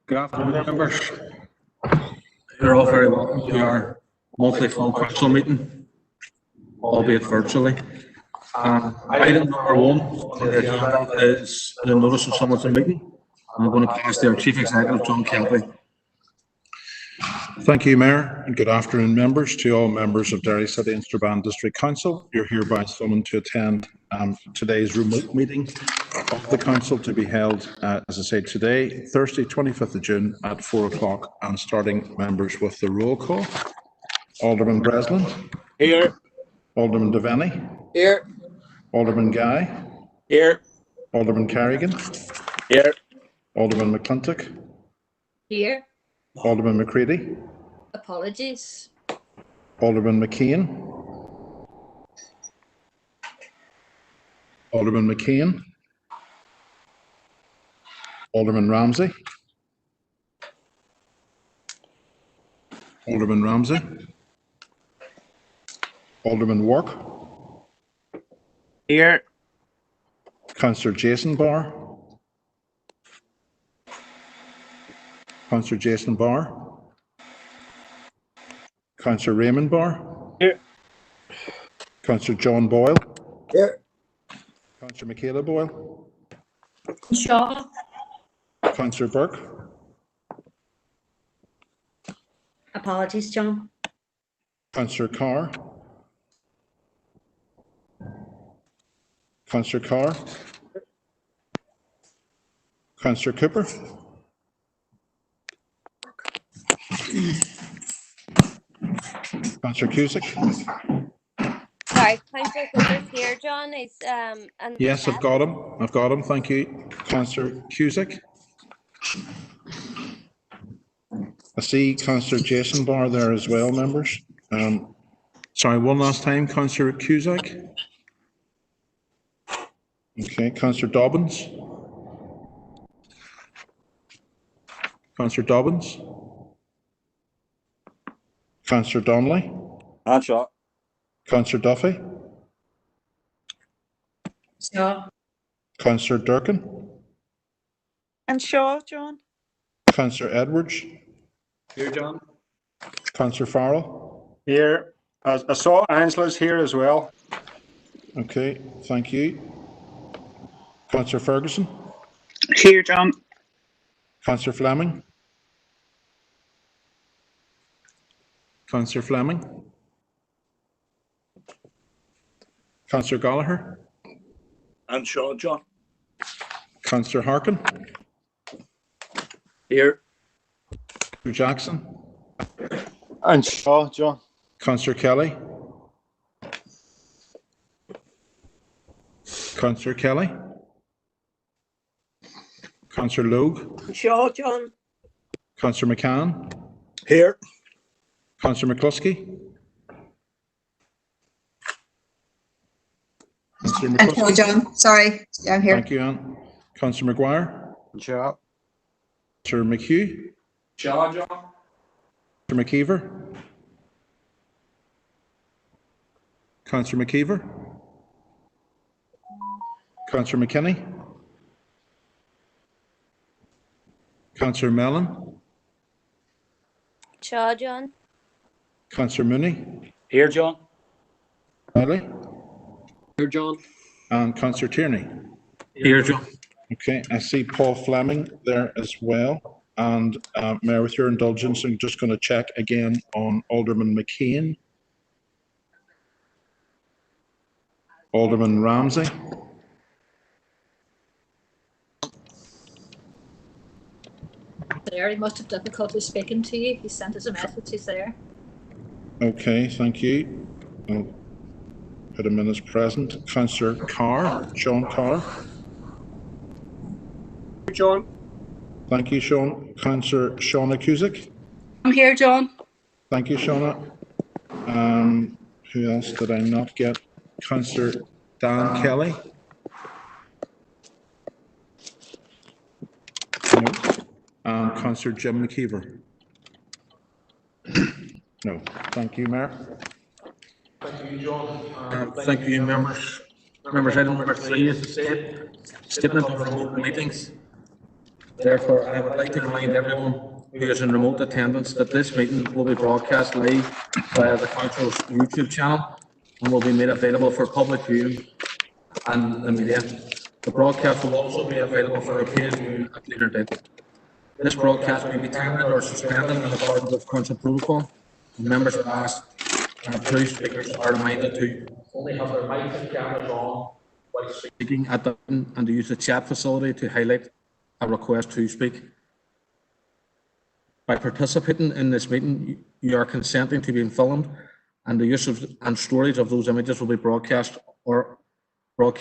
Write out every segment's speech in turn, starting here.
Good afternoon, members. You're all very welcome to our monthly full council meeting, albeit virtually. Item number 1 on the agenda is the notice of summons and meeting. I'm going to pass to our Chief Executive, John Kelly. Thank you, Mayor, and good afternoon, members. To all members of Derry City and Strabane District Council, you're hereby summoned to attend today's remote meeting of the Council to be held, as I said, today, Thursday, 25th of June at 4 o'clock, and starting, members, with the roll call. Alderman Breslin. Here. Alderman Devaney. Here. Alderman Guy. Here. Alderman Carrigan. Here. Alderman McClintock. Here. Alderman McCready. Apologies. Alderman McKeon. Alderman McKeon. Alderman Ramsey. Alderman Ramsey. Alderman Work. Here. Councillor Jason Barr. Councillor Jason Barr. Councillor Raymond Barr. Here. Councillor John Boyle. Here. Councillor Michaela Boyle. Shaw. Councillor Burke. Apologies, John. Councillor Carr. Councillor Carr. Councillor Cooper. Councillor Cusick. Sorry, Councillor Cooper's here, John. Is and Yes, I've got him. I've got him. Thank you. Councillor Cusick. I see Councillor Jason Barr there as well, members. Sorry, one last time, Councillor Cusick. Okay, Councillor Dobbins. Councillor Dobbins. Councillor Donnelly. Shaw. Councillor Duffy. Shaw. Councillor Durkin. And Shaw, John. Councillor Edwards. Here, John. Councillor Farrell. Here. I saw Angela's here as well. Okay, thank you. Councillor Ferguson. Here, John. Councillor Fleming. Councillor Fleming. Councillor Gallagher. And Shaw, John. Councillor Harkin. Here. Councillor Jackson. And Shaw, John. Councillor Kelly. Councillor Kelly. Councillor Logue. Shaw, John. Councillor McCann. Here. Councillor McCluskey. Councillor I'm Hello, John. Sorry, I'm here. Thank you, Anne. Councillor McGuire. Shaw. Councillor McHugh. Shaw, John. Councillor McKeever. Councillor McKeever. Councillor McKinney. Councillor Mellon. Shaw, John. Councillor Mooney. Here, John. Riley. Here, John. And Councillor Tierney. Here, John. Okay, I see Paul Fleming there as well. And Mayor, with your indulgence, I'm just going to check again on Alderman McKeon. Alderman Ramsey. There, he must have difficulty speaking to you. He sent us a message. He's there. Okay, thank you. I'll put him in as present. Councillor Carr, Sean Carr. John. Thank you, Sean. Councillor Shauna Cusick. I'm here, John. Thank you, Shauna. Who else did I not get? Councillor Dan Kelly. No. And Councillor Jim McKeever. No. Thank you, Mayor. Thank you, John. Thank you, members. Members, item number 3 is the statement of remote meetings. Therefore, I would like to remind everyone who is in remote attendance that this meeting will be broadcast live via the Council's YouTube channel and will be made available for public viewing and the media. The broadcast will also be available for repeated viewing at a later date. This broadcast may be terminated or suspended in accordance with Council protocol. Members are asked, two speakers are reminded to only have their mics and cameras on while speaking at the meeting and to use the chat facility to highlight a request to speak. By participating in this meeting, you are consenting to being filmed, and the use of and storage of those images will be broadcast or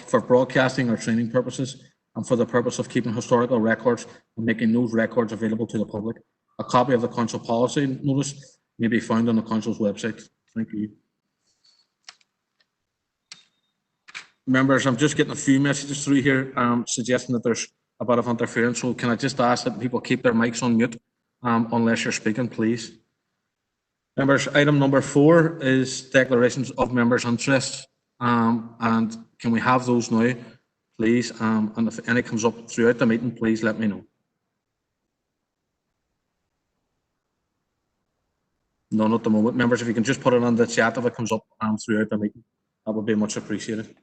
for broadcasting or training purposes, and for the purpose of keeping historical records and making those records available to the public. A copy of the Council policy notice may be found on the Council's website. Thank you. Members, I'm just getting a few messages through here suggesting that there's a bit of interference, so can I just ask that people keep their mics on mute unless you're speaking, please. Members, item number 4 is declarations of members' interests, and can we have those now, please? And if any comes up throughout the meeting, please let me know. None at the moment. Members, if you can just put it on the chat if it comes up throughout the meeting, that would be much appreciated.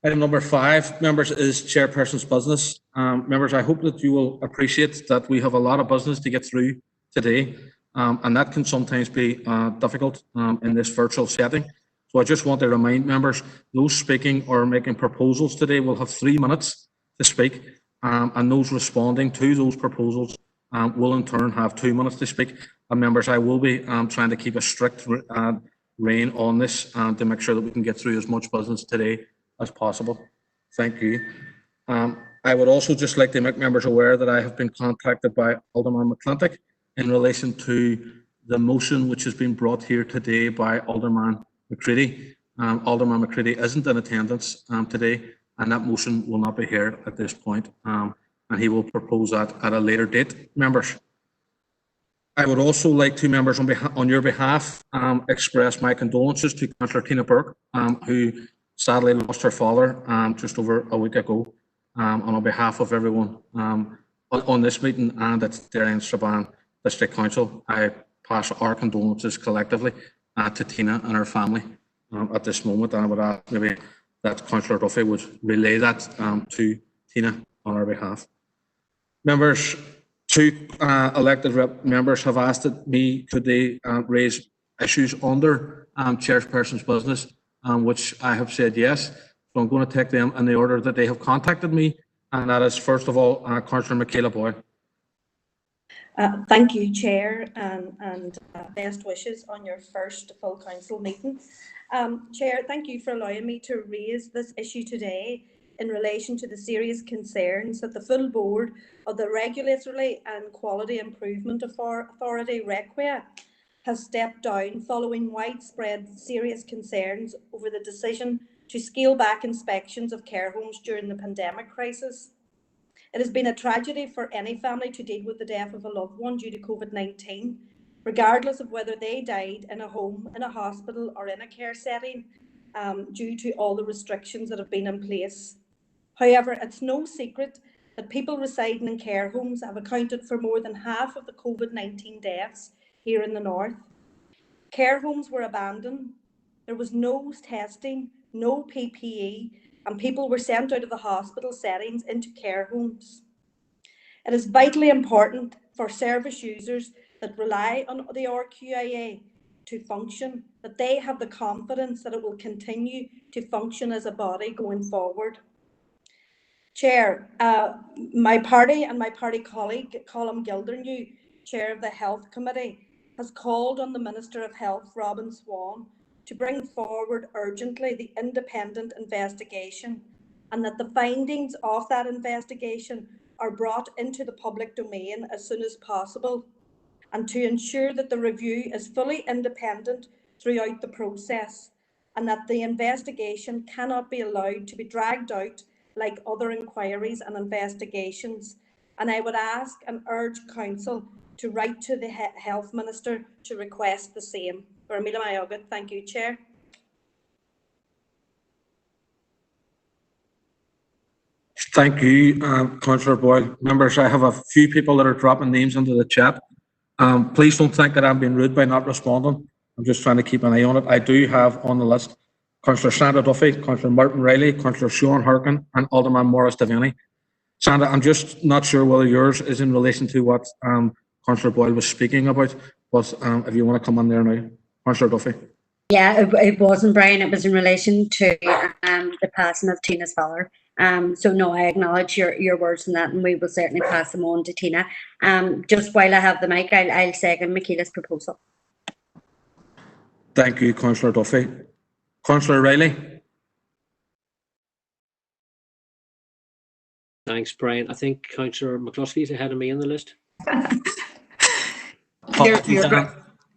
Item number 5, members, is chairperson's business. Members, I hope that you will appreciate that we have a lot of business to get through today, and that can sometimes be difficult in this virtual setting. So I just want to remind members, those speaking or making proposals today will have 3 minutes to speak, and those responding to those proposals will in turn have 2 minutes to speak. And members, I will be trying to keep a strict rein on this to make sure that we can get through as much business today as possible. Thank you. I would also just like to make members aware that I have been contacted by Alderman McClintock in relation to the motion which has been brought here today by Alderman McCready. Alderman McCready isn't in attendance today, and that motion will not be heard at this point, and he will propose that at a later date. Members, I would also like to, members, on your behalf, express my condolences to Councillor Tina Burke, who sadly lost her father just over a week ago, and on behalf of everyone on this meeting and at Derry and Strabane District Council, I pass our condolences collectively to Tina and her family at this moment, and I would ask maybe that Councillor Duffy would relay that to Tina on our behalf. Members, 2 elected members have asked me could they raise issues under chairperson's business, which I have said yes. So I'm going to take them in the order that they have contacted me, and that is first of all Councillor Michaela Boyle. Thank you, Chair, and best wishes on your first full council meeting. Chair, thank you for allowing me to raise this issue today in relation to the serious concerns that the full board of the Regulatory and Quality Improvement Authority, RQIA, has stepped down following widespread serious concerns over the decision to scale back inspections of care homes during the pandemic crisis. It has been a tragedy for any family to deal with the death of a loved one due to COVID-19, regardless of whether they died in a home, in a hospital or in a care setting, due to all the restrictions that have been in place. However, it's no secret that people residing in care homes have accounted for more than half of the COVID-19 deaths here in the north. Care homes were abandoned, there was no testing, no PPE, and people were sent out of the hospital settings into care homes. It is vitally important for service users that rely on the RQIA to function, that they have the confidence that it will continue to function as a body going forward. Chair, my party and my party colleague, Colm Gildernew, Chair of the Health Committee, has called on the Minister of Health, Robin Swan, to bring forward urgently the independent investigation, and that the findings of that investigation are brought into the public domain as soon as possible, and to ensure that the review is fully independent throughout the process, and that the investigation cannot be allowed to be dragged out like other inquiries and investigations. And I would ask and urge Council to write to the Health Minister to request the same. Thank you, Chair. Thank you, Councillor Boyle. Members, I have a few people that are dropping names into the chat. Please don't think that I'm being rude by not responding. I'm just trying to keep an eye on it. I do have on the list Councillor Sandra Duffy, Councillor Martin Riley, Councillor Sean Harkin, and Alderman Morris Devaney. Sandra, I'm just not sure whether yours is in relation to what Councillor Boyle was speaking about, but if you want to come on there now, Councillor Duffy. Yeah, it wasn't, Brian. It was in relation to the passing of Tina's father. So no, I acknowledge your words on that, and we will certainly pass them on to Tina. Just while I have the mic, I'll second Michaela's proposal. Thank you, Councillor Duffy. Councillor Riley. Thanks, Brian. I think Councillor McCluskey is ahead of me on the list.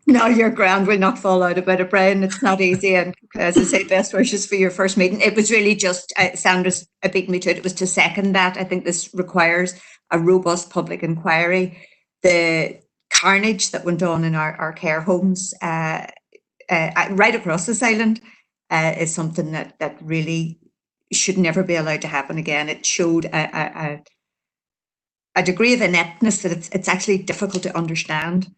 Your ground will not fall out about it, Brian. It's not easy, and as I say, best wishes for your first meeting. It was really just Sandra's beat me to it. It was to second that. I think this requires a robust public inquiry. The carnage that went on in our care homes right across this island is something that really should never be allowed to happen again. It showed a degree of ineptness that it's actually difficult to understand.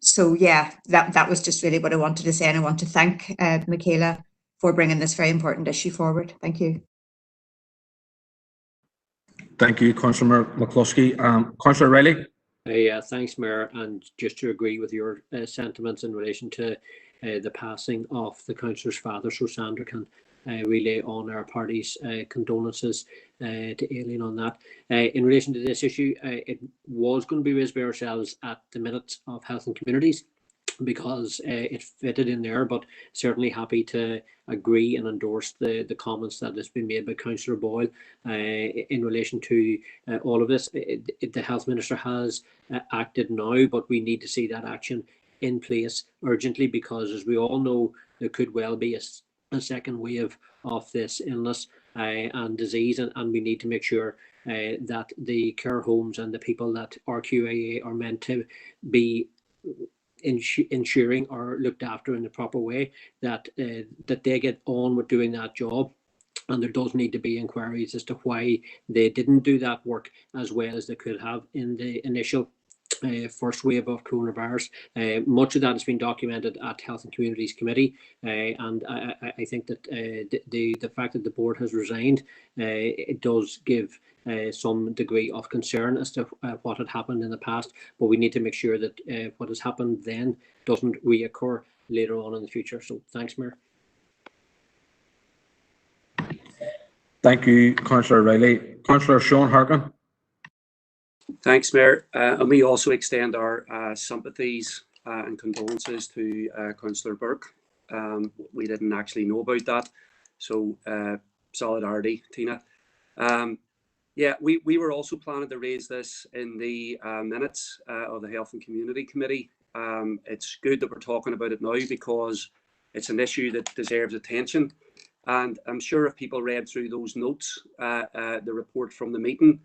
So yeah, that was just really what I wanted to say, and I want to thank Michaela for bringing this very important issue forward. Thank you. Thank you, Councillor McCluskey. Councillor Riley. Thanks, Mayor, and just to agree with your sentiments in relation to the passing of the councillor's father, so Sandra can relay on our party's condolences to Aileen on that. In relation to this issue, it was going to be raised by ourselves at the minutes of Health and Communities because it fitted in there, but certainly happy to agree and endorse the comments that has been made by Councillor Boyle in relation to all of this. The Health Minister has acted now, but we need to see that action in place urgently because, as we all know, there could well be a second wave of this illness and disease, and we need to make sure that the care homes and the people that RQIA are meant to be ensuring are looked after in the proper way, that they get on with doing that job. And there does need to be inquiries as to why they didn't do that work as well as they could have in the initial first wave of coronavirus. Much of that has been documented at Health and Communities Committee, and I think that the fact that the board has resigned, it does give some degree of concern as to what had happened in the past, but we need to make sure that what has happened then doesn't reoccur later on in the future. So thanks, Mayor. Thank you, Councillor Riley. Councillor Sean Harkin. Thanks, Mayor. And we also extend our sympathies and condolences to Councillor Burke. We didn't actually know about that, so solidarity, Tina. Yeah, we were also planning to raise this in the minutes of the Health and Community Committee. It's good that we're talking about it now because it's an issue that deserves attention. And I'm sure if people read through those notes, the report from the meeting,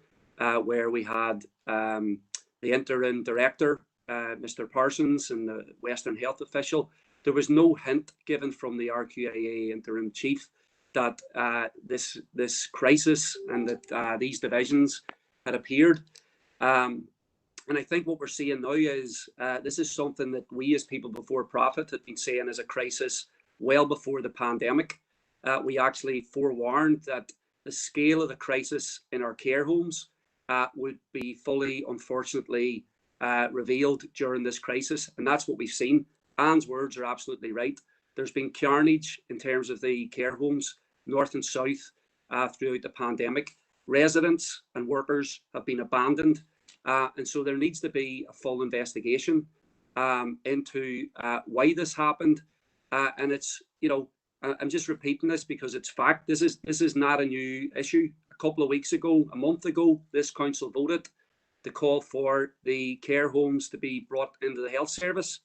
where we had the interim director, Mr. Parsons, and the Western Health official, there was no hint given from the RQIA interim chief that this crisis and that these divisions had appeared. And I think what we're seeing now is this is something that we as people before profit had been saying as a crisis well before the pandemic. We actually forewarned that the scale of the crisis in our care homes would be fully, unfortunately, revealed during this crisis. And that's what we've seen. Anne's words are absolutely right. There's been carnage in terms of the care homes, north and south, throughout the pandemic. Residents and workers have been abandoned. And so there needs to be a full investigation into why this happened. And it's, you know, I'm just repeating this because it's fact. This is not a new issue. A couple of weeks ago, a month ago, this council voted to call for the care homes to be brought into the health service.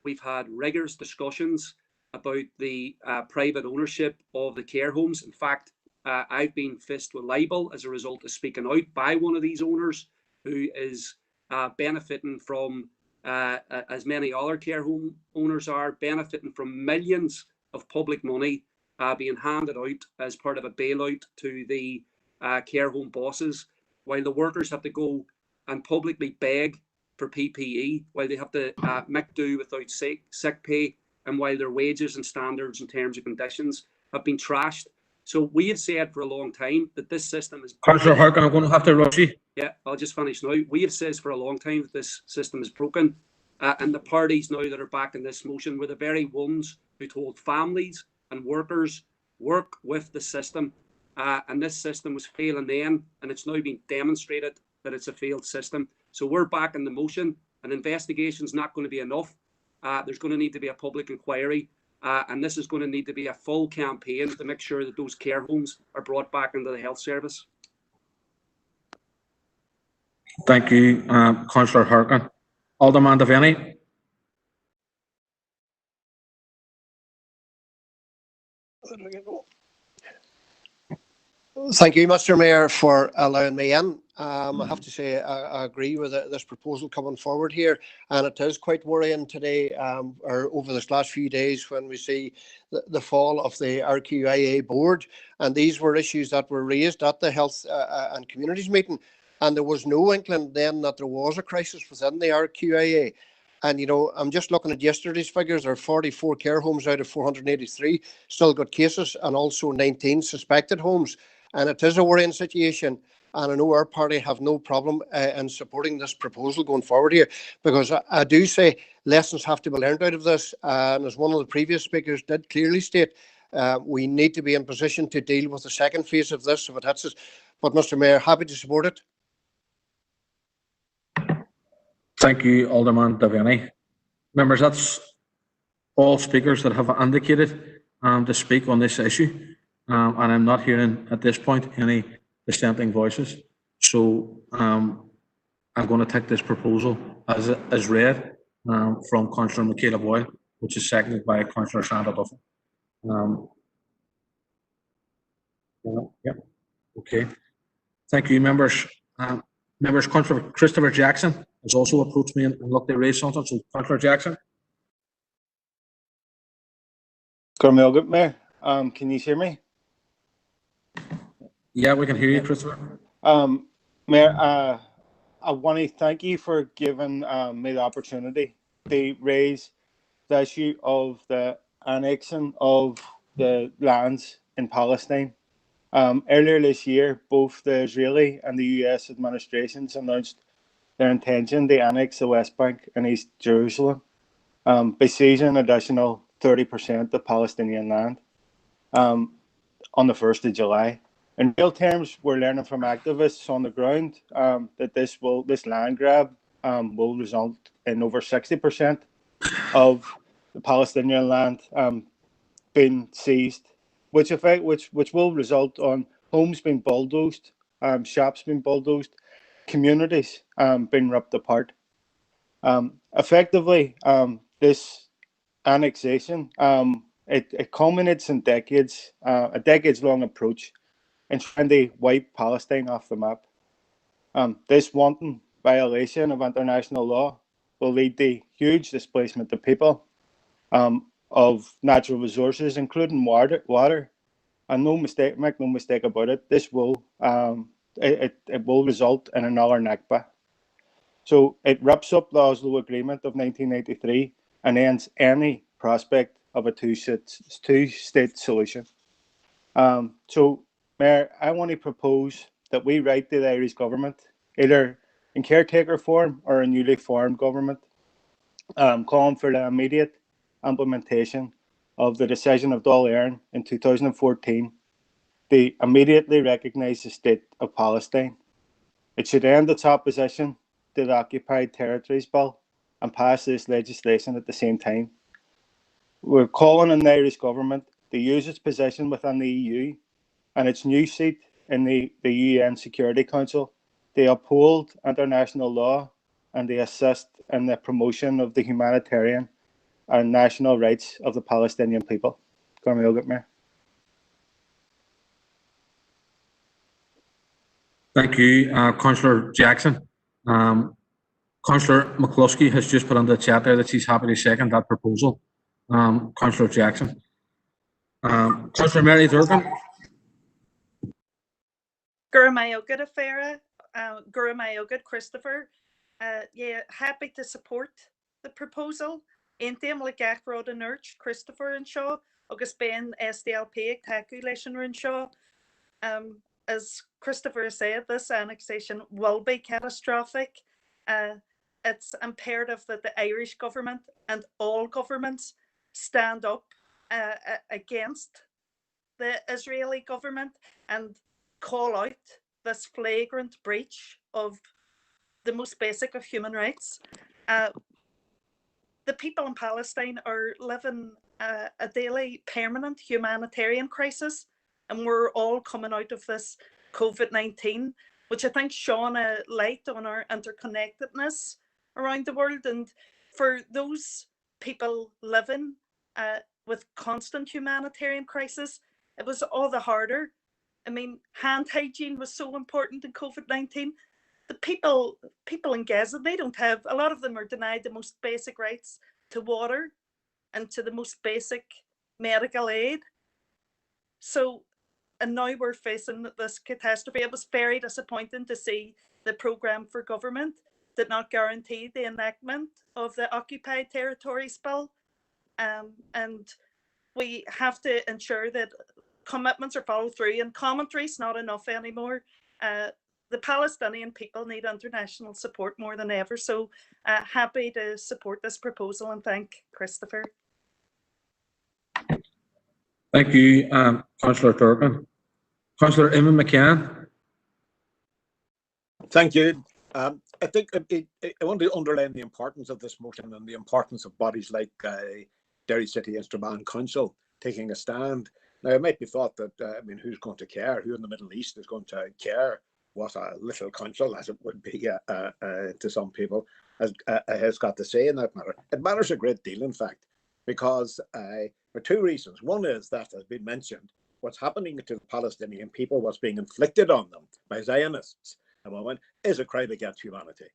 We've had rigorous discussions about the private ownership of the care homes. In fact, I've been faced with libel as a result of speaking out by one of these owners who is benefiting from, as many other care home owners are, benefiting from millions of public money being handed out as part of a bailout to the care home bosses, while the workers have to go and publicly beg for PPE, while they have to make do without sick pay, and while their wages and standards and terms and conditions have been trashed. So we have said for a long time that this system is... Councillor Harkin, I'm going to have to rush you. Yeah, I'll just finish now. We have said for a long time that this system is broken, and the parties now that are backing this motion were the very ones who told families and workers, work with the system, and this system was failing then, and it's now been demonstrated that it's a failed system. So we're backing the motion. An investigation is not going to be enough. There's going to need to be a public inquiry, and this is going to need to be a full campaign to make sure that those care homes are brought back into the health service. Thank you, Councillor Harkin. Alderman Devaney. Thank you, Mr. Mayor, for allowing me in. I have to say I agree with this proposal coming forward here, and it is quite worrying today, or over this last few days, when we see the fall of the RQIA board, and these were issues that were raised at the Health and Communities meeting, and there was no inkling then that there was a crisis within the RQIA. And, you know, I'm just looking at yesterday's figures. There are 44 care homes out of 483 still got cases, and also 19 suspected homes. And it is a worrying situation. And I know our party have no problem in supporting this proposal going forward here, because I do say lessons have to be learned out of this. And as one of the previous speakers did clearly state, we need to be in position to deal with the second phase of this if it hits us. But, Mr. Mayor, happy to support it. Thank you, Alderman Devaney. Members, that's all speakers that have indicated to speak on this issue. And I'm not hearing at this point any dissenting voices. So I'm going to take this proposal as read from Councillor Michaela Boyle, which is seconded by Councillor Sandra Duffy. Yeah, okay. Thank you, members. Members, Councillor Christopher Jackson has also approached me and looked to raise something. So, Councillor Jackson. Good, Mayor. Can you hear me? Yeah, we can hear you, Christopher. Mayor, I want to thank you for giving me the opportunity to raise the issue of the annexation of the lands in Palestine. Earlier this year, both the Israeli and the US administrations announced their intention to annex the West Bank and East Jerusalem by seizing an additional 30% of Palestinian land on the 1st of July. In real terms, we're learning from activists on the ground that this land grab will result in over 60% of the Palestinian land being seized, which will result on homes being bulldozed, shops being bulldozed, communities being ripped apart. Effectively, this annexation it culminates in a decades-long approach in trying to wipe Palestine off the map. This wanton violation of international law will lead to huge displacement of people, of natural resources, including water. And make no mistake about it, this will it will result in another Nakba. So it wraps up the Oslo Agreement of 1983 and ends any prospect of a two-state solution. So, Mayor, I want to propose that we write to the Irish government, either in caretaker form or a newly formed government, calling for the immediate implementation of the decision of Dáil Éireann in 2014 to immediately recognise the state of Palestine. It should end its opposition to the Occupied Territories Bill and pass this legislation at the same time. We're calling on the Irish government to use its position within the EU and its new seat in the UN Security Council to uphold international law and to assist in the promotion of the humanitarian and national rights of the Palestinian people. Thank you, Councillor Jackson. Councillor McCluskey has just put on the chat there that she's happy to second that proposal. Councillor Jackson. Councillor Mary Durgan. Gurmayogad Affair, Gurmayogad Christopher. Yeah, happy to support the proposal. Aintiam le gachrod an urge Christopher and Shaw, August Ben SDLP calculation and Shaw. As Christopher said, this annexation will be catastrophic. It's imperative that the Irish government and all governments stand up against the Israeli government and call out this flagrant breach of the most basic of human rights. The people in Palestine are living a daily permanent humanitarian crisis, and we're all coming out of this COVID-19, which I think shone a light on our interconnectedness around the world. And for those people living with constant humanitarian crisis, it was all the harder. I mean, hand hygiene was so important in COVID-19. The people in Gaza, they don't have, a lot of them are denied the most basic rights to water and to the most basic medical aid. So, and now we're facing this catastrophe. It was very disappointing to see the programme for government did not guarantee the enactment of the Occupied Territories Bill. And we have to ensure that commitments are followed through, and commentary is not enough anymore. The Palestinian people need international support more than ever. So happy to support this proposal and thank Christopher. Thank you, Councillor Turpin. Councillor Eamon McCann. Thank you. I think I want to underline the importance of this motion and the importance of bodies like Derry City Instraban Council taking a stand. Now, it might be thought that, I mean, who's going to care? Who in the Middle East is going to care what a little council, as it would be to some people, has got to say in that matter? It matters a great deal, in fact, because for two reasons. One is that, as been mentioned, what's happening to the Palestinian people, what's being inflicted on them by Zionists at the moment, is a crime against humanity.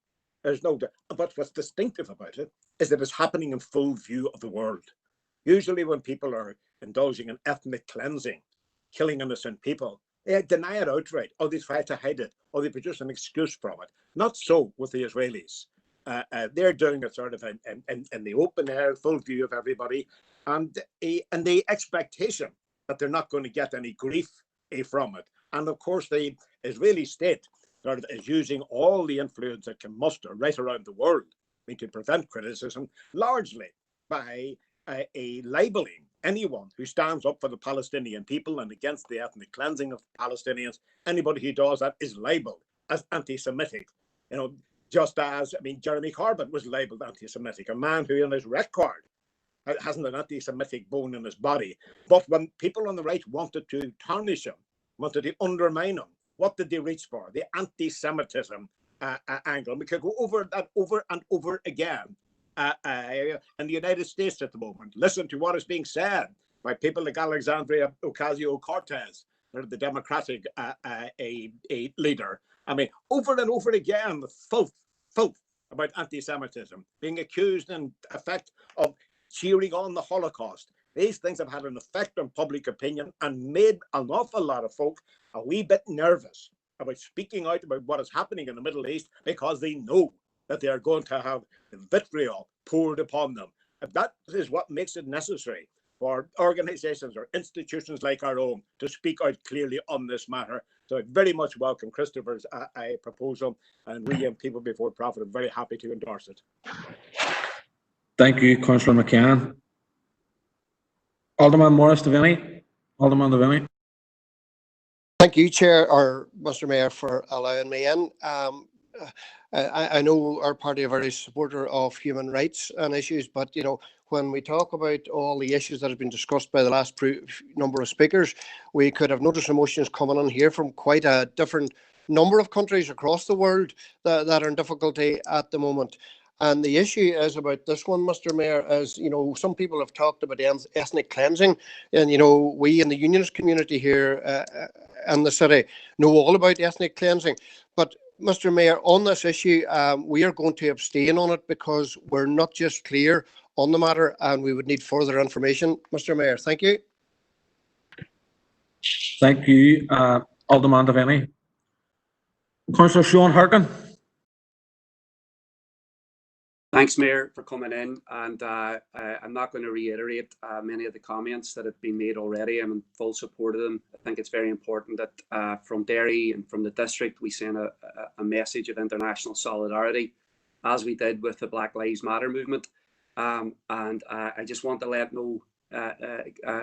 There's no doubt. But what's distinctive about it is that it's happening in full view of the world. Usually when people are indulging in ethnic cleansing, killing innocent people, they deny it outright, or they try to hide it, or they produce an excuse from it. Not so with the Israelis. They're doing it sort of in the open air, full view of everybody, and the expectation that they're not going to get any grief from it. And of course, the Israeli state sort of is using all the influence it can muster right around the world to prevent criticism, largely by labeling anyone who stands up for the Palestinian people and against the ethnic cleansing of Palestinians. Anybody who does that is labeled as anti-Semitic. You know, just as, I mean, Jeremy Corbyn was labeled anti-Semitic, a man who in his record hasn't an anti-Semitic bone in his body. But when people on the right wanted to tarnish him, wanted to undermine him, what did they reach for? The anti-Semitism angle. We could go over that over and over again in the United States at the moment. Listen to what is being said by people like Alexandria Ocasio-Cortez, the Democratic leader. I mean, over and over again, the filth about anti-Semitism, being accused in effect of cheering on the Holocaust. These things have had an effect on public opinion and made an awful lot of folk a wee bit nervous about speaking out about what is happening in the Middle East, because they know that they are going to have vitriol poured upon them. And that is what makes it necessary for organizations or institutions like our own to speak out clearly on this matter. So I very much welcome Christopher's proposal, and we and People Before Profit are very happy to endorse it. Thank you, Councillor McCann. Alderman Morris Devaney. Alderman Devaney. Thank you, Chair, or Mr. Mayor, for allowing me in. I know our party are very supporter of human rights and issues, but you know, when we talk about all the issues that have been discussed by the last number of speakers, we could have noticed emotions coming on here from quite a different number of countries across the world that are in difficulty at the moment. And the issue is about this one, Mr. Mayor, as you know, some people have talked about ethnic cleansing, and you know, we in the unionist community here in the city know all about ethnic cleansing. But Mr. Mayor, on this issue, we are going to abstain on it because we're not just clear on the matter, and we would need further information. Mr. Mayor, thank you. Thank you, Alderman Devaney. Councillor Sean Harkin. Thanks, Mayor, for coming in. And I'm not going to reiterate many of the comments that have been made already. I'm in full support of them. I think it's very important that from Derry and from the district, we send a message of international solidarity, as we did with the Black Lives Matter movement. And I just want to let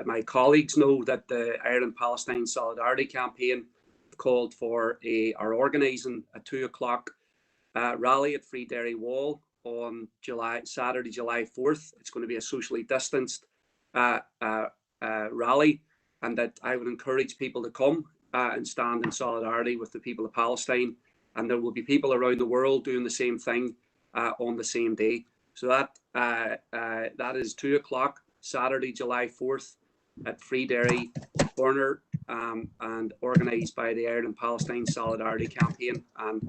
my colleagues know that the Ireland-Palestine Solidarity Campaign called for are organising a 2 o'clock rally at Free Derry Wall on Saturday, July 4th. It's going to be a socially distanced rally, and that I would encourage people to come and stand in solidarity with the people of Palestine. And there will be people around the world doing the same thing on the same day. So that is 2 o'clock, Saturday, July 4th at Free Derry Corner, and organised by the Ireland Palestine Solidarity Campaign. And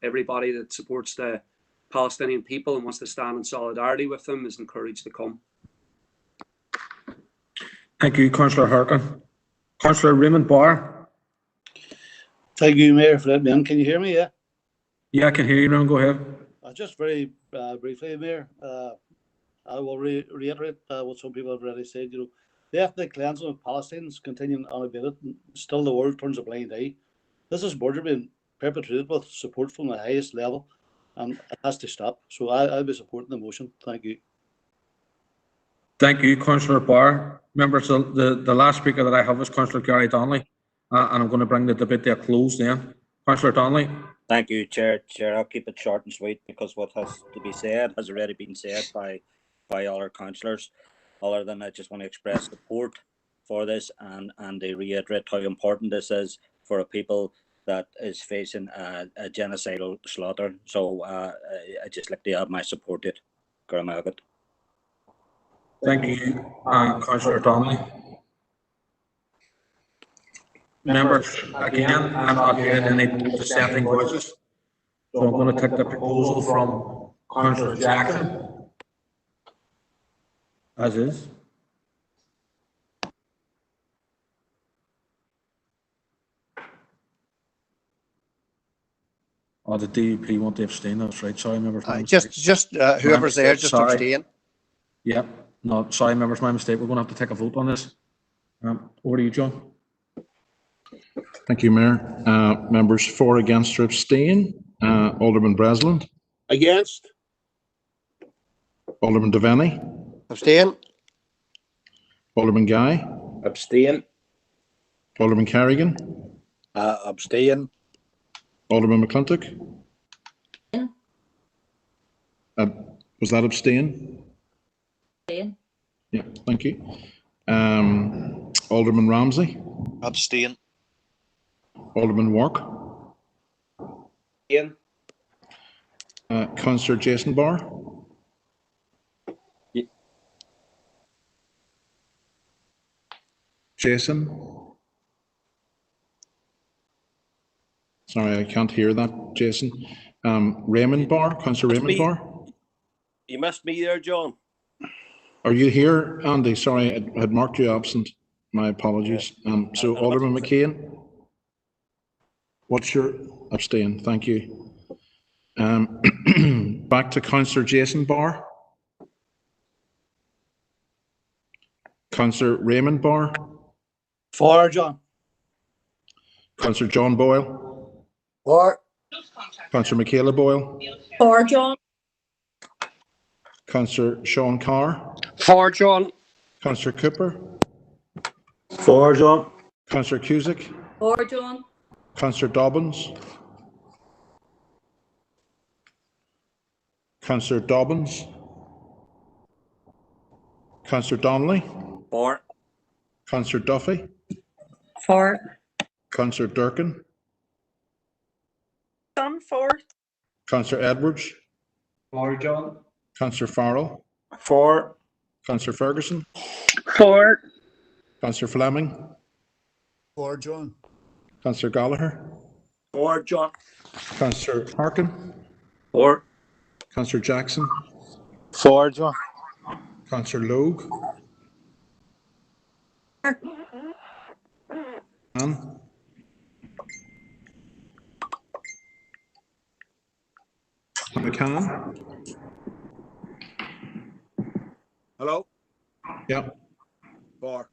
everybody that supports the Palestinian people and wants to stand in solidarity with them is encouraged to come. Thank you, Councillor Harkin. Councillor Raymond Barr. Thank you, Mayor, for letting me in. Can you hear me? Yeah. Yeah, I can hear you, Raymond. Go ahead. Just very briefly, Mayor, I will reiterate what some people have already said. The ethnic cleansing of Palestinians continuing unabated, and still the world turns a blind eye. This is murder being perpetrated with support from the highest level, and it has to stop. So I'll be supporting the motion. Thank you. Thank you, Councillor Barr. Members, the last speaker that I have is Councillor Gary Donnelly, and I'm going to bring the debate to a close then. Councillor Donnelly. Thank you, Chair. I'll keep it short and sweet because what has to be said has already been said by other councillors. Other than I just want to express support for this and to reiterate how important this is for a people that is facing a genocidal slaughter. So I just like to add my support to it. Thank you, Councillor Donnelly. Members, again, I'm not hearing any dissenting voices, so I'm going to take the proposal from Councillor Jackson as is. Oh, the DUP want to abstain. That's right. Sorry, members. Just whoever's there, just abstain. Yeah. No, sorry, members. My mistake. We're going to have to take a vote on this. Over to you, John. Thank you, Mayor. Members for, against, or abstain. Alderman Breslin. Against. Alderman Devaney. Abstain. Alderman Guy. Abstain. Alderman Carrigan. Abstain. Alderman McClintock. Was that abstain? Abstain. Yeah, thank you. Alderman Ramsey. Abstain. Alderman Wark. Abstain. Councillor Jason Barr. Yeah. Jason. Sorry, I can't hear that, Jason. Raymond Barr, Councillor Raymond Barr. You missed me there, John. Are you here, Andy? Sorry, I had marked you absent. My apologies. So Alderman McCain. What's your abstain? Thank you. Back to Councillor Jason Barr. Councillor Raymond Barr. For, John. Councillor John Boyle. For. Councillor Michaela Boyle. For, John. Councillor Sean Carr. For, John. Councillor Cooper. For, John. Councillor Cusick. For, John. Councillor Dobbins. Councillor Dobbins. Councillor Donnelly. For. Councillor Duffy. For. Councillor Durkin. Done for. Councillor Edwards. For, John. Councillor Farrell. For. Councillor Ferguson. For. Councillor Fleming. For, John. Councillor Gallagher. For, John. Councillor Harkin. For. Councillor Jackson. For, John. Councillor Logue. Anne. McCann? Hello? Yep. 4.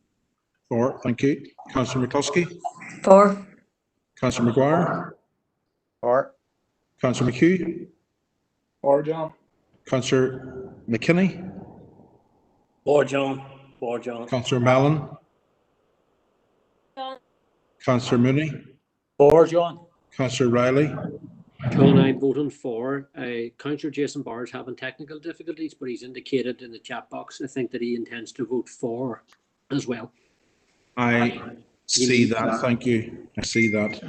4, thank you. Councillor McCluskey? 4. Councillor McGuire? 4. Councillor McHugh? 4, John. Councillor McKinney? 4, John. 4, John. Councillor Mallon? John. Councillor Mooney? 4, John. Councillor Riley? John, I'm voting for. Councillor Jason Barr is having technical difficulties, but he's indicated in the chat box, I think, that he intends to vote for as well. I see that, thank you. I see that.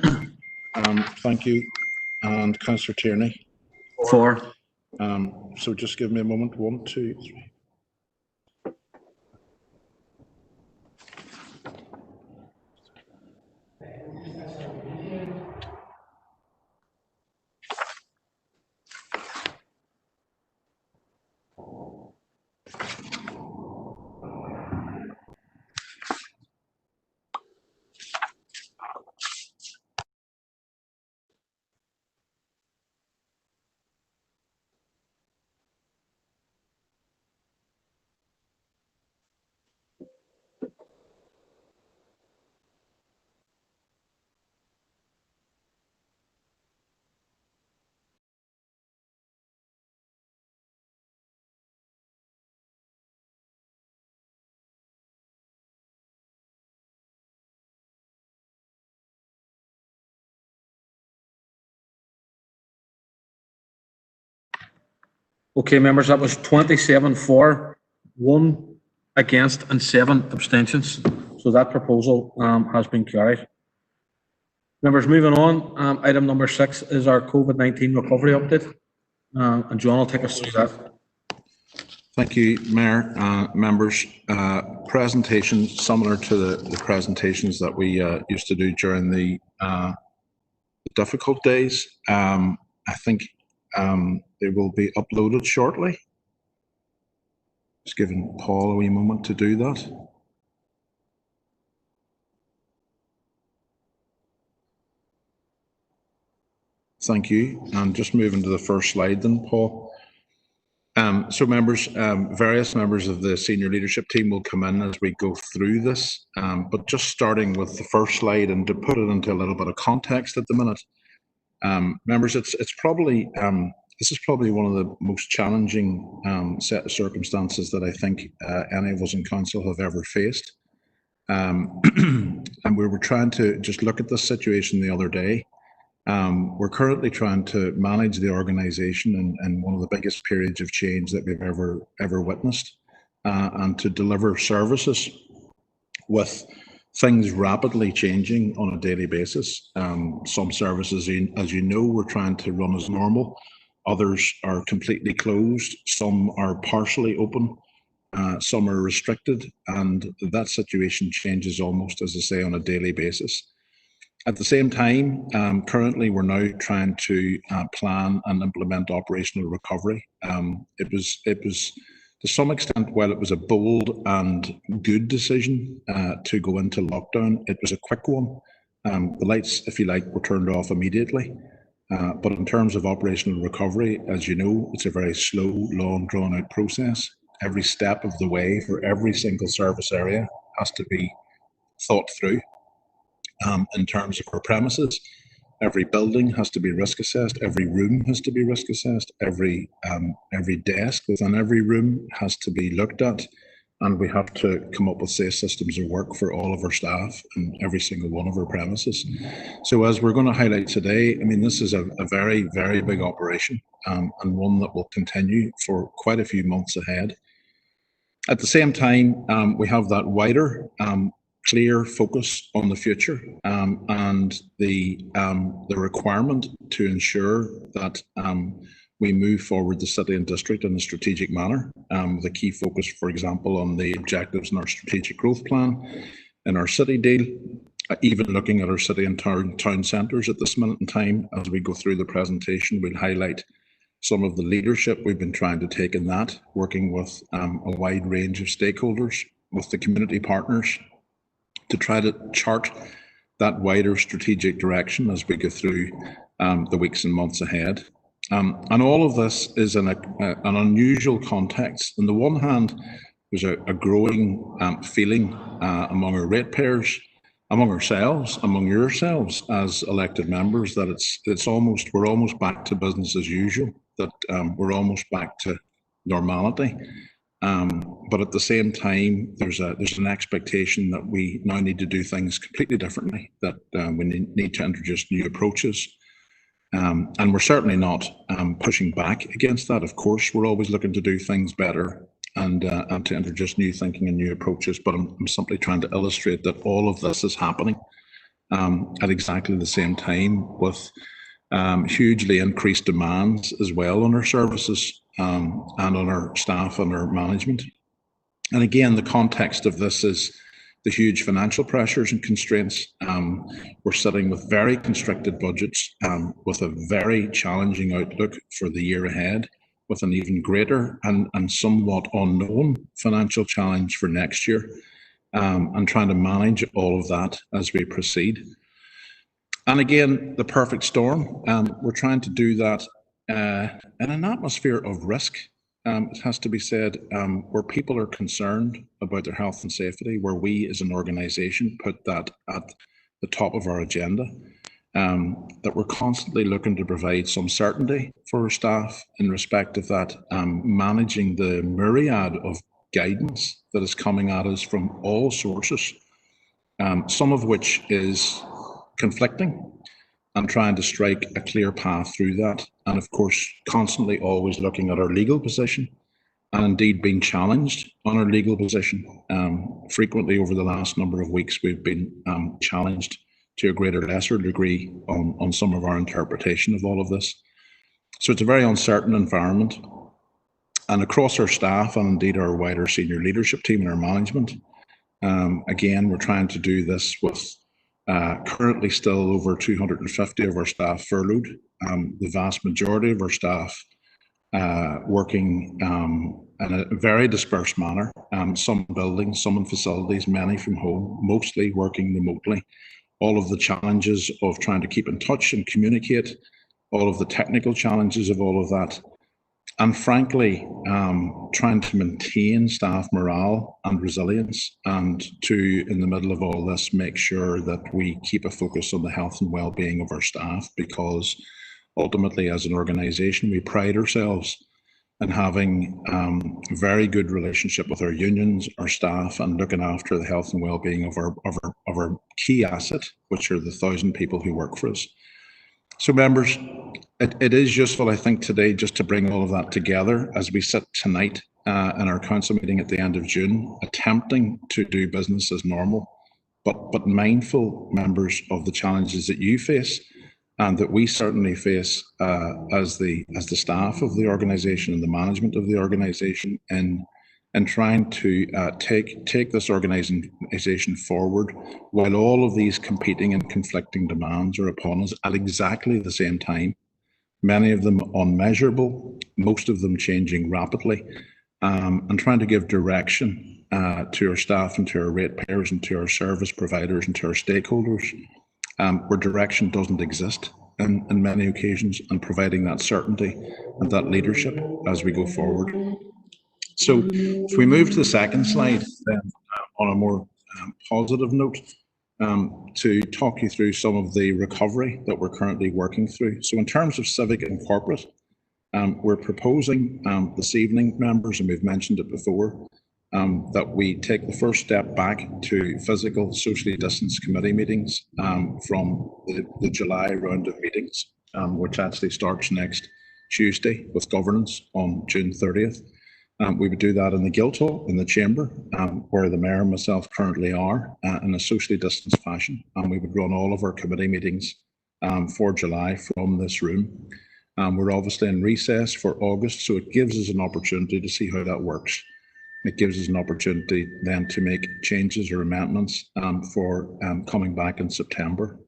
Thank you. And Councillor Tierney? 4. So just give me a moment. 1, 2, 3. Okay, members, that was 27 for, 1 against and 7 abstentions. So that proposal has been carried. Members, moving on, item number 6 is our COVID-19 recovery update. And John will take us through that. Thank you, Mayor. Members, presentation similar to the presentations that we used to do during the difficult days. I think they will be uploaded shortly. Just giving Paul a wee moment to do that. Thank you. And just moving to the first slide then, Paul. So members, various members of the senior leadership team will come in as we go through this, but just starting with the first slide and to put it into a little bit of context at the minute. Members, it's probably, this is probably one of the most challenging set of circumstances that I think any of us in council have ever faced. And we were trying to just look at this situation the other day. We're currently trying to manage the organisation in one of the biggest periods of change that we've ever witnessed, and to deliver services with things rapidly changing on a daily basis. Some services, as you know, we're trying to run as normal. Others are completely closed. Some are partially open. Some are restricted, and that situation changes almost, as I say, on a daily basis. At the same time, currently we're now trying to plan and implement operational recovery. It was to some extent, while it was a bold and good decision to go into lockdown, it was a quick one. The lights, if you like, were turned off immediately. But in terms of operational recovery, as you know, it's a very slow, long, drawn-out process. Every step of the way for every single service area has to be thought through. In terms of our premises, every building has to be risk assessed, every room has to be risk assessed, every desk within every room has to be looked at, and we have to come up with safe systems of work for all of our staff in every single one of our premises. So as we're going to highlight today, I mean, this is a very, very big operation, and one that will continue for quite a few months ahead. At the same time, we have that wider clear focus on the future, and the requirement to ensure that we move forward the city and district in a strategic manner, with a key focus, for example, on the objectives in our strategic growth plan, in our city deal, even looking at our city and town centres at this minute in time. As we go through the presentation, we'll highlight some of the leadership we've been trying to take in that, working with a wide range of stakeholders, with the community partners, to try to chart that wider strategic direction as we go through the weeks and months ahead. And all of this is in an unusual context. On the one hand, there's a growing feeling among our ratepayers, among ourselves, among yourselves as elected members, that we're almost back to business as usual, that we're almost back to normality. But at the same time, there's an expectation that we now need to do things completely differently, that we need to introduce new approaches. And we're certainly not pushing back against that. Of course, we're always looking to do things better and to introduce new thinking and new approaches. But I'm simply trying to illustrate that all of this is happening at exactly the same time, with hugely increased demands as well on our services and on our staff and our management. And again, the context of this is the huge financial pressures and constraints. We're sitting with very constricted budgets, with a very challenging outlook for the year ahead, with an even greater and somewhat unknown financial challenge for next year, and trying to manage all of that as we proceed. And again, the perfect storm. We're trying to do that in an atmosphere of risk. It has to be said, where people are concerned about their health and safety, where we as an organisation put that at the top of our agenda, that we're constantly looking to provide some certainty for our staff in respect of that, managing the myriad of guidance that is coming at us from all sources, some of which is conflicting, and trying to strike a clear path through that. And of course, constantly always looking at our legal position, and indeed being challenged on our legal position. Frequently over the last number of weeks, we've been challenged to a greater or lesser degree on some of our interpretation of all of this. So it's a very uncertain environment. And across our staff, and indeed our wider senior leadership team and our management, again, we're trying to do this with currently still over 250 of our staff furloughed, the vast majority of our staff working in a very dispersed manner, some buildings, some in facilities, many from home, mostly working remotely. All of the challenges of trying to keep in touch and communicate, all of the technical challenges of all of that, and frankly, trying to maintain staff morale and resilience, and to, in the middle of all this, make sure that we keep a focus on the health and well-being of our staff, because ultimately, as an organisation, we pride ourselves in having a very good relationship with our unions, our staff, and looking after the health and well-being of our key asset, which are the 1,000 people who work for us. So members, it is useful, I think, today just to bring all of that together as we sit tonight in our council meeting at the end of June, attempting to do business as normal, but mindful, members, of the challenges that you face and that we certainly face as the staff of the organisation and the management of the organisation, and trying to take this organisation forward while all of these competing and conflicting demands are upon us at exactly the same time. Many of them unmeasurable, most of them changing rapidly, and trying to give direction to our staff and to our ratepayers and to our service providers and to our stakeholders, where direction doesn't exist in many occasions, and providing that certainty and that leadership as we go forward. So if we move to the second slide, then on a more positive note, to talk you through some of the recovery that we're currently working through. So in terms of civic and corporate, we're proposing this evening, members, and we've mentioned it before, that we take the first step back to physical socially distanced committee meetings from the July round of meetings, which actually starts next Tuesday with governance on June 30th. We would do that in the Guildhall, in the Chamber, where the Mayor and myself currently are, in a socially distanced fashion. And we would run all of our committee meetings for July from this room. We're obviously in recess for August, so it gives us an opportunity to see how that works. It gives us an opportunity then to make changes or amendments for coming back in September.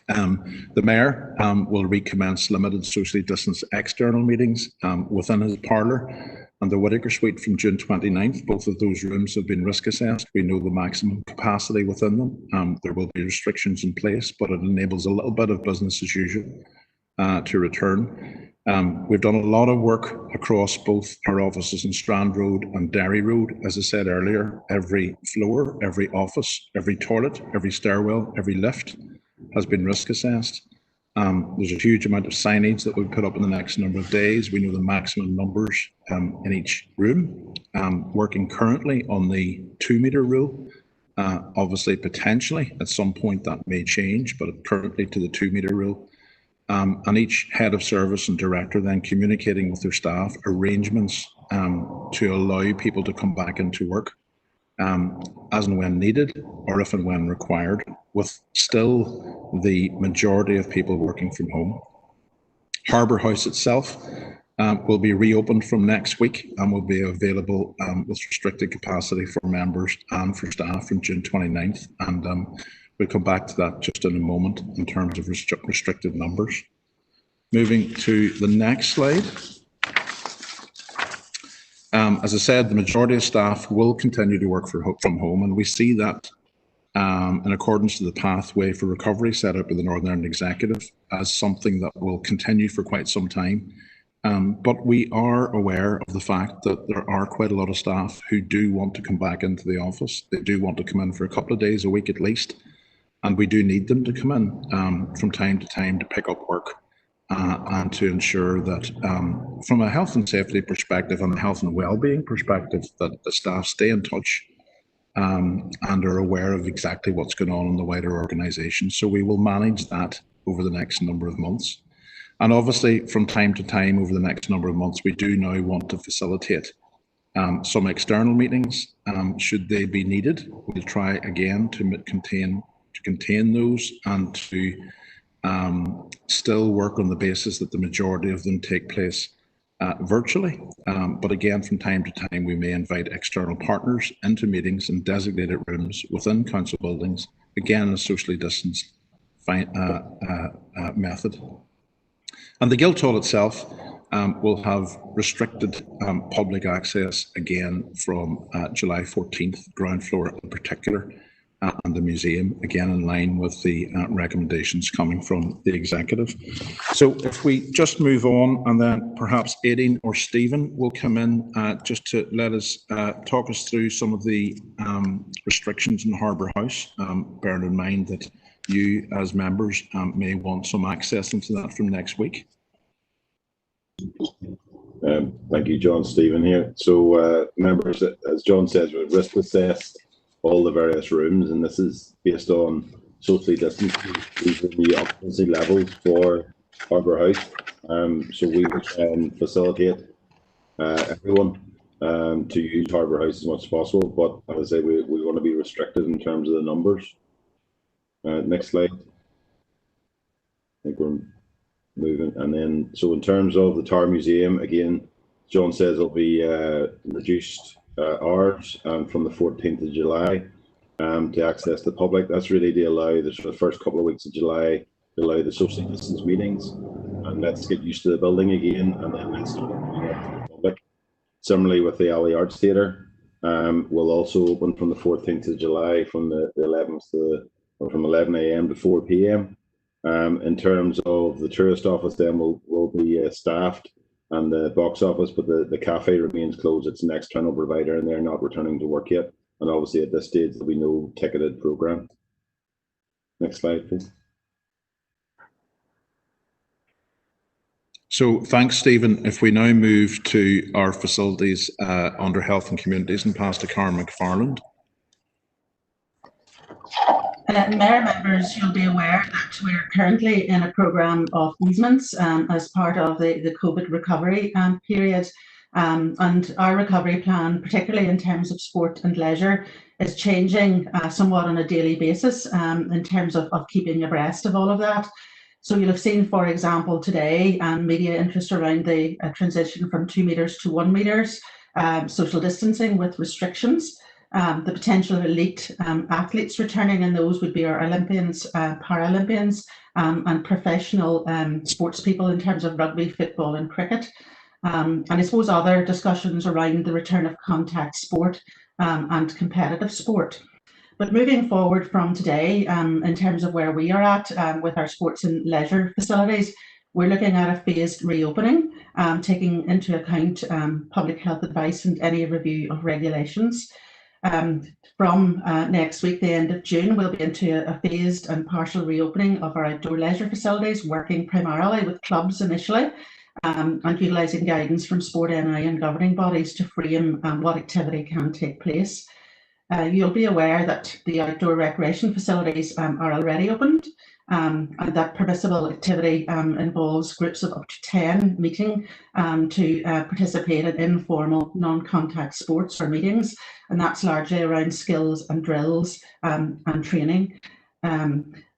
The Mayor will recommence limited socially distanced external meetings within his parlour and the Whittaker Suite from June 29th. Both of those rooms have been risk assessed. We know the maximum capacity within them. There will be restrictions in place, but it enables a little bit of business as usual to return. We've done a lot of work across both our offices in Strand Road and Derry Road. As I said earlier, every floor, every office, every toilet, every stairwell, every lift has been risk assessed. There's a huge amount of signage that we'll put up in the next number of days. We know the maximum numbers in each room. Working currently on the 2 metre rule. Obviously, potentially, at some point that may change, but currently to the 2 metre rule. And each head of service and director then communicating with their staff arrangements to allow people to come back into work as and when needed, or if and when required, with still the majority of people working from home. Harbour House itself will be reopened from next week and will be available with restricted capacity for members and for staff from June 29th. And we'll come back to that just in a moment in terms of restricted numbers. Moving to the next slide. As I said, the majority of staff will continue to work from home, and we see that in accordance to the pathway for recovery set up by the Northern Ireland Executive as something that will continue for quite some time. But we are aware of the fact that there are quite a lot of staff who do want to come back into the office. They do want to come in for a couple of days a week at least, and we do need them to come in from time to time to pick up work and to ensure that from a health and safety perspective and a health and well-being perspective, that the staff stay in touch and are aware of exactly what's going on in the wider organisation. So we will manage that over the next number of months. And obviously, from time to time over the next number of months, we do now want to facilitate some external meetings should they be needed. We'll try again to contain those and to still work on the basis that the majority of them take place virtually. But again, from time to time, we may invite external partners into meetings in designated rooms within council buildings, again, a socially distanced method. And the Guildhall itself will have restricted public access again from July 14th, ground floor in particular, and the museum, again in line with the recommendations coming from the executive. So if we just move on, and then perhaps Aideen or Stephen will come in just to let us talk us through some of the restrictions in Harbour House, bearing in mind that you as members may want some access into that from next week. Thank you, John. Stephen here. So members, as John says, we've risk assessed all the various rooms, and this is based on socially distancing the occupancy levels for Harbour House. So we will try and facilitate everyone to use Harbour House as much as possible, but I would say we want to be restricted in terms of the numbers. Next slide. I think we're moving, and then so in terms of the Tower Museum, again, John says it'll be reduced hours from the 14th of July to access the public. That's really to allow the first couple of weeks of July to allow the social distance meetings, and let's get used to the building again, and then let's start opening up to the public. Similarly with the Alley Arts Theatre, will also open from the 14th of July from the 11th to from 11 AM to 4 PM. In terms of the tourist office, then will be staffed, and the box office, but the cafe remains closed. It's an external provider, and they're not returning to work yet. And obviously, at this stage, there'll be no ticketed program. Next slide, please. So thanks, Stephen. If we now move to our facilities under Health and Communities and pass to Karen McFarland. Mayor members, you'll be aware that we're currently in a programme of easements as part of the COVID recovery period. And our recovery plan, particularly in terms of sport and leisure, is changing somewhat on a daily basis in terms of keeping abreast of all of that. So you'll have seen, for example, today, media interest around the transition from 2 metres to 1 metres, social distancing with restrictions. The potential of elite athletes returning, and those would be our Olympians, Paralympians, and professional sports people in terms of rugby, football and cricket. And I suppose other discussions around the return of contact sport and competitive sport. But moving forward from today, in terms of where we are at with our sports and leisure facilities, we're looking at a phased reopening, taking into account public health advice and any review of regulations. From next week, the end of June, we'll be into a phased and partial reopening of our outdoor leisure facilities, working primarily with clubs initially, and utilising guidance from Sport NI and governing bodies to frame what activity can take place. You'll be aware that the outdoor recreation facilities are already opened, and that permissible activity involves groups of up to 10 meeting to participate in informal non-contact sports or meetings, and that's largely around skills and drills and training.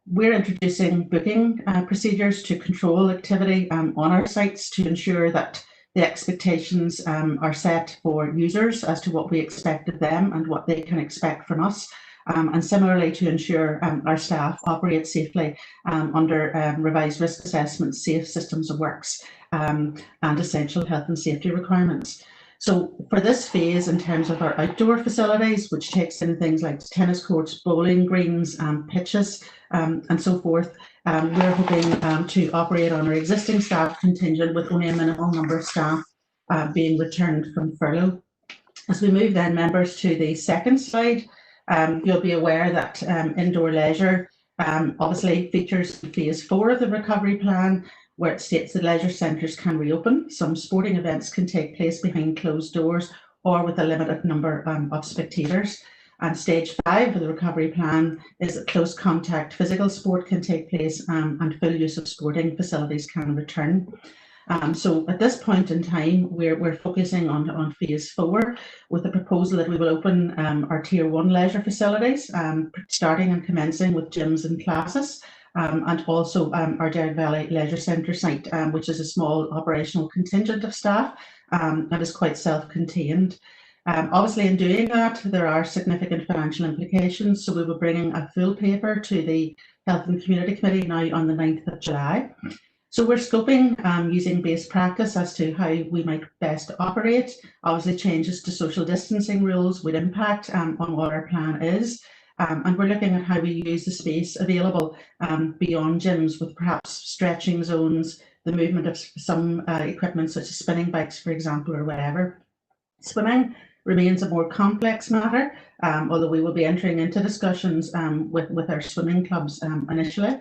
We're introducing booking procedures to control activity on our sites to ensure that the expectations are set for users as to what we expect of them and what they can expect from us. And similarly to ensure our staff operate safely under revised risk assessments, safe systems of works, and essential health and safety requirements. So for this phase, in terms of our outdoor facilities, which takes in things like tennis courts, bowling greens, pitches, and so forth, we're hoping to operate on our existing staff contingent with only a minimal number of staff being returned from furlough. As we move then, members, to the second slide, you'll be aware that indoor leisure obviously features in phase 4 of the recovery plan, where it states that leisure centres can reopen. Some sporting events can take place behind closed doors or with a limited number of spectators. And stage 5 of the recovery plan is that close contact physical sport can take place and full use of sporting facilities can return. So at this point in time, we're focusing on phase 4 with the proposal that we will open our tier 1 leisure facilities, starting and commencing with gyms and classes, and also our Derg Valley Leisure Centre site, which is a small operational contingent of staff and is quite self-contained. Obviously, in doing that, there are significant financial implications. So we will bring in a full paper to the Health and Community Committee now on the 9th of July. So we're scoping using best practice as to how we might best operate. Obviously, changes to social distancing rules would impact on what our plan is. And we're looking at how we use the space available beyond gyms, with perhaps stretching zones, the movement of some equipment such as spinning bikes, for example, or whatever. Swimming remains a more complex matter, although we will be entering into discussions with our swimming clubs initially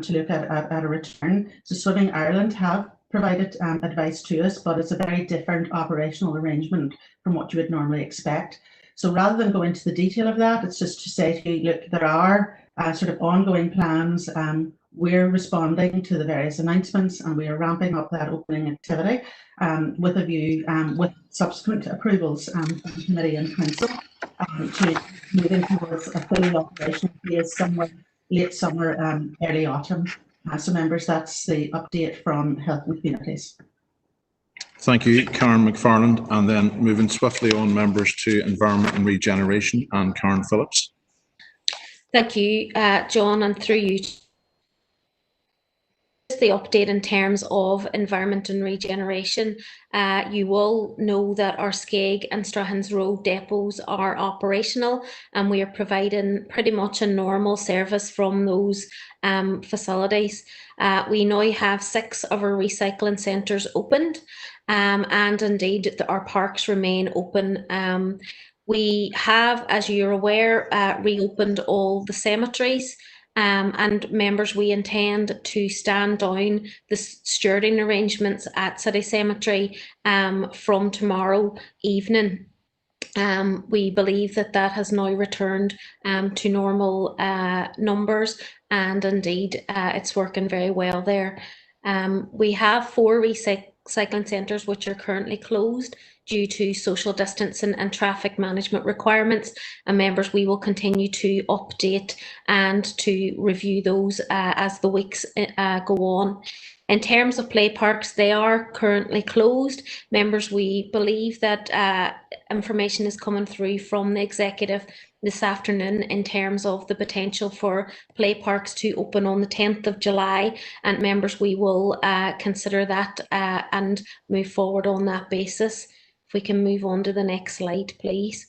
to look at a return. So Swimming Ireland have provided advice to us, but it's a very different operational arrangement from what you would normally expect. So rather than go into the detail of that, it's just to say to you, look, there are sort of ongoing plans. We're responding to the various announcements and we are ramping up that opening activity with a view, with subsequent approvals from the committee and council to moving towards a fully operational phase somewhere late summer, early autumn. So members, that's the update from Health and Communities. Thank you, Karen McFarland. And then moving swiftly on, members, to Environment and Regeneration, and Karen Phillips. Thank you, John, and through you. The update in terms of environment and regeneration, you will know that our Skeg and Strahans Road depots are operational, and we are providing pretty much a normal service from those facilities. We now have 6 of our recycling centres opened, and indeed our parks remain open. We have, as you're aware, reopened all the cemeteries. And members, we intend to stand down the stewarding arrangements at City Cemetery from tomorrow evening. We believe that that has now returned to normal numbers, and indeed it's working very well there. We have 4 recycling centres which are currently closed due to social distancing and traffic management requirements, and members, we will continue to update and to review those as the weeks go on. In terms of play parks, they are currently closed. Members, we believe that information is coming through from the executive this afternoon in terms of the potential for play parks to open on the 10th of July, and members, we will consider that and move forward on that basis. If we can move on to the next slide, please.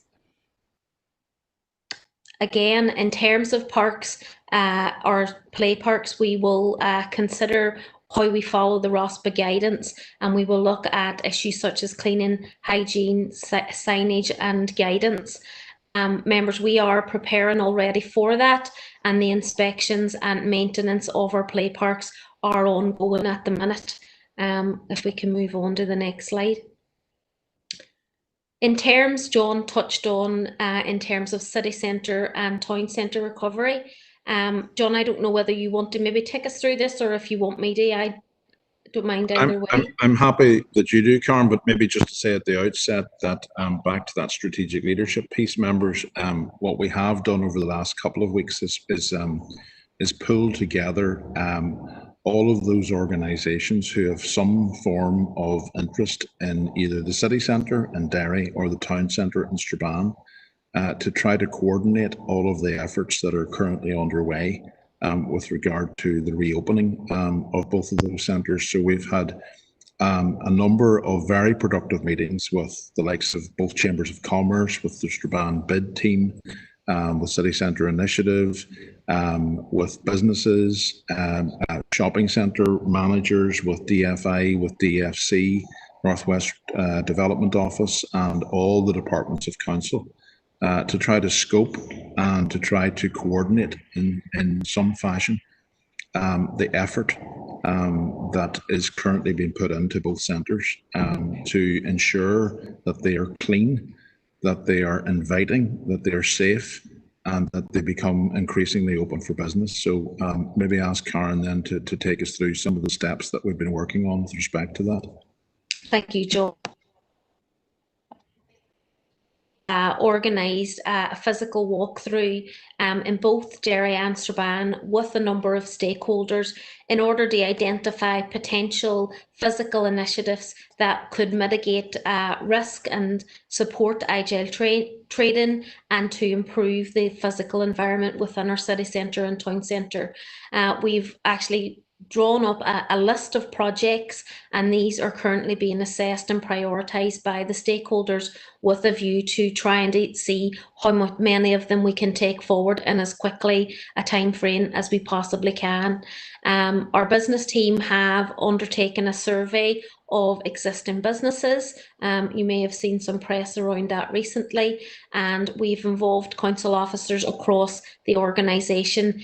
Again, in terms of parks, our play parks, we will consider how we follow the ROSPA guidance, and we will look at issues such as cleaning, hygiene, signage and guidance. Members, we are preparing already for that, and the inspections and maintenance of our play parks are ongoing at the minute. If we can move on to the next slide. In terms, John touched on, in terms of city centre and town centre recovery. John, I don't know whether you want to maybe take us through this, or if you want me to, I don't mind either way. I'm happy that you do, Karen, but maybe just to say at the outset that back to that strategic leadership piece, members, what we have done over the last couple of weeks is pull together all of those organisations who have some form of interest in either the city centre in Derry or the town centre in Strabane, to try to coordinate all of the efforts that are currently underway with regard to the reopening of both of those centres. So we've had a number of very productive meetings with the likes of both Chambers of Commerce, with the Strabane bid team, with City Centre Initiative, with businesses, shopping centre managers, with DFI, with DFC, Northwest Development Office, and all the departments of council, to try to scope and to try to coordinate in some fashion the effort that is currently being put into both centres to ensure that they are clean, that they are inviting, that they are safe, and that they become increasingly open for business. So maybe ask Karen then to take us through some of the steps that we've been working on with respect to that. Thank you, John. Organised a physical walkthrough in both Derry and Strabane with a number of stakeholders in order to identify potential physical initiatives that could mitigate risk and support agile trading, and to improve the physical environment within our city centre and town centre. We've actually drawn up a list of projects, and these are currently being assessed and prioritised by the stakeholders with a view to trying to see how many of them we can take forward in as quickly a time frame as we possibly can. Our business team have undertaken a survey of existing businesses. You may have seen some press around that recently, and we've involved council officers across the organisation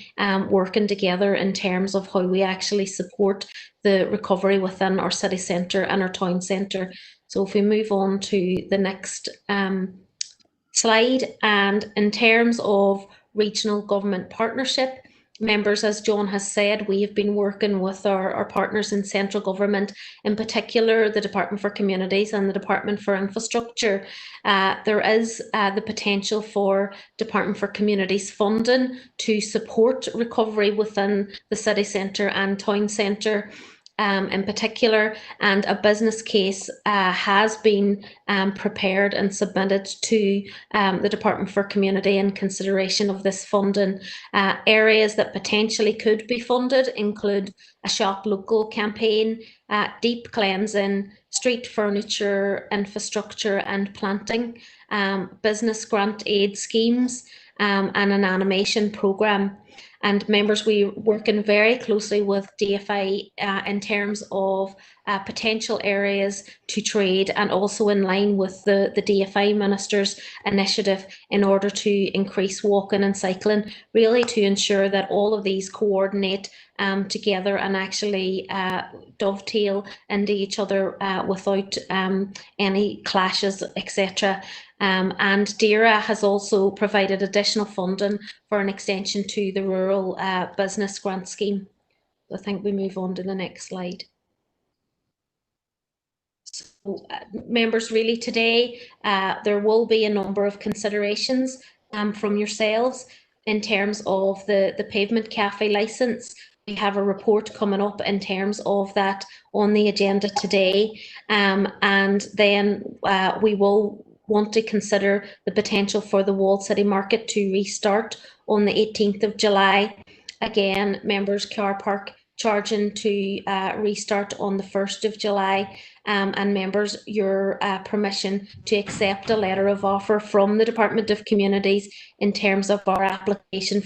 working together in terms of how we actually support the recovery within our city centre and our town centre. So if we move on to the next slide, and in terms of regional government partnership, members, as John has said, we have been working with our partners in central government, in particular the Department for Communities and the Department for Infrastructure. There is the potential for Department for Communities funding to support recovery within the city centre and town centre in particular, and a business case has been prepared and submitted to the Department for Community in consideration of this funding. Areas that potentially could be funded include a Shop Local campaign, deep cleansing, street furniture, infrastructure and planting, business grant aid schemes, and an animation programme. And members, we're working very closely with DFI in terms of potential areas to trade, and also in line with the DFI Minister's initiative in order to increase walking and cycling, really to ensure that all of these coordinate together and actually dovetail into each other without any clashes, etc. And DERA has also provided additional funding for an extension to the Rural Business Grant Scheme. So I think we move on to the next slide. So, members, really today there will be a number of considerations from yourselves in terms of the Pavement Cafe licence. We have a report coming up in terms of that on the agenda today, and then we will want to consider the potential for the Walled City Market to restart on the 18th of July. Again, members, car park charging to restart on the 1st of July, and members, your permission to accept a letter of offer from the Department of Communities in terms of our application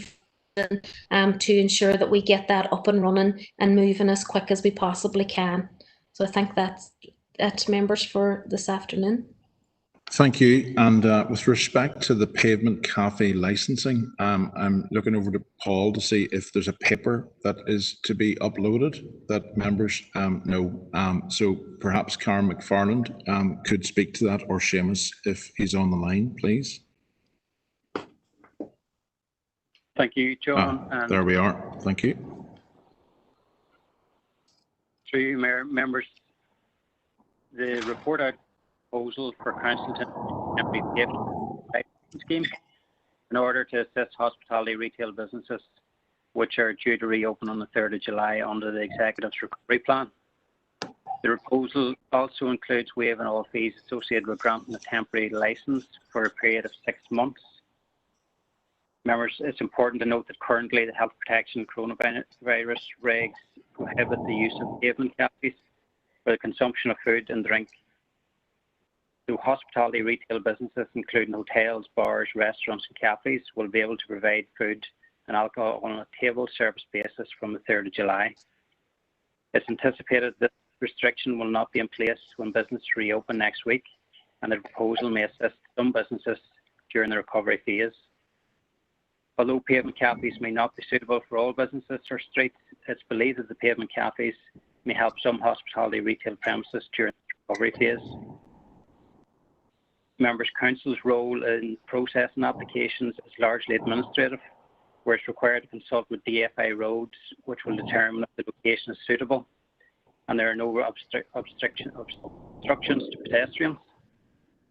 to ensure that we get that up and running and moving as quick as we possibly can. So I think that's members for this afternoon. Thank you. And with respect to the Pavement Cafe licensing, I'm looking over to Paul to see if there's a paper that is to be uploaded that members know. So perhaps Karen McFarland could speak to that, or Seamus if he's on the line, please. Thank you, John. And there we are. Thank you. Through you, Mayor, members, the report out proposal for council to temporary pavement scheme in order to assist hospitality retail businesses which are due to reopen on the 3rd of July under the Executive's Recovery Plan. The proposal also includes waiving all fees associated with granting a temporary licence for a period of 6 months. Members, it's important to note that currently the health protection coronavirus regs prohibit the use of pavement cafes for the consumption of food and drink. So hospitality retail businesses, including hotels, bars, restaurants and cafes, will be able to provide food and alcohol on a table service basis from the 3rd of July. It's anticipated that restriction will not be in place when businesses reopen next week, and the proposal may assist some businesses during the recovery phase. Although pavement cafes may not be suitable for all businesses or streets, it's believed that the pavement cafes may help some hospitality retail premises during the recovery phase. Members' Council's role in processing applications is largely administrative, where it's required to consult with DFI roads, which will determine if the location is suitable, and there are no obstructions to pedestrians.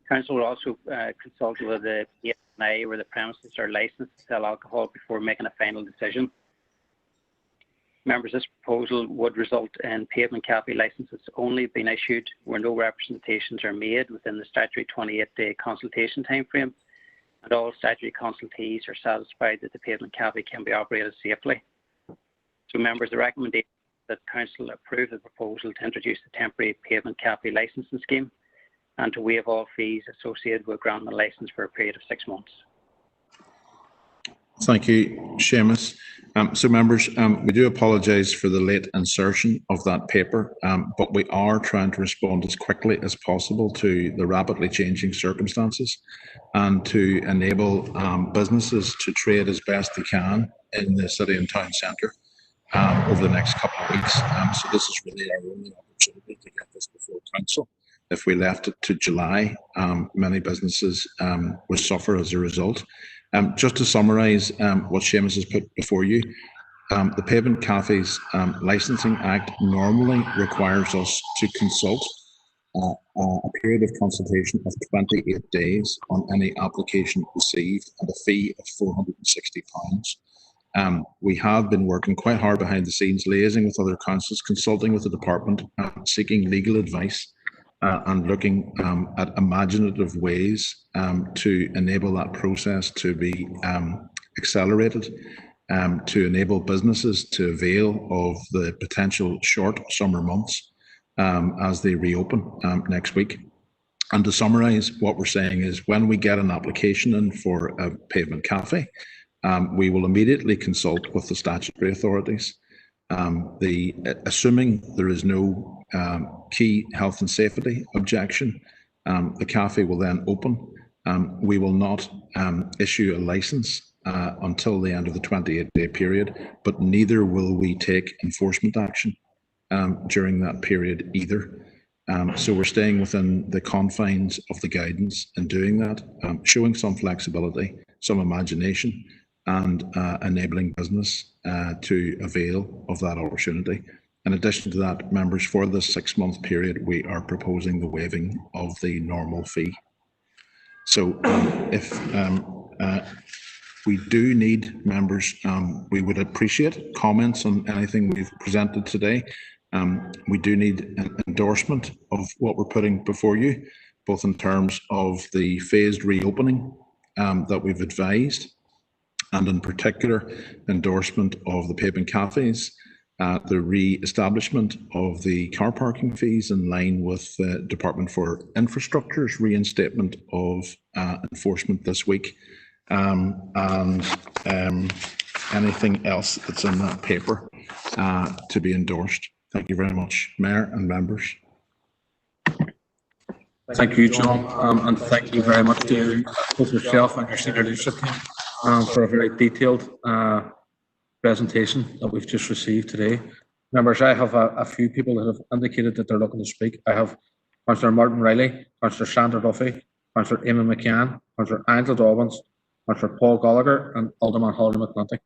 Council will also consult with the DFI where the premises are licensed to sell alcohol before making a final decision. Members, this proposal would result in pavement cafe licences only being issued where no representations are made within the statutory 28-day consultation timeframe, and all statutory consultees are satisfied that the pavement cafe can be operated safely. So, members, the recommendation is that Council approve the proposal to introduce the temporary pavement cafe licensing scheme and to waive all fees associated with granting a licence for a period of 6 months. Thank you, Seamus. So members, we do apologise for the late insertion of that paper, but we are trying to respond as quickly as possible to the rapidly changing circumstances and to enable businesses to trade as best they can in the city and town centre over the next couple of weeks. So this is really our only opportunity to get this before Council. If we left it to July, many businesses would suffer as a result. Just to summarise what Seamus has put before you, the Pavement Cafes Licensing Act normally requires us to consult a period of consultation of 28 days on any application received at a fee of £460. We have been working quite hard behind the scenes, liaising with other councils, consulting with the department, seeking legal advice, and looking at imaginative ways to enable that process to be accelerated, to enable businesses to avail of the potential short summer months as they reopen next week. And to summarise, what we're saying is when we get an application in for a pavement cafe, we will immediately consult with the statutory authorities. Assuming there is no key health and safety objection, the cafe will then open. We will not issue a licence until the end of the 28-day period, but neither will we take enforcement action during that period either. So we're staying within the confines of the guidance in doing that, showing some flexibility, some imagination, and enabling business to avail of that opportunity. In addition to that, members, for this 6-month period, we are proposing the waiving of the normal fee. So if we do need members, we would appreciate comments on anything we've presented today. We do need an endorsement of what we're putting before you, both in terms of the phased reopening that we've advised, and in particular, endorsement of the pavement cafes, the re-establishment of the car parking fees in line with the Department for Infrastructure's reinstatement of enforcement this week, and anything else that's in that paper to be endorsed. Thank you very much, Mayor and members. Thank you, John, and thank you very much to both yourself and your senior leadership team for a very detailed presentation that we've just received today. Members, I have a few people that have indicated that they're looking to speak. I have Councillor Martin Riley, Councillor Sandra Duffy, Councillor Eamon McCann, Councillor Angela Dobbins, Councillor Paul Gallagher, and Alderman Holly McClintock.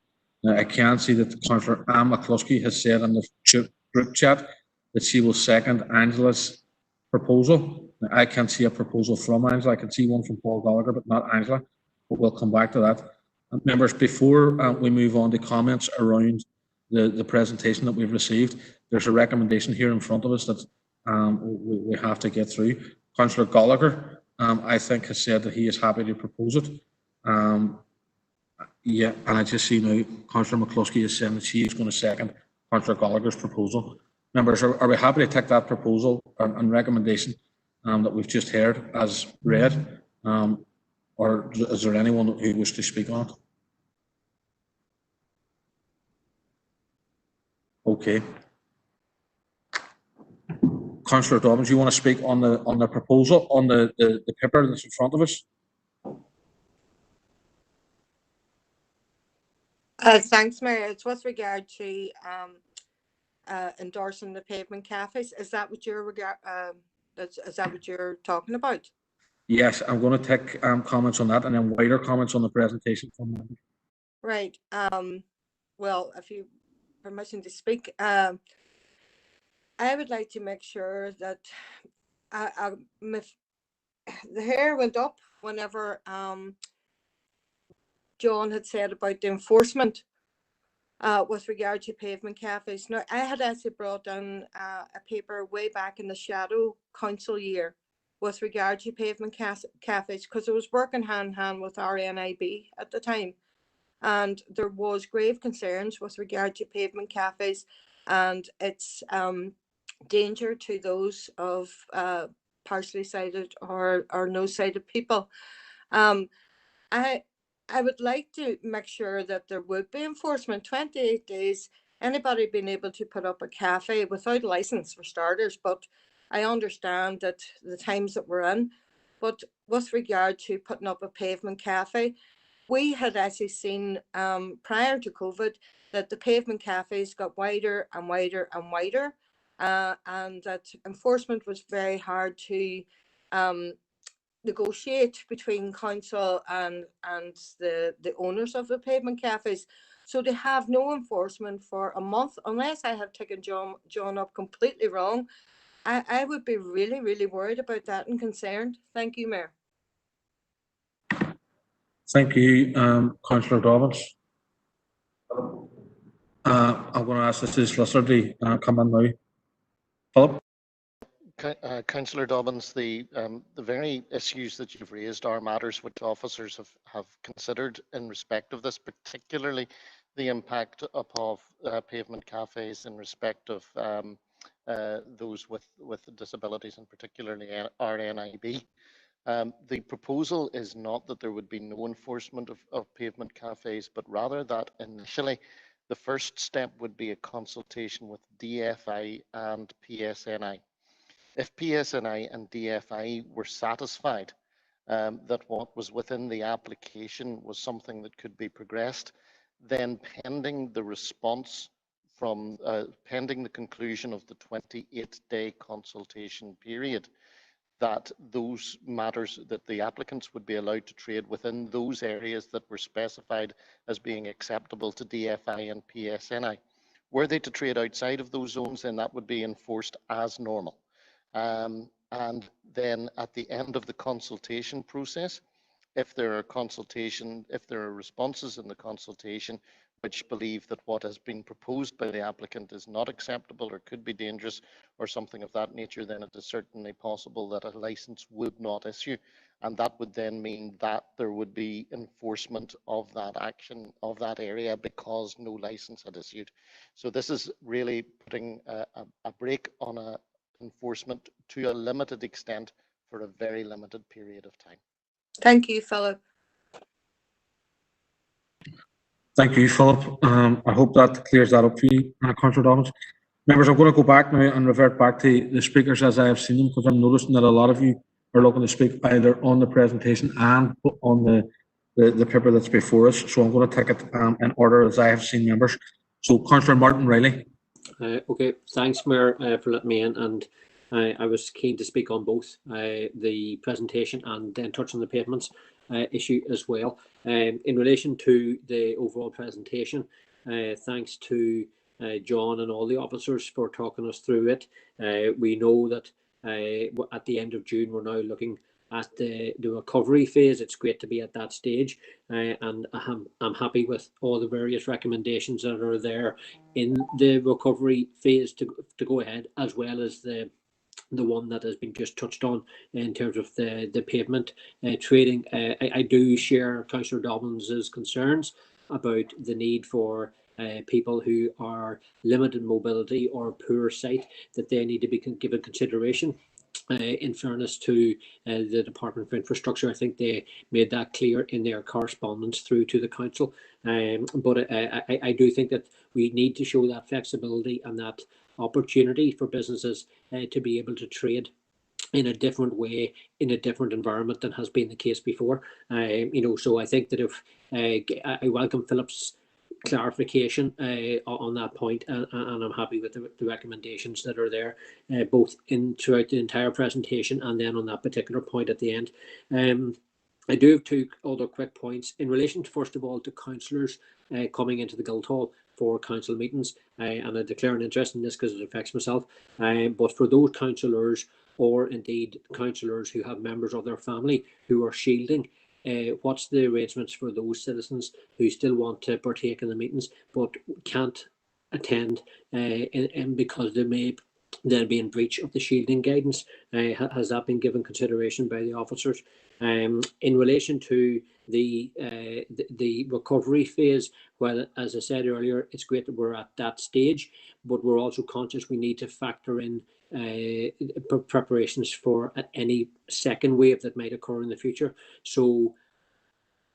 Now, I can see that Councillor Anne McCluskey has said in the group chat that she will second Angela's proposal. Now, I can't see a proposal from Angela. I can see one from Paul Gallagher, but not Angela. But we'll come back to that. Members, before we move on to comments around the presentation that we've received, there's a recommendation here in front of us that we have to get through. Councillor Gallagher, I think, has said that he is happy to propose it. Yeah, and I just see now Councillor McCluskey is saying that she is going to second Councillor Gallagher's proposal. Members, are we happy to take that proposal and recommendation that we've just heard as read? Or is there anyone who wishes to speak on it? Okay. Councillor Dobbins, you want to speak on the proposal, on the paper that's in front of us? Thanks, Mayor. It's with regard to endorsing the pavement cafes. Is that what you're is that what you're talking about? Yes, I'm going to take comments on that and then wider comments on the presentation from members. Right. Well, if you permission to speak, I would like to make sure that the hair went up whenever John had said about the enforcement with regard to pavement cafes. Now, I had actually brought in a paper way back in the Shadow Council year with regard to pavement cafes, because it was working hand in hand with RNIB at the time. And there was grave concerns with regard to pavement cafes and its danger to those of partially sighted or no sighted people. I would like to make sure that there would be enforcement. 28 days, anybody being able to put up a cafe without license for starters, but I understand that the times that we're in. But with regard to putting up a pavement cafe, we had actually seen prior to COVID that the pavement cafes got wider and wider and wider, and that enforcement was very hard to negotiate between council and the owners of the pavement cafes. So to have no enforcement for a month, unless I have taken John up completely wrong, I would be really, really worried about that and concerned. Thank you, Mayor. Thank you, Councillor Dobbins. I'm going to ask the solicitor to come in now. Philip? Councillor Dobbins, the very issues that you've raised are matters which officers have considered in respect of this, particularly the impact of pavement cafes in respect of those with disabilities, and particularly RNIB. The proposal is not that there would be no enforcement of pavement cafes, but rather that initially the first step would be a consultation with DFI and PSNI. If PSNI and DFI were satisfied that what was within the application was something that could be progressed, then pending the response from, pending the conclusion of the 28-day consultation period, that those matters, that the applicants would be allowed to trade within those areas that were specified as being acceptable to DFI and PSNI. Were they to trade outside of those zones, then that would be enforced as normal. And then at the end of the consultation process, if there are responses in the consultation which believe that what has been proposed by the applicant is not acceptable or could be dangerous or something of that nature, then it is certainly possible that a license would not issue. And that would then mean that there would be enforcement of that action of that area because no license had issued. So this is really putting a brake on enforcement to a limited extent for a very limited period of time. Thank you, Philip. Thank you, Philip. I hope that clears that up for you, Councillor Dobbins. Members, I'm going to go back now and revert back to the speakers as I have seen them, because I'm noticing that a lot of you are looking to speak either on the presentation and on the paper that's before us. So I'm going to take it in order as I have seen members. So Councillor Martin Riley. Okay, thanks, Mayor, for letting me in, and I was keen to speak on both the presentation and then touch on the pavements issue as well. In relation to the overall presentation, thanks to John and all the officers for talking us through it. We know that at the end of June, we're now looking at the recovery phase. It's great to be at that stage, and I'm happy with all the various recommendations that are there in the recovery phase to go ahead, as well as the one that has been just touched on in terms of the pavement trading. I do share Councillor Dobbins' concerns about the need for people who are limited mobility or poor sight, that they need to be given consideration. In fairness to the Department of Infrastructure, I think they made that clear in their correspondence through to the council. But I do think that we need to show that flexibility and that opportunity for businesses to be able to trade in a different way, in a different environment than has been the case before. So I think that if I welcome Philip's clarification on that point, and I'm happy with the recommendations that are there, both throughout the entire presentation and then on that particular point at the end. I do have two other quick points in relation to, first of all, to councillors coming into the Guildhall for council meetings, and I declare an interest in this because it affects myself. But for those councillors, or indeed councillors who have members of their family who are shielding, what's the arrangements for those citizens who still want to partake in the meetings but can't attend and because they'll be in breach of the shielding guidance? Has that been given consideration by the officers? In relation to the recovery phase, well, as I said earlier, it's great that we're at that stage, but we're also conscious we need to factor in preparations for any second wave that might occur in the future. So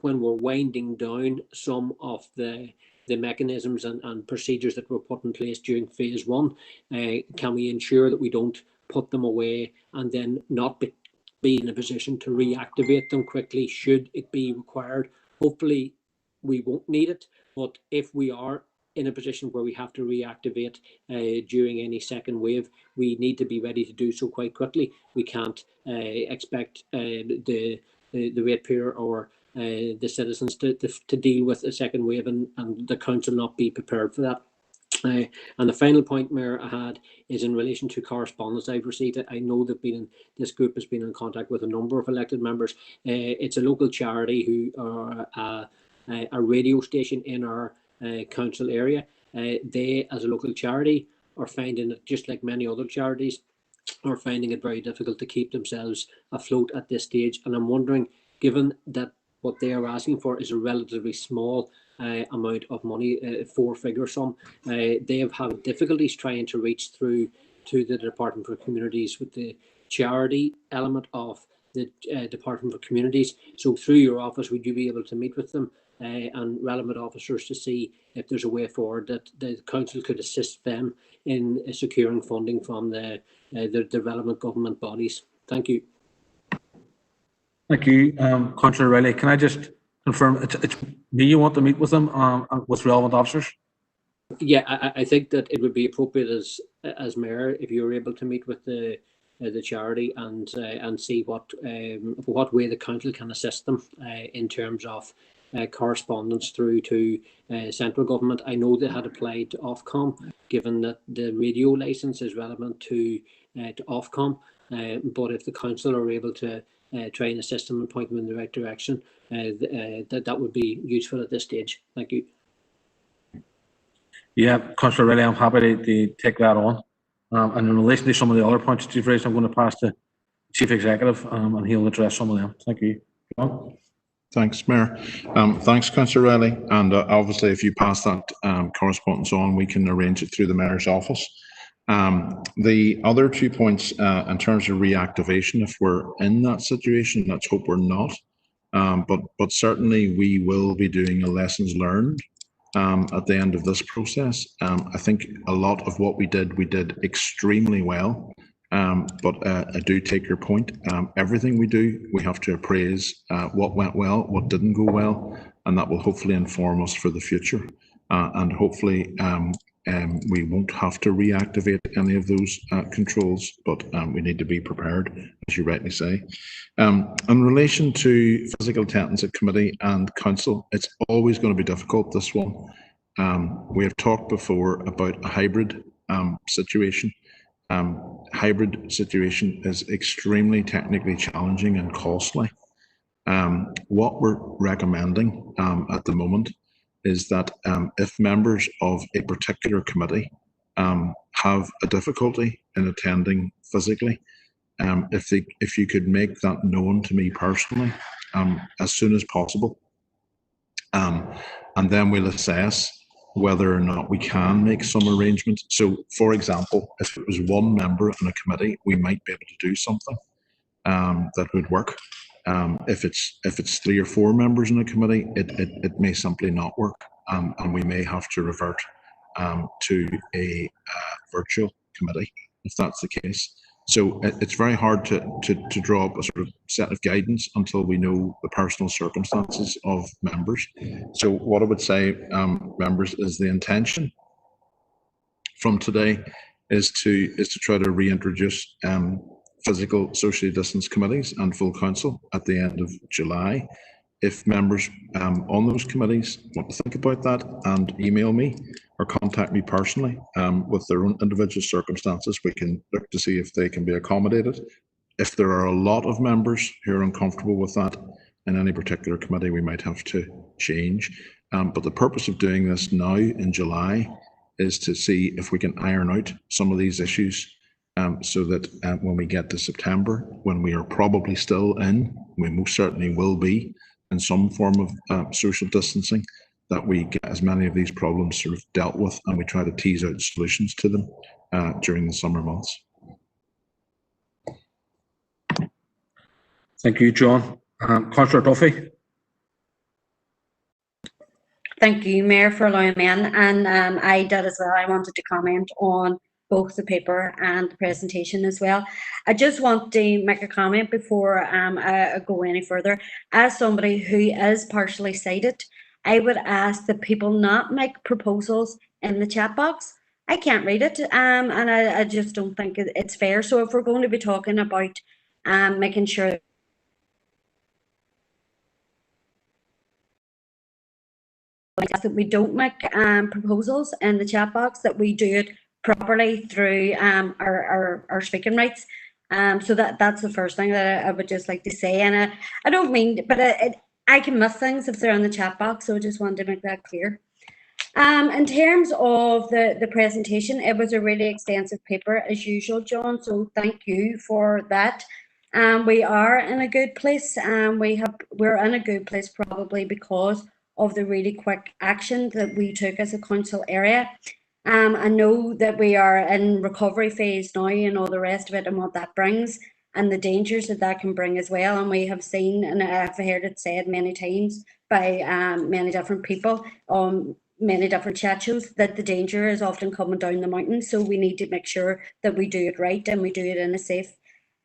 when we're winding down some of the mechanisms and procedures that were put in place during phase one, can we ensure that we don't put them away and then not be in a position to reactivate them quickly should it be required? Hopefully we won't need it, but if we are in a position where we have to reactivate during any second wave, we need to be ready to do so quite quickly. We can't expect the ratepayer or the citizens to deal with a second wave and the council not be prepared for that. And the final point, Mayor, I had is in relation to correspondence I've received. I know that this group has been in contact with a number of elected members. It's a local charity who are a radio station in our council area. They, as a local charity, are finding it, just like many other charities, are finding it very difficult to keep themselves afloat at this stage. And I'm wondering, given that what they are asking for is a relatively small amount of money, four-figure sum, they have had difficulties trying to reach through to the Department for Communities with the charity element of the Department for Communities. So through your office, would you be able to meet with them and relevant officers to see if there's a way forward that the council could assist them in securing funding from the relevant government bodies? Thank you. Thank you, Councillor Riley. Can I just confirm it's me you want to meet with them with relevant officers? Yeah, I think that it would be appropriate as mayor if you were able to meet with the charity and see what way the council can assist them in terms of correspondence through to central government. I know they had applied to Ofcom, given that the radio licence is relevant to Ofcom, but if the council are able to try and assist them and point them in the right direction, that would be useful at this stage. Thank you. Yeah, Councillor Riley, I'm happy to take that on. And in relation to some of the other points that you've raised, I'm going to pass to Chief Executive and he'll address some of them. Thank you. John? Thanks, Mayor. Thanks, Councillor Riley. And obviously, if you pass that correspondence on, we can arrange it through the Mayor's office. The other 2 points in terms of reactivation, if we're in that situation, let's hope we're not. But certainly we will be doing a lessons learned at the end of this process. I think a lot of what we did extremely well. But I do take your point. Everything we do, we have to appraise what went well, what didn't go well, and that will hopefully inform us for the future. And hopefully we won't have to reactivate any of those controls, but we need to be prepared, as you rightly say. In relation to physical attendance at committee and council, it's always going to be difficult, this one. We have talked before about a hybrid situation. Hybrid situation is extremely technically challenging and costly. What we're recommending at the moment is that if members of a particular committee have a difficulty in attending physically, if you could make that known to me personally as soon as possible, and then we'll assess whether or not we can make some arrangements. So, for example, if it was one member in a committee, we might be able to do something that would work. If it's 3 or 4 members in a committee, it may simply not work, and we may have to revert to a virtual committee if that's the case. So it's very hard to draw up a sort of set of guidance until we know the personal circumstances of members. So what I would say, members, is the intention from today is to try to reintroduce physical socially distanced committees and full council at the end of July. If members on those committees want to think about that and email me or contact me personally with their own individual circumstances, we can look to see if they can be accommodated. If there are a lot of members who are uncomfortable with that in any particular committee, we might have to change. But the purpose of doing this now in July is to see if we can iron out some of these issues so that when we get to September, when we are probably still in, we most certainly will be, in some form of social distancing, that we get as many of these problems sort of dealt with and we try to tease out solutions to them during the summer months. Thank you, John. Councillor Duffy. Thank you, Mayor, for allowing me in, and I did as well. I wanted to comment on both the paper and the presentation as well. I just want to make a comment before I go any further. As somebody who is partially sighted, I would ask that people not make proposals in the chat box. I can't read it, and I just don't think it's fair. So if we're going to be talking about making sure that we don't make proposals in the chat box, that we do it properly through our speaking rights. So that's the first thing that I would just like to say. And I don't mean, but I can miss things if they're in the chat box, so I just wanted to make that clear. In terms of the presentation, it was a really extensive paper as usual, John, so thank you for that. We are in a good place, and we're in a good place probably because of the really quick action that we took as a council area. I know that we are in recovery phase now and all the rest of it and what that brings and the dangers that can bring as well. And we have seen, and I've heard it said many times by many different people on many different chat shows, that the danger is often coming down the mountain. So we need to make sure that we do it right and we do it in a safe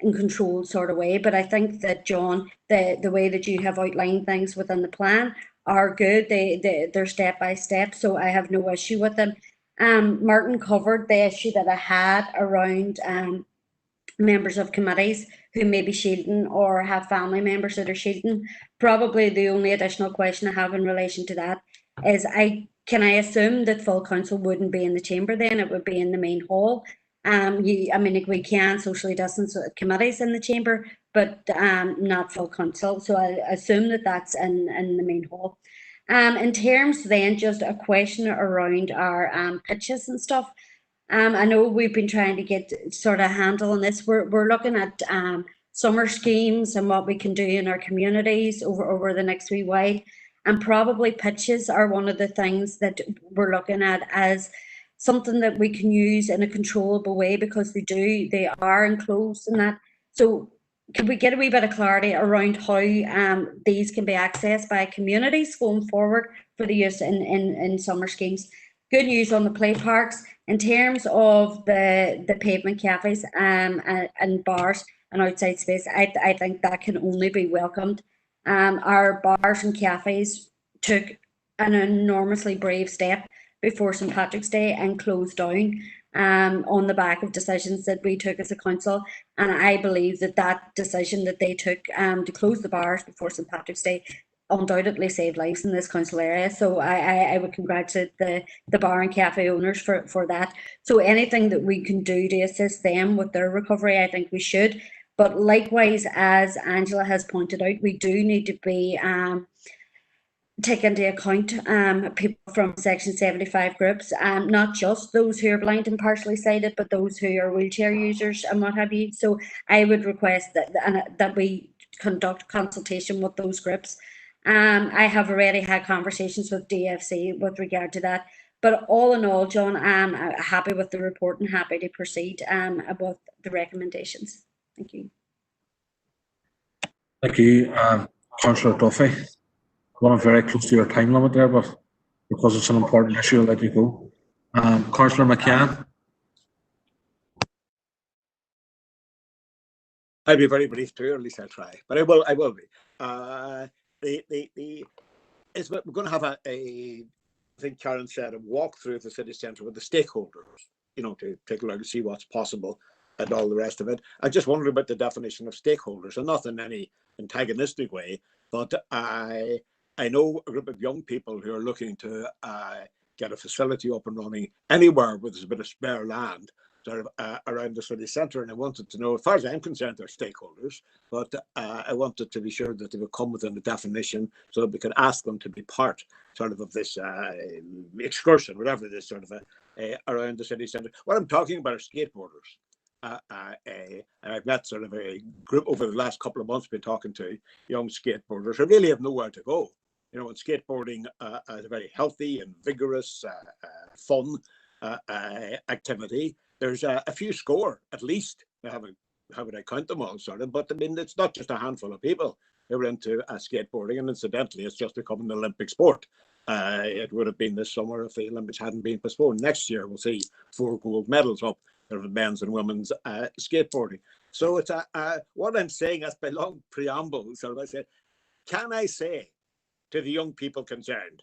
and controlled sort of way. But I think that, John, the way that you have outlined things within the plan are good. They're step by step, so I have no issue with them. Martin covered the issue that I had around members of committees who may be shielding or have family members that are shielding. Probably the only additional question I have in relation to that is, can I assume that full council wouldn't be in the chamber then? It would be in the main hall. I mean, we can socially distance committees in the chamber, but not full council. So I assume that that's in the main hall. In terms then, just a question around our pitches and stuff. I know we've been trying to get sort of a handle on this. We're looking at summer schemes and what we can do in our communities over the next wee while. And probably pitches are one of the things that we're looking at as something that we can use in a controllable way, because they are enclosed and that. So Could we get a wee bit of clarity around how these can be accessed by communities going forward for the use in summer schemes? Good news on the play parks. In terms of the pavement cafes and bars and outside space, I think that can only be welcomed. Our bars and cafes took an enormously brave step before St Patrick's Day and closed down on the back of decisions that we took as a council. And I believe that decision that they took to close the bars before St Patrick's Day undoubtedly saved lives in this council area. So I would congratulate the bar and cafe owners for that. So anything that we can do to assist them with their recovery, I think we should. But likewise, as Angela has pointed out, we do need to be take into account people from Section 75 groups, not just those who are blind and partially sighted, but those who are wheelchair users and what have you. So I would request that we conduct consultation with those groups. I have already had conversations with DFC with regard to that. But all in all, John, I'm happy with the report and happy to proceed about the recommendations. Thank you. Thank you, Councillor Duffy. I'm very close to your time limit there, but because it's an important issue, I'll let you go. Councillor McCann. I'll be very brief too, or at least I'll try, but I will be. We're going to have I think Karen said, a walk through the city centre with the stakeholders, to take a look and see what's possible and all the rest of it. I just wondered about the definition of stakeholders, and not in any antagonistic way, but I know a group of young people who are looking to get a facility up and running anywhere where there's a bit of spare land, sort of around the city centre, and I wanted to know, as far as I'm concerned, they're stakeholders, but I wanted to be sure that they would come within the definition so that we could ask them to be part sort of this excursion, whatever it is, sort of around the city centre. What I'm talking about are skateboarders. And I've met sort of a group over the last couple of months, been talking to young skateboarders who really have nowhere to go. And skateboarding is a very healthy and vigorous, fun activity. There's a few score, at least. How would I count them all, sort of? But I mean, it's not just a handful of people who are into skateboarding, and incidentally, it's just become an Olympic sport. It would have been this summer if the Olympics hadn't been postponed. Next year, we'll see 4 gold medals up for men's and women's skateboarding. So it's what I'm saying, that's by long preamble. So I said, can I say to the young people concerned,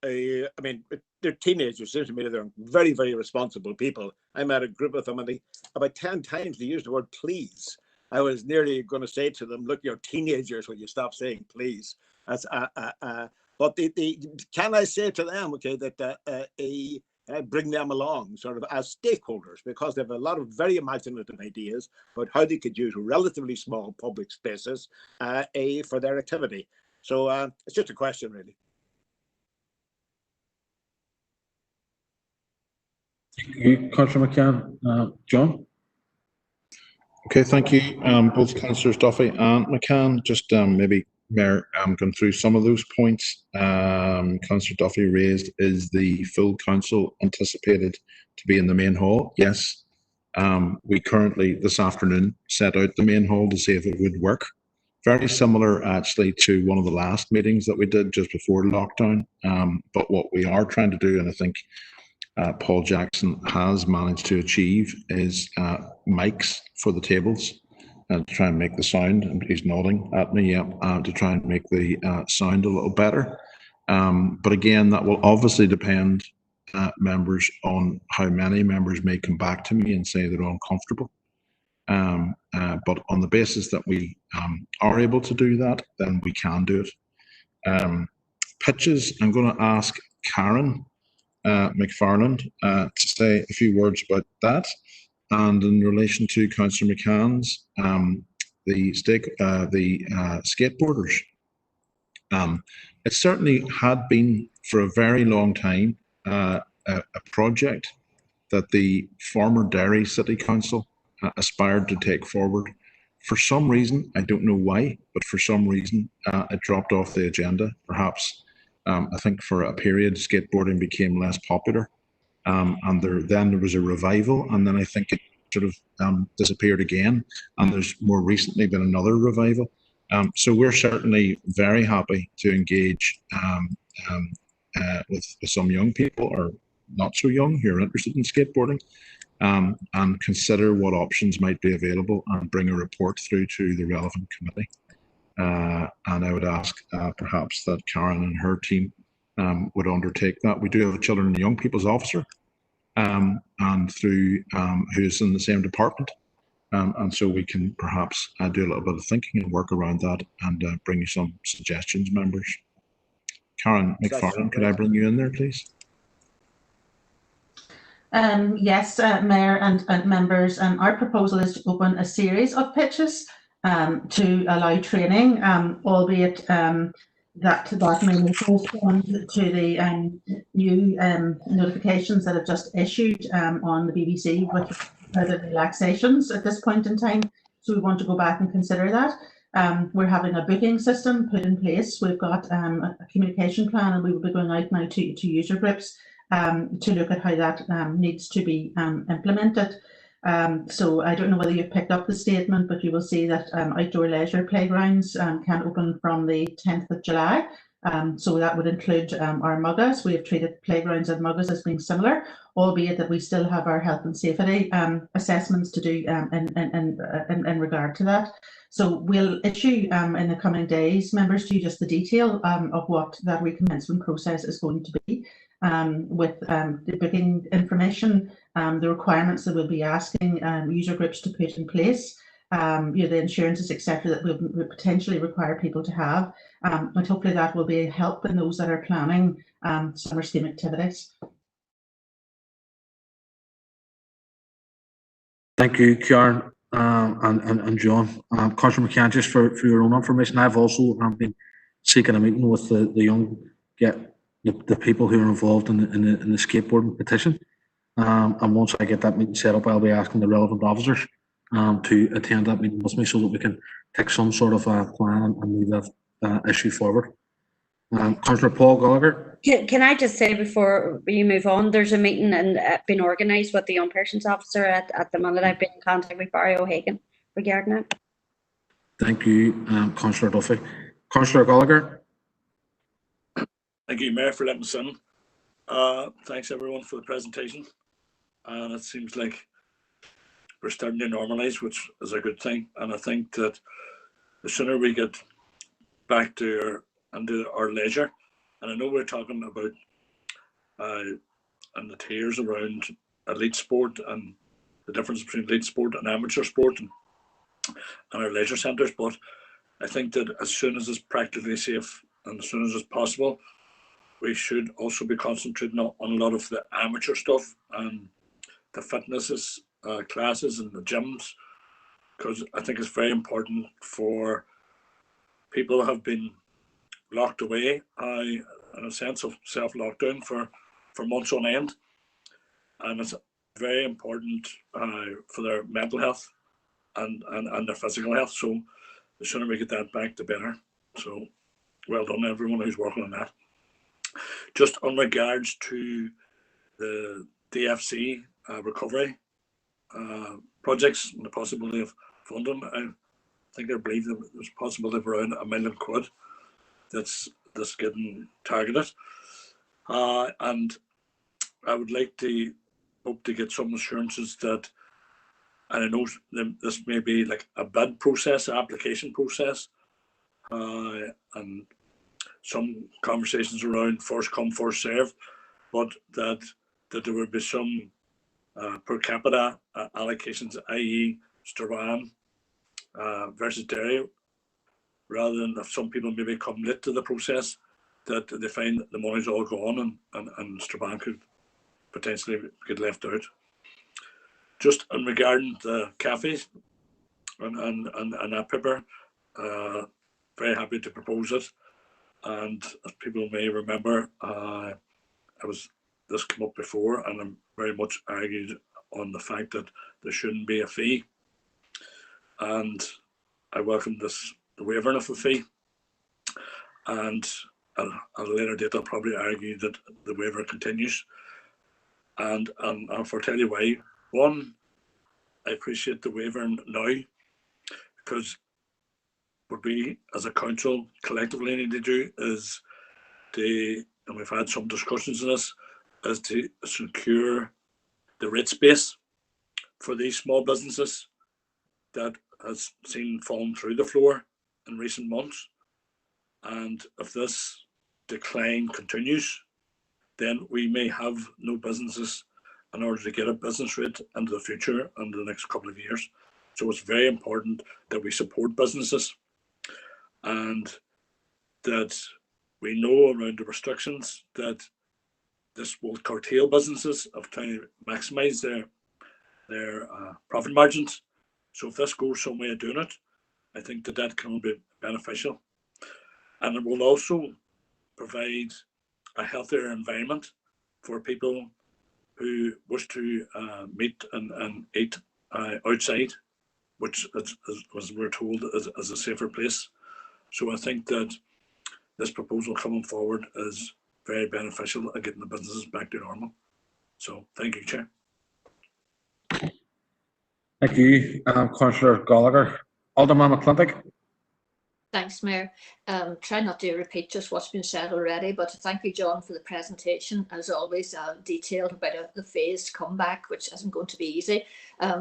I mean, they're teenagers, seems to me they're very, very responsible people. I met a group of them, and about 10 times they used the word please. I was nearly going to say to them, look, you're teenagers when you stop saying please. That's but can I say to them, okay, that bring them along sort of as stakeholders, because they have a lot of very imaginative ideas about how they could use relatively small public spaces for their activity. So it's just a question, really. Thank you, Councillor McCann. John? Okay, thank you, both Councillors Duffy and McCann. Just maybe, Mayor, going through some of those points. Councillor Duffy raised, is the full council anticipated to be in the main hall? Yes. We currently, this afternoon, set out the main hall to see if it would work. Very similar, actually, to one of the last meetings that we did just before lockdown. But what we are trying to do, and I think Paul Jackson has managed to achieve, is mics for the tables to try and make the sound, and he's nodding at me, to try and make the sound a little better. But again, that will obviously depend, members, on how many members may come back to me and say they're uncomfortable. But on the basis that we are able to do that, then we can do it. Pitches, I'm going to ask Karen McFarland to say a few words about that. And in relation to Councillor McCann's, the skateboarders, it certainly had been for a very long time a project that the former Derry City Council aspired to take forward. For some reason, I don't know why, but for some reason it dropped off the agenda. Perhaps I think for a period skateboarding became less popular, and then there was a revival, and then I think it sort of disappeared again, and there's more recently been another revival. So we're certainly very happy to engage with some young people, or not so young, who are interested in skateboarding, and consider what options might be available and bring a report through to the relevant committee. And I would ask perhaps that Karen and her team would undertake that. We do have a Children and Young People's Officer, and through who's in the same department. And so we can perhaps do a little bit of thinking and work around that and bring you some suggestions, members. Karen McFarlane, could I bring you in there, please? Yes, Mayor and members, our proposal is to open a series of pitches to allow training, albeit that may correspond to the new notifications that have just issued on the BBC with further relaxations at this point in time. So we want to go back and consider that. We're having a booking system put in place. We've got a communication plan, and we will be going out now to user groups to look at how that needs to be implemented. So I don't know whether you've picked up the statement, but you will see that outdoor leisure playgrounds can open from the 10th of July. So that would include our MUGAs. We have treated playgrounds and MUGAs as being similar, albeit that we still have our health and safety assessments to do in regard to that. So we'll issue in the coming days, members, to you just the detail of what that recommencement process is going to be, with the booking information, the requirements that we'll be asking user groups to put in place, the insurances, etc., that we'll potentially require people to have, and hopefully that will be a help in those that are planning summer STEAM activities. Thank you, Karen and John. Councillor McCann, just for your own information, I've also been seeking a meeting with the young, the people who are involved in the skateboarding petition. And once I get that meeting set up, I'll be asking the relevant officers to attend that meeting with me so that we can take some sort of a plan and move that issue forward. Councillor Paul Gallagher. Can I just say before you move on, there's a meeting and been organised with the young persons officer at the minute. I've been in contact with Barry O'Hagan regarding it. Thank you, Councillor Duffy. Councillor Gallagher. Thank you, Mayor, for letting us in. Thanks everyone for the presentation. And it seems like we're starting to normalise, which is a good thing. And I think that the sooner we get back to our leisure, and I know we're talking about and the tiers around elite sport and the difference between elite sport and amateur sport and our leisure centres, but I think that as soon as it's practically safe and as soon as it's possible, we should also be concentrating on a lot of the amateur stuff and the fitnesses classes and the gyms, because I think it's very important for people who have been locked away in a sense of self-lockdown for months on end, and it's very important for their mental health and their physical health. So the sooner we get that back, the better. So well done everyone who's working on that. Just on regards to the DFC recovery projects and the possibility of funding, I believe that there's a possibility of around £1 million that's getting targeted, and I would like to hope to get some assurances that, and I know this may be like a bid process, an application process, and some conversations around first come first serve, but that there would be some per capita allocations, i.e. Strabane versus Derry, rather than if some people maybe come late to the process, that they find that the money's all gone and Strabane could potentially get left out. Just in regarding the cafes and that paper, very happy to propose it. And as people may remember, this came up before, and I'm very much argued on the fact that there shouldn't be a fee. And I welcome the waiver of a fee. And at a later date, I'll probably argue that the waiver continues. And I'll tell you why. One, I appreciate the waiver now, because what we as a council collectively need to do is and we've had some discussions on this, is to secure the rate space for these small businesses that has seen fallen through the floor in recent months. And if this decline continues, then we may have no businesses in order to get a business rate into the future and the next couple of years. So it's very important that we support businesses, and that we know around the restrictions that this will curtail businesses of trying to maximise their profit margins. So if this goes some way of doing it, I think that can be beneficial. And it will also provide a healthier environment for people who wish to meet and eat outside, which, as we're told, is a safer place. So I think that this proposal coming forward is very beneficial at getting the businesses back to normal. So thank you, Chair. Thank you, Councillor Gallagher. Alderman McClintock. Thanks, Mayor. Try not to repeat just what's been said already, but thank you, John, for the presentation. As always, detailed about the phased comeback, which isn't going to be easy.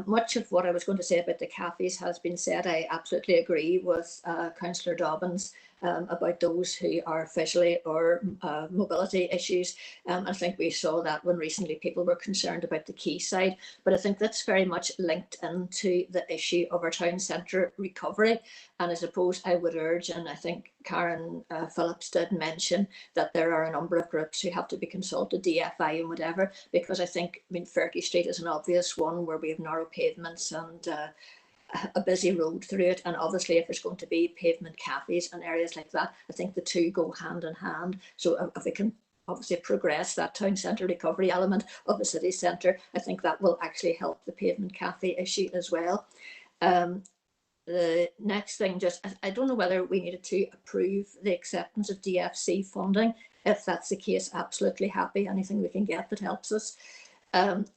Much of what I was going to say about the cafes has been said. I absolutely agree with Councillor Dobbins about those who are visually or mobility issues. I think we saw that when recently people were concerned about the quayside, but I think that's very much linked into the issue of our town centre recovery. And I suppose I would urge, and I think Karen Phillips did mention, that there are a number of groups who have to be consulted, DFI and whatever, because I think, Fergie Street is an obvious one where we have narrow pavements and a busy road through it, and obviously if there's going to be pavement cafes and areas like that, I think the two go hand in hand. So if we can obviously progress that town centre recovery element of the city centre, I think that will actually help the pavement cafe issue as well. The next thing, I don't know whether we needed to approve the acceptance of DFC funding. If that's the case, absolutely happy. Anything we can get that helps us.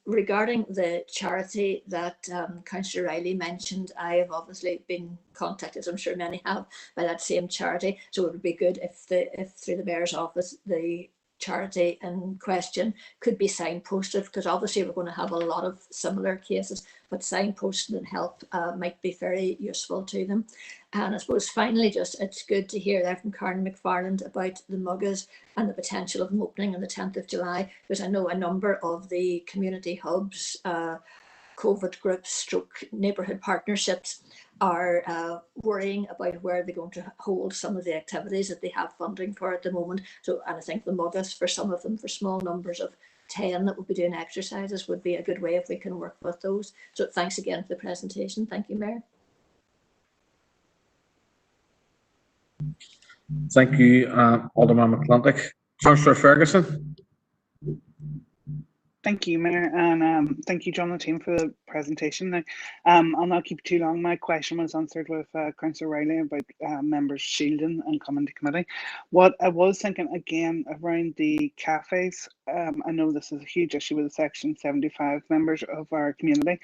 Regarding the charity that Councillor Riley mentioned, I have obviously been contacted, as I'm sure many have, by that same charity. So it would be good if through the Mayor's office, the charity in question could be signposted, because obviously we're going to have a lot of similar cases, but signposting and help might be very useful to them. And I suppose finally, it's good to hear there from Karen McFarland about the Muggas and the potential of them opening on the 10th of July, because I know a number of the community hubs, COVID groups, stroke neighbourhood partnerships are worrying about where they're going to hold some of the activities that they have funding for at the moment. So, and I think the Muggas, for some of them, for small numbers of 10 that will be doing exercises, would be a good way if we can work with those. So thanks again for the presentation. Thank you, Mayor. Thank you, Alderman McClintock. Councillor Ferguson. Thank you, Mayor, and thank you, John and the team, for the presentation. Now, I'll not keep it too long. My question was answered with Councillor Riley about members shielding and coming to committee. What I was thinking again around the cafes, I know this is a huge issue with the Section 75 members of our community.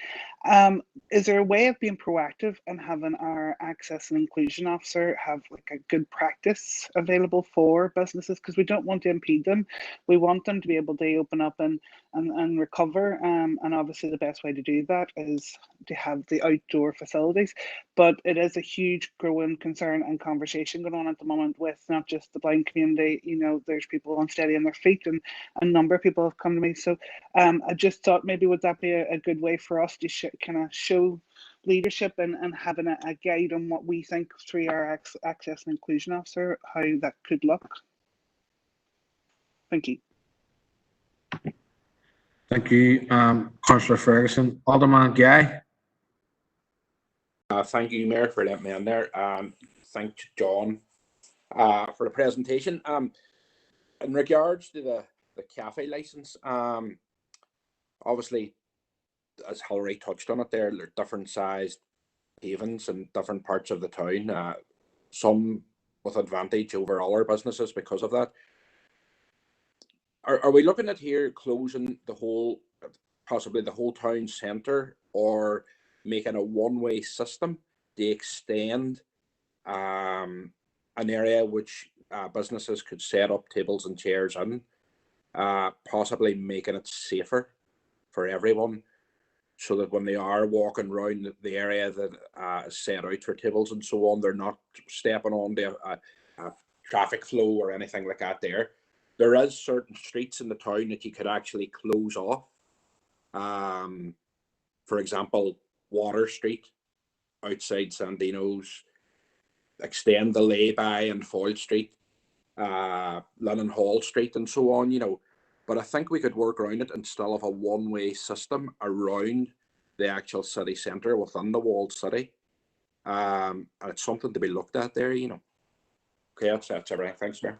Is there a way of being proactive and having our access and inclusion officer have like a good practice available for businesses? Because we don't want to impede them. We want them to be able to open up and recover, and obviously the best way to do that is to have the outdoor facilities. But it is a huge growing concern and conversation going on at the moment with not just the blind community. You know, there's people unsteady on their feet, and a number of people have come to me. So I just thought maybe would that be a good way for us to kind of show leadership and having a guide on what we think through our access and inclusion officer, how that could look. Thank you. Thank you, Councillor Ferguson. Alderman Guy. Thank you, Mayor, for letting me in there. Thank John for the presentation. In regards to the cafe license, obviously, as Hilary touched on it there are different sized havens in different parts of the town, some with advantage over other businesses because of that. Are we looking at here closing the whole, possibly the whole town centre, or making a one-way system to extend an area which businesses could set up tables and chairs in, possibly making it safer for everyone, so that when they are walking around the area that is set out for tables and so on, they're not stepping on the traffic flow or anything like that there. There is certain streets in the town that you could actually close off. For example, Water Street outside Sandino's, extend the lay-by and Foyle Street, Lennon Hall Street and so on, you know. But I think we could work around it and still have a one-way system around the actual city centre within the walled city. And it's something to be looked at there, you know. Okay, that's everything. Thanks, Mayor.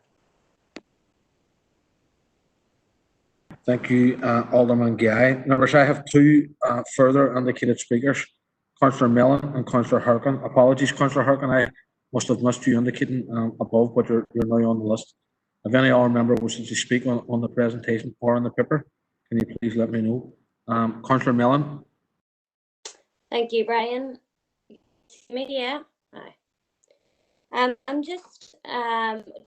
Thank you, Alderman Guy. Members, I have two further indicated speakers, Councillor Mellon and Councillor Harkin. Apologies, Councillor Harkin, I must have missed you indicating above, but you're now on the list. If any other member wishes to speak on the presentation or on the paper, can you please let me know? Councillor Mellon. Thank you, Brian. Media. Hi. I'm just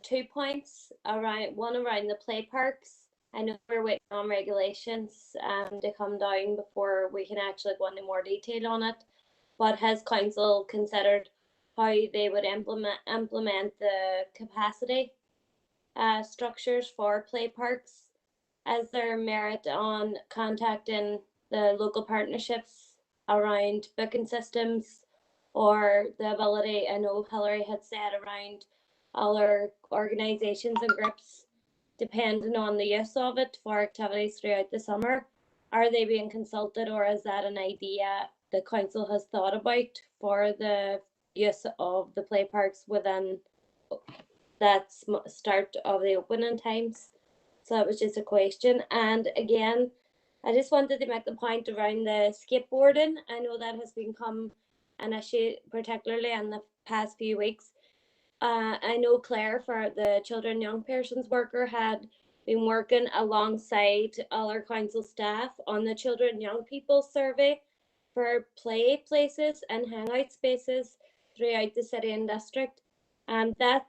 2 points around, one around the play parks. I know we're waiting on regulations to come down before we can actually go into more detail on it. But has council considered how they would implement the capacity structures for play parks? As there merit on contacting the local partnerships around booking systems, or the ability, I know Hilary had said, around other organisations and groups depending on the use of it for activities throughout the summer? Are they being consulted, or is that an idea the council has thought about for the use of the play parks within that start of the opening times? So that was just a question. And again, I just wanted to make the point around the skateboarding. I know that has become an issue, particularly in the past few weeks. I know Claire, for the Children and Young Persons worker, had been working alongside other council staff on the Children and Young People survey for play places and hangout spaces throughout the city and district. And that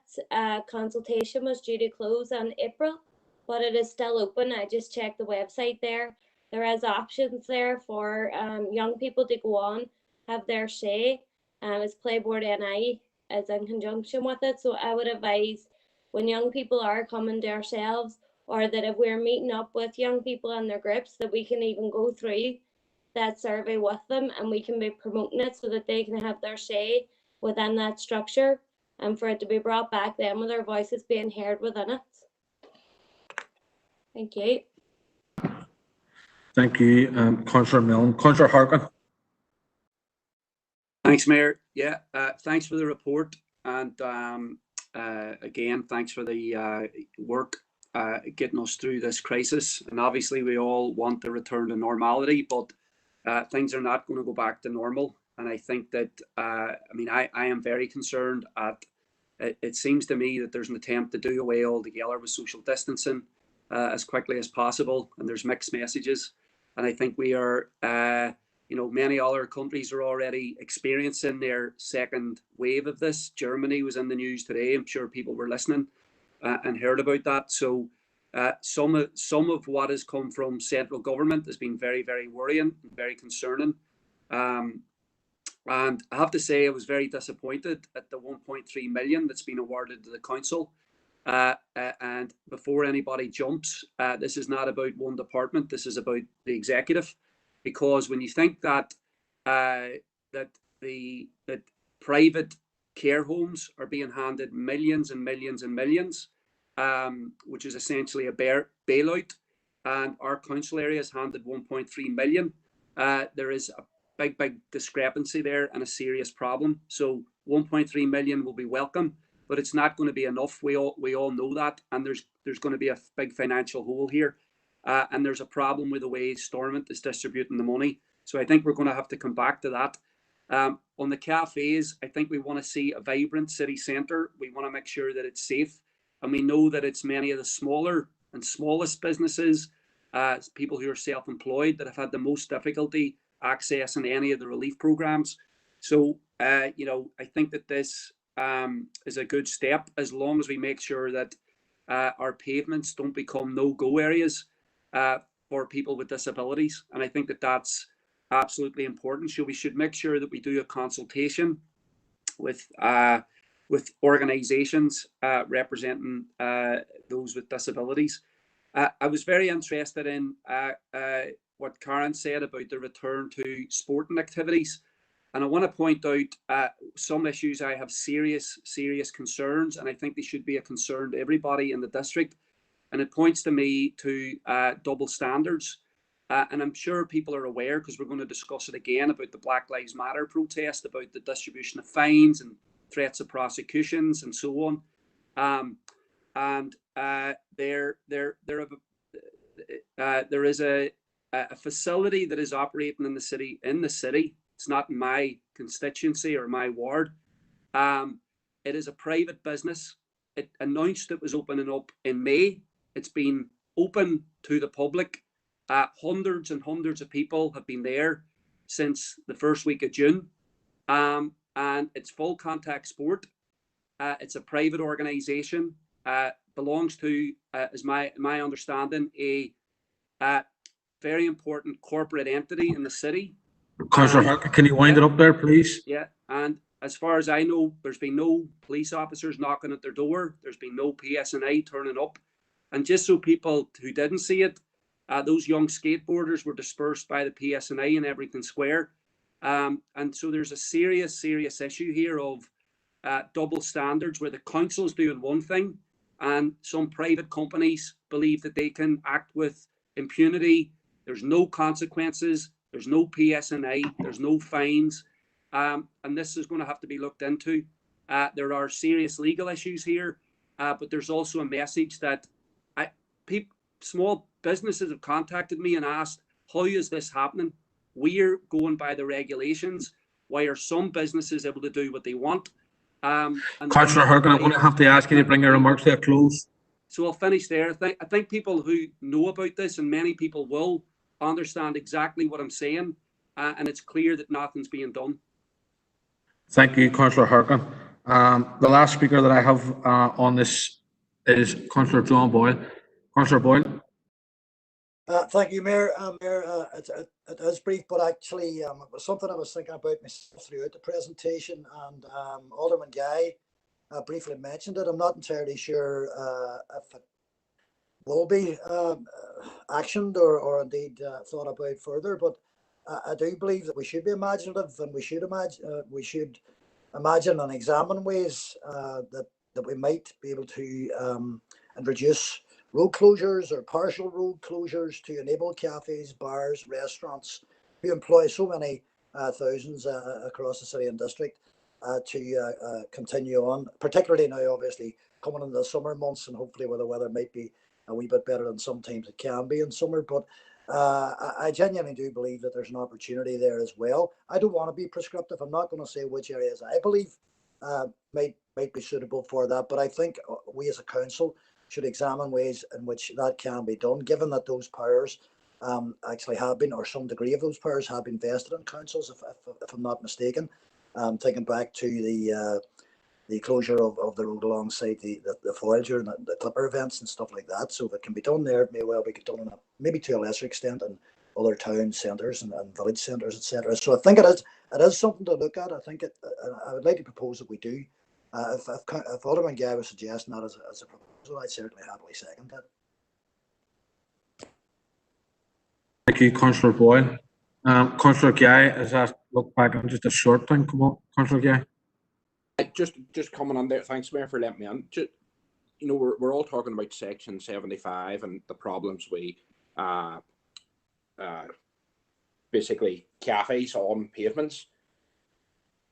consultation was due to close in April, but it is still open. I just checked the website there. There is options there for young people to go on, have their say, as Playboard NI is in conjunction with it. So I would advise, when young people are coming to ourselves, or that if we're meeting up with young people in their groups, that we can even go through that survey with them, and we can be promoting it so that they can have their say within that structure, and for it to be brought back then with their voices being heard within it. Thank you. Thank you, Councillor Mellon. Councillor Harkin. Thanks, Mayor. Yeah, thanks for the report, and again, thanks for the work getting us through this crisis. And obviously, we all want to return to normality, but things are not going to go back to normal. And I think that, I mean, I am very concerned at. It seems to me that there's an attempt to do away altogether with social distancing as quickly as possible, and there's mixed messages. And I think we are, you know, many other countries are already experiencing their second wave of this. Germany was in the news today. I'm sure people were listening and heard about that. So some of what has come from central government has been very, very worrying and very concerning. And I have to say, I was very disappointed at the 1.3 million that's been awarded to the council. And before anybody jumps, this is not about one department. This is about the executive, because when you think that that private care homes are being handed millions and millions and millions, which is essentially a bailout, and our council area is handed 1.3 million, there is a big discrepancy there and a serious problem. So 1.3 million will be welcome, but it's not going to be enough. We all know that, and there's going to be a big financial hole here, and there's a problem with the way Stormont is distributing the money. So I think we're going to have to come back to that. On the cafes, I think we want to see a vibrant city centre. We want to make sure that it's safe, and we know that it's many of the smaller and smallest businesses, people who are self-employed, that have had the most difficulty accessing any of the relief programs. So, you know, I think that this is a good step, as long as we make sure that our pavements don't become no-go areas for people with disabilities. And I think that that's absolutely important. So we should make sure that we do a consultation with organisations representing those with disabilities. I was very interested in what Karen said about the return to sporting activities. And I want to point out some issues. I have serious concerns, and I think they should be a concern to everybody in the district. And it points to me to double standards. And I'm sure people are aware, because we're going to discuss it again, about the Black Lives Matter protest, about the distribution of fines and threats of prosecutions and so on. There is a facility that is operating in the city. It's not in my constituency or my ward. It is a private business. It announced it was opening up in May. It's been open to the public. Hundreds and hundreds of people have been there since the first week of June. And it's full contact sport. It's a private organisation. Belongs to, is my understanding, a very important corporate entity in the city. Councillor Harkin, can you wind it up there, please? Yeah, and as far as I know, there's been no police officers knocking at their door. There's been no PSNI turning up. And just so people who didn't see it, those young skateboarders were dispersed by the PSNI in Everything Square. And so there's a serious issue here of double standards, where the council's doing one thing and some private companies believe that they can act with impunity. There's no consequences. There's no PSNI. There's no fines. And this is going to have to be looked into. There are serious legal issues here, but there's also a message that small businesses have contacted me and asked, how is this happening? We're going by the regulations. Why are some businesses able to do what they want? Councillor Harkin, I'm going to have to ask you to bring your remarks to a close. So I'll finish there. I think people who know about this, and many people will, understand exactly what I'm saying, and it's clear that nothing's being done. Thank you, Councillor Harkin. The last speaker that I have on this is Councillor John Boyle. Councillor Boyle. Thank you, Mayor. It is brief, but actually it was something I was thinking about myself throughout the presentation, and Alderman Guy briefly mentioned it. I'm not entirely sure if it will be actioned or indeed thought about further, but I do believe that we should be imaginative, and we should imagine and examine ways that we might be able to introduce road closures or partial road closures to enable cafes, bars, restaurants who employ so many thousands across the city and district to continue on, particularly now obviously coming into the summer months, and hopefully where the weather might be a wee bit better than sometimes it can be in summer. But I genuinely do believe that there's an opportunity there as well. I don't want to be prescriptive. I'm not going to say which areas I believe might be suitable for that, but I think we as a council should examine ways in which that can be done, given that those powers actually have been, or some degree of those powers have been vested in councils, if I'm not mistaken. Thinking back to the closure of the road alongside the foil during the Clipper events and stuff like that. So if it can be done there, it may well be done maybe to a lesser extent in other town centres and village centres, etc. So I think it is something to look at. I think I would like to propose that we do. If Alderman Guy was suggesting that as a proposal, I'd certainly happily second that. Thank you, Councillor Boyle. Councillor Guy, as I look back on just a short thing, come on, Councillor Guy. Just coming on there, thanks, Mayor, for letting me on. You know, we're all talking about Section 75 and the problems we basically cafes on pavements.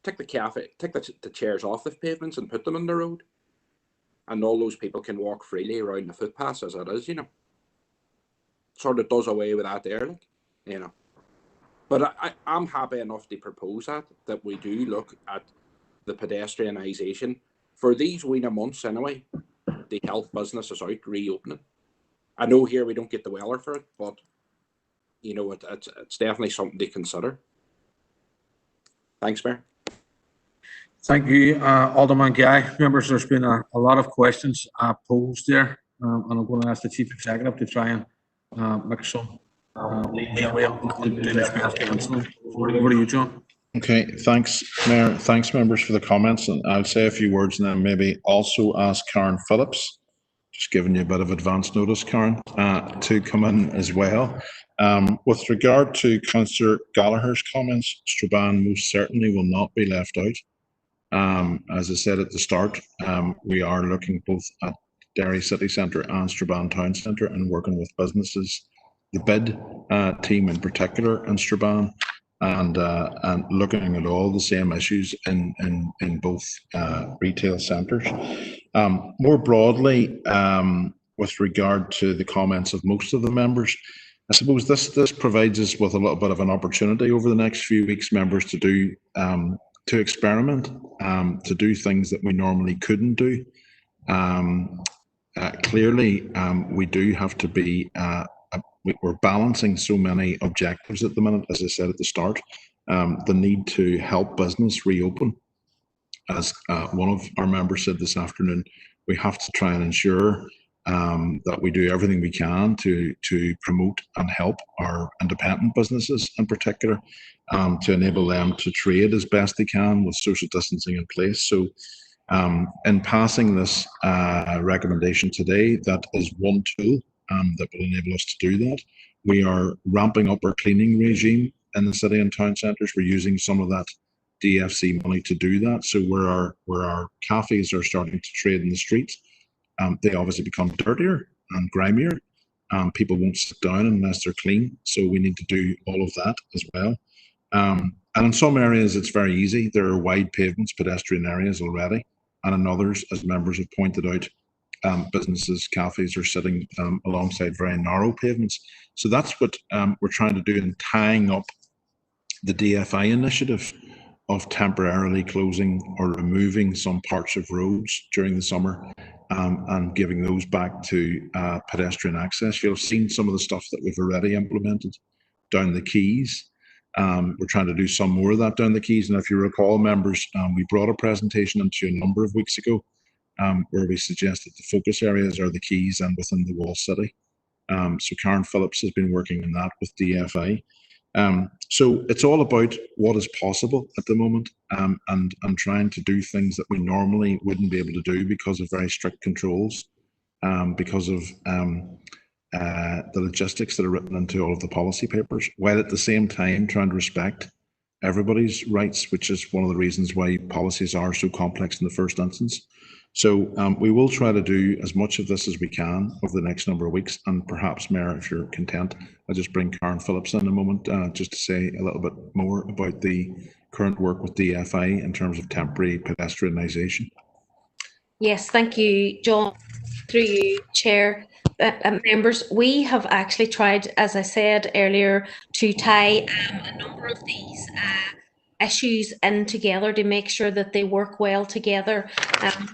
Take the chairs off the pavements and put them on the road, and all those people can walk freely around the footpaths as it is, you know. Sort of does away with that there, like, you know. But I'm happy enough to propose that we do look at the pedestrianisation for these winter months anyway. The health business is out reopening. I know here we don't get the weather for it, but you know, it's definitely something to consider. Thanks, Mayor. Thank you, Alderman Guy. Members, there's been a lot of questions posed there, and I'm going to ask the Chief Executive to try and make some leeway to this best answer. Over to you, John. Okay, thanks, Mayor. Thanks, members, for the comments. And I'll say a few words and then maybe also ask Karen Phillips, just giving you a bit of advance notice, Karen, to come in as well. With regard to Councillor Gallagher's comments, Strabane most certainly will not be left out. As I said at the start, we are looking both at Derry City Centre and Strabane Town Centre and working with businesses, the BID team in particular in Strabane, and looking at all the same issues in both retail centres. More broadly, with regard to the comments of most of the members, I suppose this provides us with a little bit of an opportunity over the next few weeks, members, to do to experiment, to do things that we normally couldn't do. Clearly, we do have to be. We're balancing so many objectives at the minute, as I said at the start. The need to help business reopen. As one of our members said this afternoon, we have to try and ensure that we do everything we can to promote and help our independent businesses in particular, to enable them to trade as best they can with social distancing in place. So in passing this recommendation today, that is one tool that will enable us to do that. We are ramping up our cleaning regime in the city and town centres. We're using some of that DFC money to do that. So where our cafes are starting to trade in the streets, they obviously become dirtier and grimier. People won't sit down unless they're clean. So we need to do all of that as well. And in some areas, it's very easy. There are wide pavements, pedestrian areas already. And in others, as members have pointed out, businesses, cafes are sitting alongside very narrow pavements. So that's what we're trying to do in tying up the DFI initiative of temporarily closing or removing some parts of roads during the summer and giving those back to pedestrian access. You'll have seen some of the stuff that we've already implemented down the quays. We're trying to do some more of that down the quays. And if you recall, members, we brought a presentation into a number of weeks ago where we suggested the focus areas are the quays and within the wall city. So Karen Phillips has been working on that with DFI. So it's all about what is possible at the moment and trying to do things that we normally wouldn't be able to do because of very strict controls, because of the logistics that are written into all of the policy papers, while at the same time trying to respect everybody's rights, which is one of the reasons why policies are so complex in the first instance. So we will try to do as much of this as we can over the next number of weeks. And perhaps, Mayor, if you're content, I'll just bring Karen Phillips in a moment just to say a little bit more about the current work with DFI in terms of temporary pedestrianisation. Yes, thank you, John. Through you, Chair. Members, we have actually tried, as I said earlier, to tie a number of these issues in together to make sure that they work well together.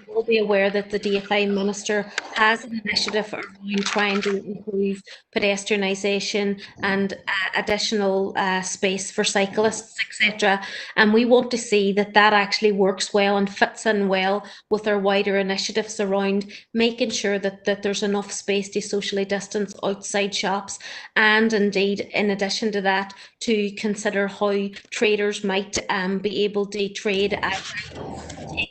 We'll be aware that the DFI Minister has an initiative around trying to improve pedestrianisation and additional space for cyclists, etc. And we want to see that that actually works well and fits in well with our wider initiatives around making sure that there's enough space to socially distance outside shops, and indeed, in addition to that, to consider how traders might be able to trade outside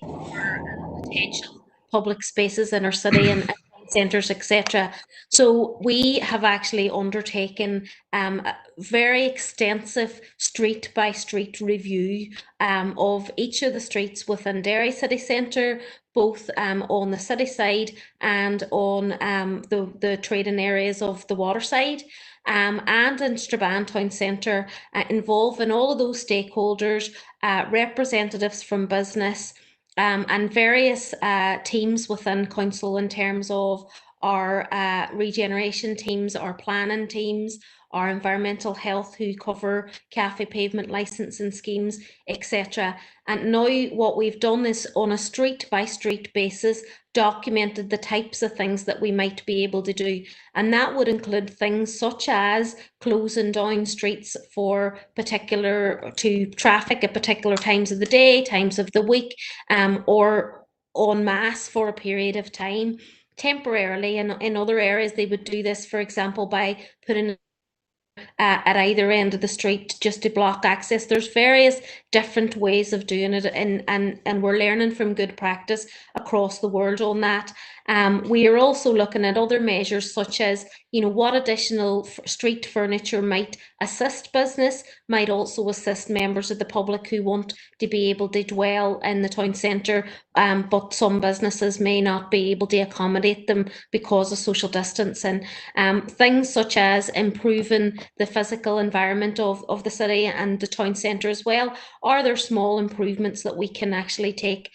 potential public spaces in our city and centres, etc. So we have actually undertaken a very extensive street-by-street review of each of the streets within Derry City Centre, both on the city side and on the trading areas of the water side. And in Strabane Town Centre, involving all of those stakeholders, representatives from business, and various teams within council in terms of our regeneration teams, our planning teams, our environmental health who cover cafe pavement licensing schemes, etc. And now what we've done is on a street by street basis documented the types of things that we might be able to do. And that would include things such as closing down streets for to traffic at particular times of the day, times of the week, or en masse for a period of time. Temporarily, in other areas, they would do this, for example, by putting at either end of the street just to block access. There's various different ways of doing it, and we're learning from good practice across the world on that. We are also looking at other measures such as, what additional street furniture might assist business, might also assist members of the public who want to be able to dwell in the town centre, but some businesses may not be able to accommodate them because of social distancing. Things such as improving the physical environment of the city and the town centre as well. Are there small improvements that we can actually take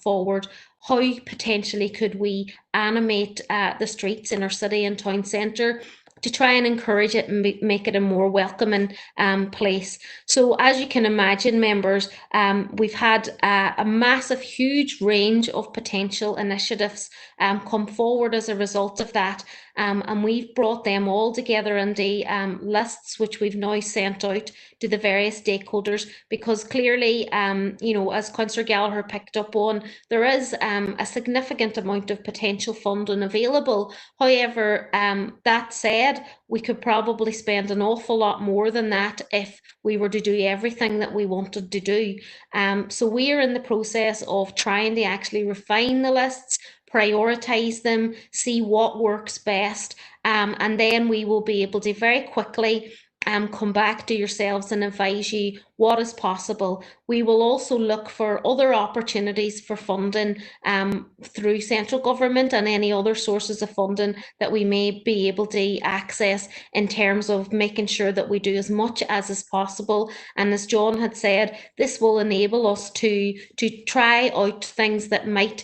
forward? How potentially could we animate the streets in our city and town centre to try and encourage it and make it a more welcoming place? So as you can imagine, members, we've had a massive, huge range of potential initiatives come forward as a result of that. And we've brought them all together in the lists which we've now sent out to the various stakeholders, because clearly, as Councillor Gallagher picked up on, there is a significant amount of potential funding available. However, that said, we could probably spend an awful lot more than that if we were to do everything that we wanted to do. So we are in the process of trying to actually refine the lists, prioritise them, see what works best, and then we will be able to very quickly come back to yourselves and advise you what is possible. We will also look for other opportunities for funding through central government and any other sources of funding that we may be able to access, in terms of making sure that we do as much as is possible. And as John had said, this will enable us to try out things that might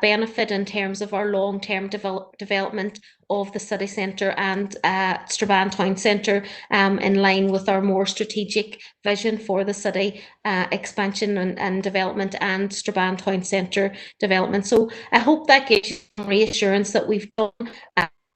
benefit in terms of our long-term development of the city centre and Strabane Town Centre, in line with our more strategic vision for the city expansion and development and Strabane Town Centre development. So I hope that gives you some reassurance that we've done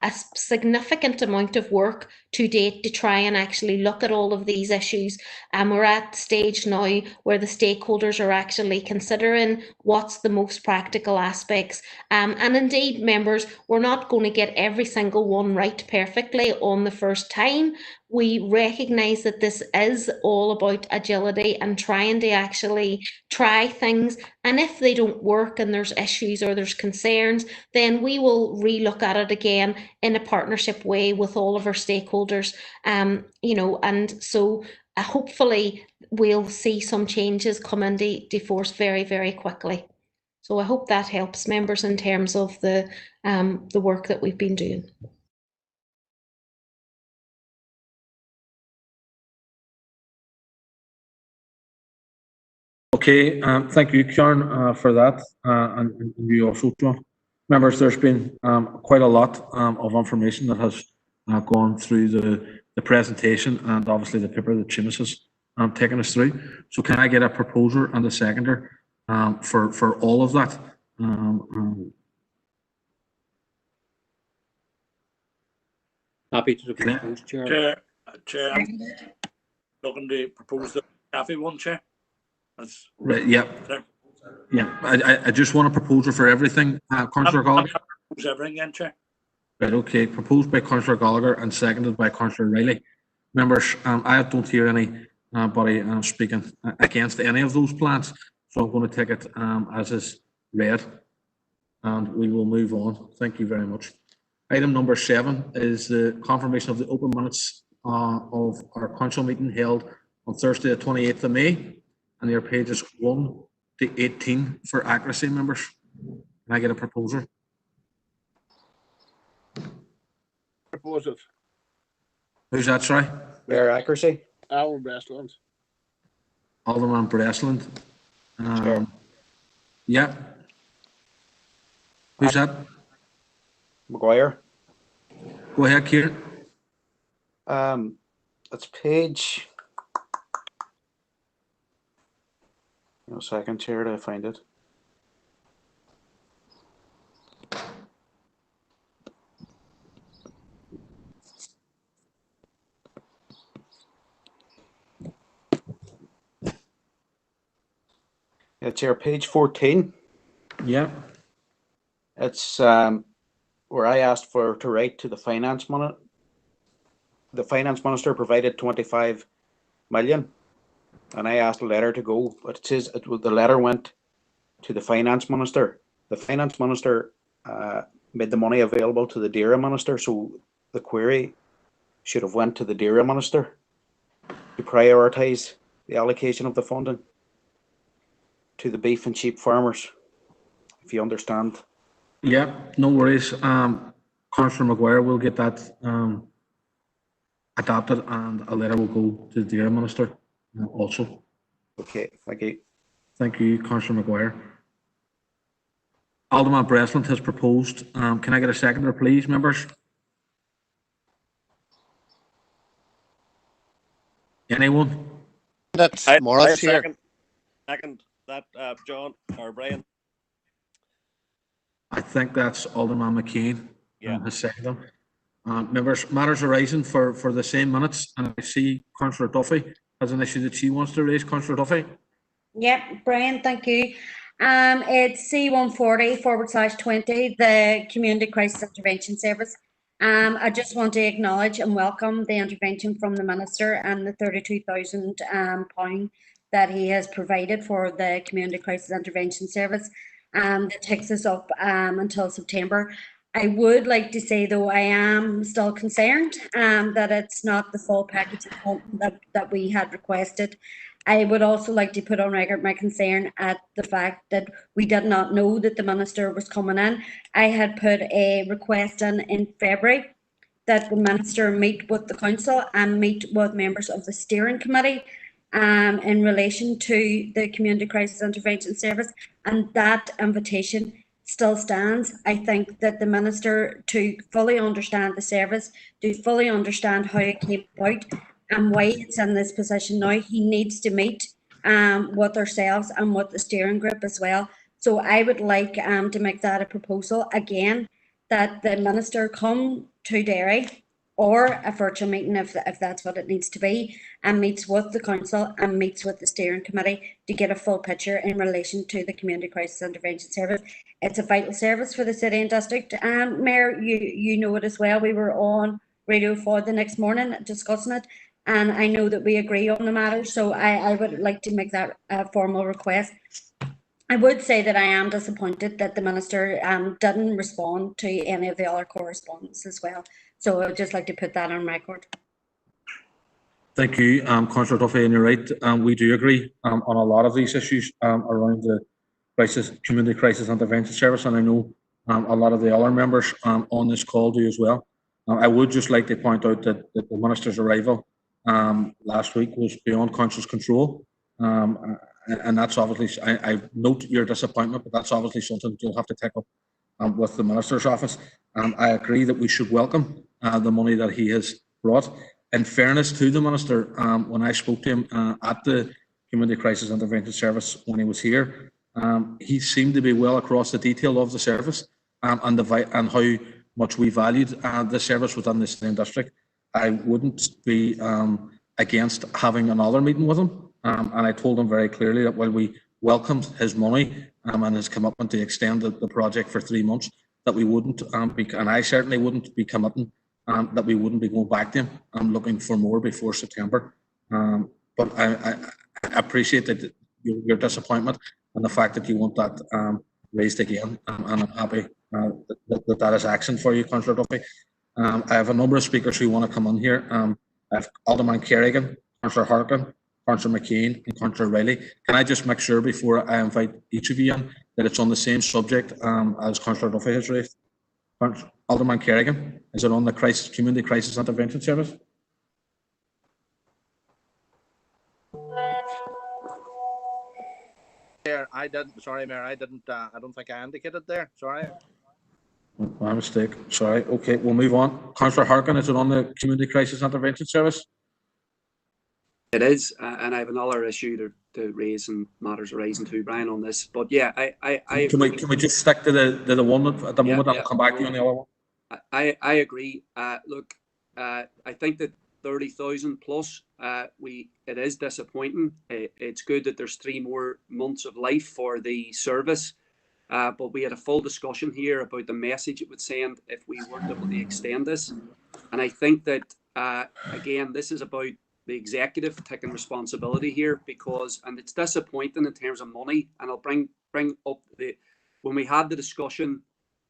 a significant amount of work to date to try and actually look at all of these issues. And we're at the stage now where the stakeholders are actually considering what's the most practical aspects. And indeed, members, we're not going to get every single one right perfectly on the first time. We recognise that this is all about agility and trying to actually try things. And if they don't work and there's issues or there's concerns, then we will relook at it again in a partnership way with all of our stakeholders. And so hopefully we'll see some changes come into force very, very quickly. So I hope that helps members in terms of the work that we've been doing. Okay, thank you, Karen, for that, and you also, John. Members, there's been quite a lot of information that has gone through the presentation, and obviously the paper that Seamus has taken us through. So can I get a proposer and a seconder for all of that? Happy to propose, Chair. Chair, I'm looking to propose the cafe one, Chair. That's right. Yeah. Yeah. I just want a proposal for everything, Councillor Gallagher. Propose everything, then, Chair. Right. Okay. Proposed by Councillor Gallagher and seconded by Councillor Riley. Members, I don't hear anybody speaking against any of those plans, so I'm going to take it as is read, and we will move on. Thank you very much. Item number 7 is the confirmation of the open minutes of our council meeting held on Thursday, the 28th of May, and they are pages 1 to 18 for accuracy, members. Can I get a proposer? Propose it. Who's that, sorry? Mayor accuracy. Alderman Breastland. Alderman Breastland. Sure. Yeah. Who's that? Maguire. Go ahead, Kieran. It's page. A second, Chair, to find it. Yeah, Chair, page 14. Yeah. It's where I asked to write to the finance minister. The finance minister provided 25 million, and I asked a letter to go, but it says the letter went to the finance minister. The finance minister made the money available to the dairy minister, so the query should have went to the dairy minister to prioritise the allocation of the funding to the beef and sheep farmers, if you understand. Yeah, no worries. Councillor Maguire will get that adopted, and a letter will go to the dairy minister also. Okay, thank you. Thank you, Councillor Maguire. Alderman Breslin has proposed. Can I get a seconder, please, members? Anyone? That's Morris here. Second that, John or Brian. I think that's Alderman McCain. Yeah. His second. Members, matters arising for the same minutes, and I see Councillor Duffy has an issue that she wants to raise. Councillor Duffy. Yep, Brian, thank you. It's C140/20, the Community Crisis Intervention Service. I just want to acknowledge and welcome the intervention from the Minister and the £32,000 that he has provided for the Community Crisis Intervention Service that takes us up until September. I would like to say, though, I am still concerned that it's not the full package that we had requested. I would also like to put on record my concern at the fact that we did not know that the Minister was coming in. I had put a request in February that the Minister meet with the Council and meet with members of the Steering Committee in relation to the Community Crisis Intervention Service, and that invitation still stands. I think that the Minister, to fully understand the service, to fully understand how it came about and why it's in this position now, he needs to meet with ourselves and with the steering group as well. So I would like to make that a proposal again, that the Minister come to Derry, or a virtual meeting if that's what it needs to be, and meets with the Council and meets with the Steering Committee to get a full picture in relation to the Community Crisis Intervention Service. It's a vital service for the City and District. Mayor, you know it as well. We were on Radio 4 the next morning discussing it, and I know that we agree on the matter, so I would like to make that a formal request. I would say that I am disappointed that the Minister didn't respond to any of the other correspondence as well. So I would just like to put that on record. Thank you, Councillor Duffy, and you're right. We do agree on a lot of these issues around the Community Crisis Intervention Service, and I know a lot of the other members on this call do as well. I would just like to point out that the Minister's arrival last week was beyond Council's control, and that's obviously, I note your disappointment, but that's obviously something that you'll have to take up with the Minister's office. I agree that we should welcome the money that he has brought. In fairness to the Minister, when I spoke to him at the Community Crisis Intervention Service when he was here, he seemed to be well across the detail of the service and how much we valued the service within the City and District. I wouldn't be against having another meeting with him, and I told him very clearly that while we welcomed his money and his commitment to extend the project for 3 months, that we wouldn't and I certainly wouldn't be committing that we wouldn't be going back to him looking for more before September. But I appreciate that your disappointment and the fact that you want that raised again, and I'm happy that is action for you, Councillor Duffy. I have a number of speakers who want to come on here. I have Alderman Kerrigan, Councillor Harkin, Councillor McCain and Councillor Riley. Can I just make sure before I invite each of you in that it's on the same subject as Councillor Duffy has raised? Alderman Kerrigan, is it on the Community Crisis Intervention Service? I didn't. Sorry, Mayor. I didn't. I don't think I indicated there. Sorry. My mistake. Sorry. Okay, we'll move on. Councillor Harkin, is it on the Community Crisis Intervention Service? It is, and I have another issue to raise and matters arising to Brian on this. But yeah, Can we just stick to the one at the moment? I'll come back to you on the other one. I agree. Look, I think that 30,000 plus, it is disappointing. It's good that there's 3 more months of life for the service, but we had a full discussion here about the message it would send if we weren't able to extend this. And I think that again, this is about the executive taking responsibility here, and it's disappointing in terms of money. And I'll bring up when we had the discussion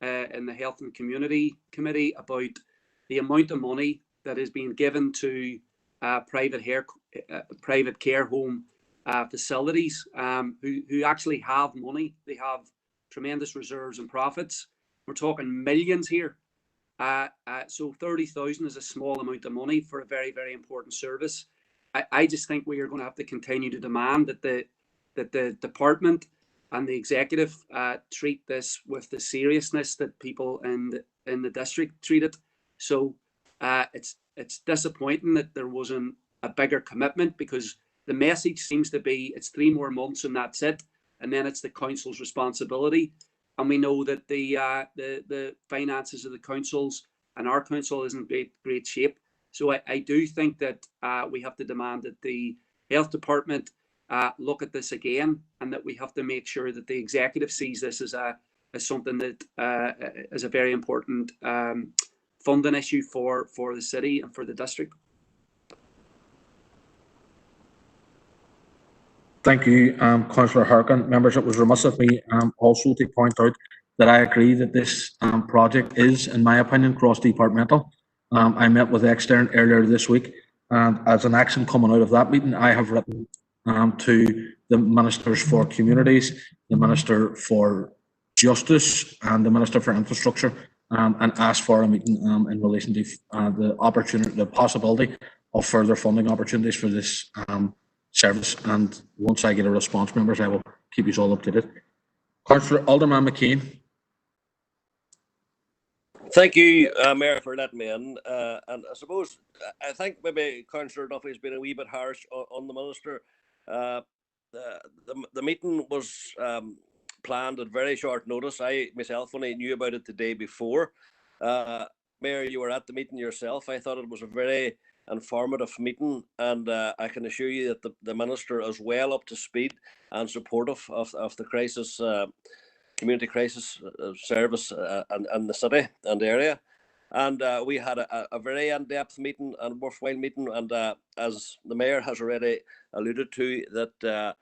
in the Health and Community Committee about the amount of money that is being given to private care home facilities who actually have money. They have tremendous reserves and profits. We're talking millions here. So 30,000 is a small amount of money for a very, very important service. I just think we are going to have to continue to demand that the department and the executive treat this with the seriousness that people in the district treat it. So it's disappointing that there wasn't a bigger commitment, because the message seems to be it's 3 more months and that's it, and then it's the council's responsibility. And we know that the finances of the councils and our council isn't in great shape. So I do think that we have to demand that the health department look at this again, and that we have to make sure that the executive sees this as something that is a very important funding issue for the city and for the district. Thank you, Councillor Harkin. Members, it was remiss of me also to point out that I agree that this project is, in my opinion, cross-departmental. I met with Extern earlier this week, and as an action coming out of that meeting, I have written to the Ministers for Communities, the Minister for Justice, and the Minister for Infrastructure, and asked for a meeting in relation to the possibility of further funding opportunities for this service. And once I get a response, members, I will keep you all updated. Councillor Alderman McKean. Thank you, Mayor, for letting me in. And I think maybe Councillor Duffy has been a wee bit harsh on the Minister. The meeting was planned at very short notice. I myself only knew about it the day before. Mayor, you were at the meeting yourself. I thought it was a very informative meeting, and I can assure you that the Minister is well up to speed and supportive of the community crisis service and the city and area. And we had a very in-depth meeting and worthwhile meeting, and as the Mayor has already alluded to, that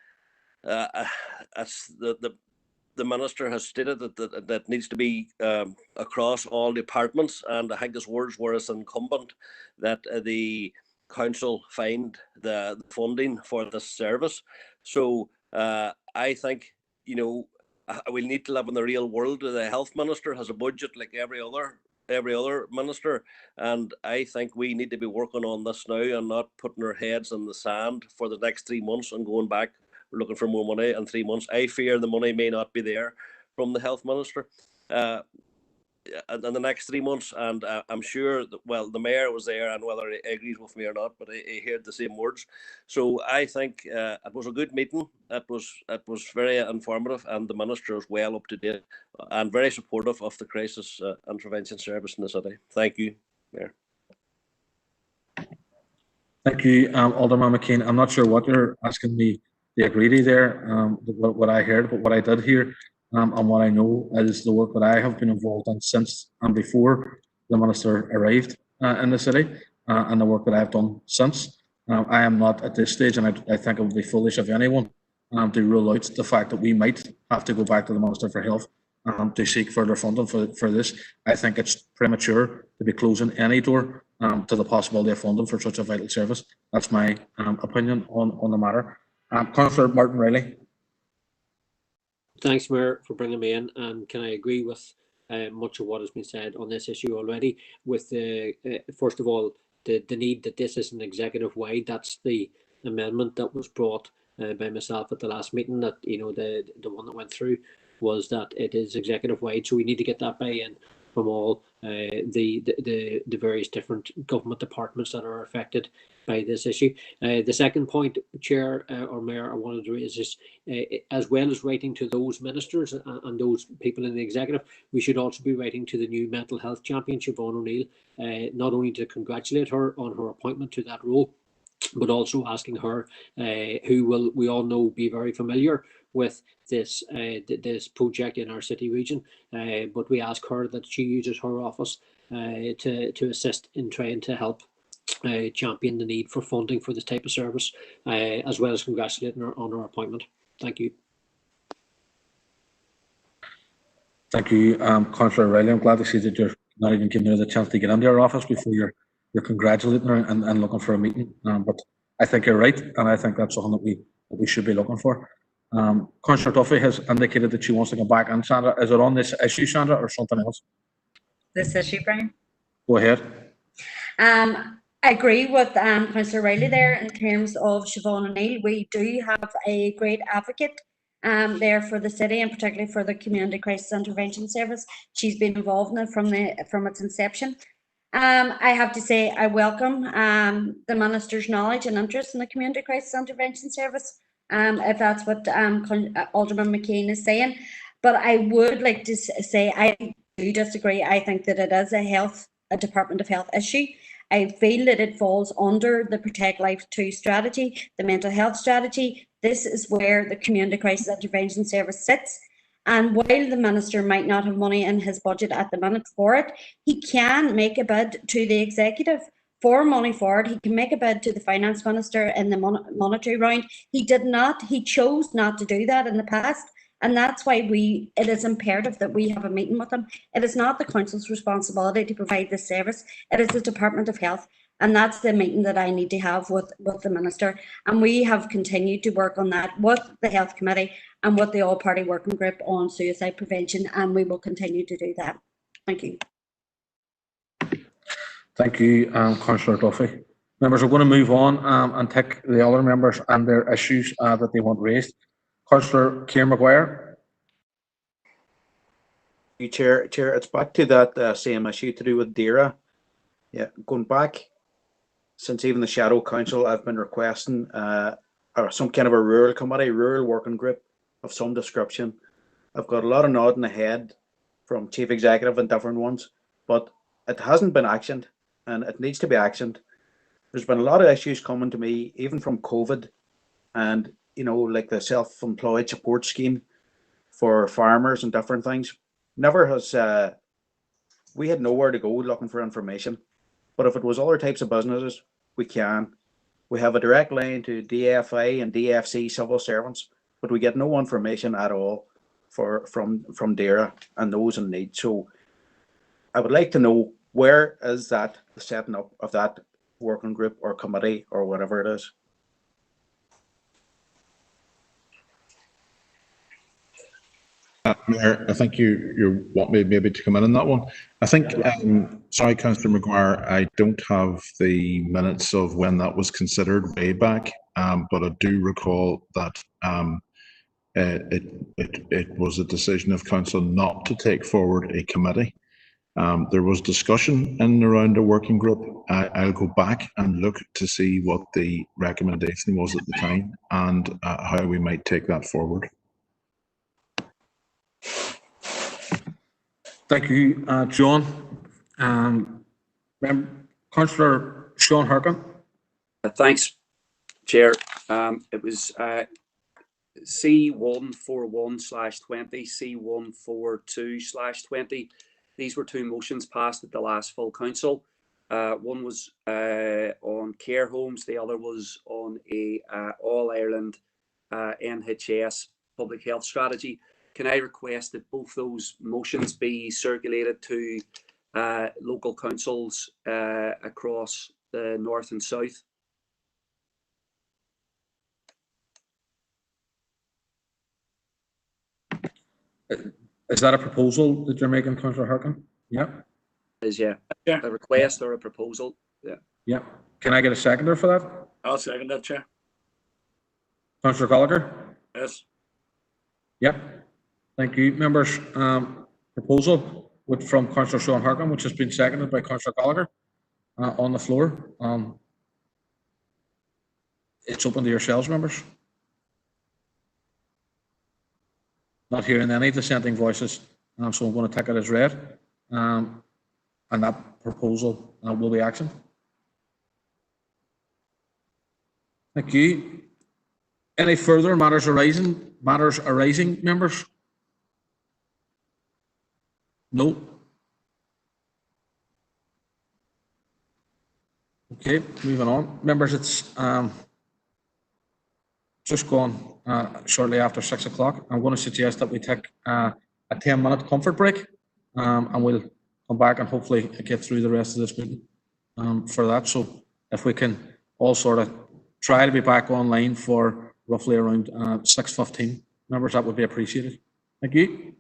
the Minister has stated that needs to be across all departments, and I think his words were as incumbent that the council find the funding for this service. So I think, we need to live in the real world. The Health Minister has a budget like every other minister, and I think we need to be working on this now and not putting our heads in the sand for the next 3 months and going back looking for more money in 3 months. I fear the money may not be there from the Health Minister in the next 3 months, and I'm sure that, well, the Mayor was there, and whether he agrees with me or not, but he heard the same words. So I think it was a good meeting. It was very informative, and the Minister is well up to date and very supportive of the crisis intervention service in the city. Thank you, Mayor. Thank you, Alderman McKean. I'm not sure what you're asking me to agree to there, what I heard, but what I did hear and what I know is the work that I have been involved in since and before the Minister arrived in the city, and the work that I've done since. I am not at this stage, and I think it would be foolish of anyone to rule out the fact that we might have to go back to the Minister for Health to seek further funding for this. I think it's premature to be closing any door to the possibility of funding for such a vital service. That's my opinion on the matter. Councillor Martin Riley. Thanks, Mayor, for bringing me in, and can I agree with much of what has been said on this issue already, with first of all, the need that this isn't executive wide. That's the amendment that was brought by myself at the last meeting, that the one that went through was that it is executive wide, so we need to get that buy-in from all the various different government departments that are affected by this issue. The second point, Chair or Mayor, I wanted to raise is, as well as writing to those ministers and those people in the executive, we should also be writing to the new mental health champion, Siobhan O'Neill, not only to congratulate her on her appointment to that role, but also asking her, who will, we all know, be very familiar with this this project in our city region, but we ask her that she uses her office to assist in trying to help champion the need for funding for this type of service, as well as congratulating her on her appointment. Thank you. Thank you, Councillor Riley. I'm glad to see that you're not even giving her the chance to get into your office before you're congratulating her and looking for a meeting. But I think you're right, and I think that's something that we should be looking for. Councillor Duffy has indicated that she wants to come back. And Sandra, is it on this issue, Sandra, or something else? This issue, Brian. Go ahead. I agree with Councillor Riley there in terms of Siobhan O'Neill. We do have a great advocate there for the city, and particularly for the Community Crisis Intervention Service. She's been involved in it from its inception. I have to say I welcome the Minister's knowledge and interest in the Community Crisis Intervention Service, if that's what Alderman McKean is saying. But I would like to say I do disagree. I think that it is a Department of Health issue. I feel that it falls under the Protect Life 2 strategy, the mental health strategy. This is where the Community Crisis Intervention Service sits. And while the Minister might not have money in his budget at the minute for it, he can make a bid to the Executive for money for it. He can make a bid to the Finance Minister in the monetary round. He did not. He chose not to do that in the past. And that's why it is imperative that we have a meeting with him. It is not the Council's responsibility to provide this service. It is the Department of Health. And that's the meeting that I need to have with the Minister. And we have continued to work on that with the Health Committee and with the All-Party Working Group on Suicide Prevention. And we will continue to do that. Thank you. Thank you, Councillor Duffy. Members, we're going to move on and take the other members and their issues that they want raised. Councillor Ciara Maguire. Chair, it's back to that same issue to do with DAERA. Yeah, going back since even the Shadow Council, I've been requesting some kind of a rural committee, rural working group of some description. I've got a lot of nodding ahead from Chief Executive and different ones, but it hasn't been actioned, and it needs to be actioned. There's been a lot of issues coming to me, even from COVID, and like the self-employed support scheme for farmers and different things. Never has we had nowhere to go looking for information. But if it was other types of businesses, we have a direct line to DFA and DFC civil servants, but we get no information at all from DAERA and those in need. So I would like to know, where is that the setting up of that working group or committee or whatever it is? Mayor, I think you want me maybe to come in on that one. I think, sorry, Councillor Maguire, I don't have the minutes of when that was considered way back, but I do recall that it was a decision of Council not to take forward a committee. There was discussion in and around a working group. I'll go back and look to see what the recommendation was at the time and how we might take that forward. Thank you, John. Councillor Sean Harkin. Thanks, Chair. It was C141/20, C142/20. These were two motions passed at the last full council. One was on care homes, the other was on a all-Ireland NHS public health strategy. Can I request that both those motions be circulated to local councils across the north and south? Is that a proposal that you're making, Councillor Harkin? Yeah. Is a request or a proposal? Yeah. Yeah. Can I get a seconder for that? I'll second that, Chair. Councillor Gallagher? Yes. Yep. Thank you, members. Proposal from Councillor Sean Harkin, which has been seconded by Councillor Gallagher, on the floor. It's open to yourselves, members. Not hearing any dissenting voices, so I'm going to take it as read, and that proposal will be actioned. Thank you. Any further matters arising, members? No. Okay, moving on. Members, it's just gone shortly after 6 o'clock. I'm going to suggest that we take a 10-minute comfort break, and we'll come back and hopefully get through the rest of this meeting for that. So if we can all sort of try to be back online for roughly around 6:15, members, that would be appreciated. Thank you.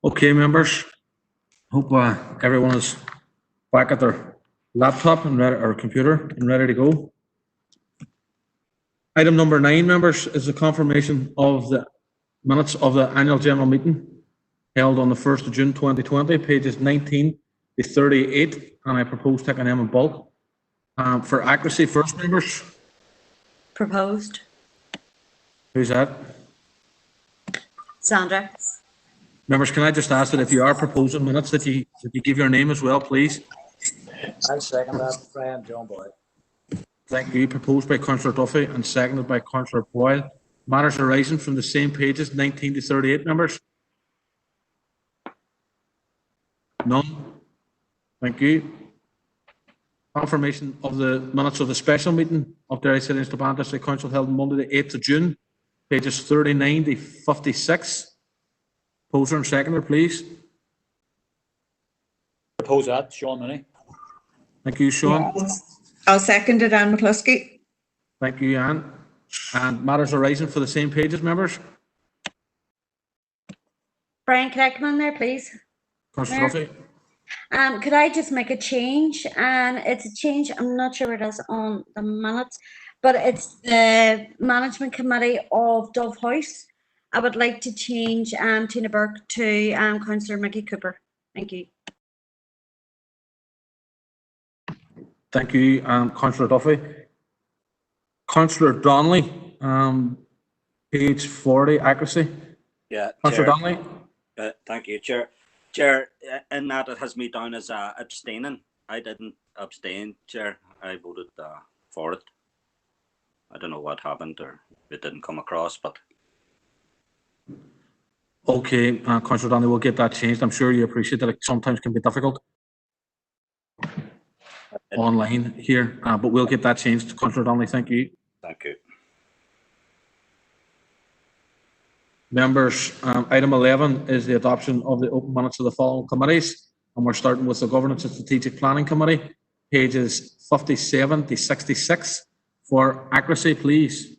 Okay, members. Hope everyone is back at their laptop and ready, or computer and ready to go. Item number 9, members, is the confirmation of the minutes of the annual general meeting held on the 1st of June 2020, pages 19 to 38, and I propose taking them in bulk. For accuracy first, members. Proposed. Who's that? Sandra. Members, can I just ask that if you are proposing minutes that you give your name as well, please? I'll second that, Brian John Boyle. Thank you. Proposed by Councillor Duffy and seconded by Councillor Boyle. Matters arising from the same pages, 19 to 38, members? None. Thank you. Confirmation of the minutes of the special meeting of Derry City and Strabane District Council held Monday the 8th of June, pages 39 to 56. Proposer and seconder, please. Propose that, Sean Mooney. Thank you, Sean. Yeah, I'll second it, Anne McCluskey. Thank you, Anne. And matters arising for the same pages, members? Brian, can I come in there, please? Councillor Duffy. Could I just make a change? And it's a change, I'm not sure it is on the minutes, but it's the management committee of Dove House. I would like to change Tina Burke to Councillor Mickey Cooper. Thank you. Thank you, Councillor Duffy. Councillor Donnelly, page 40, accuracy. Yeah, Councillor Donnelly. Thank you, Chair. Chair, in that it has me down as abstaining. I didn't abstain, Chair. I voted for it. I don't know what happened, or it didn't come across, but. Okay, Councillor Donnelly, we'll get that changed. I'm sure you appreciate that it sometimes can be difficult online here, but we'll get that changed. Councillor Donnelly, thank you. Thank you. Members, item 11 is the adoption of the open minutes of the following committees, and we're starting with the Governance and Strategic Planning Committee, pages 57 to 66. For accuracy, please.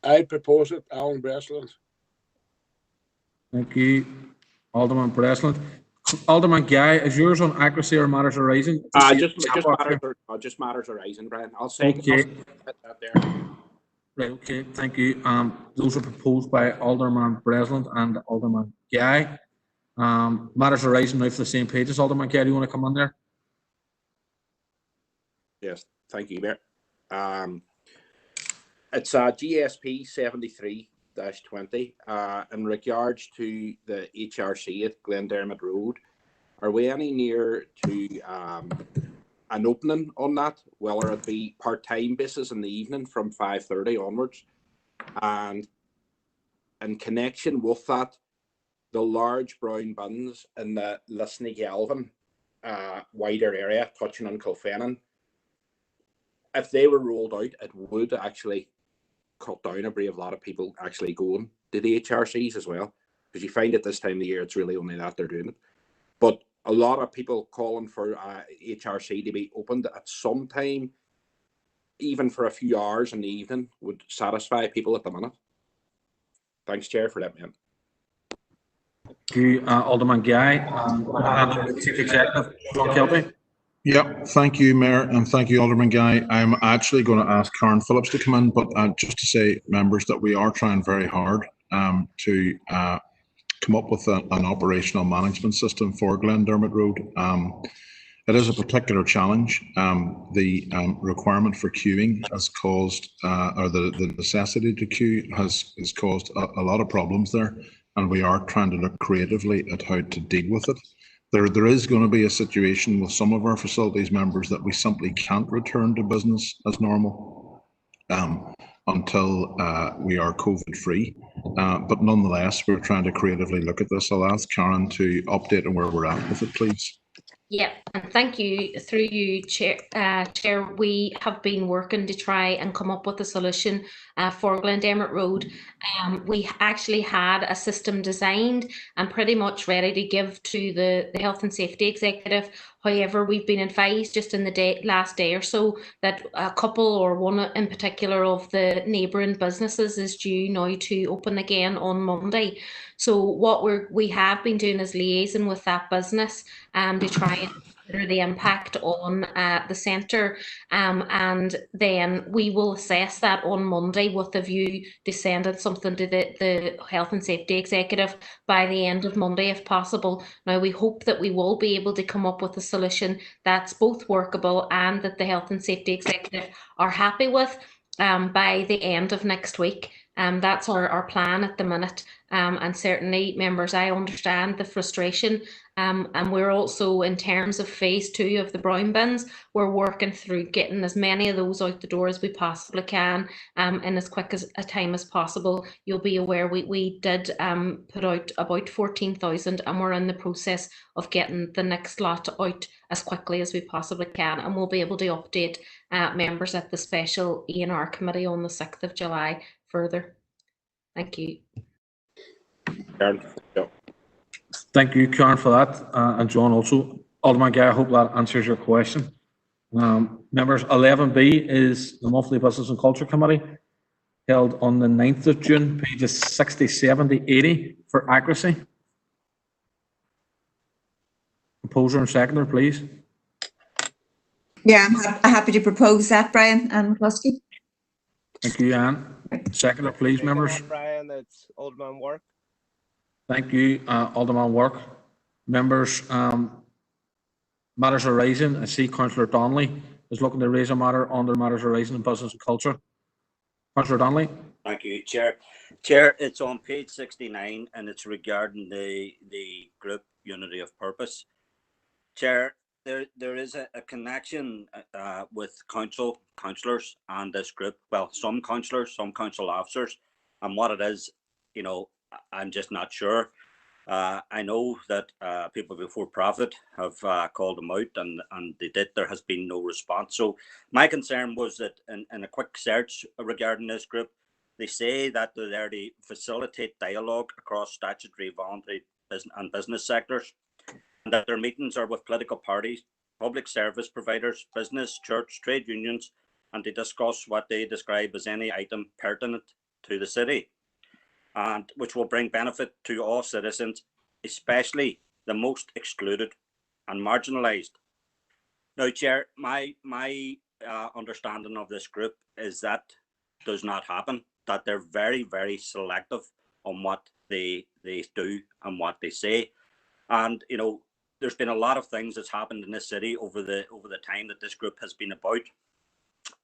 I propose it, Alan Breslin. Thank you, Alderman Breslin. Alderman Guy, is yours on accuracy or matters arising? Just matters arising, Brian. I'll say okay. That there. Right, okay, thank you. Those are proposed by Alderman Breslin and Alderman Guy. Matters arising now for the same pages. Alderman Guy, do you want to come on there? Yes, thank you, Mayor. It's GSP 73-20 in regards to the HRC at Glendermot Road. Are we any near to an opening on that, whether it be part-time basis in the evening from 5:30 onwards? And in connection with that, the large brown bins in the Lisney-Galvin wider area touching on Kilfennan, if they were rolled out, it would actually cut down a brave lot of people actually going to the HRCs as well, because you find at this time of the year it's really only that they're doing it. But a lot of people calling for HRC to be opened at some time, even for a few hours in the evening, would satisfy people at the minute. Thanks, Chair, for that, man. Thank you, Alderman Guy. Chief Executive, John Kelby. Yeah, thank you, Mayor, and thank you, Alderman Guy. I'm actually going to ask Karen Phillips to come in, but just to say, members, that we are trying very hard to come up with an operational management system for Glendermot Road. It is a particular challenge. The requirement for queuing has caused, or the necessity to queue has caused a lot of problems there, and we are trying to look creatively at how to deal with it. There is going to be a situation with some of our facilities members that we simply can't return to business as normal until we are COVID-free. But nonetheless, we're trying to creatively look at this. I'll ask Karen to update on where we're at with it, please. Yeah, and thank you. Through you, Chair, we have been working to try and come up with a solution for Glendemert Road. We actually had a system designed and pretty much ready to give to the Health and Safety Executive. However, we've been advised just in the last day or so that a couple, or one in particular, of the neighbouring businesses is due now to open again on Monday. So what we have been doing is liaising with that business to try and consider the impact on the centre, and then we will assess that on Monday with a view to sending something to the Health and Safety Executive by the end of Monday if possible. Now we hope that we will be able to come up with a solution that's both workable and that the Health and Safety Executive are happy with by the end of next week. That's our plan at the minute. And certainly, members, I understand the frustration. And we're also, in terms of phase 2 of the brown bins, we're working through getting as many of those out the door as we possibly can in as quick a time as possible. You'll be aware we did put out about 14,000, and we're in the process of getting the next lot out as quickly as we possibly can. And we'll be able to update members at the special E&R committee on the 6th of July further. Thank you. Thank you, Karen, for that, and John also. Alderman Gay, I hope that answers your question. Members, 11B is the monthly Business and Culture Committee, held on the 9th of June, pages 67 to 80 for accuracy. Proposer and seconder, please. Yeah, I'm happy to propose that, Brian and McCluskey. Thank you, Anne. Seconder, please, members. Brian, it's Alderman Work. Thank you, Alderman Work. Members, matters arising. I see Councillor Donnelly is looking to raise a matter under matters arising in business and culture. Councillor Donnelly. Thank you, Chair. Chair, it's on page 69 and it's regarding the group Unity of Purpose. Chair, there is a connection with councillors and this group. Well, some councillors, some council officers, and what it is, you know, I'm just not sure. I know that people before profit have called them out, and they did. There has been no response. So my concern was that in a quick search regarding this group, they say that they're there to facilitate dialogue across statutory, voluntary, and business sectors, and that their meetings are with political parties, public service providers, business, church, trade unions, and to discuss what they describe as any item pertinent to the city, and which will bring benefit to all citizens, especially the most excluded and marginalised. Now, Chair, my understanding of this group is that does not happen, that they're very, very selective on what they do and what they say. And, you know, there's been a lot of things that's happened in this city over the time that this group has been about,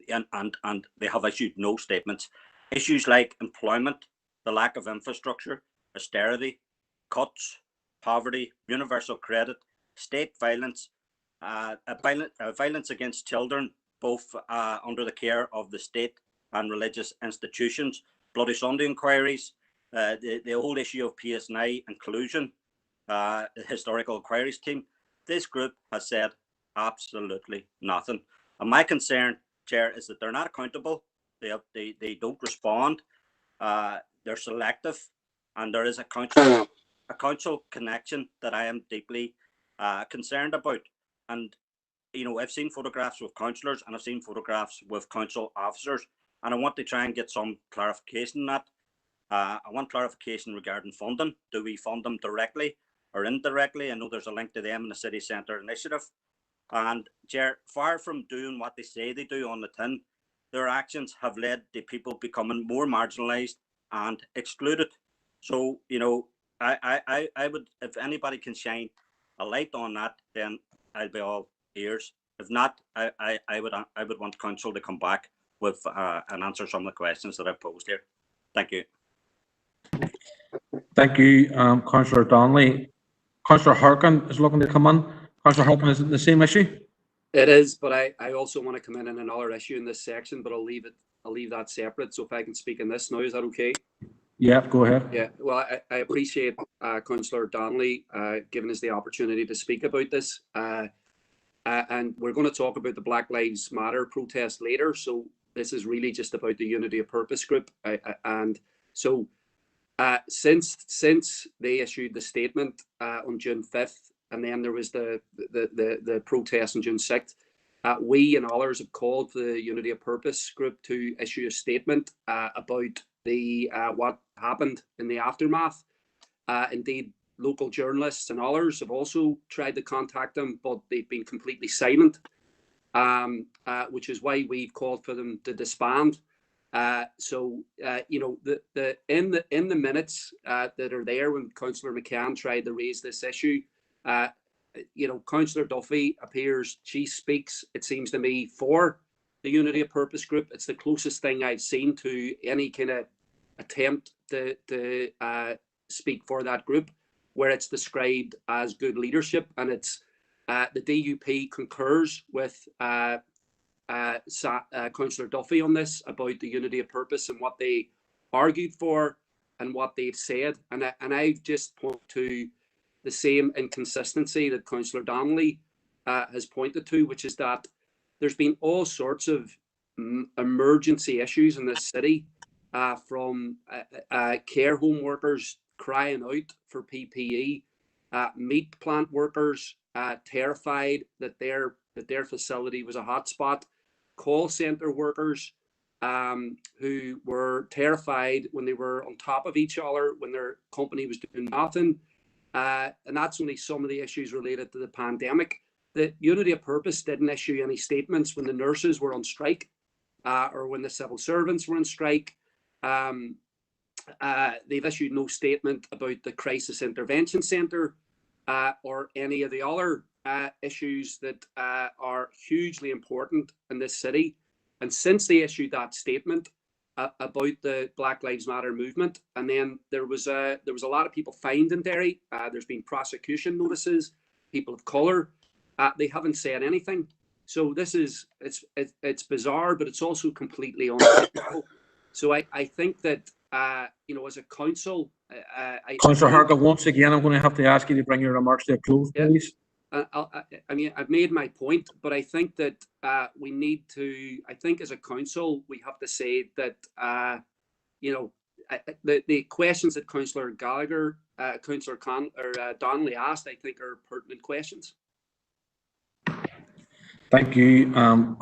and they have issued no statements. Issues like employment, the lack of infrastructure, austerity, cuts, poverty, universal credit, state violence, violence against children, both under the care of the state and religious institutions, Bloody Sunday inquiries, the whole issue of PSNI inclusion, the historical inquiries team. This group has said absolutely nothing. And my concern, Chair, is that they're not accountable. They don't respond. They're selective, and there is a council connection that I am deeply concerned about. And you know, I've seen photographs with councillors and I've seen photographs with council officers, and I want to try and get some clarification on that. I want clarification regarding funding. Do we fund them directly or indirectly? I know there's a link to them in the city centre initiative. And Chair, far from doing what they say they do on the tin, their actions have led to people becoming more marginalised and excluded. So, you know, I would, if anybody can shine a light on that, then I'll be all ears. If not, I would want council to come back with and answer some of the questions that I've posed here. Thank you. Thank you, Councillor Donnelly. Councillor Harkin is looking to come in. Councillor Harkin, is it the same issue? It is, but I also want to come in another issue in this section, but I'll leave that separate. So if I can speak in this now, is that okay? Yeah, go ahead. Yeah, well, I appreciate Councillor Donnelly giving us the opportunity to speak about this. And we're going to talk about the Black Lives Matter protest later. So this is really just about the Unity of Purpose group. And so since they issued the statement on June 5th, and then there was the protest on June 6th, we and others have called for the Unity of Purpose group to issue a statement about the what happened in the aftermath. Indeed, local journalists and others have also tried to contact them, but they've been completely silent, which is why we've called for them to disband. So you know, in the minutes that are there when Councillor McCann tried to raise this issue, you know, Councillor Duffy appears, she speaks, it seems to me, for the Unity of Purpose group. It's the closest thing I've seen to any kind of attempt to speak for that group, where it's described as good leadership, and it's the DUP concurs with Councillor Duffy on this about the Unity of Purpose and what they argued for and what they've said, and I just point to the same inconsistency that Councillor Donnelly has pointed to, which is that there's been all sorts of emergency issues in this city, from care home workers crying out for PPE, meat plant workers terrified that their facility was a hotspot, call center workers who were terrified when they were on top of each other when their company was doing nothing. And that's only some of the issues related to the pandemic. The Unity of Purpose didn't issue any statements when the nurses were on strike or when the civil servants were on strike. They've issued no statement about the Crisis Intervention Centre or any of the other issues that are hugely important in this city. And since they issued that statement about the Black Lives Matter movement, and then there was a lot of people fined in Derry. There's been prosecution notices, people of colour. They haven't said anything. So this is it's bizarre, but it's also completely unacceptable. So I think that you know, as a council, Councillor Harker, once again, I'm going to have to ask you to bring your remarks to a close, please. I mean, I've made my point, but I think that we need to, I think as a council, we have to say that, you know, the questions that Councillor Gallagher, Councillor Donnelly asked, I think are pertinent questions. Thank you,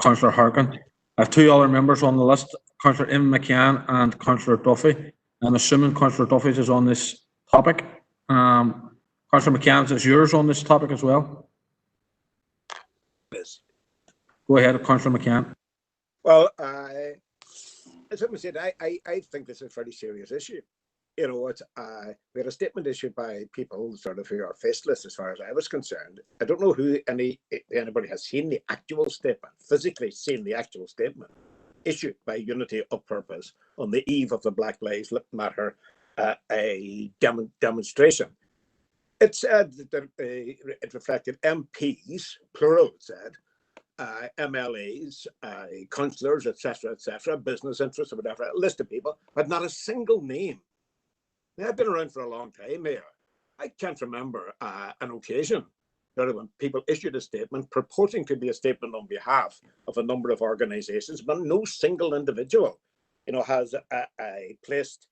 Councillor Harkin. I have two other members on the list, Councillor McCann and Councillor Duffy. I'm assuming Councillor Duffy's is on this topic. Councillor McCann's is yours on this topic as well. Yes. Go ahead, Councillor McCann. Well, as I said, I think this is a fairly serious issue. You know, it's we had a statement issued by people sort of who are faceless as far as I was concerned. I don't know who anybody has seen the actual statement, physically seen the actual statement issued by Unity of Purpose on the eve of the Black Lives Matter demonstration. It said that it reflected MPs, plural it said, MLAs, councillors, etc., business interests or whatever, a list of people, but not a single name. Now, I've been around for a long time here. I can't remember an occasion when people issued a statement purporting to be a statement on behalf of a number of organisations, but no single individual, you know, has placed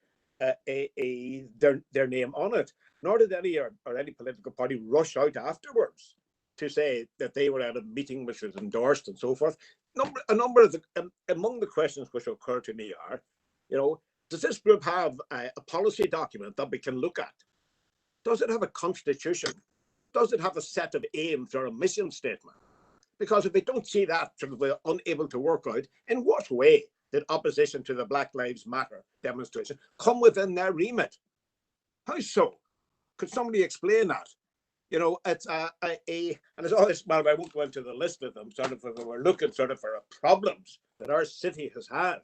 their name on it. Nor did any or any political party rush out afterwards to say that they were at a meeting which was endorsed and so forth. A number of among the questions which occur to me are, you know, does this group have a policy document that we can look at? Does it have a constitution? Does it have a set of aims or a mission statement? Because if we don't see that, we're unable to work out in what way did opposition to the Black Lives Matter demonstration come within their remit? How so? Could somebody explain that? You know, it's and it's all this. Well, I won't go into the list of them. Sort of, we're looking sort of for problems that our city has had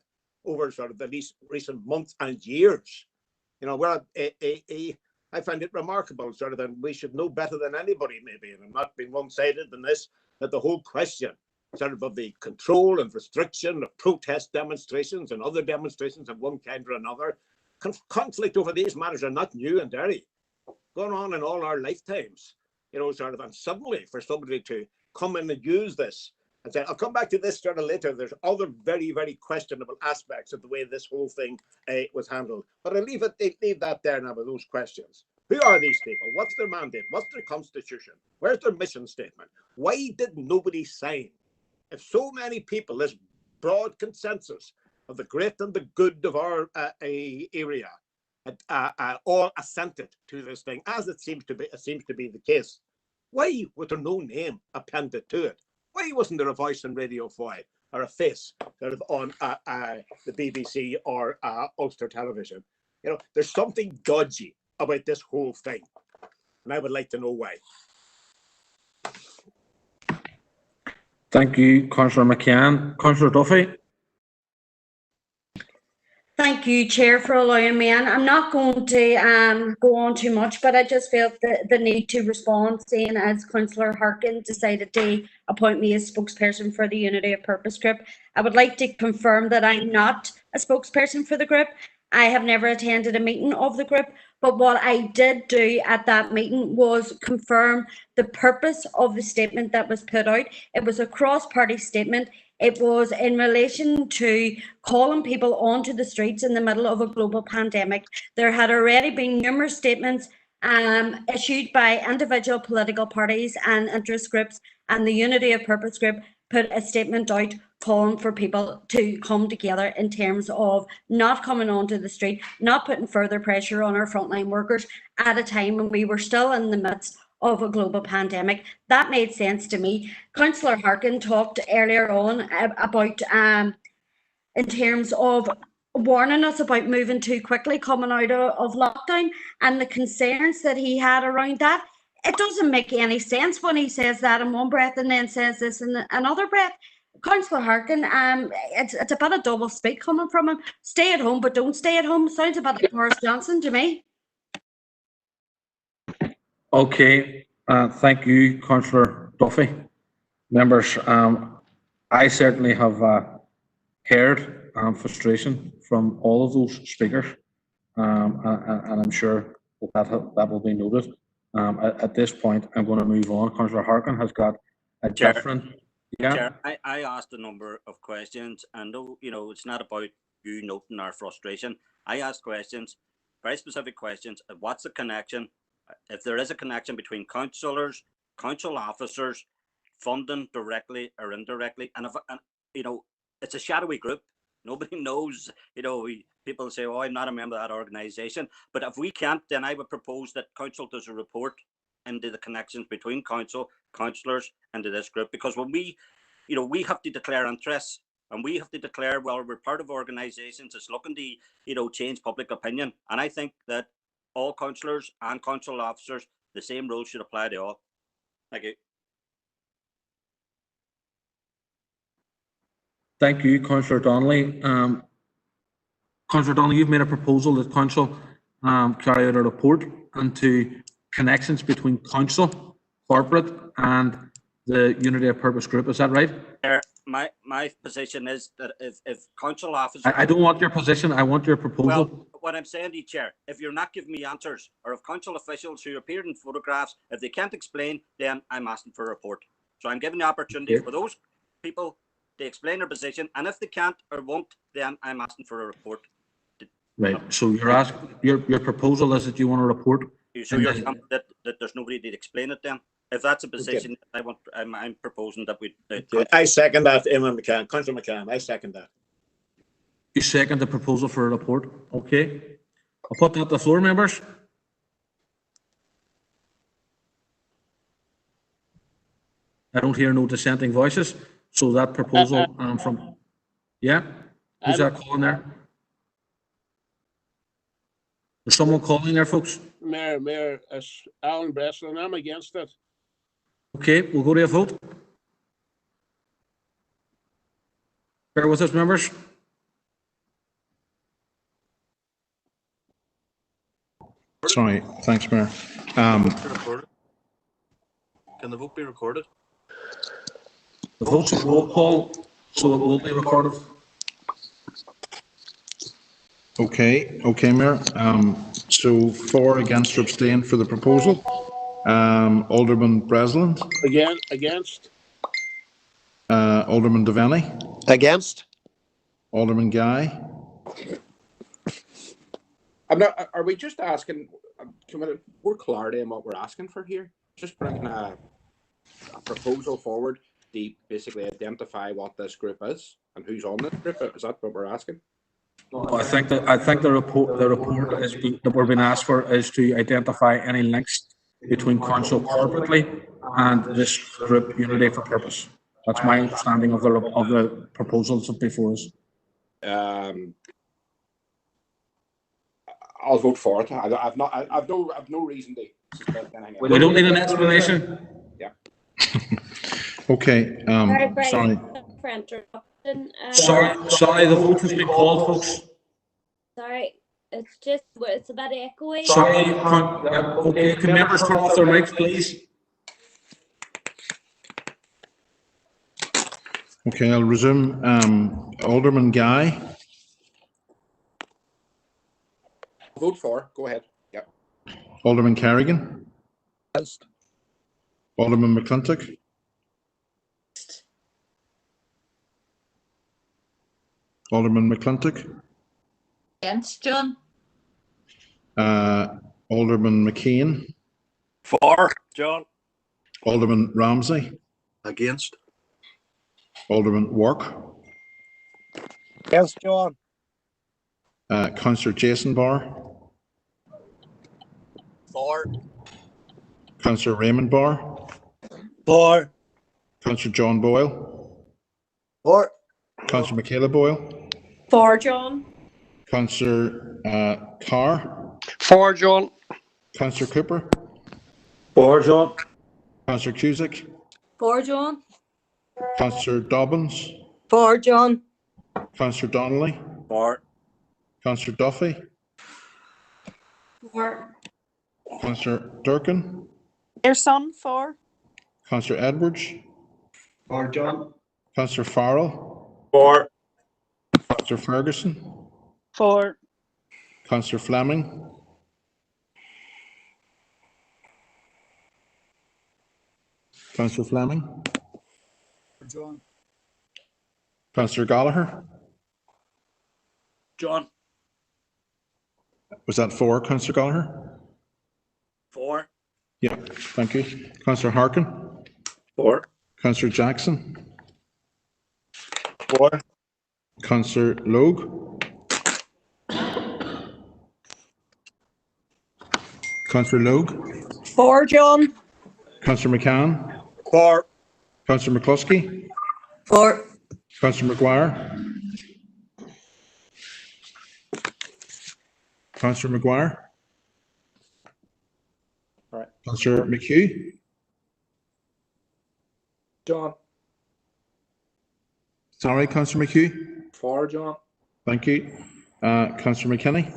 over sort of the recent months and years. You know, we're I find it remarkable, sort of, and we should know better than anybody, maybe, and I'm not being one-sided in this, that the whole question sort of the control and restriction of protest demonstrations and other demonstrations of one kind or another conflict over these matters are not new in Derry, going on in all our lifetimes, you know, sort of, and suddenly for somebody to come in and use this and say, I'll come back to this sort of later. There's other very, very questionable aspects of the way this whole thing was handled. But I'll leave that there now with those questions. Who are these people? What's their mandate? What's their constitution? Where's their mission statement? Why did nobody sign? If so many people, this broad consensus of the great and the good of our area, all assented to this thing, as it seems to be the case, why was there no name appended to it? Why wasn't there a voice on Radio 5 or a face sort of on the BBC or Ulster Television? You know, there's something dodgy about this whole thing, and I would like to know why. Thank you, Councillor McCann. Councillor Duffy. Thank you, Chair, for allowing me in. I'm not going to go on too much, but I just felt the need to respond, seeing as Councillor Harkin decided to appoint me as spokesperson for the Unity of Purpose group. I would like to confirm that I'm not a spokesperson for the group. I have never attended a meeting of the group, but what I did do at that meeting was confirm the purpose of the statement that was put out. It was a cross-party statement. It was in relation to calling people onto the streets in the middle of a global pandemic. There had already been numerous statements issued by individual political parties and interest groups, and the Unity of Purpose group put a statement out calling for people to come together in terms of not coming onto the street, not putting further pressure on our frontline workers at a time when we were still in the midst of a global pandemic. That made sense to me. Councillor Harkin talked earlier on about in terms of warning us about moving too quickly coming out of lockdown and the concerns that he had around that. It doesn't make any sense when he says that in one breath and then says this in another breath. Councillor Harkin, it's a bit of double speak coming from him. Stay at home, but don't stay at home. Sounds a bit like Boris Johnson to me. Okay, thank you, Councillor Duffy. Members, I certainly have heard frustration from all of those speakers, and I'm sure that will be noted. At this point, I'm going to move on. Councillor Harkin has got a different. Yeah. Chair, I asked a number of questions, and you know, it's not about you noting our frustration. I asked questions, very specific questions. What's the connection? If there is a connection between councillors, council officers, funding directly or indirectly, and you know, it's a shadowy group. Nobody knows. You know, people say, "Oh, I'm not a member of that organisation." But if we can't, then I would propose that council does a report into the connections between council, councillors, and to this group. Because when we, you know, we have to declare interests, and we have to declare, well, we're part of organisations that's looking to, you know, change public opinion. And I think that all councillors and council officers, the same rules should apply to all. Thank you. Thank you, Councillor Donnelly. Councillor Donnelly, you've made a proposal that council carry out a report into connections between council, corporate, and the Unity of Purpose group. Is that right? My position is that if council officers... I don't want your position. I want your proposal. Well, what I'm saying to you, Chair, if you're not giving me answers, or if council officials who appeared in photographs, if they can't explain, then I'm asking for a report. So I'm giving the opportunity for those people to explain their position, and if they can't or won't, then I'm asking for a report. Right. So you're asking, your proposal is that you want a report. So you're saying that there's nobody to explain it then? If that's a position, I'm proposing that we. I second that, Eamon McCann, Councillor McCann. I second that. You second the proposal for a report. Okay. I'll put that to the floor, members. I don't hear no dissenting voices. So that proposal from, yeah, who's that calling there? Is someone calling there, folks? Mayor, it's Alan Breslin. I'm against it. Okay, we'll go to a vote. Bear with us, members. Sorry, thanks, Mayor. Can the vote be recorded? The vote's a roll call, so it will be recorded. Okay, Mayor. So 4 against or abstain for the proposal. Alderman Breslin. Against. Alderman Devaney. Against. Alderman Guy. Are we just asking, can we more clarity on what we're asking for here? Just bringing a proposal forward to basically identify what this group is and who's on this group. Is that what we're asking? I think the report that we're being asked for is to identify any links between council corporately and this group Unity for Purpose. That's my understanding of the proposals before us. I'll vote for it. I've no reason to suspect anything. We don't need an explanation. Yeah. Okay. Sorry. For interruption. Sorry, the vote has been called, folks. Sorry, it's a bit echoey. Sorry, okay, can members turn off their mics, please? Okay, I'll resume. Alderman Guy. Vote for. Go ahead. Yep. Alderman Carrigan. Against. Alderman McClintock. Alderman McClintock. Against, John. Alderman McKeon. For, John. Alderman Ramsey. Against. Alderman Wark. Against, John. Councillor Jason Barr. For. Councillor Raymond Barr. For. Councillor John Boyle. For. Councillor Michaela Boyle. For, John. Councillor Carr. For, John. Councillor Cooper. For, John. Councillor Cusick. For, John. Councillor Dobbins. For, John. Councillor Donnelly. For. Councillor Duffy. For. Councillor Durkin. Son, for. Councillor Edwards. For, John. Councillor Farrell. For. Councillor Ferguson. For. Councillor Fleming. Councillor Fleming. John. Councillor Gallagher. John. Was that 4, Councillor Gallagher? For. Yeah, thank you. Councillor Harkin. For. Councillor Jackson. For. Councillor Logue. Councillor Logue. For, John. Councillor McCann. For. Councillor McCluskey. For. Councillor McGuire. Councillor McGuire. All right. Councillor McHugh. John. Sorry, Councillor McHugh. For, John. Thank you. Councillor McKinney.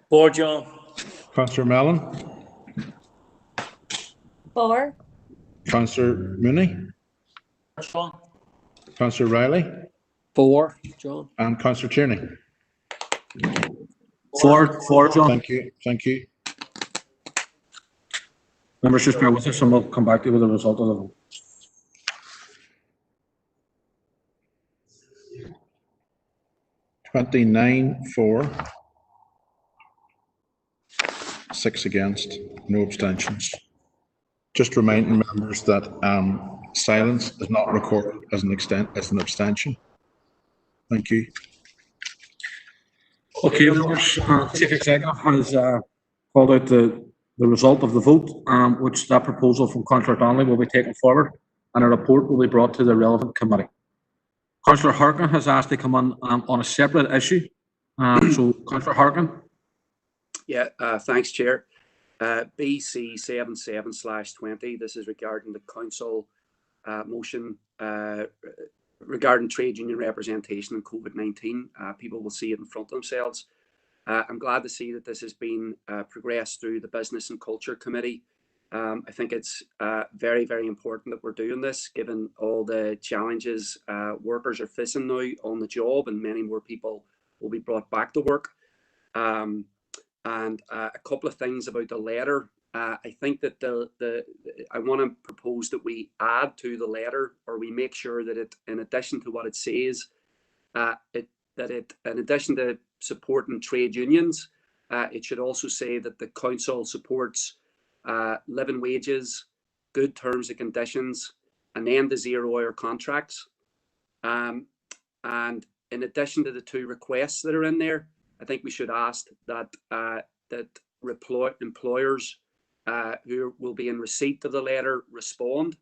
For, John. Councillor Mellon. For. Councillor Mooney. John. Councillor Riley. For, John. And Councillor Tierney. For, John. Thank you. Thank you. Members, just bear with us and we'll come back to you with the result of the vote. For, 6 against, no abstentions. Just reminding members that silence is not recorded as an abstention. Thank you. Okay, members, Chief Executive has called out the result of the vote, which that proposal from Councillor Donnelly will be taken forward and a report will be brought to the relevant committee. Councillor Harkin has asked to come on a separate issue. So, Councillor Harkin. Yeah, thanks, Chair. BC 77/20. This is regarding the council motion regarding trade union representation in COVID-19. People will see it in front of themselves. I'm glad to see that this has been progressed through the Business and Culture Committee. I think it's very, very important that we're doing this, given all the challenges workers are facing now on the job, and many more people will be brought back to work. And a couple of things about the letter. I think that I want to propose that we add to the letter, or we make sure that it, in addition to what it says, in addition to supporting trade unions, it should also say that the council supports living wages, good terms and conditions, an end to zero-hour contracts. And in addition to the two requests that are in there, I think we should ask that employers who will be in receipt of the letter respond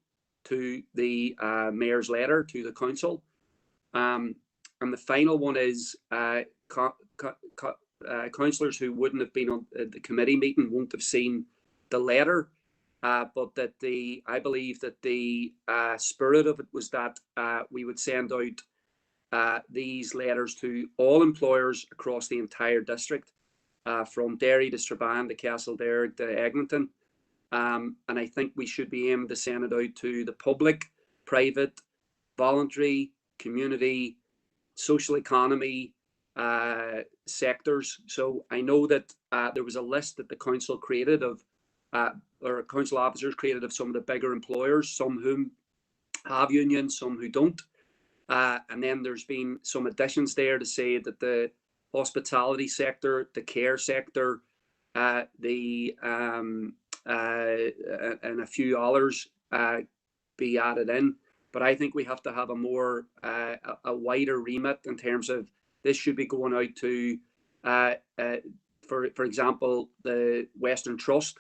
to the mayor's letter to the council. And the final one is councillors who wouldn't have been on the committee meeting won't have seen the letter, but that I believe that the spirit of it was that we would send out these letters to all employers across the entire district, from Derry to Strabane to Castleberg to Eglinton. And I think we should be aiming to send it out to the public, private, voluntary, community, social economy sectors. So I know that there was a list that the council created of, or council officers created of some of the bigger employers, some whom have unions, some who don't. And then there's been some additions there to say that the hospitality sector, the care sector, and a few others be added in. But I think we have to have a more a wider remit in terms of this should be going out to, for example, the Western Trust,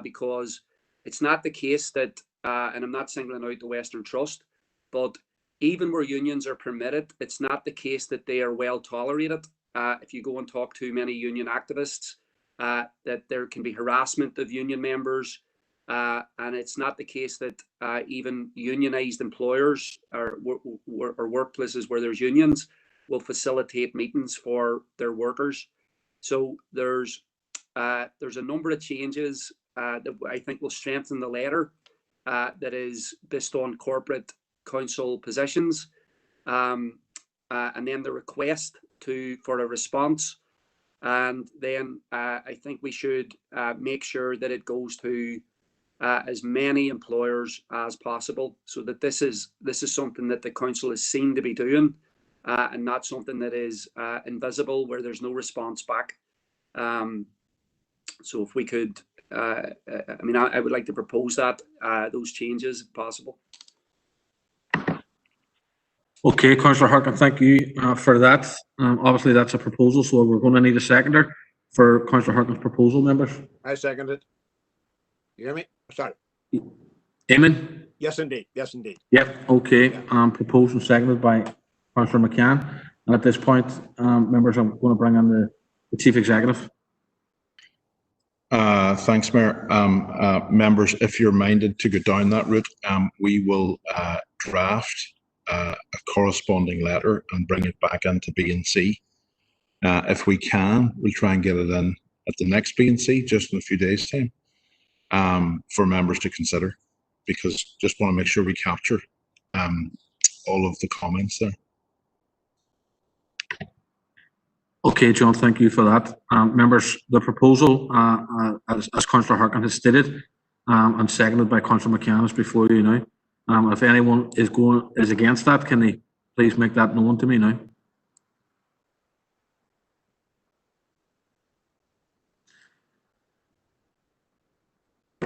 because it's not the case that, and I'm not singling out the Western Trust, but even where unions are permitted, it's not the case that they are well tolerated. If you go and talk to many union activists, that there can be harassment of union members, and it's not the case that even unionized employers or workplaces where there's unions will facilitate meetings for their workers. So there's a number of changes that I think will strengthen the letter that is based on corporate council positions, and then the request for a response. And then I think we should make sure that it goes to as many employers as possible, so that this is something that the council is seen to be doing, and not something that is invisible where there's no response back. So if we could, I would like to propose that those changes if possible. Okay, Councillor Harkin, thank you for that. Obviously, that's a proposal, so we're going to need a seconder for Councillor Harkin's proposal, members. I second it. You hear me? Sorry. Eamon? Yes, indeed. Yes, indeed. Yep, okay. Proposed and seconded by Councillor McCann. And at this point, members, I'm going to bring in the Chief Executive. Thanks, Mayor. Members, if you're minded to go down that route, we will draft a corresponding letter and bring it back into B and C. If we can, we'll try and get it in at the next B and C just in a few days' time, for members to consider, because just want to make sure we capture all of the comments there. Okay, John, thank you for that. Members, the proposal, as Councillor Harkin has stated, and seconded by Councillor McCann, is before you now. If anyone is against that, can they please make that known to me now?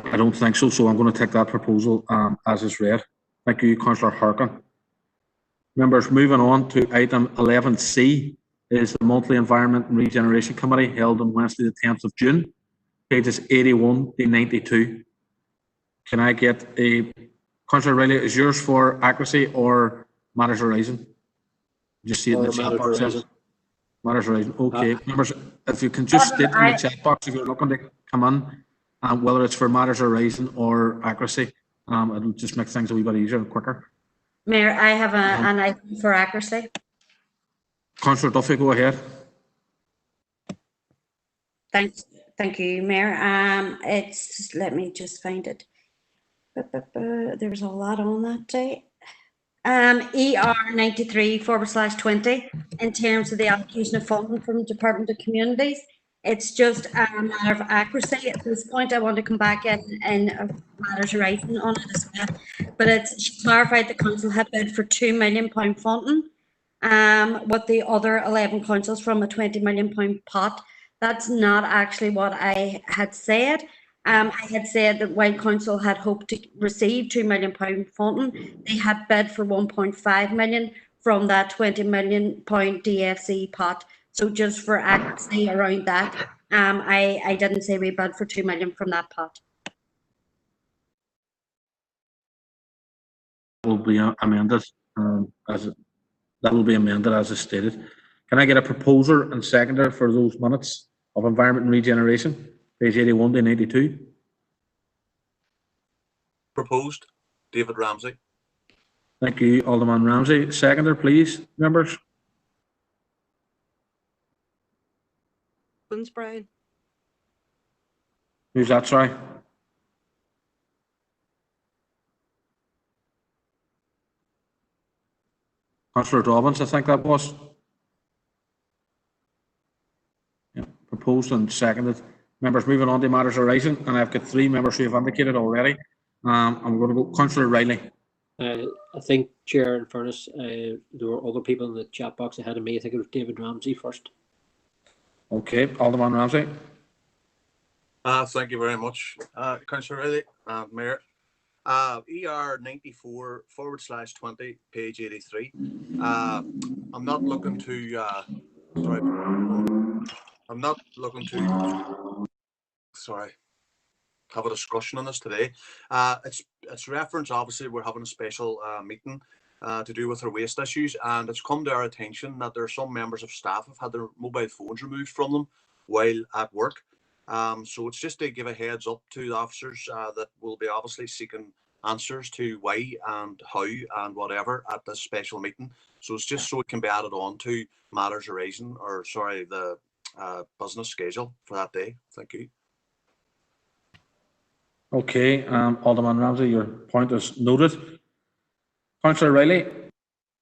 I don't think so, so I'm going to take that proposal as is read. Thank you, Councillor Harkin. Members, moving on to item 11C is the monthly Environment and Regeneration Committee held on Wednesday the 10th of June, pages 81 to 92. Can I get a, Councillor Riley, is yours for accuracy or matters arising? Just see it in the chat box. Matters arising. Okay, members, if you can just state in the chat box if you're looking to come in, whether it's for matters arising or accuracy, it'll just make things a wee bit easier and quicker. Mayor, I have an item for accuracy. Councillor Duffy, go ahead. Thank you, Mayor. It's, let me just find it. There was a lot on that day. ER 93/20 in terms of the allocation of funding from Department of Communities. It's just a matter of accuracy. At this point, I want to come back in matters arising on it as well. But she clarified the council had bid for £2 million funding with the other 11 councils from a £20 million pot. That's not actually what I had said. I had said that while council had hoped to receive £2 million funding, they had bid for 1.5 million from that £20 million DFC pot. So just for accuracy around that, I didn't say we bid for 2 million from that pot. Will be amended that will be amended as is stated. Can I get a proposer and seconder for those minutes of environment and regeneration, page 81 to 92? Proposed, David Ramsey. Thank you, Alderman Ramsey. Seconder, please, members. Brian. Who's that, sorry? Councillor Dobbins, I think that was. Yeah, proposed and seconded. Members, moving on to matters arising, and I've got 3 members who have indicated already. I'm going to go Councillor Riley. I think, Chair, in fairness, there were other people in the chat box ahead of me. I think it was David Ramsey first. Okay, Alderman Ramsey. Thank you very much, Councillor Riley and Mayor. ER 94/20, page 83. I'm not looking to have a discussion on this today. It's reference, obviously, we're having a special meeting to do with our waste issues, and it's come to our attention that there are some members of staff have had their mobile phones removed from them while at work. So it's just to give a heads up to the officers that will be obviously seeking answers to why and how and whatever at this special meeting. So it's just so it can be added on to matters arising, or sorry, the business schedule for that day. Thank you. Okay, Alderman Ramsey, your point is noted. Councillor Riley.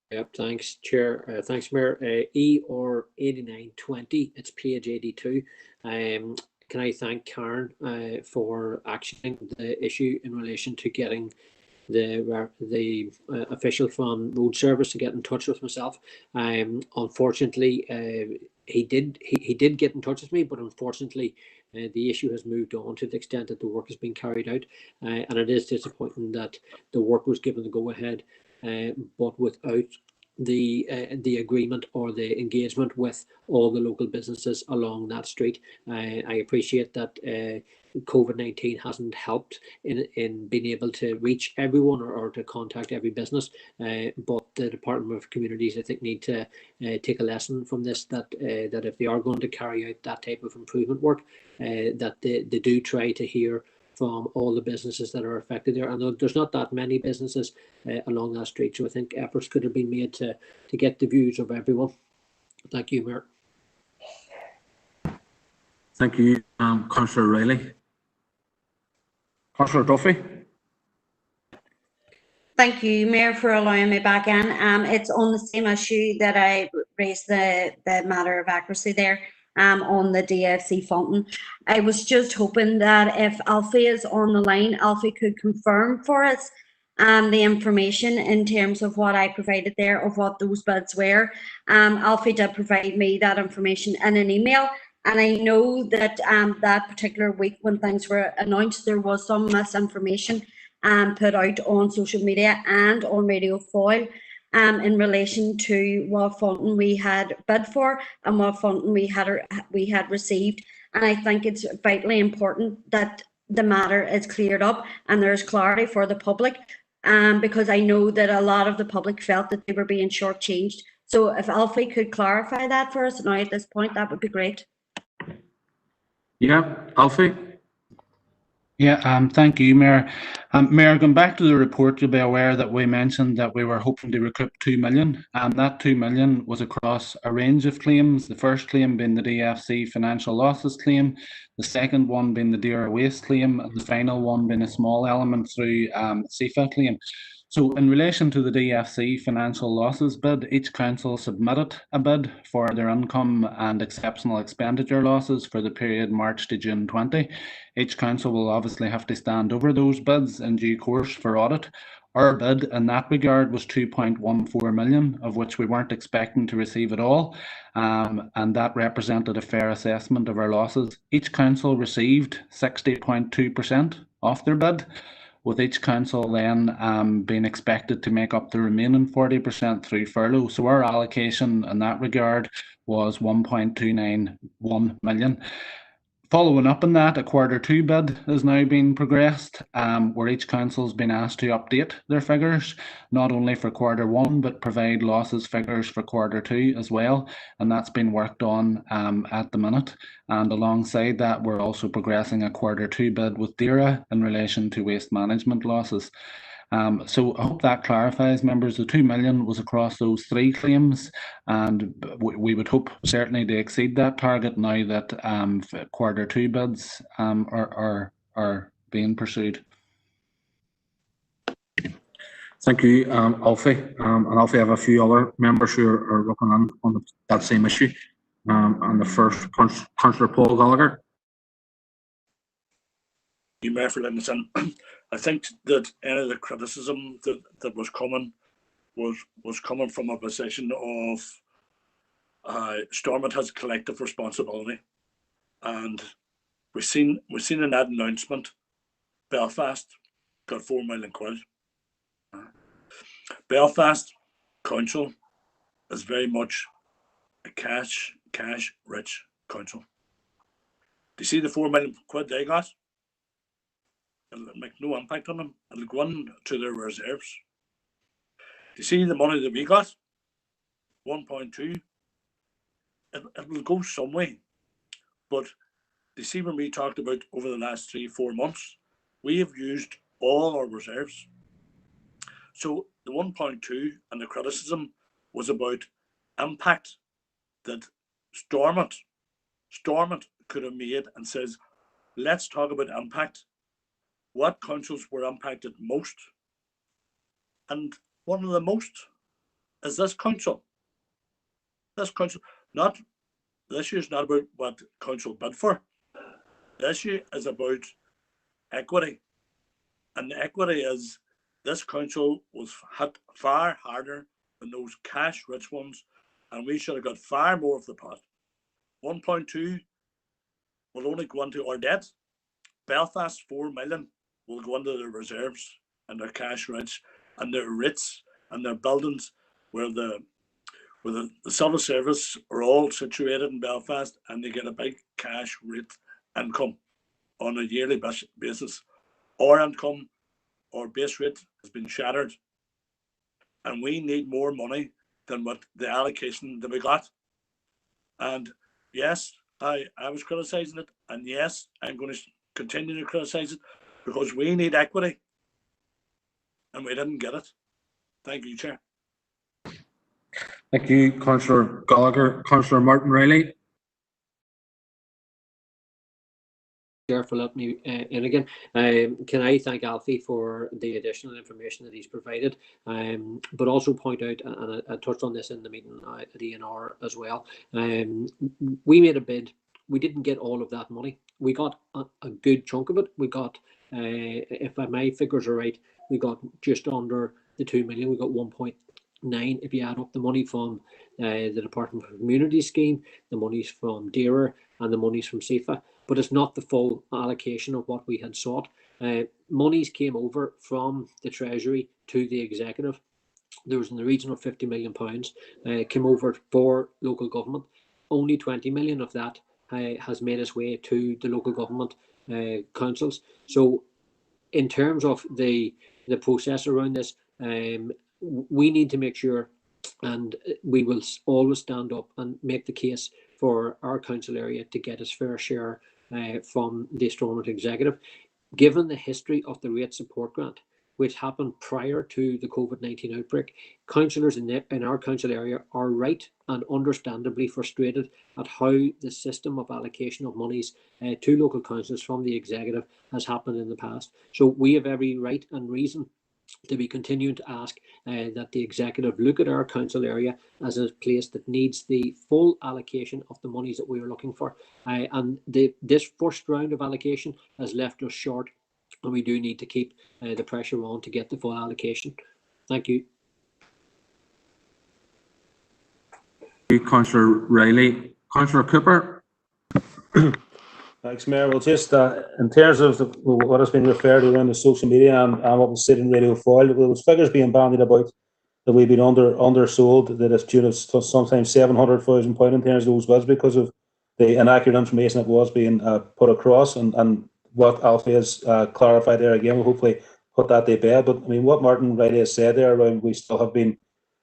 Yep, thanks, Chair. Thanks, Mayor. ER 8920, it's page 82. Can I thank Karen for actioning the issue in relation to getting the official from Road Service to get in touch with myself. Unfortunately, he did get in touch with me, but unfortunately, the issue has moved on to the extent that the work has been carried out, and it is disappointing that the work was given the go-ahead, but without the agreement or the engagement with all the local businesses along that street. I appreciate that COVID-19 hasn't helped in being able to reach everyone or to contact every business, but the Department of Communities, I think, need to take a lesson from this, that if they are going to carry out that type of improvement work, that they do try to hear from all the businesses that are affected there. And there's not that many businesses along that street, so I think efforts could have been made to get the views of everyone. Thank you, Mayor. Thank you, Councillor Riley. Councillor Duffy. Thank you, Mayor, for allowing me back in. It's on the same issue that I raised the matter of accuracy there. On the DFC funding. I was just hoping that if Alfie is on the line, Alfie could confirm for us the information in terms of what I provided there, of what those bids were. Alfie did provide me that information in an email, and I know that that particular week when things were announced, there was some misinformation put out on social media and on Radio Foil in relation to what funding we had bid for and what funding we had received. And I think it's vitally important that the matter is cleared up and there's clarity for the public, because I know that a lot of the public felt that they were being shortchanged. So if Alfie could clarify that for us now at this point, that would be great. Yeah, Alfie. Yeah, thank you, Mayor. Mayor, going back to the report, you'll be aware that we mentioned that we were hoping to recoup 2 million, and that 2 million was across a range of claims. The first claim being the DFC financial losses claim, the second one being the Deer Waste claim, and the final one being a small element through CIFA claim. So in relation to the DFC financial losses bid, each council submitted a bid for their income and exceptional expenditure losses for the period March to June 20. Each council will obviously have to stand over those bids in due course for audit. Our bid in that regard was 2.14 million, of which we weren't expecting to receive at all, and that represented a fair assessment of our losses. Each council received 60.2% of their bid, with each council then being expected to make up the remaining 40% through furlough. So our allocation in that regard was 1.291 million. Following up on that, a Q2 bid is now being progressed, where each council has been asked to update their figures, not only for Q1, but provide losses figures for Q2 as well. And that's been worked on at the minute. And alongside that, we're also progressing a Q2 bid with DERA in relation to waste management losses. So I hope that clarifies, members. The 2 million was across those 3 claims, and we would hope certainly to exceed that target now that Q2 bids are being pursued. Thank you, Alfie. And Alfie, I have a few other members who are working on that same issue. And the first, Councillor Paul Gallagher. You, Mayor, for letting us in. I think that any of the criticism that was coming was coming from a position of Stormont has collective responsibility, and we've seen in that announcement, Belfast got 4 million quid. Belfast Council is very much a cash rich council. Do you see the 4 million quid they got? It'll make no impact on them. It'll go into their reserves. Do you see the money that we got? 1.2. It will go some way. But do you see when we talked about over the last 3-4 months, we have used all our reserves. So the 1.2 and the criticism was about impact that Stormont could have made, and says, let's talk about impact. What councils were impacted most? And one of the most is this council. This council, the issue is not about what council bid for. The issue is about equity. And the equity is this council was hit far harder than those cash rich ones, and we should have got far more of the pot. 1.2 will only go into our debt. Belfast 4 million will go into their reserves and their cash rich and their rates and their buildings, where the civil service are all situated in Belfast, and they get a big cash rate income on a yearly basis. Our income, our base rate has been shattered, and we need more money than what the allocation that we got. And yes, I was criticising it, and yes, I'm going to continue to criticise it, because we need equity, and we didn't get it. Thank you, Chair. Thank you, Councillor Gallagher. Councillor Martin Riley. Chair, for letting me in again. Can I thank Alfie for the additional information that he's provided, but also point out, and I touched on this in the meeting at ENR as well, we made a bid. We didn't get all of that money. We got a good chunk of it. We got, if my figures are right, we got just under the 2 million. We got 1.9 if you add up the money from the Department for Community Scheme, the monies from DERA, and the monies from SEFA. But it's not the full allocation of what we had sought. Monies came over from the Treasury to the Executive. There was in the region of £50 million came over for local government. Only 20 million of that has made its way to the local government councils. So in terms of the process around this, we need to make sure, and we will always stand up and make the case for our council area to get its fair share from the Stormont Executive. Given the history of the rate support grant, which happened prior to the COVID-19 outbreak, councillors in our council area are right and understandably frustrated at how the system of allocation of monies to local councils from the Executive has happened in the past. So we have every right and reason to be continuing to ask that the executive look at our council area as a place that needs the full allocation of the monies that we are looking for. And this first round of allocation has left us short, and we do need to keep the pressure on to get the full allocation. Thank you. Councillor Riley. Councillor Cooper. Thanks, Mayor. Well, just in terms of what has been referred to around the social media and what was said in Radio Foil, there was figures being bandied about that we've been undersold, that it's due to sometimes £700,000 in terms of those bids because of the inaccurate information that was being put across, and what Alfie has clarified there again. We'll hopefully put that to bed. But I mean, what Martin Riley has said there around we still have been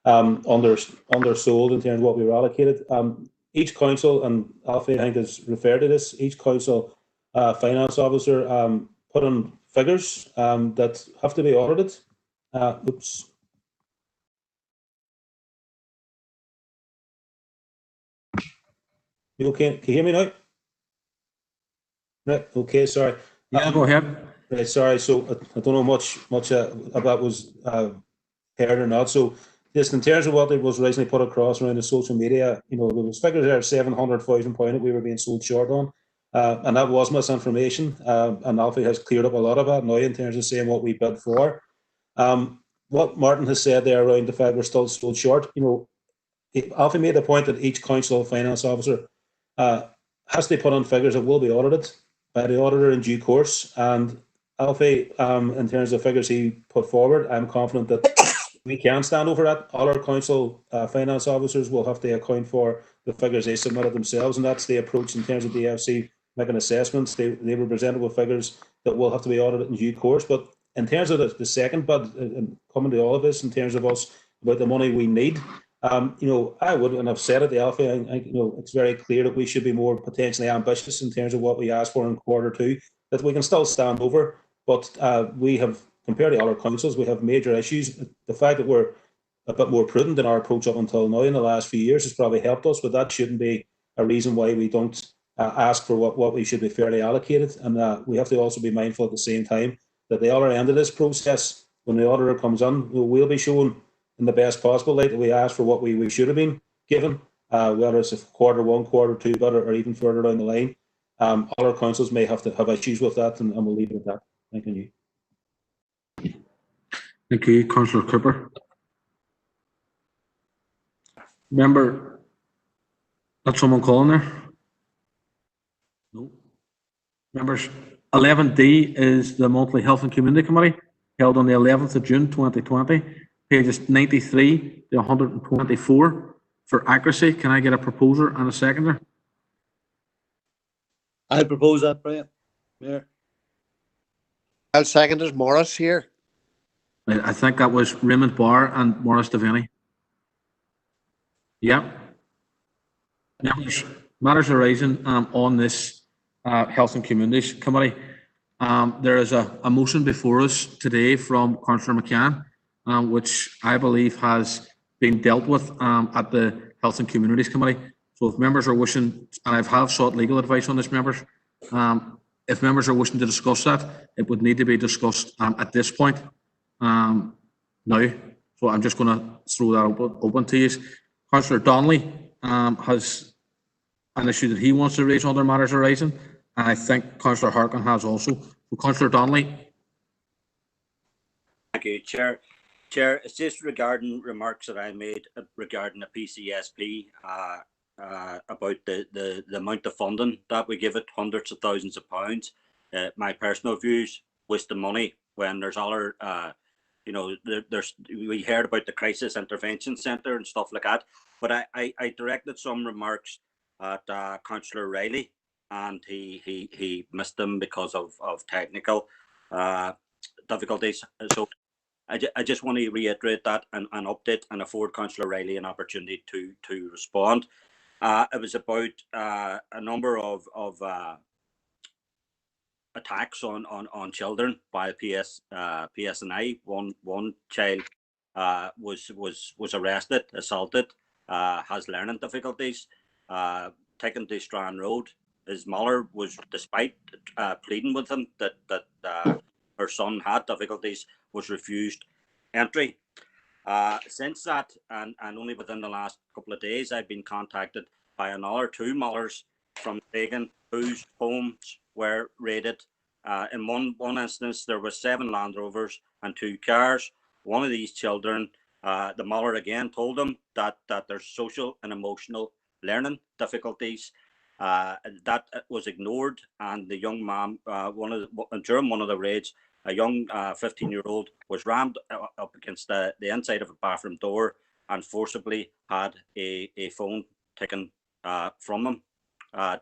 undersold in terms of what we were allocated. Each council, and Alfie I think has referred to this, each council finance officer put on figures that have to be audited. Oops. You okay? Can you hear me now? Right. Okay. Sorry. Yeah, go ahead. Right. Sorry. So I don't know much about was heard or not. So just in terms of what it was recently put across around the social media, you know, there was figures there of £700,000 that we were being sold short on, and that was misinformation. And Alfie has cleared up a lot of that now in terms of saying what we bid for. What Martin has said there around the fact we're still sold short, you know, Alfie made the point that each council finance officer has to put on figures that will be audited by the auditor in due course. And Alfie, in terms of figures he put forward, I'm confident that we can stand over that. All our council finance officers will have to account for the figures they submitted themselves, and that's the approach in terms of the DFC making assessments. They were presented with figures that will have to be audited in due course. But in terms of the second bid, and coming to all of this, in terms of us about the money we need, you know, I would, and I've said it to Alfie, you know, it's very clear that we should be more potentially ambitious in terms of what we ask for in Q2, that we can still stand over. But we have, compared to other councils, we have major issues. The fact that we're a bit more prudent in our approach up until now in the last few years has probably helped us, but that shouldn't be a reason why we don't ask for what we should be fairly allocated. And we have to also be mindful at the same time that the other end of this process, when the auditor comes in, we'll be shown in the best possible light that we asked for what we should have been given, whether it's a Q1, Q2, or even further down the line. Other councils may have to have issues with that, and we'll leave it at that. Thank you. Thank you, Councillor Cooper. Member, got someone calling there? No. Members, 11D is the monthly Health and Community Committee held on the 11th of June 2020, pages 93 to 124. For accuracy, can I get a proposer and a seconder? I'll propose that, Brian. Mayor. I'll second as Morris here. I think that was Raymond Barr and Morris Devaney. Yeah. Matters arising on this Health and Communities Committee. There is a motion before us today from Councillor McCann, which I believe has been dealt with at the Health and Communities Committee. So if members are wishing, and I have sought legal advice on this, members, if members are wishing to discuss that, it would need to be discussed at this point now. So I'm just going to throw that open to you. Councillor Donnelly has an issue that he wants to raise on other matters arising, and I think Councillor Harkin has also. So Councillor Donnelly. Thank you, Chair. Chair, it's just regarding remarks that I made regarding the PCSP about the amount of funding that we give it, hundreds of thousands of pounds. My personal views, wasting money when there's other, you know, we heard about the Crisis Intervention Centre and stuff like that, but I directed some remarks at Councillor Riley, and he missed them because of technical difficulties. So I just want to reiterate that and update and afford Councillor Riley an opportunity to respond. It was about a number of attacks on children by PSNI. One child was arrested, assaulted, has learning difficulties, taken to Strand Road. His mother was, despite pleading with him that her son had difficulties, was refused entry. Since that, and only within the last couple of days, I've been contacted by another 2 mothers from Reagan whose homes were raided. In one instance, there were 7 Land Rovers and 2 cars. One of these children, the mother again told them that there's social and emotional learning difficulties. That was ignored, and the young mom, during one of the raids, a young 15-year-old was rammed up against the inside of a bathroom door and forcibly had a phone taken from him,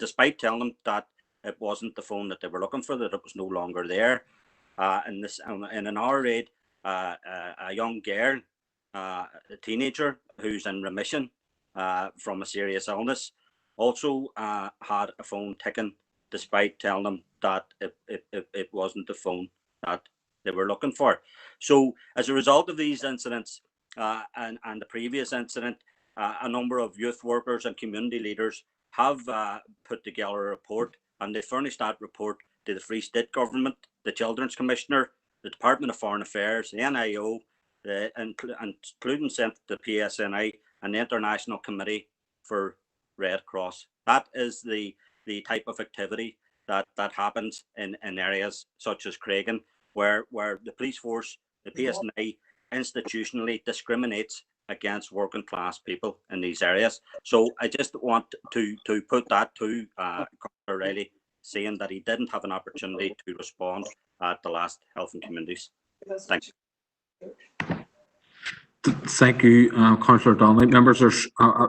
despite telling them that it wasn't the phone that they were looking for, that it was no longer there. In another raid, a young girl, a teenager who's in remission from a serious illness, also had a phone taken, despite telling them that it wasn't the phone that they were looking for. So as a result of these incidents and the previous incident, a number of youth workers and community leaders have put together a report, and they furnished that report to the Free State Government, the Children's Commissioner, the Department of Foreign Affairs, the NIO, including sent to the PSNI and the International Committee for Red Cross. That is the type of activity that happens in areas such as Craigan, where the police force, the PSNI, institutionally discriminates against working class people in these areas. So I just want to put that to Conor O'Reilly, saying that he didn't have an opportunity to respond at the last Health and Communities. Thanks. Thank you, Councillor Donnelly. Members, there's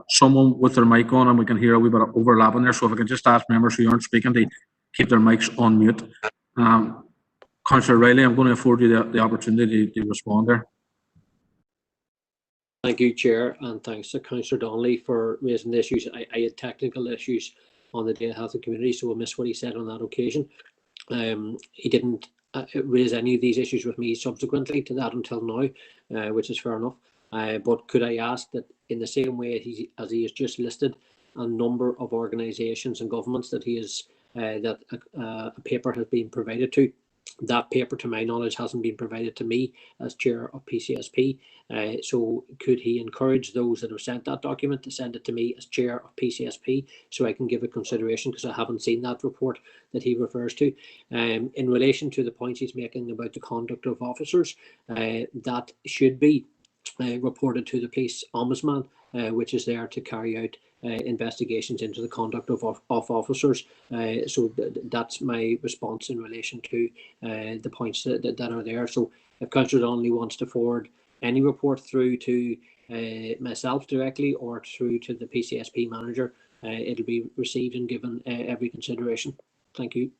someone with their mic on and we can hear a wee bit of overlap in there, so if I could just ask members who aren't speaking to keep their mics on mute. Councillor Riley, I'm going to afford you the opportunity to respond there. Thank you, Chair, and thanks to Councillor Donnelly for raising the issues. I had technical issues on the day of Health and Community, so I missed what he said on that occasion. He didn't raise any of these issues with me subsequently to that until now, which is fair enough. But could I ask that in the same way as he has just listed a number of organisations and governments that he is that a paper has been provided to, that paper, to my knowledge, hasn't been provided to me as chair of PCSP. So could he encourage those that have sent that document to send it to me as chair of PCSP so I can give it consideration, because I haven't seen that report that he refers to. In relation to the points he's making about the conduct of officers, that should be reported to the police ombudsman, which is there to carry out investigations into the conduct of officers. So that's my response in relation to the points that are there. So if Councillor Donnelly wants to forward any report through to myself directly or through to the PCSP manager, it'll be received and given every consideration. Thank you.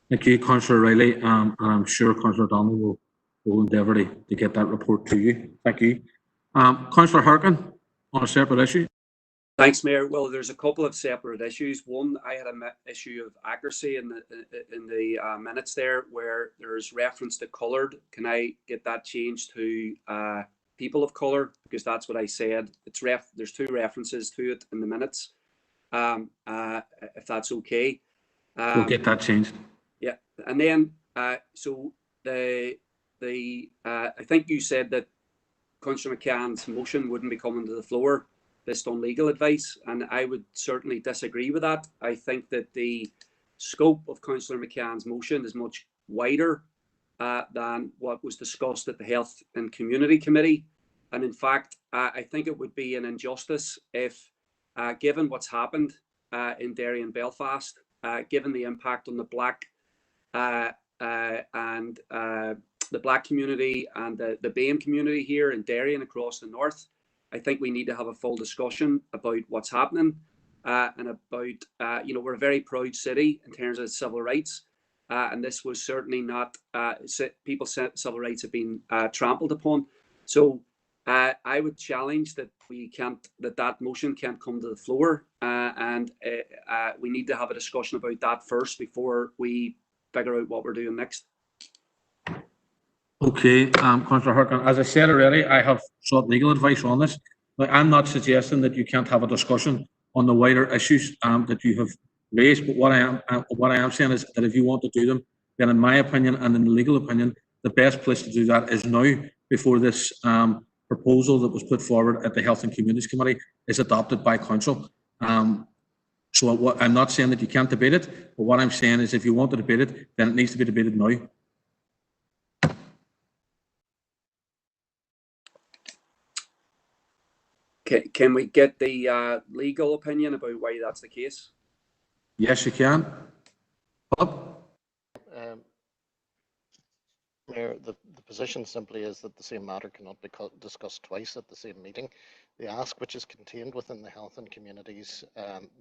Thank you, Councillor Riley, and I'm sure Councillor Donnelly will endeavour to get that report to you. Thank you. Councillor Harkin, on a separate issue. Thanks, Mayor. Well, there's a couple of separate issues. One, I had an issue of accuracy in the minutes there, where there's reference to coloured. Can I get that changed to people of colour? Because that's what I said. There's 2 references to it in the minutes. If that's okay. We'll get that changed. Yeah, and then so I think you said that Councillor McCann's motion wouldn't be coming to the floor based on legal advice, and I would certainly disagree with that. I think that the scope of Councillor McCann's motion is much wider than what was discussed at the Health and Community Committee, and in fact, I think it would be an injustice if, given what's happened in Derry and Belfast, given the impact on the Black the Black community and the BAME community here in Derry and across the north, I think we need to have a full discussion about what's happening and about, we're a very proud city in terms of civil rights. And this was certainly not, people's civil rights have been trampled upon. So I would challenge that that motion can't come to the floor. And we need to have a discussion about that first before we figure out what we're doing next. Okay, Councillor Harkin, as I said already, I have sought legal advice on this. Like, I'm not suggesting that you can't have a discussion on the wider issues that you have raised, but what I am saying is that if you want to do them, then in my opinion and in the legal opinion, the best place to do that is now, before this proposal that was put forward at the Health and Communities Committee is adopted by Council. So what, I'm not saying that you can't debate it, but what I'm saying is if you want to debate it, then it needs to be debated now. Can we get the legal opinion about why that's the case? Yes, you can. Mayor, the position simply is that the same matter cannot be discussed twice at the same meeting. The ask, which is contained within the Health and Communities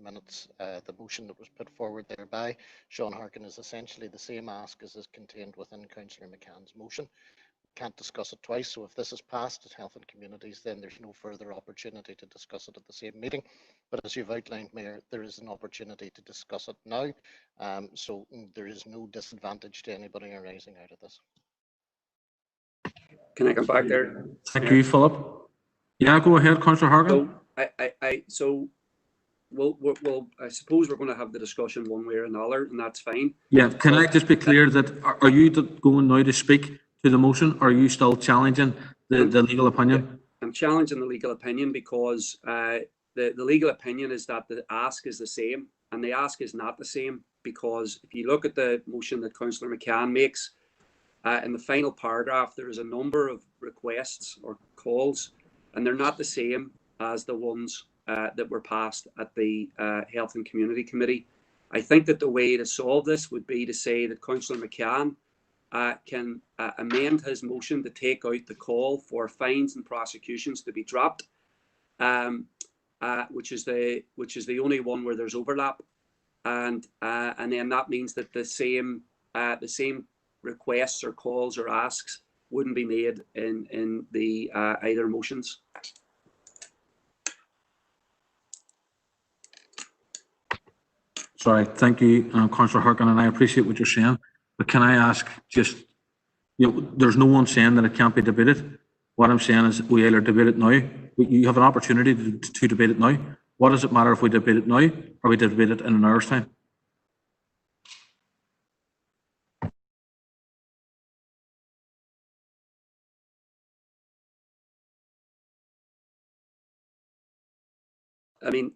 minutes, the motion that was put forward thereby, Sean Harkin, is essentially the same ask as is contained within Councillor McCann's motion. Can't discuss it twice, so if this is passed at Health and Communities, then there's no further opportunity to discuss it at the same meeting. But as you've outlined, Mayor, there is an opportunity to discuss it now, so there is no disadvantage to anybody arising out of this. Can I come back there? Thank you, Philip. Yeah, go ahead, Councillor Harkin. So I suppose we're going to have the discussion one way or another, and that's fine. Yeah, can I just be clear that are you going now to speak to the motion, or are you still challenging the legal opinion? I'm challenging the legal opinion because the legal opinion is that the ask is the same, and the ask is not the same, because if you look at the motion that Councillor McCann makes, in the final paragraph, there is a number of requests or calls, and they're not the same as the ones that were passed at the Health and Community Committee. I think that the way to solve this would be to say that Councillor McCann can amend his motion to take out the call for fines and prosecutions to be dropped, which is the only one where there's overlap, and then that means that the same requests or calls or asks wouldn't be made in the either motions. Sorry, thank you, Councillor Harkin, and I appreciate what you're saying. But can I ask, just, there's no one saying that it can't be debated. What I'm saying is we either debate it now. You have an opportunity to debate it now. What does it matter if we debate it now or we debate it in an hour's time? I mean,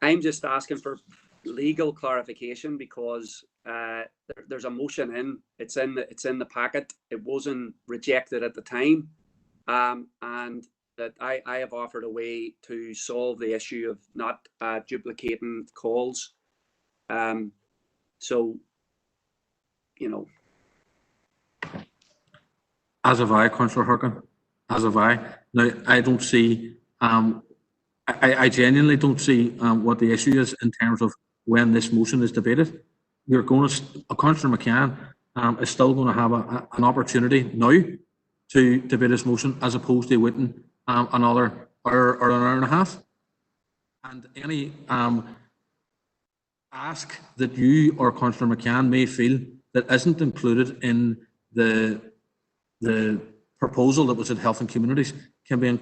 I'm just asking for legal clarification because there's a motion in. It's in the packet. It wasn't rejected at the time, and that I have offered a way to solve the issue of not duplicating calls. So, As have I, Councillor Harkin. As have I. Now, I don't see. I genuinely don't see what the issue is in terms of when this motion is debated. You're going to, Councillor McCann is still going to have an opportunity now to debate this motion as opposed to waiting another hour or an hour and a half. And any ask that you or Councillor McCann may feel that isn't included in the proposal that was at Health and Communities can be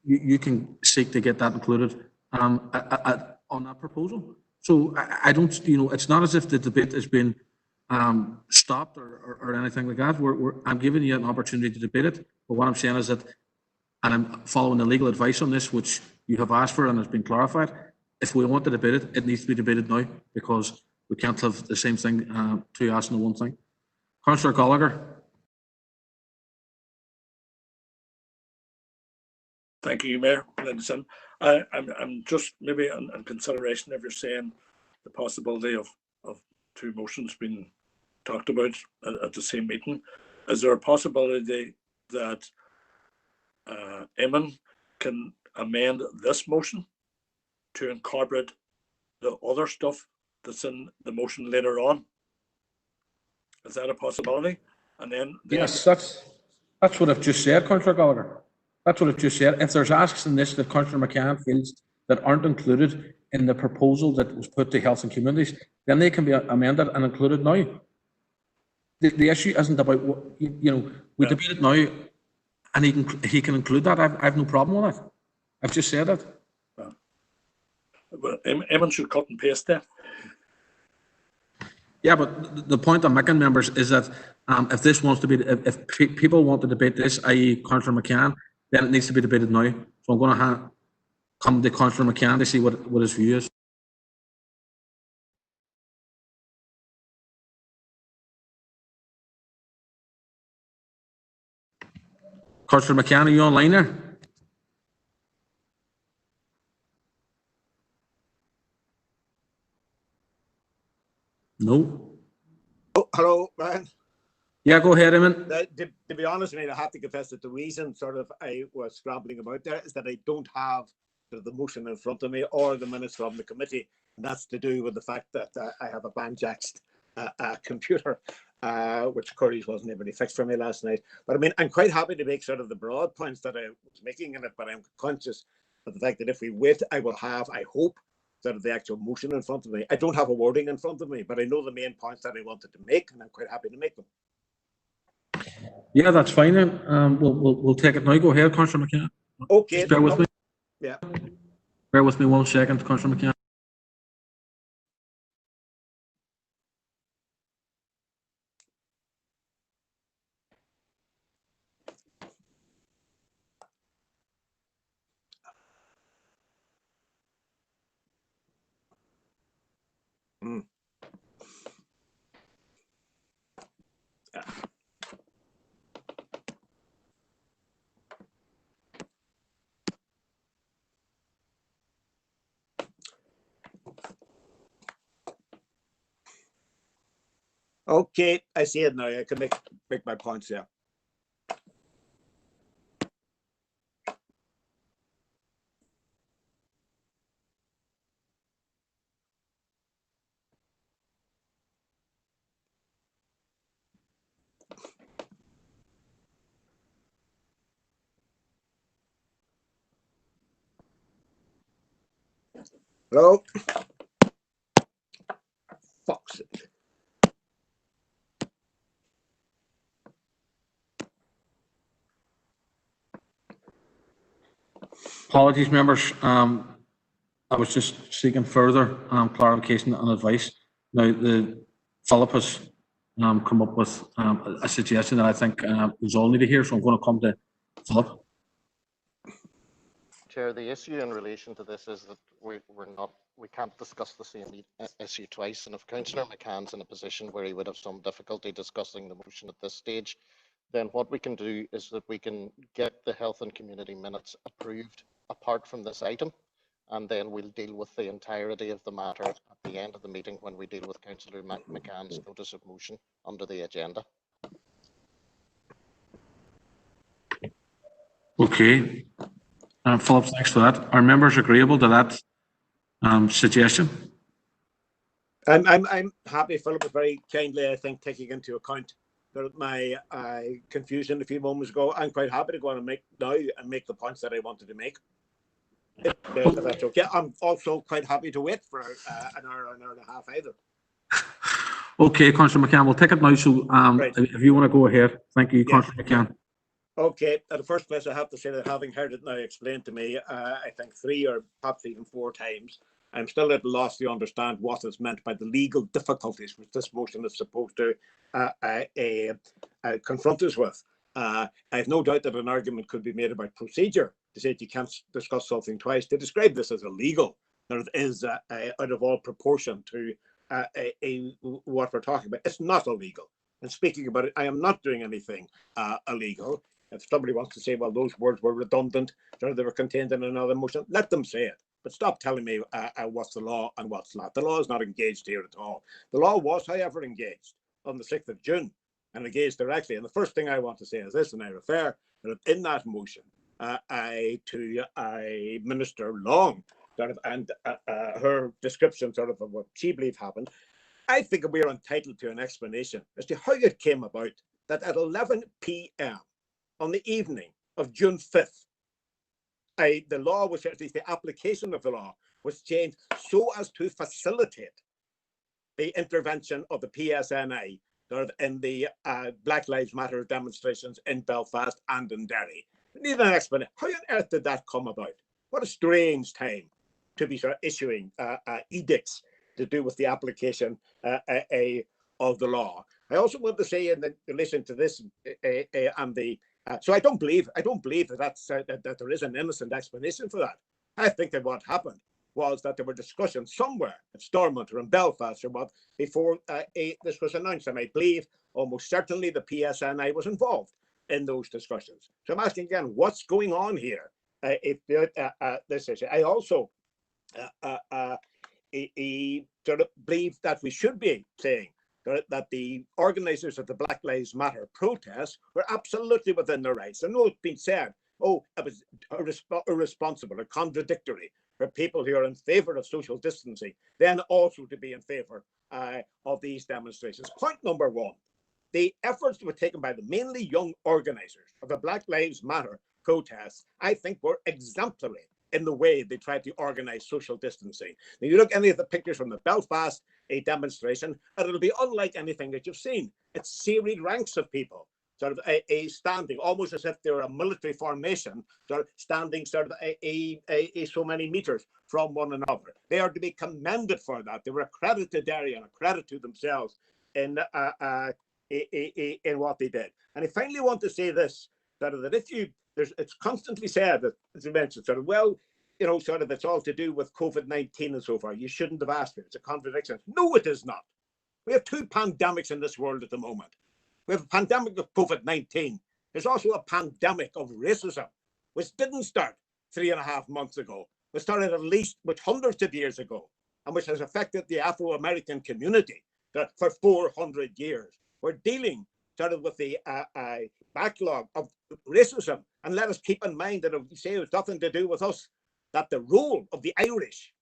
you can seek to get that included on that proposal. So I don't, it's not as if the debate has been stopped or anything like that. I'm giving you an opportunity to debate it, but what I'm saying is that, and I'm following the legal advice on this, which you have asked for and has been clarified. If we want to debate it, it needs to be debated now because we can't have the same thing, two asking the one thing. Councillor Gallagher. Thank you, Mayor. I'm just maybe on consideration if you're saying the possibility of two motions being talked about at the same meeting. Is there a possibility that Eamon can amend this motion to incorporate the other stuff that's in the motion later on? Is that a possibility? And then yes, that's what I've just said, Councillor Gallagher. That's what I've just said. If there's asks in this that Councillor McCann feels that aren't included in the proposal that was put to Health and Communities, then they can be amended and included now. The issue isn't about what, we debate it now and he can include that. I have no problem with it. I've just said it. Well, Eamon should cut and paste that. Yeah, but the point I'm making, members, is that if this wants to be, if people want to debate this, i.e. Councillor McCann, then it needs to be debated now. So I'm going to come to Councillor McCann to see what his view is. Councillor McCann, are you online there? No. Oh, hello, Brian. Yeah, go ahead, Eamon. To be honest with you, I have to confess that the reason sort of I was scrambling about there is that I don't have the motion in front of me or the minutes from the committee. And that's to do with the fact that I have a banjaxed computer, which Curry's wasn't able to fix for me last night. But I mean, I'm quite happy to make sort of the broad points that I was making in it, but I'm conscious of the fact that if we wait, I will have, I hope, sort of the actual motion in front of me. I don't have a wording in front of me, but I know the main points that I wanted to make, and I'm quite happy to make them. Yeah, that's fine then. We'll take it now. Go ahead, Councillor McCann. Okay. Just bear with me. Yeah. Bear with me 1 second, Councillor McCann. Okay, I see it now. I can make my points here. Hello? Fuck's sake. Apologies, members. I was just seeking further clarification and advice. Now, Philip has come up with a suggestion that I think we all need to hear, so I'm going to come to Philip. Chair, the issue in relation to this is that we can't discuss the same issue twice, and if Councillor McCann's in a position where he would have some difficulty discussing the motion at this stage, then what we can do is that we can get the health and community minutes approved apart from this item, and then we'll deal with the entirety of the matter at the end of the meeting when we deal with Councillor McCann's notice of motion under the agenda. Okay. Philip, thanks for that. Are members agreeable to that suggestion? I'm happy. Philip was very kindly, I think, taking into account my confusion a few moments ago. I'm quite happy to go on and make the points that I wanted to make. If that's okay. I'm also quite happy to wait for an hour and a half either. Okay, Councillor McCann, we'll take it now. So right. If you want to go ahead. Thank you, Councillor McCann. Okay, at the first place, I have to say that having heard it now explained to me, I think 3 or perhaps even 4 times, I'm still at a loss to understand what is meant by the legal difficulties which this motion is supposed to confront us with. I have no doubt that an argument could be made about procedure to say that you can't discuss something twice. To describe this as illegal, that it is out of all proportion to what we're talking about. It's not illegal. And speaking about it, I am not doing anything illegal. If somebody wants to say, well, those words were redundant, or they were contained in another motion, let them say it. But stop telling me what's the law and what's not. The law is not engaged here at all. The law was, however, engaged on the 6th of June and engaged directly. And the first thing I want to say is this, and I refer that in that motion to Minister Long, and her description of what she believed happened. I think we are entitled to an explanation as to how it came about that at 11 p.m. on the evening of June 5th, the law was, at least the application of the law was changed so as to facilitate the intervention of the PSNI in the Black Lives Matter demonstrations in Belfast and in Derry. We need an explanation. How on earth did that come about? What a strange time to be issuing edicts to do with the application of the law. I also want to say in relation to this, and the so I don't believe that there is an innocent explanation for that. I think that what happened was that there were discussions somewhere at Stormont or in Belfast or what before this was announced, and I believe almost certainly the PSNI was involved in those discussions. So I'm asking again, what's going on here? This issue. I also sort of believe that we should be saying that the organizers of the Black Lives Matter protests were absolutely within their rights. I know it's been said, oh, it was irresponsible or contradictory for people who are in favor of social distancing, then also to be in favor of these demonstrations. Point number one, the efforts that were taken by the mainly young organizers of the Black Lives Matter protests, I think, were exemplary in the way they tried to organize social distancing. Now, you look at any of the pictures from the Belfast demonstration, and it'll be unlike anything that you've seen. It's serried ranks of people, sort of standing, almost as if they were a military formation, sort of standing sort of so many meters from one another. They are to be commended for that. They were a credit to Derry and a credit to themselves in what they did. And I finally want to say this, that if it's constantly said that, as you mentioned, sort of, well, you know, sort of it's all to do with COVID-19 and so forth. You shouldn't have asked it. It's a contradiction. No, it is not. We have two pandemics in this world at the moment. We have a pandemic of COVID-19. There's also a pandemic of racism, which didn't start 3.5 months ago. It started at least with hundreds of years ago, and which has affected the Afro-American community for 400 years. We're dealing sort of with the backlog of racism. And let us keep in mind that if we say it's nothing to do with us, that the role of the Irish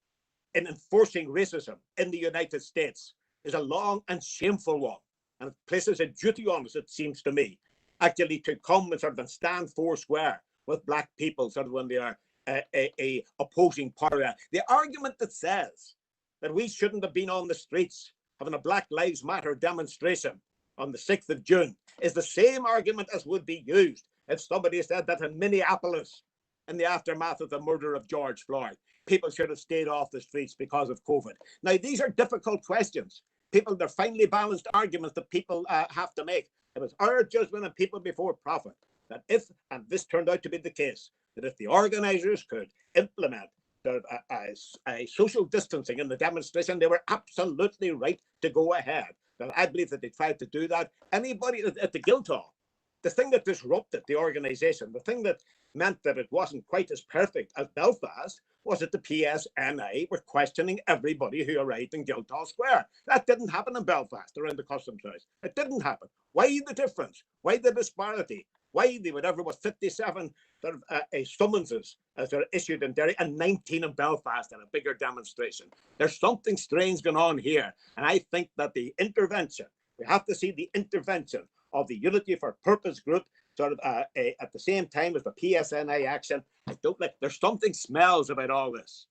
in enforcing racism in the United States is a long and shameful one. And it places a duty on us, it seems to me, actually to come and sort of stand foursquare with black people sort of when they are a opposing party. The argument that says that we shouldn't have been on the streets having a Black Lives Matter demonstration on the 6th of June is the same argument as would be used if somebody said that in Minneapolis, in the aftermath of the murder of George Floyd, people should have stayed off the streets because of COVID. Now, these are difficult questions. They're finely balanced arguments that people have to make. It was our judgment and people before profit that if, and this turned out to be the case, that if the organizers could implement a social distancing in the demonstration, they were absolutely right to go ahead. And I believe that they tried to do that. Anybody at the Guildhall, the thing that disrupted the organization, the thing that meant that it wasn't quite as perfect as Belfast, was that the PSNI were questioning everybody who arrived in Guildhall Square. That didn't happen in Belfast around the Customs House. It didn't happen. Why the difference? Why the disparity? Why the whatever was 57 sort of summonses that are issued in Derry and 19 in Belfast in a bigger demonstration? There's something strange going on here. And I think that the intervention, we have to see the intervention of the Unity for Purpose group sort of at the same time as the PSNI action. I don't like, there's something smells about all this.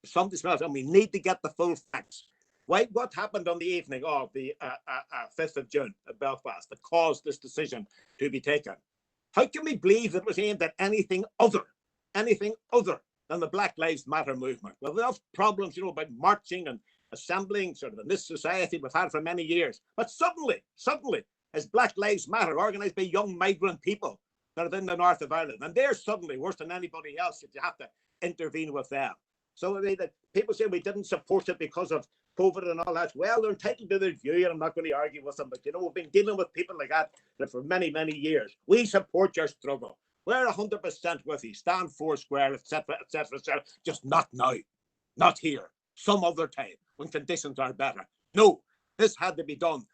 There's something smells, and we need to get the full facts. What happened on the evening of the 5th of June at Belfast that caused this decision to be taken? How can we believe it was aimed at anything other than the Black Lives Matter movement? Well, we have problems, you know, about marching and assembling sort of in this society we've had for many years. But suddenly, as Black Lives Matter, organised by young migrant people that are in the north of Ireland, and they're suddenly worse than anybody else if you have to intervene with them. So I mean, that people say we didn't support it because of COVID and all that. Well, they're entitled to their view, and I'm not going to argue with them. But you know, we've been dealing with people like that for many, many years. We support your struggle. We're 100% with you. Stand foursquare, etc., etc., etc. Just not now, not here. Some other time when conditions are better. No, this had to be done.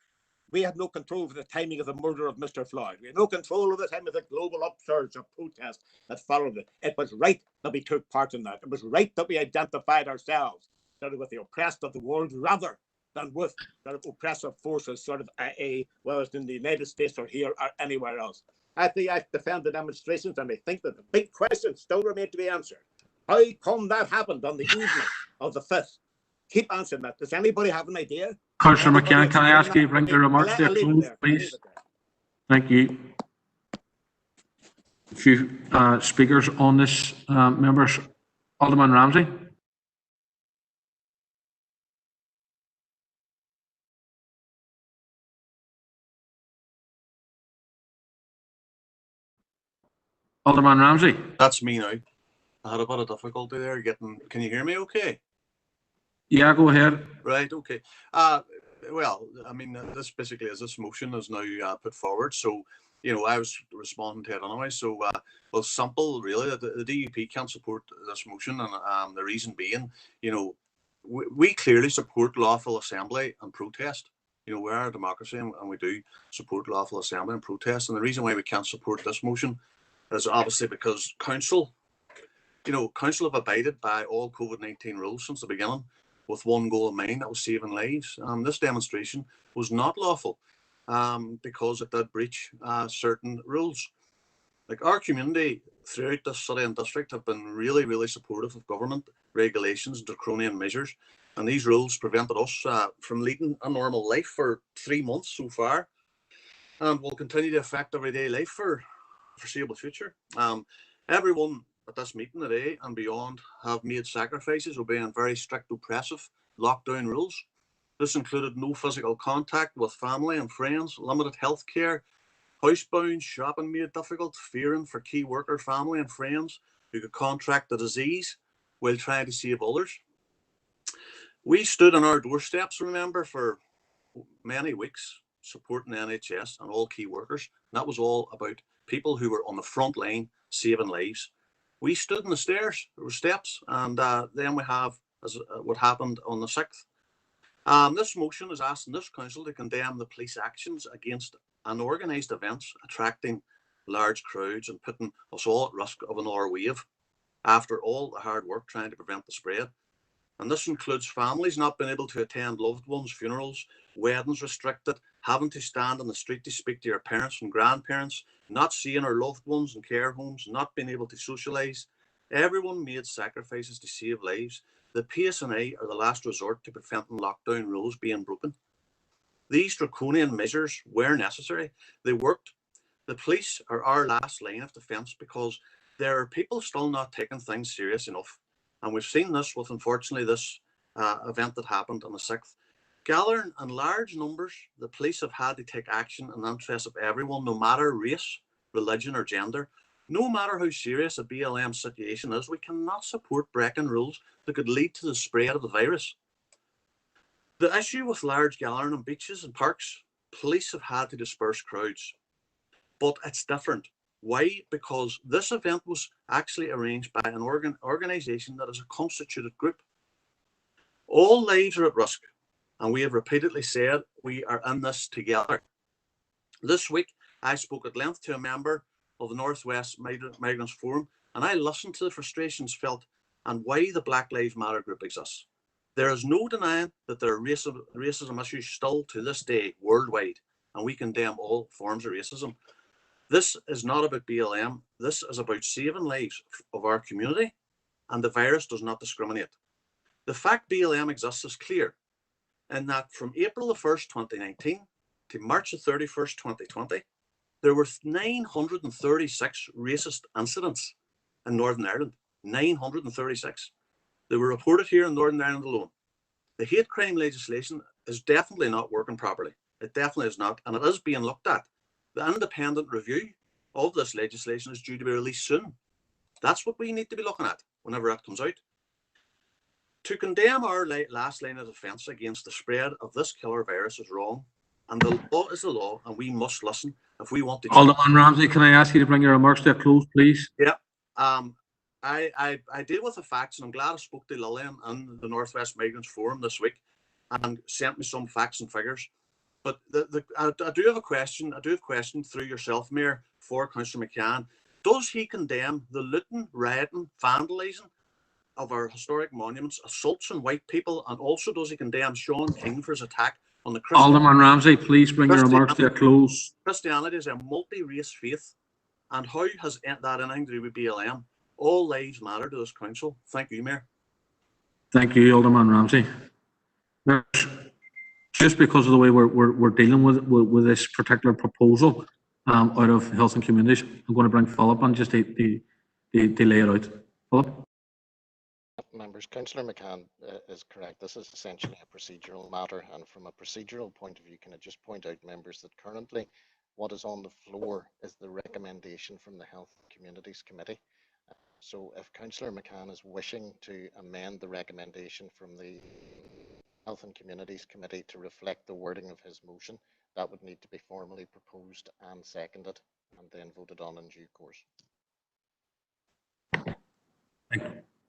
We had no control over the timing of the murder of Mr. Floyd. We had no control over the time of the global upsurge of protest that followed it. It was right that we took part in that. It was right that we identified ourselves sort of with the oppressed of the world rather than with sort of oppressive forces, sort of whether it's in the United States or here or anywhere else. I think I defend the demonstrations, and I think that the big questions still remain to be answered. How come that happened on the evening of the 5th? Keep answering that. Does anybody have an idea? Councillor McCann, can I ask you to bring the remarks to a close, please? Thank you. A few speakers on this, members. Alderman Ramsey. Alderman Ramsey. That's me now. I had a bit of difficulty there getting. Can you hear me? Okay. Yeah, go ahead. Right. Okay. Well, I mean, this basically is this motion is now put forward. So, you know, I was responding to it anyway. So, well, simple, really. The DUP can't support this motion, and the reason being, you know, we clearly support lawful assembly and protest. You know, we are a democracy, and we do support lawful assembly and protest. And the reason why we can't support this motion is obviously because council have abided by all COVID-19 rules since the beginning, with one goal in mind, that was saving lives. This demonstration was not lawful because it did breach certain rules. Like, our community throughout the city and district have been really, really supportive of government regulations and draconian measures. And these rules prevented us from leading a normal life for 3 months so far, and will continue to affect everyday life for the foreseeable future. Everyone at this meeting today and beyond have made sacrifices obeying very strict, oppressive lockdown rules. This included no physical contact with family and friends, limited health care, housebound, shopping made difficult, fearing for key worker family and friends who could contract the disease while trying to save others. We stood on our doorsteps, remember, for many weeks supporting the NHS and all key workers. And that was all about people who were on the front line saving lives. We stood in the steps, and then we have what happened on the 6th. This motion is asking this council to condemn the police actions against unorganised events attracting large crowds and putting us all at risk of another wave after all the hard work trying to prevent the spread. And this includes families not being able to attend loved ones' funerals, weddings restricted, having to stand on the street to speak to your parents and grandparents, not seeing our loved ones in care homes, not being able to socialise. Everyone made sacrifices to save lives. The PSNI are the last resort to preventing lockdown rules being broken. These draconian measures were necessary. They worked. The police are our last line of defence because there are people still not taking things serious enough. And we've seen this with, unfortunately, this event that happened on the 6th. Gathering in large numbers, the police have had to take action in the interest of everyone, no matter race, religion or gender. No matter how serious a BLM situation is, we cannot support breaking rules that could lead to the spread of the virus. The issue with large gathering on beaches and parks, police have had to disperse crowds. But it's different. Why? Because this event was actually arranged by an organisation that is a constituted group. All lives are at risk, and we have repeatedly said we are in this together. This week, I spoke at length to a member of the Northwest Migrants Forum, and I listened to the frustrations felt and why the Black Lives Matter group exists. There is no denying that there are racism issues still to this day worldwide, and we condemn all forms of racism. This is not about BLM. This is about saving lives of our community, and the virus does not discriminate. The fact BLM exists is clear in that from April the 1st, 2019 to March the 31st, 2020, there were 936 racist incidents in Northern Ireland. 936. They were reported here in Northern Ireland alone. The hate crime legislation is definitely not working properly. It definitely is not, and it is being looked at. The independent review of this legislation is due to be released soon. That's what we need to be looking at whenever that comes out. To condemn our last line of defence against the spread of this killer virus is wrong, and the law is the law, and we must listen if we want to. Alderman Ramsey, can I ask you to bring your remarks to a close, please? Yeah. I deal with the facts, and I'm glad I spoke to Lillian and the Northwest Migrants Forum this week and sent me some facts and figures. But I do have a question. I do have a question through yourself, Mayor, for Councillor McCann. Does he condemn the looting, rioting, vandalising of our historic monuments, assaults on white people, and also does he condemn Sean King for his attack on the Christian? Alderman Ramsey, please bring your remarks to a close. Christianity is a multi-race faith, and how has that anything to do with BLM? All lives matter to this council. Thank you, Mayor. Thank you, Alderman Ramsey. Just because of the way we're dealing with this particular proposal out of Health and Communities, I'm going to bring Philip on just to lay it out. Philip? Members, Councillor McCann is correct. This is essentially a procedural matter, and from a procedural point of view, can I just point out, members, that currently What is on the floor is the recommendation from the Health and Communities Committee. So if Councillor McCann is wishing to amend the recommendation from the Health and Communities Committee to reflect the wording of his motion, that would need to be formally proposed and seconded and then voted on in due course.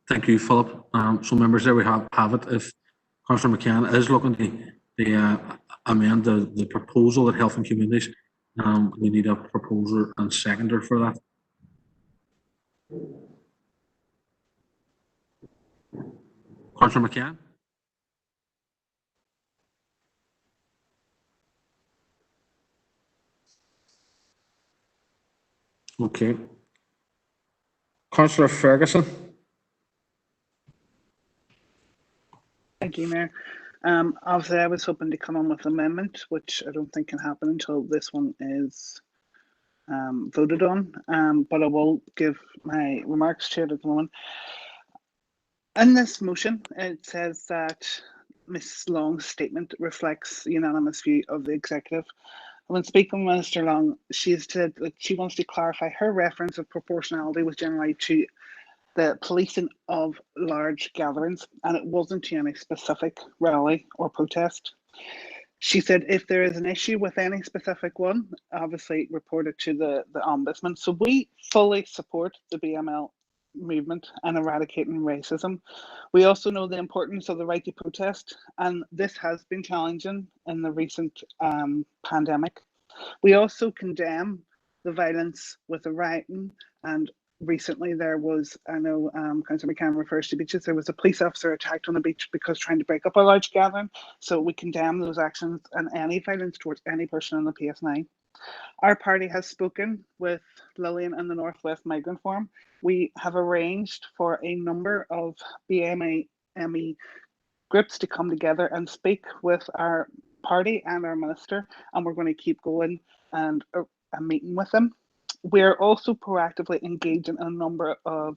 Thank you, Philip. So members, there we have it. If Councillor McCann is looking to amend the proposal at Health and Communities, we need a proposer and seconder for that. Councillor McCann? Okay. Councillor Ferguson? Thank you, Mayor. Obviously, I was hoping to come on with an amendment, which I don't think can happen until this one is voted on, but I will give my remarks to it at the moment. In this motion, it says that Ms. Long's statement reflects the unanimous view of the executive. When speaking with Minister Long, she said that she wants to clarify her reference of proportionality was generally to the policing of large gatherings, and it wasn't to any specific rally or protest. She said if there is an issue with any specific one, obviously report it to the Ombudsman. So we fully support the BML movement and eradicating racism. We also know the importance of the right to protest, and this has been challenging in the recent pandemic. We also condemn the violence with the rioting, and recently there was, I know Councillor McCann refers to beaches, there was a police officer attacked on a beach because trying to break up a large gathering. So we condemn those actions and any violence towards any person in the PSNI. Our party has spoken with Lillian and the Northwest Migrant Forum. We have arranged for a number of BME groups to come together and speak with our party and our minister, and we're going to keep going and a meeting with them. We're also proactively engaged in a number of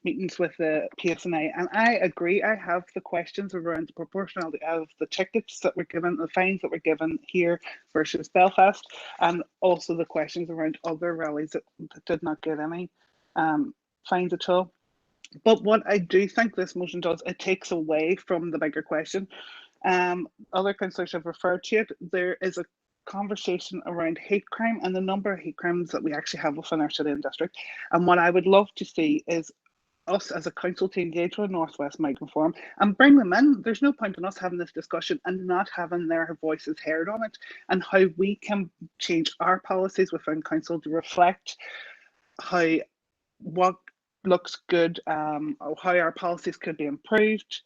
meetings with the PSNI, and I agree. I have the questions around the proportionality of the tickets that were given, the fines that were given here versus Belfast, and also the questions around other rallies that did not get any fines at all. But what I do think this motion does, it takes away from the bigger question. Other councillors have referred to it. There is a conversation around hate crime and the number of hate crimes that we actually have within our city and district. And what I would love to see is us as a council to engage with Northwest Migrant Forum and bring them in. There's no point in us having this discussion and not having their voices heard on it, and how we can change our policies within council to reflect what looks good, or how our policies could be improved.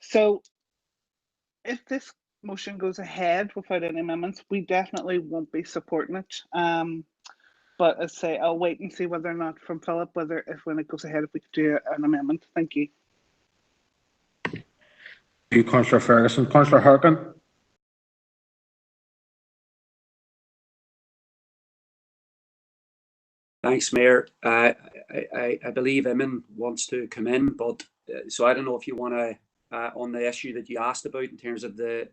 So if this motion goes ahead without any amendments, we definitely won't be supporting it. But as I say, I'll wait and see whether or not from Philip, when it goes ahead, if we could do an amendment. Thank you. Thank you, Councillor Ferguson. Councillor Harkin? Thanks, Mayor. I believe Eamon wants to come in, but so I don't know if you want to, on the issue that you asked about in terms of the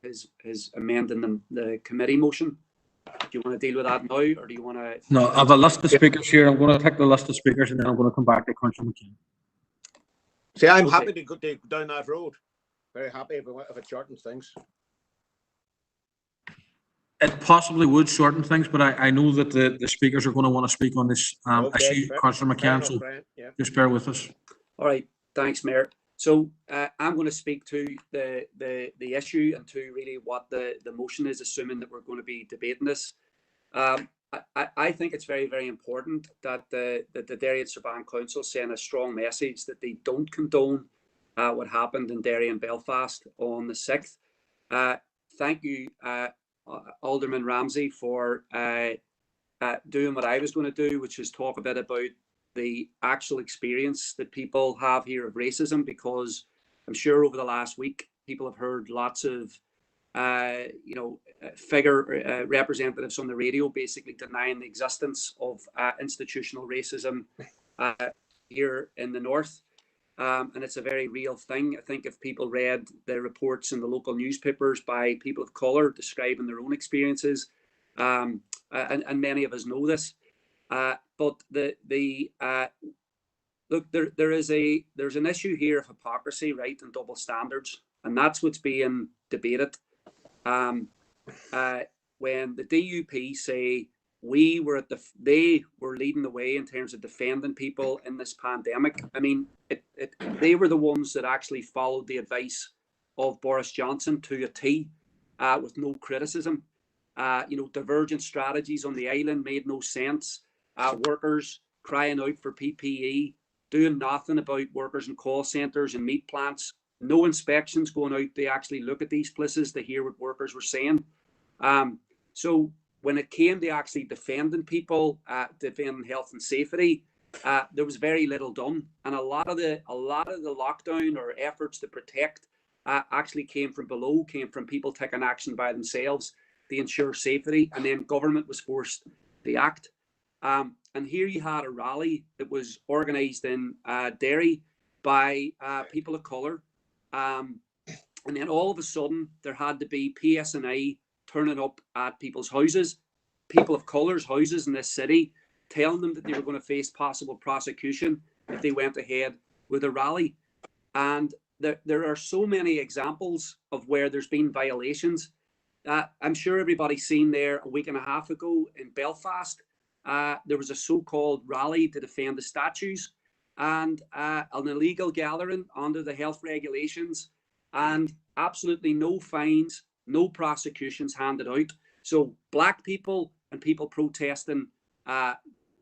his amending the committee motion. Do you want to deal with that now, or do you want to? No, I have a list of speakers here. I'm going to take the list of speakers and then I'm going to come back to Councillor McCann. See, I'm happy to go down that road. Very happy if it shortens things. It possibly would shorten things, but I know that the speakers are going to want to speak on this issue, Councillor McCann, so just bear with us. All right, thanks, Mayor. So I'm going to speak to the issue and to really what the motion is, assuming that we're going to be debating this. I think it's very, very important that the Derry and Strabane Council send a strong message that they don't condone what happened in Derry and Belfast on the 6th. Thank you, Alderman Ramsey, for doing what I was going to do, which is talk a bit about the actual experience that people have here of racism, because I'm sure over the last week people have heard lots of representatives on the radio basically denying the existence of institutional racism here in the north, and it's a very real thing. I think if people read the reports in the local newspapers by people of colour describing their own experiences, and many of us know this. But look, there's an issue here of hypocrisy, right, and double standards, and that's what's being debated. When the DUP say they were leading the way in terms of defending people in this pandemic, I mean, they were the ones that actually followed the advice of Boris Johnson to a T, with no criticism. Divergent strategies on the island made no sense. Workers crying out for PPE, doing nothing about workers in call centres and meat plants, no inspections going out to actually look at these places to hear what workers were saying. So when it came to actually defending people, defending health and safety, there was very little done, and a lot of the lockdown or efforts to protect actually came from below, came from people taking action by themselves to ensure safety, and then government was forced to act. And here you had a rally that was organised in Derry by people of colour, and then all of a sudden there had to be PSNI turning up at people's houses, people of colour's houses in this city, telling them that they were going to face possible prosecution if they went ahead with a rally. And there are so many examples of where there's been violations. I'm sure everybody's seen there a week and a half ago in Belfast, there was a so-called rally to defend the statues, and an illegal gathering under the health regulations, and absolutely no fines, no prosecutions handed out. So black people and people protesting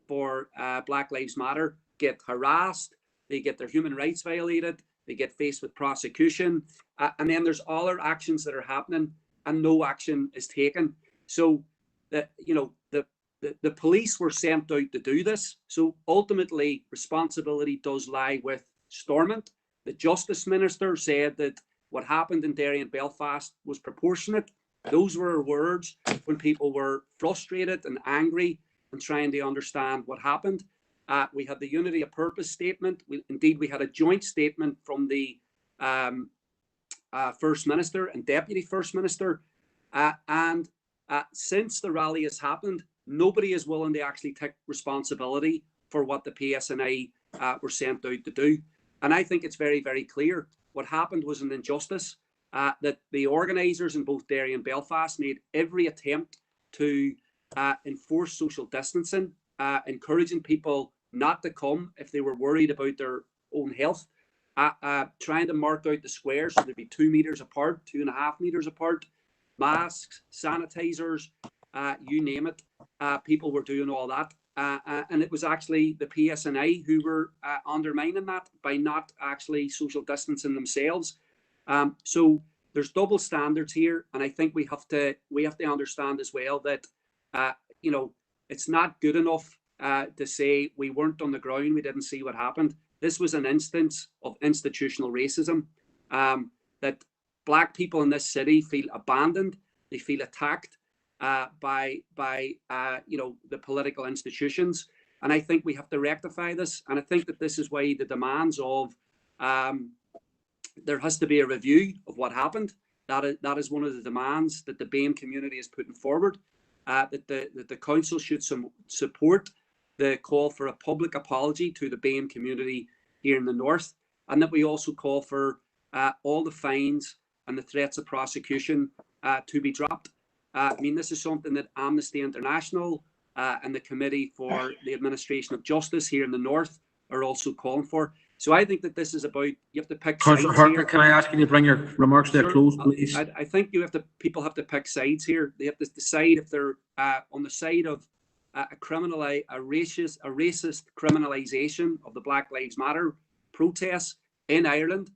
for Black Lives Matter get harassed, they get their human rights violated, they get faced with prosecution, and then there's other actions that are happening and no action is taken. So the police were sent out to do this. So ultimately, responsibility does lie with Stormont. The Justice Minister said that what happened in Derry and Belfast was proportionate. Those were her words when people were frustrated and angry and trying to understand what happened. We had the unity of purpose statement. Indeed, we had a joint statement from the First Minister and Deputy First Minister. And since the rally has happened, nobody is willing to actually take responsibility for what the PSNI were sent out to do. And I think it's very, very clear what happened was an injustice, that the organisers in both Derry and Belfast made every attempt to enforce social distancing, encouraging people not to come if they were worried about their own health, trying to mark out the squares so there'd be 2 meters apart, 2.5 meters apart, masks, sanitizers, you name it. People were doing all that. And it was actually the PSNI who were undermining that by not actually social distancing themselves. So there's double standards here, and I think we have to understand as well that it's not good enough to say we weren't on the ground, we didn't see what happened. This was an instance of institutional racism, that Black people in this city feel abandoned, they feel attacked by the political institutions, and I think we have to rectify this. And I think that this is why the demands of there has to be a review of what happened. That is one of the demands that the BAME community is putting forward. That the council should support the call for a public apology to the BAME community here in the north, and that we also call for all the fines and the threats of prosecution to be dropped. I mean, this is something that Amnesty International and the Committee for the Administration of Justice here in the north are also calling for. So I think that this is about, you have to pick sides here. Can I ask you to bring your remarks to a close, please? I think people have to pick sides here. They have to decide if they're on the side of a racist criminalisation of the Black Lives Matter protests in Ireland,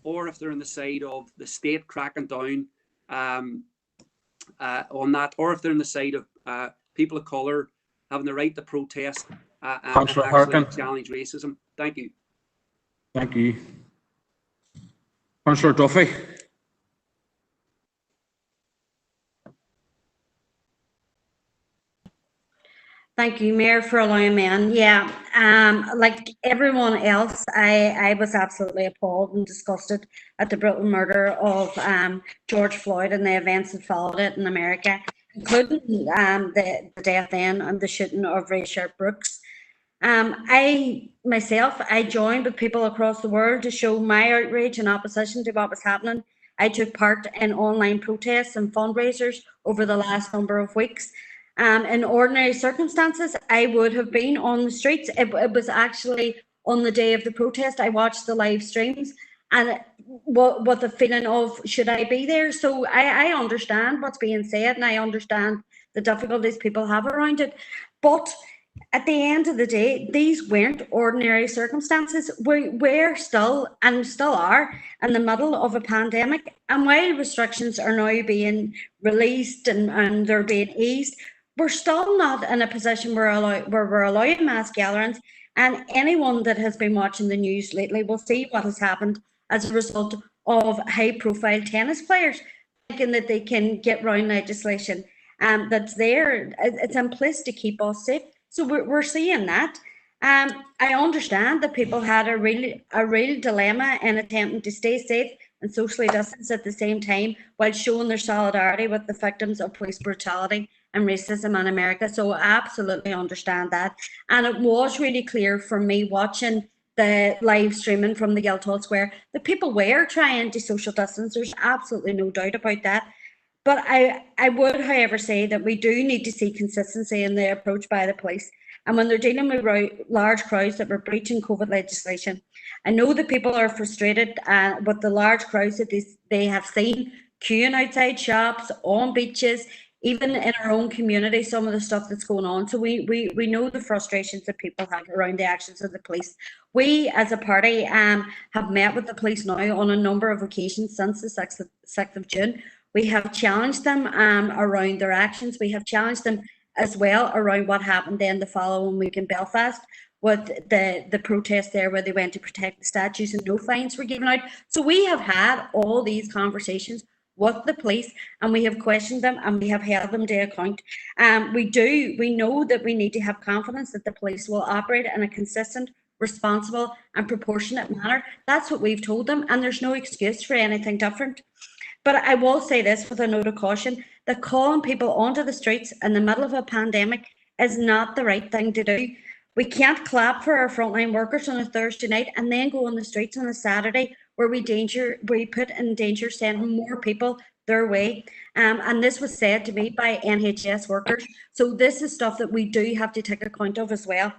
or if they're on the side of the state cracking down on that, or if they're on the side of people of colour having the right to protest and actually challenge racism. Thank you. Thank you. Councillor Duffy. Thank you, Mayor, for allowing me in. Yeah, like everyone else, I was absolutely appalled and disgusted at the brutal murder of George Floyd and the events that followed it in America. including the death then and the shooting of Ray Sharp Brooks. I joined with people across the world to show my outrage and opposition to what was happening. I took part in online protests and fundraisers over the last number of weeks. In ordinary circumstances, I would have been on the streets. It was actually on the day of the protest. I watched the live streams and what the feeling of, should I be there? So I understand what's being said, and I understand the difficulties people have around it. But at the end of the day, these weren't ordinary circumstances. We're still, and still are, in the middle of a pandemic. And while restrictions are now being released and they're being eased, we're still not in a position where we're allowing mass gatherings. And anyone that has been watching the news lately will see what has happened as a result of high-profile tennis players thinking that they can get round legislation that's there. It's in place to keep us safe. So we're seeing that. I understand that people had a real dilemma in attempting to stay safe and socially distance at the same time while showing their solidarity with the victims of police brutality and racism in America. So I absolutely understand that. And it was really clear for me watching the live streaming from the Guildhall Square that people were trying to social distance. There's absolutely no doubt about that. But I would, however, say that we do need to see consistency in the approach by the police. And when they're dealing with large crowds that were breaching COVID legislation, I know that people are frustrated with the large crowds that they have seen queuing outside shops, on beaches, even in our own community, some of the stuff that's going on. So we know the frustrations that people have around the actions of the police. We, as a party, have met with the police now on a number of occasions since the 6th of June. We have challenged them around their actions. We have challenged them as well around what happened then the following week in Belfast with the protest there where they went to protect the statues and no fines were given out. So we have had all these conversations with the police and we have questioned them and we have held them to account. We know that we need to have confidence that the police will operate in a consistent, responsible and proportionate manner. That's what we've told them, and there's no excuse for anything different. But I will say this with a note of caution, that calling people onto the streets in the middle of a pandemic is not the right thing to do. We can't clap for our frontline workers on a Thursday night and then go on the streets on a Saturday where we put in danger sending more people their way. And this was said to me by NHS workers. So this is stuff that we do have to take account of as well.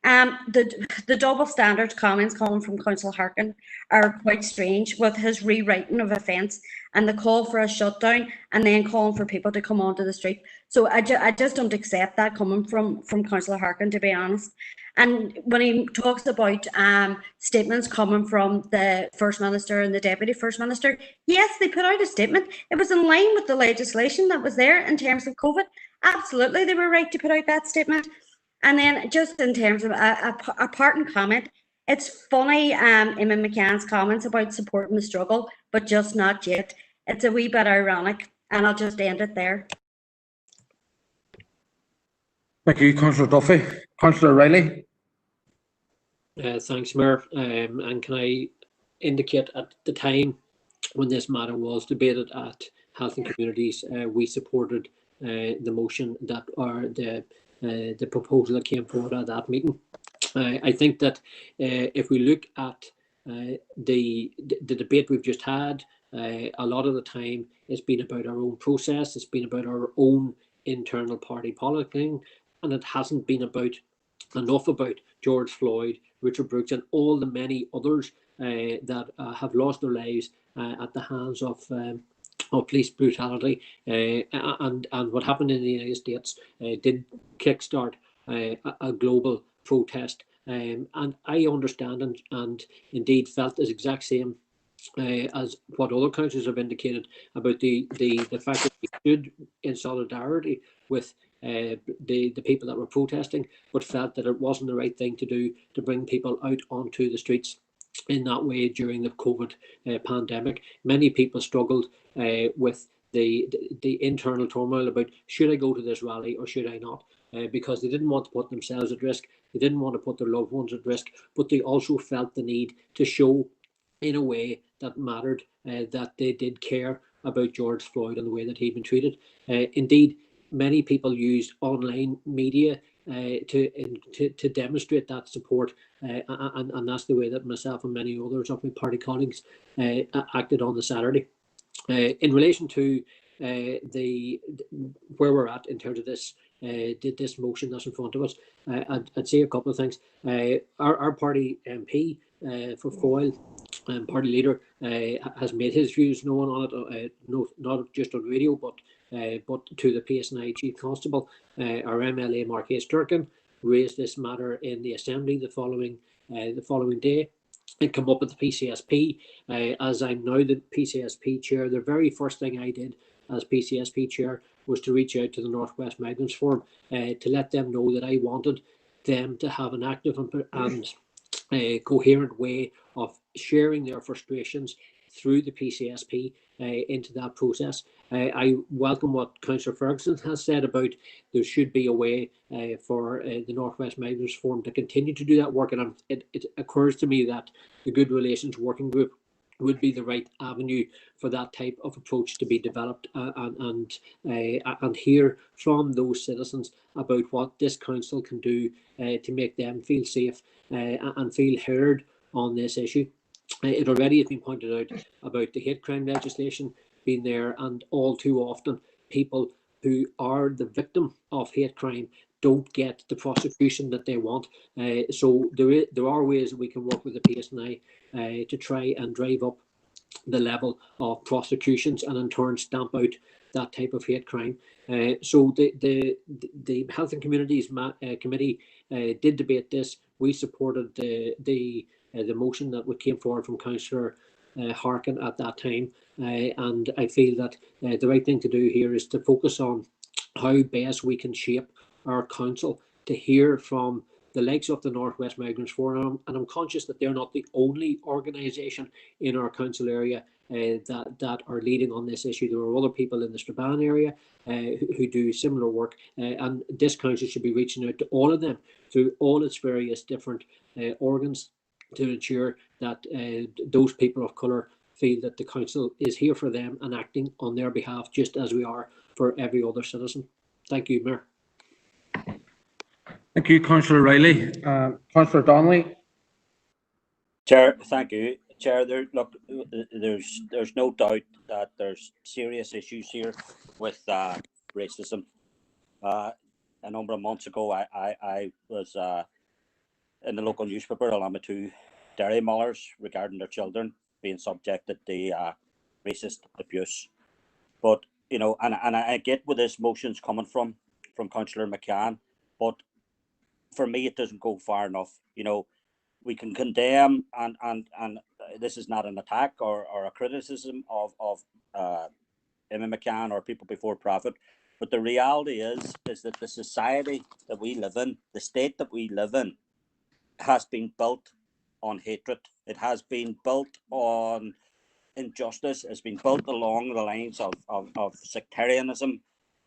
The double standards comments coming from Councillor Harkin are quite strange, with his rewriting of offence and the call for a shutdown and then calling for people to come onto the street. So I just don't accept that coming from Councillor Harkin, to be honest. And when he talks about statements coming from the First Minister and the Deputy First Minister, yes, they put out a statement. It was in line with the legislation that was there in terms of COVID. Absolutely, they were right to put out that statement. And then just in terms of a parting comment, it's funny, Eamon McCann's comments about supporting the struggle, but just not yet. It's a wee bit ironic, and I'll just end it there. Thank you, Councillor Duffy. Councillor Riley. Thanks, Mayor. And can I indicate at the time when this matter was debated at Health and Communities, we supported the motion that, or the proposal that came forward at that meeting. I think that if we look at the debate we've just had, a lot of the time it's been about our own process, it's been about our own internal party politicking, and it hasn't been enough about George Floyd, Richard Brooks, and all the many others that have lost their lives at the hands of police brutality, and what happened in the United States did kickstart a global protest, and I understand and indeed felt as exact same as what other councils have indicated about the fact that we stood in solidarity with the people that were protesting, but felt that it wasn't the right thing to do to bring people out onto the streets in that way during the COVID pandemic. Many people struggled with the internal turmoil about, should I go to this rally or should I not? Because they didn't want to put themselves at risk, they didn't want to put their loved ones at risk, but they also felt the need to show in a way that mattered that they did care about George Floyd and the way that he'd been treated. Indeed, many people use online media to demonstrate that support, and that's the way that myself and many others of my party colleagues acted on the Saturday. In relation to where we're at in terms of this motion that's in front of us, I'd say a couple of things. Our party MP for Foyle, party leader, has made his views known on it, not just on radio, but to the PSNI Chief Constable. Our MLA Mark H. Durkin raised this matter in the Assembly the following day. It came up at the PCSP. As I'm now the PCSP chair, the very first thing I did as PCSP chair was to reach out to the Northwest Migrants Forum to let them know that I wanted them to have an active and coherent way of sharing their frustrations through the PCSP into that process. I welcome what Councillor Ferguson has said about there should be a way for the Northwest Migrants Forum to continue to do that work, and it occurs to me that the Good Relations Working Group would be the right avenue for that type of approach to be developed, and hear from those citizens about what this council can do to make them feel safe and feel heard on this issue. It already has been pointed out about the hate crime legislation being there, and all too often people who are the victim of hate crime don't get the prosecution that they want. So there are ways that we can work with the PSNI to try and drive up the level of prosecutions and in turn stamp out that type of hate crime. So the Health and Communities Committee did debate this. We supported the motion that came forward from Councillor Harkin at that time, and I feel that the right thing to do here is to focus on how best we can shape our council to hear from the likes of the Northwest Migrants Forum, and I'm conscious that they're not the only organisation in our council area that are leading on this issue. There are other people in the Strabane area who do similar work, and this council should be reaching out to all of them through all its various different organs to ensure that those people of colour feel that the council is here for them and acting on their behalf, just as we are for every other citizen. Thank you, Mayor. Thank you, Councillor Riley. Councillor Donnelly. Chair, thank you. Chair, there's no doubt that there's serious issues here with racism. A number of months ago, I was in the local newspaper along with two dairy mullers regarding their children being subjected to racist abuse. But, you know, and I get where this motion's coming from Councillor McCann, but for me, it doesn't go far enough. You know, we can condemn, and this is not an attack or a criticism of Emma McCann or people before profit, but the reality is that the society that we live in, the state that we live in, has been built on hatred. It has been built on injustice. It's been built along the lines of sectarianism,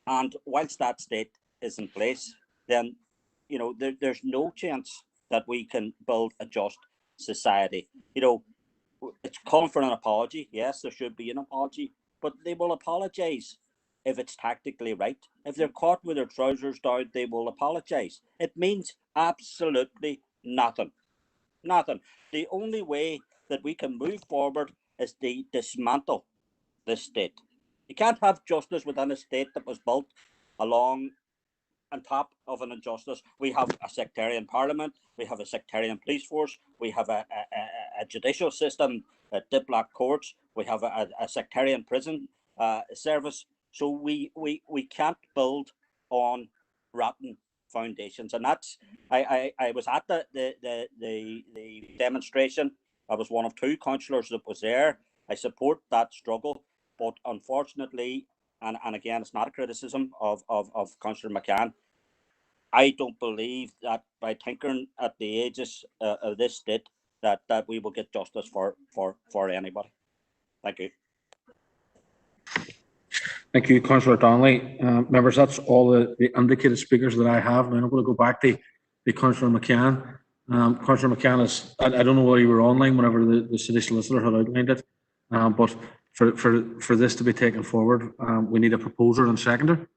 and whilst that state is in place, then, you know, there's no chance that we can build a just society. You know, it's calling for an apology. Yes, there should be an apology, but they will apologize if it's tactically right. If they're caught with their trousers down, they will apologize. It means absolutely nothing. Nothing. The only way that we can move forward is to dismantle this state. You can't have justice within a state that was built along on top of an injustice. We have a sectarian parliament, we have a sectarian police force, we have a judicial system, diplomat courts, we have a sectarian prison service. So we can't build on rotten foundations, and that's I was at the demonstration. I was one of two councillors that was there. I support that struggle, but unfortunately, and again, it's not a criticism of Councillor McCann, I don't believe that by tinkering at the ages of this state that we will get justice for anybody. Thank you. Thank you, Councillor Donnelly. Members, that's all the indicated speakers that I have. And I'm going to go back to Councillor McCann. Councillor McCann is, I don't know whether you were online whenever the city solicitor had outlined it, but for this to be taken forward, we need a proposer and seconder.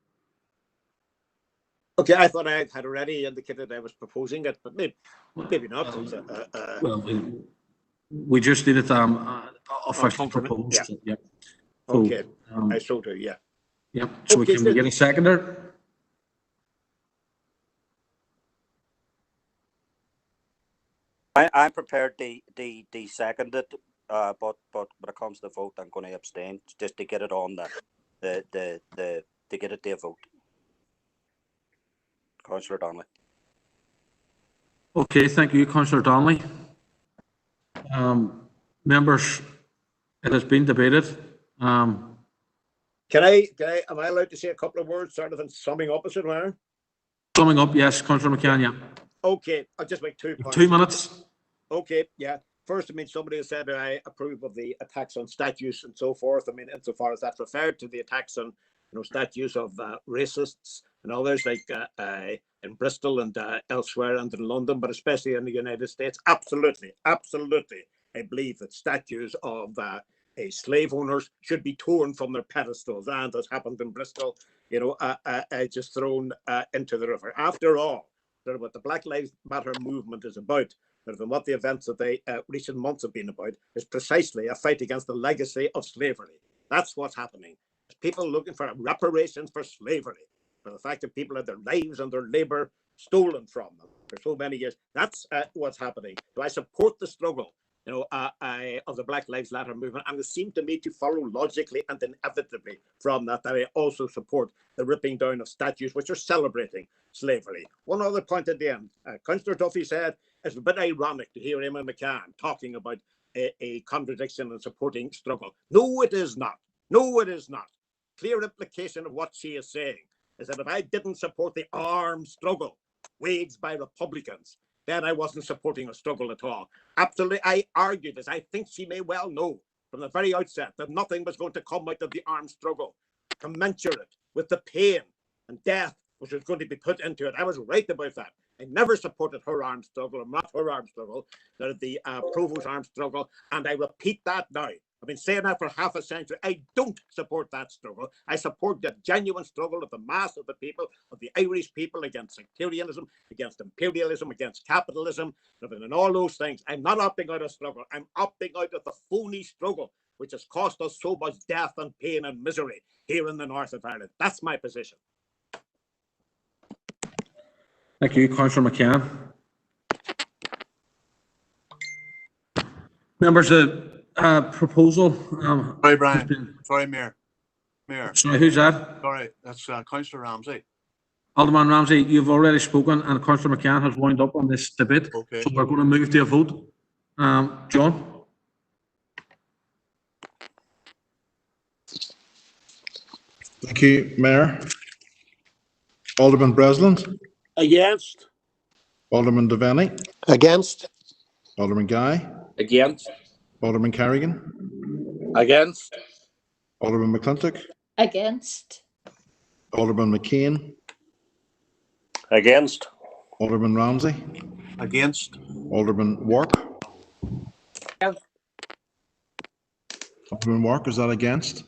Okay, I thought I had already indicated I was proposing it, but maybe not. Well, we just did it officially proposed. Yeah. Yep. Okay, I so do, yeah. Yep. So Okay, can we get a seconder? I'm prepared to second it, but when it comes to vote, I'm going to abstain just to get it on to get it to a vote. Councillor Donnelly. Okay, thank you, Councillor Donnelly. Members, it has been debated. Can I, am I allowed to say a couple of words, sort of in summing up, as it were? Summing up, yes, Councillor McCann, yeah. Okay, I'll just make 2 points. 2 minutes. Okay, yeah. First, I mean, somebody has said I approve of the attacks on statues and so forth. I mean, insofar as that's referred to the attacks on, statues of racists and others, like in Bristol and elsewhere and in London, but especially in the United States. Absolutely, absolutely. I believe that statues of slave owners should be torn from their pedestals, and as happened in Bristol, just thrown into the river. After all, what the Black Lives Matter movement is about, and what the events of the recent months have been about, is precisely a fight against the legacy of slavery. That's what's happening. People looking for reparations for slavery, for the fact that people had their lives and their labor stolen from them for so many years. That's what's happening. Do I support the struggle, of the Black Lives Matter movement? And it seemed to me to follow logically and inevitably from that I also support the ripping down of statues which are celebrating slavery. One other point at the end. Councillor Duffy said it's a bit ironic to hear Emma McCann talking about a contradiction and supporting struggle. No, it is not. No, it is not. Clear implication of what she is saying is that if I didn't support the armed struggle waged by Republicans, then I wasn't supporting a struggle at all. Absolutely, I argued this. I think she may well know from the very outset that nothing was going to come out of the armed struggle commensurate with the pain and death which was going to be put into it. I was right about that. I never supported her armed struggle, or not her armed struggle, the Provost armed struggle, and I repeat that now. I've been saying that for half a century. I don't support that struggle. I support the genuine struggle of the mass of the people, of the Irish people, against sectarianism, against imperialism, against capitalism, and all those things. I'm not opting out of struggle. I'm opting out of the phony struggle, which has cost us so much death and pain and misery here in the north of Ireland. That's my position. Thank you, Councillor McCann. Members, proposal. Sorry, Brian. Sorry, Mayor. Sorry, who's that? Sorry, that's Councillor Ramsey. Alderman Ramsey, you've already spoken, and Councillor McCann has wound up on this debate. Okay. So we're going to move to a vote. John? Thank you, Mayor. Alderman Breslin? Against. Alderman Devaney? Against. Alderman Guy? Against. Alderman Carrigan? Against. Alderman McClintock? Against. Alderman McCain? Against. Alderman Ramsey? Against. Alderman Wark? Alderman Wark, is that against?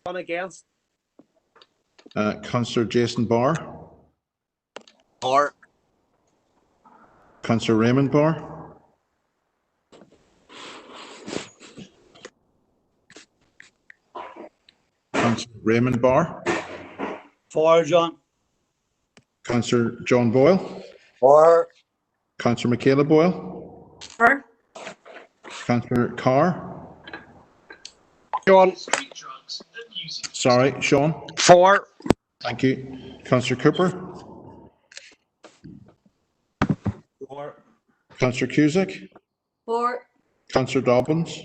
One against. Councillor Jason Barr? Or. Councillor Raymond Barr? Councillor Raymond Barr? For John. Councillor John Boyle? For. Councillor Michaela Boyle? For. Councillor Carr? John. Sorry, Sean? For. Thank you. Councillor Cooper? For. Councillor Cusack? For. Councillor Dobbins?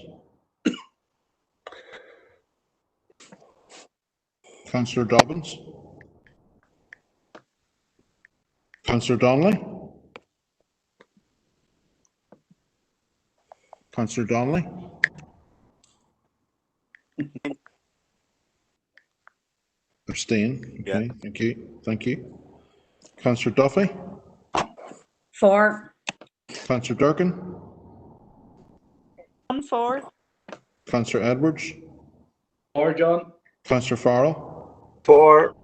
Councillor Dobbins? Councillor Donnelly? Councillor Donnelly? Abstain. Okay, Yeah. thank you. Thank you. Councillor Duffy? For. Councillor Durkin? For. Councillor Edwards? For John. Councillor Farrell? For.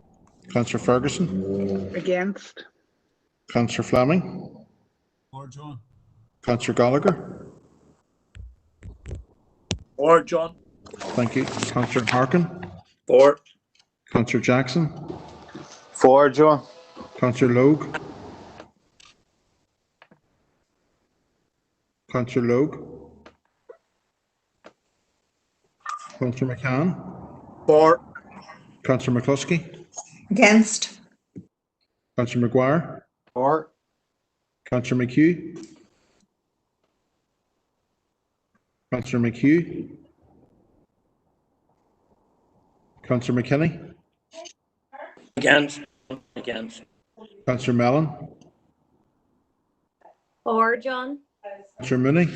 Councillor Ferguson, Against. Councillor Fleming, For John. Councillor Gallagher. For John. Thank you. Councillor Harkin, For. Councillor Jackson, For John. Councillor Logue, Councillor Logue, Councillor McCann, For. Councillor McCluskey, Against. Councillor McGuire, For. Councillor McHugh, Councillor McHugh, Councillor McKinney, Against. Against. Councillor Mellon, For John. Councillor Mooney,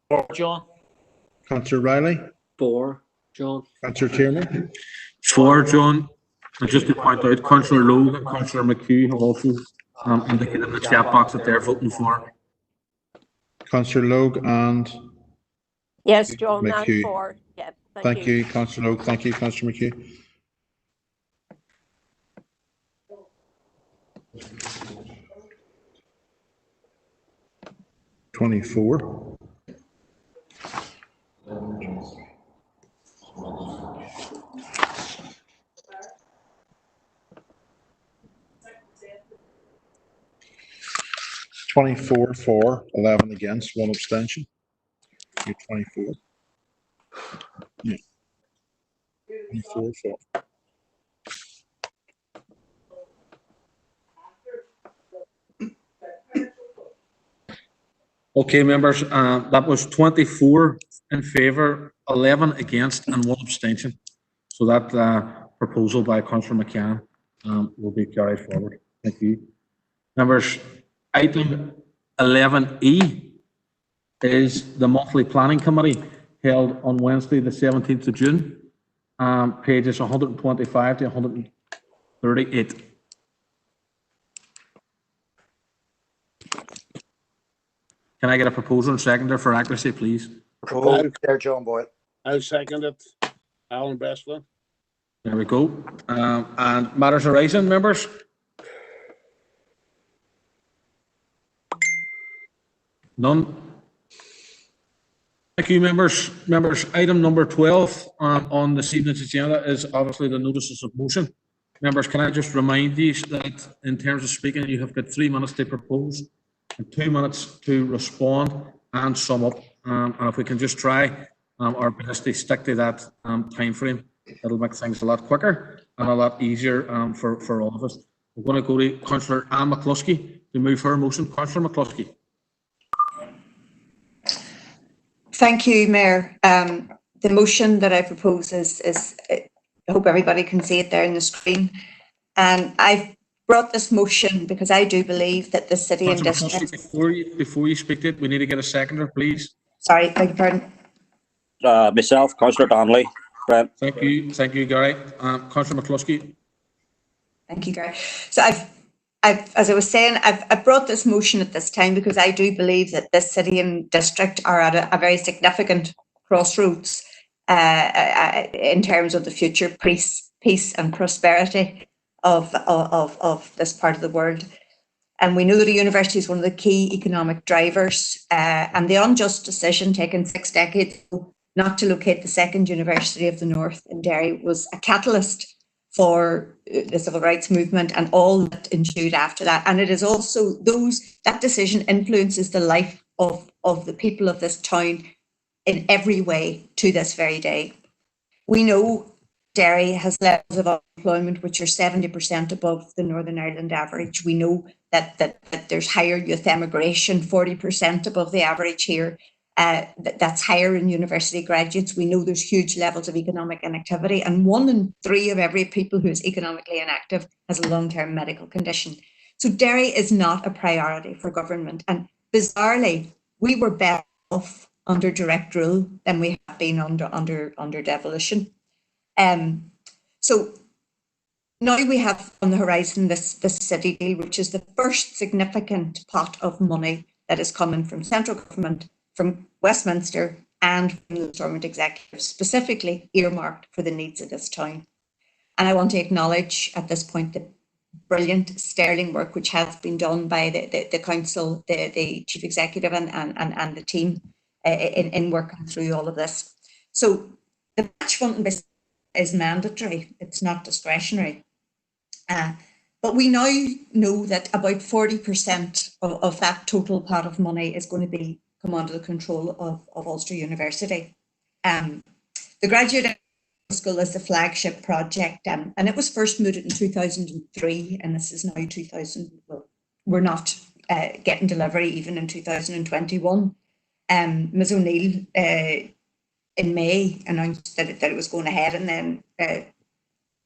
For John. Councillor Riley, For John. Councillor Tiernan, For John. And just to point out, Councillor Logue and Councillor McHugh have also indicated in the chat box that they're voting for. Councillor Logue and Yes, John, and McHugh. for. Yeah, Thank you, Councillor Logue. Thank you, Councillor McHugh. (24). (24) for, 11 against, 1 abstention. You're 24. Yeah. 24 for. Okay, members, that was 24 in favour, 11 against and 1 abstention. So that proposal by Councillor McCann will be carried forward. Thank you. Members, item 11E is the monthly planning committee held on Wednesday, the 17th of June, pages 125 to 138. Can I get a proposal and seconder for accuracy, please? Proposal, Chair John Boyle. I'll second it. Alan Breslin. There we go. And matters arising, members? None. Thank you, members. Members, item number 12 on this evening's agenda is obviously the notices of motion. Members, can I just remind you that in terms of speaking, you have got 3 minutes to propose and 2 minutes to respond and sum up. And if we can just try our best to stick to that time frame, it'll make things a lot quicker and a lot easier for all of us. We're going to go to Councillor Anne McCluskey to move her motion. Councillor McCluskey. Thank you, Mayor. The motion that I propose is I hope everybody can see it there on the screen. And I've brought this motion because I do believe that the city and district. Before you speak to it, we need to get a seconder, please. Sorry, beg your pardon. Myself, Councillor Donnelly. Brent. Thank you, Gary. Councillor McCluskey. Thank you, Gary. So as I was saying, I've brought this motion at this time because I do believe that this city and district are at a very significant crossroads in terms of the future peace and prosperity of this part of the world. And we know that a university is one of the key economic drivers, and the unjust decision taken 6 decades ago not to locate the second university of the North in Derry was a catalyst for the civil rights movement and all that ensued after that. And it is also that decision influences the life of the people of this town in every way to this very day. We know Derry has levels of unemployment which are 70% above the Northern Ireland average. We know that there's higher youth emigration, 40% above the average here. That's higher in university graduates. We know there's huge levels of economic inactivity, and 1 in 3 of every people who is economically inactive has a long-term medical condition. So Derry is not a priority for government, and bizarrely, we were better off under direct rule than we have been under devolution. So now we have on the horizon this city deal, which is the first significant pot of money that is coming from central government, from Westminster and from the Stormont Executive, specifically earmarked for the needs of this town. And I want to acknowledge at this point brilliant, sterling work which has been done by the council, the chief executive and the team in working through all of this. So the match funding is mandatory, it's not discretionary. But we now know that about 40% of that total pot of money is going to come under the control of Ulster University. The graduate school is the flagship project, and it was first mooted in 2003, and this is now 2000. Well, we're not getting delivery even in 2021. Ms O'Neill in May announced that it was going ahead, and then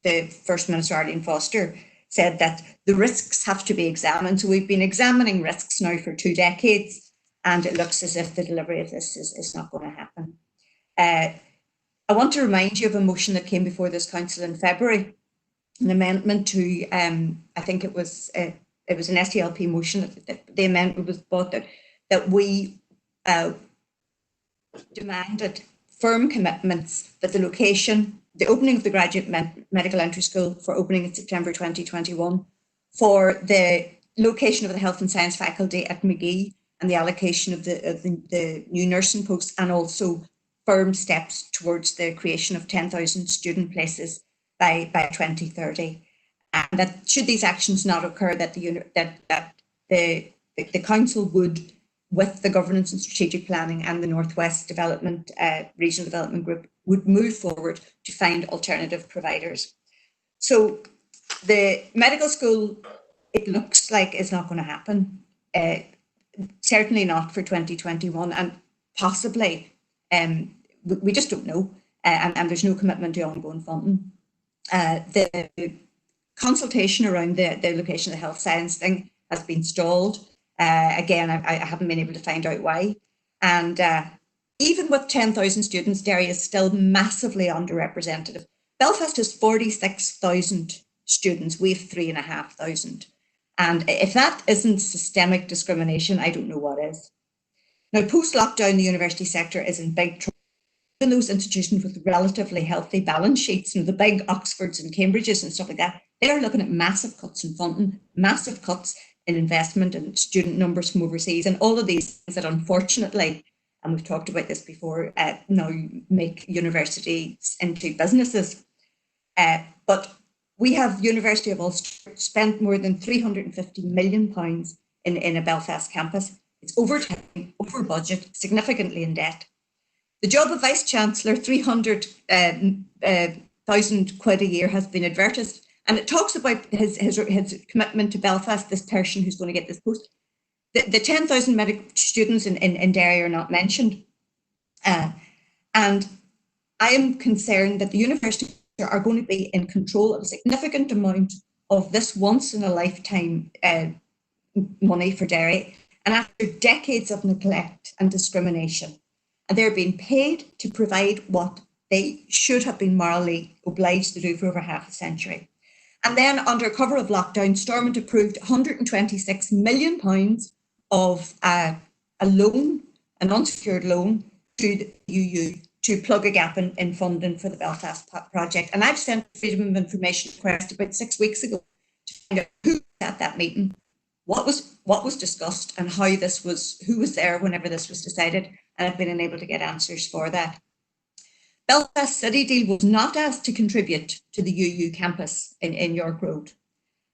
the First Minister Arlene Foster said that the risks have to be examined. So we've been examining risks now for 2 decades, and it looks as if the delivery of this is not going to happen. I want to remind you of a motion that came before this council in February, an amendment to, I think it was an SDLP motion. The amendment was brought that we demanded firm commitments that the location, the opening of the graduate medical entry school for opening in September 2021, for the location of the health and science faculty at McGee and the allocation of the new nursing posts, and also firm steps towards the creation of 10,000 student places by 2030. And that should these actions not occur, that the council would, with the governance and strategic planning and the Northwest Development Regional Development Group, would move forward to find alternative providers. So the medical school, it looks like is not going to happen. Certainly not for 2021, and possibly, we just don't know, and there's no commitment to ongoing funding. The consultation around the location of the health science thing has been stalled. Again, I haven't been able to find out why. And even with 10,000 students, Derry is still massively underrepresented. Belfast has 46,000 students, we have 3,500. And if that isn't systemic discrimination, I don't know what is. Now, post-lockdown, the university sector is in big trouble. Even those institutions with relatively healthy balance sheets, the big Oxfords and Cambridges and stuff like that, they're looking at massive cuts in funding, massive cuts in investment and student numbers from overseas, and all of these things that unfortunately, and we've talked about this before, now make universities into businesses. But we have University of Ulster spent more than £350 million in a Belfast campus. It's over time, over budget, significantly in debt. The job of Vice-Chancellor, 300,000 quid a year, has been advertised, and it talks about his commitment to Belfast, this person who's going to get this post. The 10,000 medical students in Derry are not mentioned. And I am concerned that the university are going to be in control of a significant amount of this once-in-a-lifetime money for Derry, and after decades of neglect and discrimination. And they're being paid to provide what they should have been morally obliged to do for over half a century. And then, under cover of lockdown, Stormont approved £126 million of a loan, an unsecured loan, to the UU to plug a gap in funding for the Belfast project. And I've sent a Freedom of Information request about 6 weeks ago to find out who was at that meeting, what was discussed, and how this was, who was there whenever this was decided. And I've been unable to get answers for that. Belfast City Deal was not asked to contribute to the UU campus in York Road.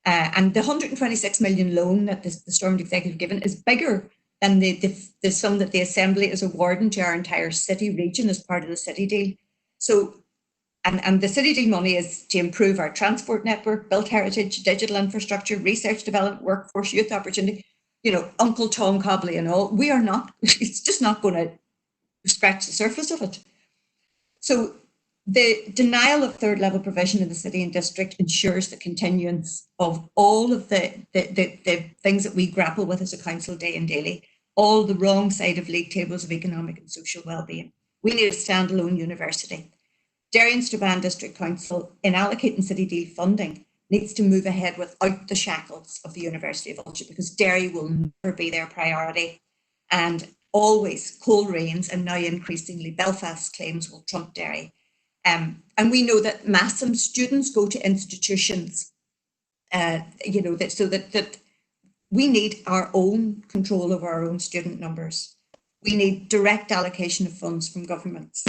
And the 126 million loan that the Stormont executive given is bigger than the sum that the Assembly is awarding to our entire city region as part of the City Deal. So, and the City Deal money is to improve our transport network, built heritage, digital infrastructure, research development, workforce, youth opportunity, Uncle Tom Cobley and all. We are not, it's just not going to scratch the surface of it. So the denial of third level provision in the city and district ensures the continuance of all of the things that we grapple with as a council day and daily, all the wrong side of league tables of economic and social well-being. We need a standalone university. Derry and Strabane District Council, in allocating City Deal funding, needs to move ahead without the shackles of the University of Ulster, because Derry will never be their priority. And always Coleraines and now increasingly Belfast claims will trump Derry. And we know that massive students go to institutions you know, that so that we need our own control over our own student numbers. We need direct allocation of funds from governments,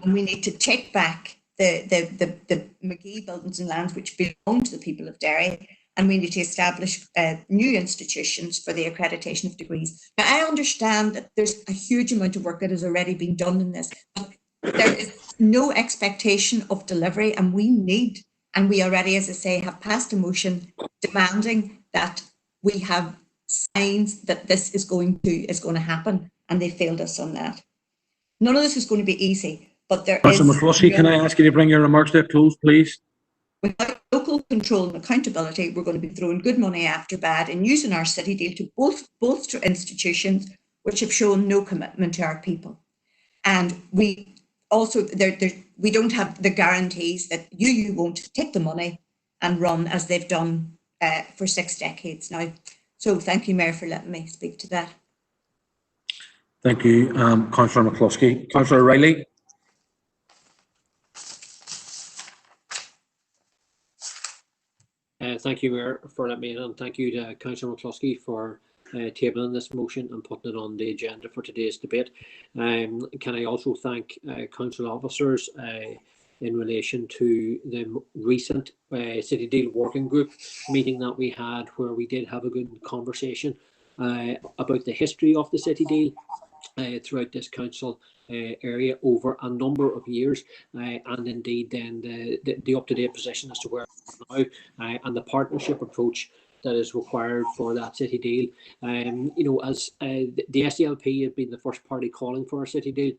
and we need to take back the McGee buildings and lands which belong to the people of Derry, and we need to establish new institutions for the accreditation of degrees. Now, I understand that there's a huge amount of work that has already been done in this, but there is no expectation of delivery, and we need, and we already, as I say, have passed a motion demanding that we have signs that this is going to happen, and they failed us on that. None of this is going to be easy, but there is. Councillor McCluskey, can I ask you to bring your remarks to a close, please? Without local control and accountability, we're going to be throwing good money after bad and using our city deal to bolster institutions which have shown no commitment to our people. And we also, we don't have the guarantees that you won't take the money and run as they've done for 6 decades now. So thank you, Mayor, for letting me speak to that. Thank you, Councillor McCluskey. Councillor Riley. Thank you, Mayor, for letting me in, and thank you to Councillor McCluskey for tabling this motion and putting it on the agenda for today's debate. Can I also thank council officers in relation to the recent City Deal Working Group meeting that we had, where we did have a good conversation about the history of the City Deal throughout this council area over a number of years, and indeed then the up-to-date position as to where now, and the partnership approach that is required for that city deal. You know, as the SDLP had been the first party calling for a city deal,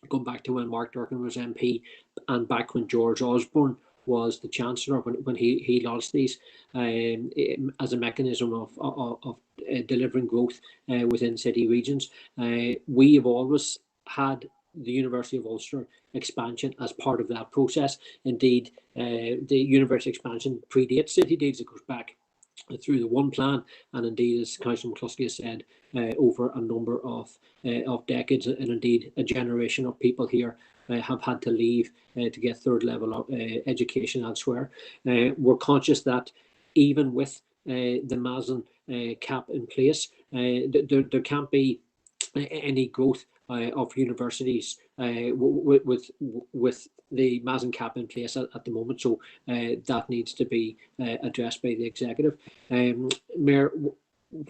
going back to when Mark Durkan was MP and back when George Osborne was the Chancellor, when he launched these as a mechanism of delivering growth within city regions. We have always had the University of Ulster expansion as part of that process. Indeed, the university expansion predates city deals. It goes back through the One Plan, and indeed, as Councillor McCluskey has said, over a number of decades, and indeed a generation of people here have had to leave to get third level education elsewhere. We're conscious that even with the Mazen cap in place, there can't be any growth of universities with the Mazen cap in place at the moment, so that needs to be addressed by the executive. Mayor,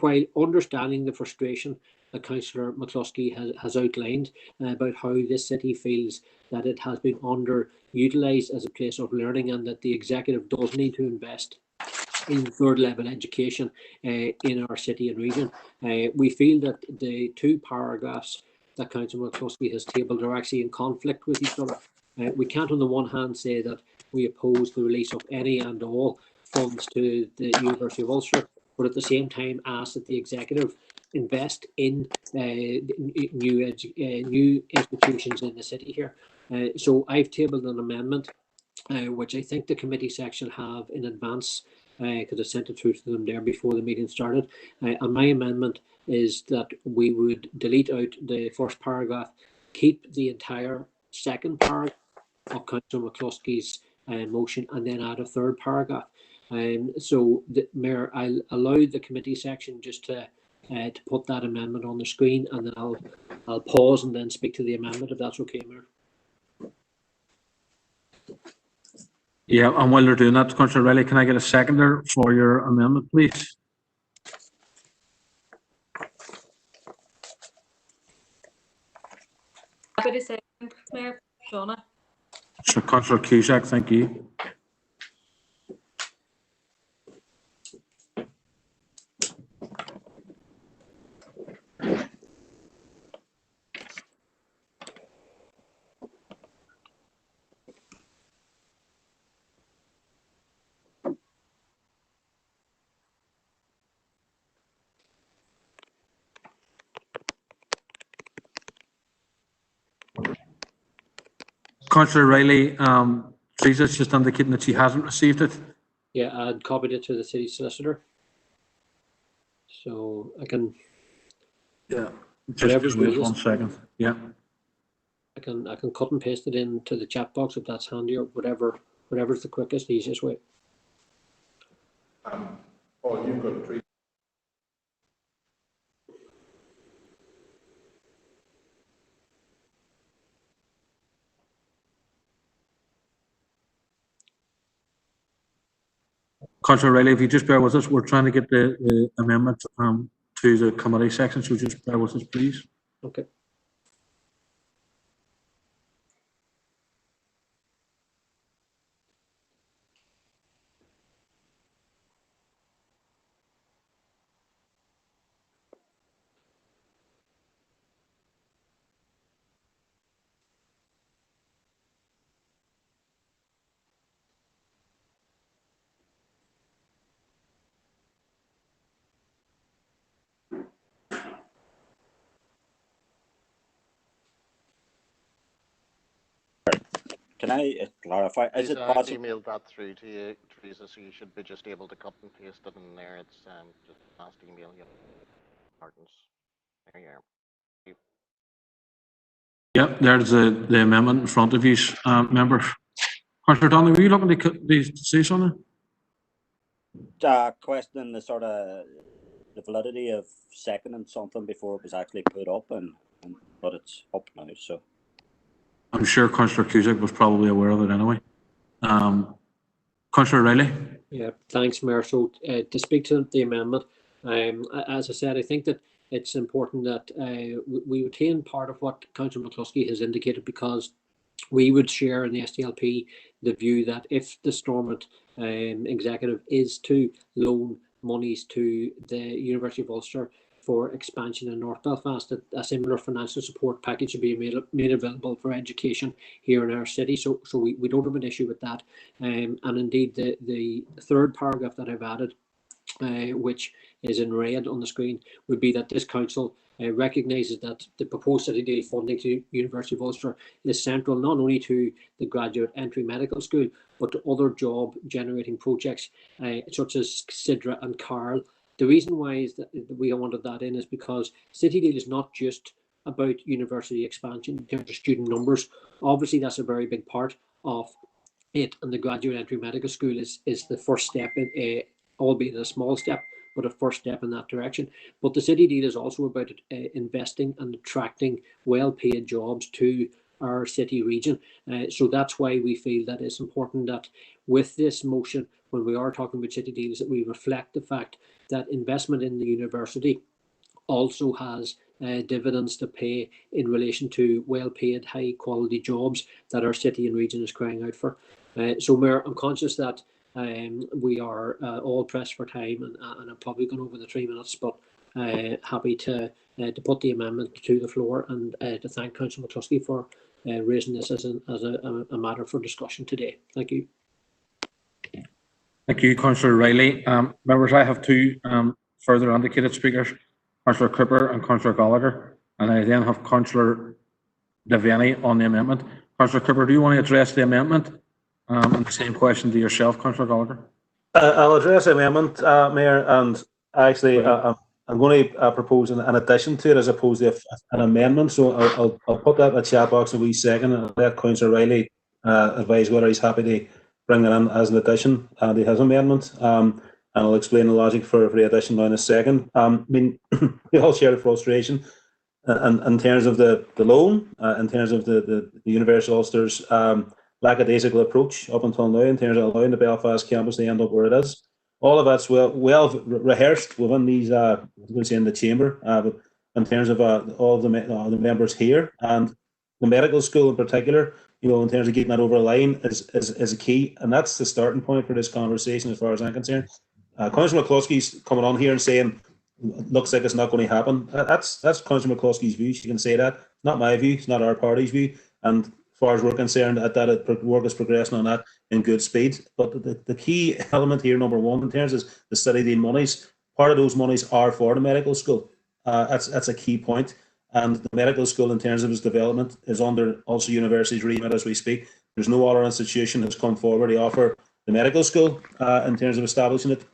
while understanding the frustration that Councillor McCluskey has outlined about how this city feels that it has been underutilised as a place of learning, and that the executive does need to invest in third level education in our city and region, we feel that the 2 paragraphs that Councillor McCluskey has tabled are actually in conflict with each other. We can't on the one hand say that we oppose the release of any and all funds to the University of Ulster, but at the same time ask that the executive invest in new institutions in the city here. So I've tabled an amendment which I think the committee section have in advance, because I sent it through to them there before the meeting started. And my amendment is that we would delete out the first paragraph, keep the entire second paragraph of Councillor McCluskey's motion, and then add a third paragraph. So, the Mayor, I'll allow the committee section just to put that amendment on the screen, and then I'll pause and then speak to the amendment, if that's okay, Mayor. Yeah, and while they're doing that, Councillor Riley, can I get a seconder for your amendment, please? Happy to say, Mayor, Shauna. So, Councillor Cusack, thank you. Councillor Riley, Teresa's just indicating that she hasn't received it. Yeah, I'd copied it to the city solicitor, so I can. Yeah, just wait 1 second. Yeah, I can cut and paste it into the chat box if that's handy, or whatever's the quickest, easiest way. Paul, you've got 3. Councillor Riley, if you just bear with us, we're trying to get the amendment to the committee section, so just bear with us, please. Okay. Can I clarify? Is it I've possible? emailed that through to you, Teresa, so you should be just able to cut and paste it in there. It's just last email you. Martins. There you are. Yep, there's the amendment in front of you, members. Councillor Donnelly, were you looking to say something? Questioning the sort of the validity of seconding something before it was actually put up, but it's up now. So I'm sure Councillor Cusack was probably aware of it anyway. Councillor Riley? Yeah, thanks, Mayor. So to speak to the amendment, as I said, I think that it's important that we retain part of what Councillor McCluskey has indicated, because we would share in the SDLP the view that if the Stormont executive is to loan monies to the University of Ulster for expansion in North Belfast, that a similar financial support package should be made available for education here in our city. So we don't have an issue with that. And indeed, the third paragraph that I've added, which is in red on the screen, would be that this council recognises that the proposed city deal funding to University of Ulster is central not only to the graduate entry medical school, but to other job generating projects such as Sidra and Carl. The reason why is that we wanted that in is because city deal is not just about university expansion in terms of student numbers. Obviously, that's a very big part of it, and the graduate entry medical school is the first step in albeit a small step, but a first step in that direction. But the city deal is also about investing and attracting well-paid jobs to our city region. So that's why we feel that it's important that with this motion, when we are talking about city deals, that we reflect the fact that investment in the university also has dividends to pay in relation to well-paid, high-quality jobs that our city and region is crying out for. So, Mayor, I'm conscious that we are all pressed for time, and I'm probably going over the 3 minutes, but happy to put the amendment to the floor and to thank Councillor McCluskey for raising this as a matter for discussion today. Thank you. Thank you, Councillor Riley. Members, I have 2 further indicated speakers, Councillor Cooper and Councillor Gallagher, and I then have Councillor Devaney on the amendment. Councillor Cooper, do you want to address the amendment? And the same question to yourself, Councillor Gallagher. I'll address the amendment, Mayor, and actually I'm going to propose an addition to it as opposed to an amendment. So I'll put that in the chat box in a wee second and let Councillor Riley advise whether he's happy to bring that in as an addition and his amendment. And I'll explain the logic for the addition now in a second. I mean, we all share the frustration in terms of the loan, in terms of the University of Ulster's lackadaisical approach up until now in terms of allowing the Belfast campus to end up where it is. All of that's well rehearsed within these, in the chamber, but in terms of all of the members here, and the medical school in particular, you know, in terms of getting that over the line is a key, and that's the starting point for this conversation as far as I'm concerned. Councillor McCluskey's coming on here and saying, looks like it's not going to happen. That's Councillor McCluskey's view. She can say that. Not my view. It's not our party's view. And as far as we're concerned, that work is progressing on that in good speed. But the key element here, number one, in terms of the study deal monies, part of those monies are for the medical school. That's a key point. And the medical school, in terms of its development, is under Ulster University's remit as we speak. There's no other institution that's come forward to offer the medical school in terms of establishing it,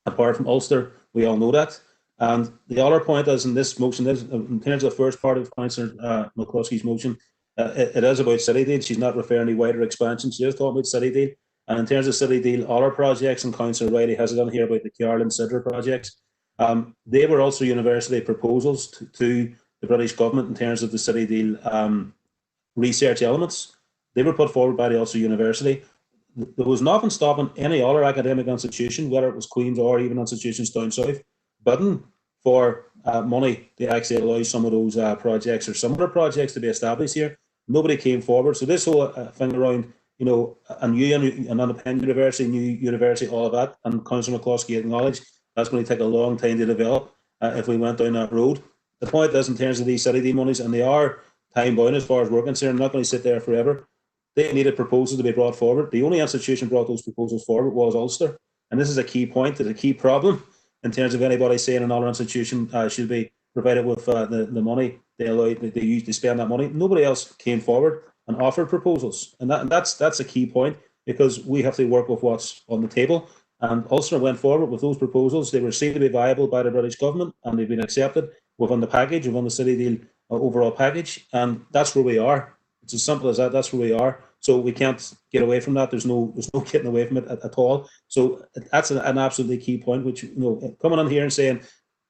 apart from Ulster. We all know that. And the other point is in this motion, is in terms of the first part of Councillor McCluskey's motion, it is about city deal. She's not referring to wider expansion. She is talking about city deal. And in terms of City Deal, all our projects, and Councillor Riley has it on here about the Carlin Sidra projects, they were also university proposals to the British government in terms of the City Deal research elements. They were put forward by the Ulster University. There was nothing stopping any other academic institution, whether it was Queen's or even institutions down south, bidding for money to actually allow some of those projects or some other projects to be established here. Nobody came forward. So this whole thing around, you know, an independent university, new university, all of that, and Councillor McCloskey acknowledged that's going to take a long time to develop if we went down that road. The point is, in terms of these City Deal monies, and they are time bound as far as we're concerned, not going to sit there forever. They needed proposals to be brought forward. The only institution brought those proposals forward was Ulster. And this is a key point, it's a key problem in terms of anybody saying another institution should be provided with the money they use to spend that money. Nobody else came forward and offered proposals. And that's a key point, because we have to work with what's on the table. And Ulster went forward with those proposals. They were seen to be viable by the British government, and they've been accepted within the package, within the City Deal overall package. And that's where we are. It's as simple as that. That's where we are. So we can't get away from that. There's no getting away from it at all. So that's an absolutely key point, which, you know, coming on here and saying,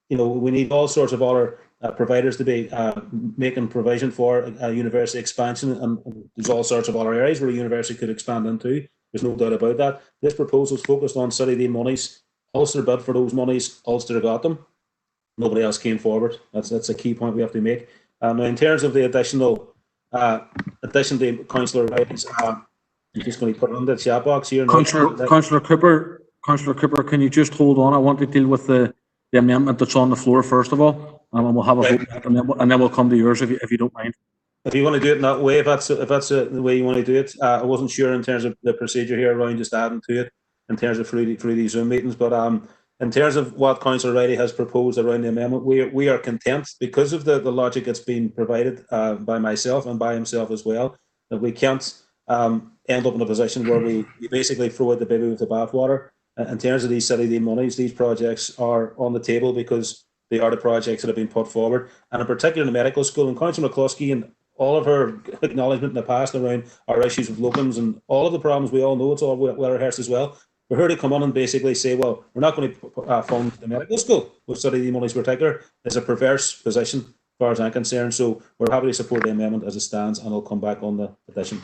you know, we need all sorts of other providers to be making provision for a university expansion, and there's all sorts of other areas where a university could expand into. There's no doubt about that. This proposal is focused on City Deal monies. Ulster bid for those monies. Ulster got them. Nobody else came forward. That's a key point we have to make. Now, in terms of the addition to Councillor Riley's, I'm just going to put it on the chat box here. Councillor Cooper, can you just hold on? I want to deal with the amendment that's on the floor first of all, and we'll have a vote, and then we'll come to yours if you don't mind. If you want to do it in that way, if that's the way you want to do it, I wasn't sure in terms of the procedure here around just adding to it in terms of through these Zoom meetings, but in terms of what Councillor Riley has proposed around the amendment, we are content, because of the logic that's been provided by myself and by himself as well, that we can't end up in a position where we basically throw out the baby with the bathwater. In terms of these City Deal monies, these projects are on the table because they are the projects that have been put forward, and in particular the medical school. And Councillor McCloskey and all of her acknowledgement in the past around our issues with locums and all of the problems we all know, it's all well rehearsed as well. For her to come on and basically say, well, we're not going to fund the medical school with City Deal monies in particular, is a perverse position as far as I'm concerned. So we're happy to support the amendment as it stands, and I'll come back on the addition.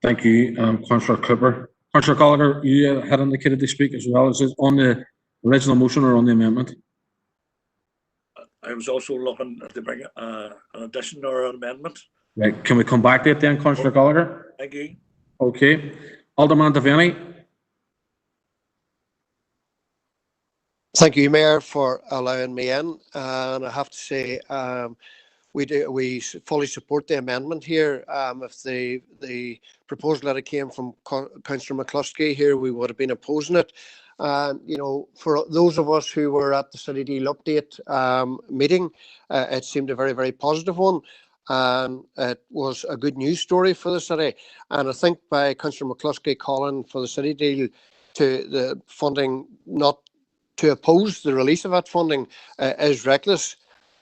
Thank you, Councillor Cooper. Councillor Gallagher, you had indicated to speak as well. Is it on the original motion or on the amendment? I was also looking to bring an addition or an amendment. Right. Can we come back to it then, Councillor Gallagher? Thank you. Okay. Alderman Devaney. Thank you, Mayor, for allowing me in. And I have to say, we fully support the amendment here. If the proposal that came from Councillor McCloskey here, we would have been opposing it. You know, for those of us who were at the City Deal update meeting, it seemed a very, very positive one. It was a good news story for the city. And I think by Councillor McCloskey calling for the City Deal to the funding, not to oppose the release of that funding, is reckless.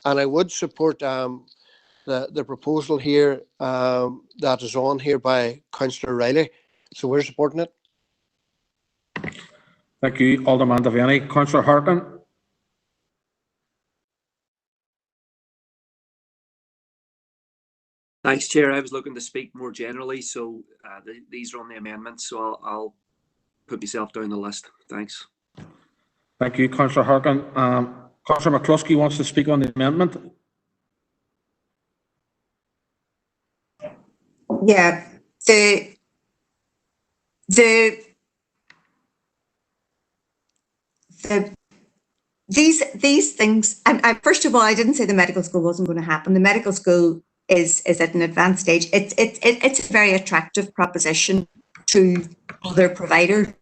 And I would support the proposal here that is on here by Councillor Riley. So we're supporting it. Thank you, Alderman Devaney. Councillor Harkin. Thanks, Chair. I was looking to speak more generally, so these are on the amendments, so I'll put myself down the list. Thanks. Thank you, Councillor Harkin. Councillor McCloskey wants to speak on the amendment. Yeah, these things, and first of all, I didn't say the medical school wasn't going to happen. The medical school is at an advanced stage. It's a very attractive proposition to other providers,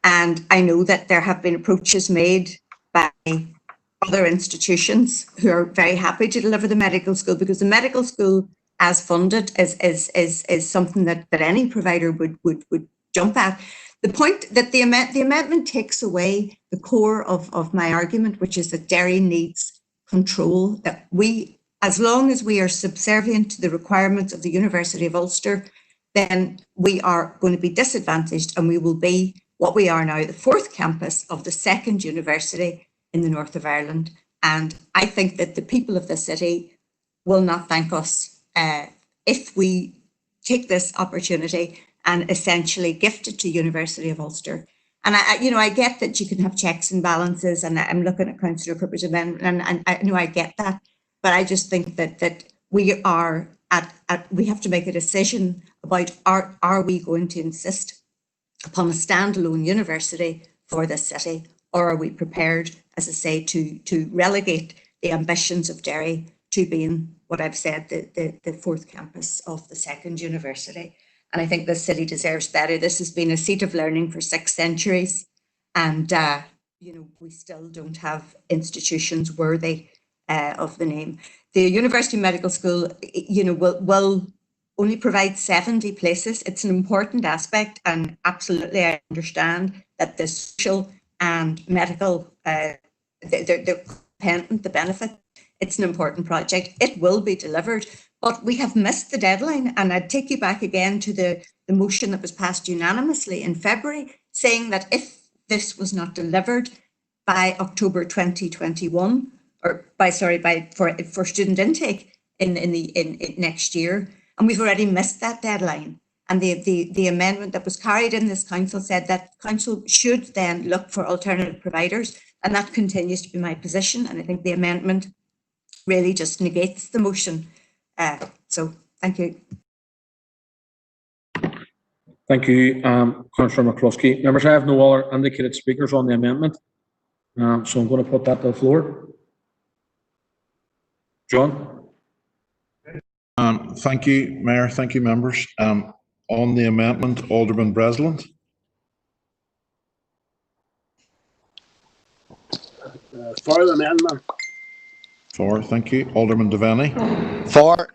and I know that there have been approaches made by other institutions who are very happy to deliver the medical school, because the medical school, as funded, is something that any provider would jump at. The point that the amendment takes away the core of my argument, which is that Derry needs control, that we, as long as we are subservient to the requirements of the University of Ulster, then we are going to be disadvantaged and we will be what we are now, the fourth campus of the second university in the north of Ireland. And I think that the people of the city will not thank us if we take this opportunity and essentially gift it to University of Ulster. And I get that you can have checks and balances, and I'm looking at Councillor Cooper's amendment, and I know I get that, but I just think that we are we have to make a decision about are we going to insist upon a standalone university for this city, or are we prepared, as I say, to relegate the ambitions of Derry to being what I've said, the fourth campus of the second university. And I think this city deserves better. This has been a seat of learning for 6 centuries, and we still don't have institutions worthy of the name. The University Medical School, will only provide 70 places. It's an important aspect, and absolutely I understand that the social and medical, the benefit. It's an important project. It will be delivered, but we have missed the deadline. And I'd take you back again to the motion that was passed unanimously in February, saying that if this was not delivered by October 2021, for student intake in next year, and we've already missed that deadline. And the amendment that was carried in this council said that council should then look for alternative providers, and that continues to be my position. And I think the amendment really just negates the motion. So thank you. Thank you, Councillor McCluskey. Members, I have no other indicated speakers on the amendment, so I'm going to put that to the floor. John? Thank you, Mayor. Thank you, members. On the amendment, Alderman Breslin. For the amendment. For, thank you. Alderman Devaney. For.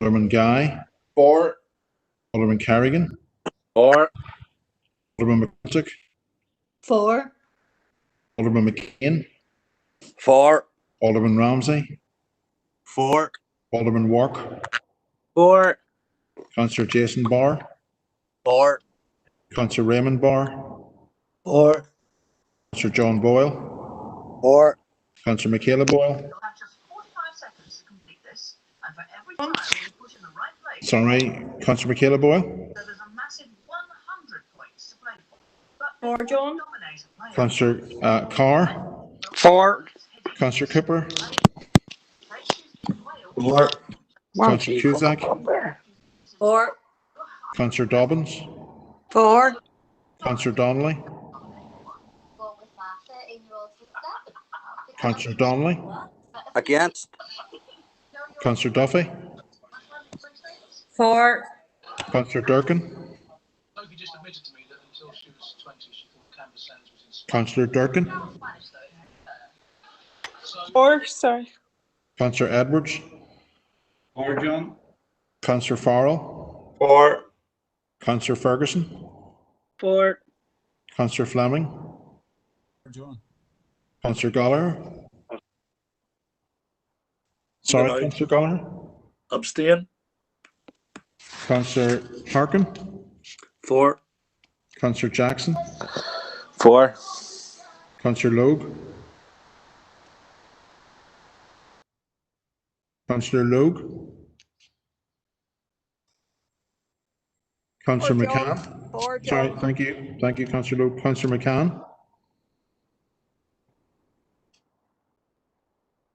Alderman Guy. For. Alderman Carrigan. For. Alderman McCulloch. For. Alderman McCain. For. Alderman Ramsey. For. Alderman Wark. For. Councillor Jason Barr. For. Councillor Raymond Barr. For. Councillor John Boyle. For. Councillor Michaela Boyle. Sorry, Councillor Michaela Boyle. For John. Councillor Carr. For. Councillor Cooper. For. Councillor Cusack. For. Councillor Dobbins. For. Councillor Donnelly. Councillor Donnelly. Against. Councillor Duffy. For. Councillor Durkin. Councillor Durkin. For, sorry. Councillor Edwards. For John. Councillor Farrell. For. Councillor Ferguson. For. Councillor Fleming. For John. Councillor Gallagher. Sorry, Councillor Gallagher. Abstain. Councillor Harkin. For. Councillor Jackson. For. Councillor Logue. Councillor Logue. Councillor McCann. For Sorry, John. thank you. Thank you, Councillor Logue. Councillor McCann.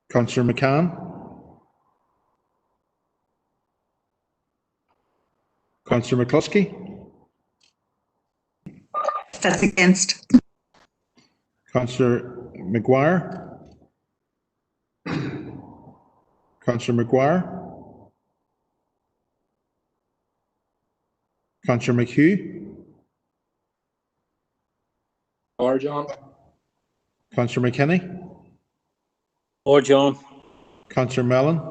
Councillor McCann. Councillor McCluskey. That's against. Councillor Maguire. Councillor Maguire. Councillor McHugh. For John. Councillor McKinney. For John. Councillor Mellon.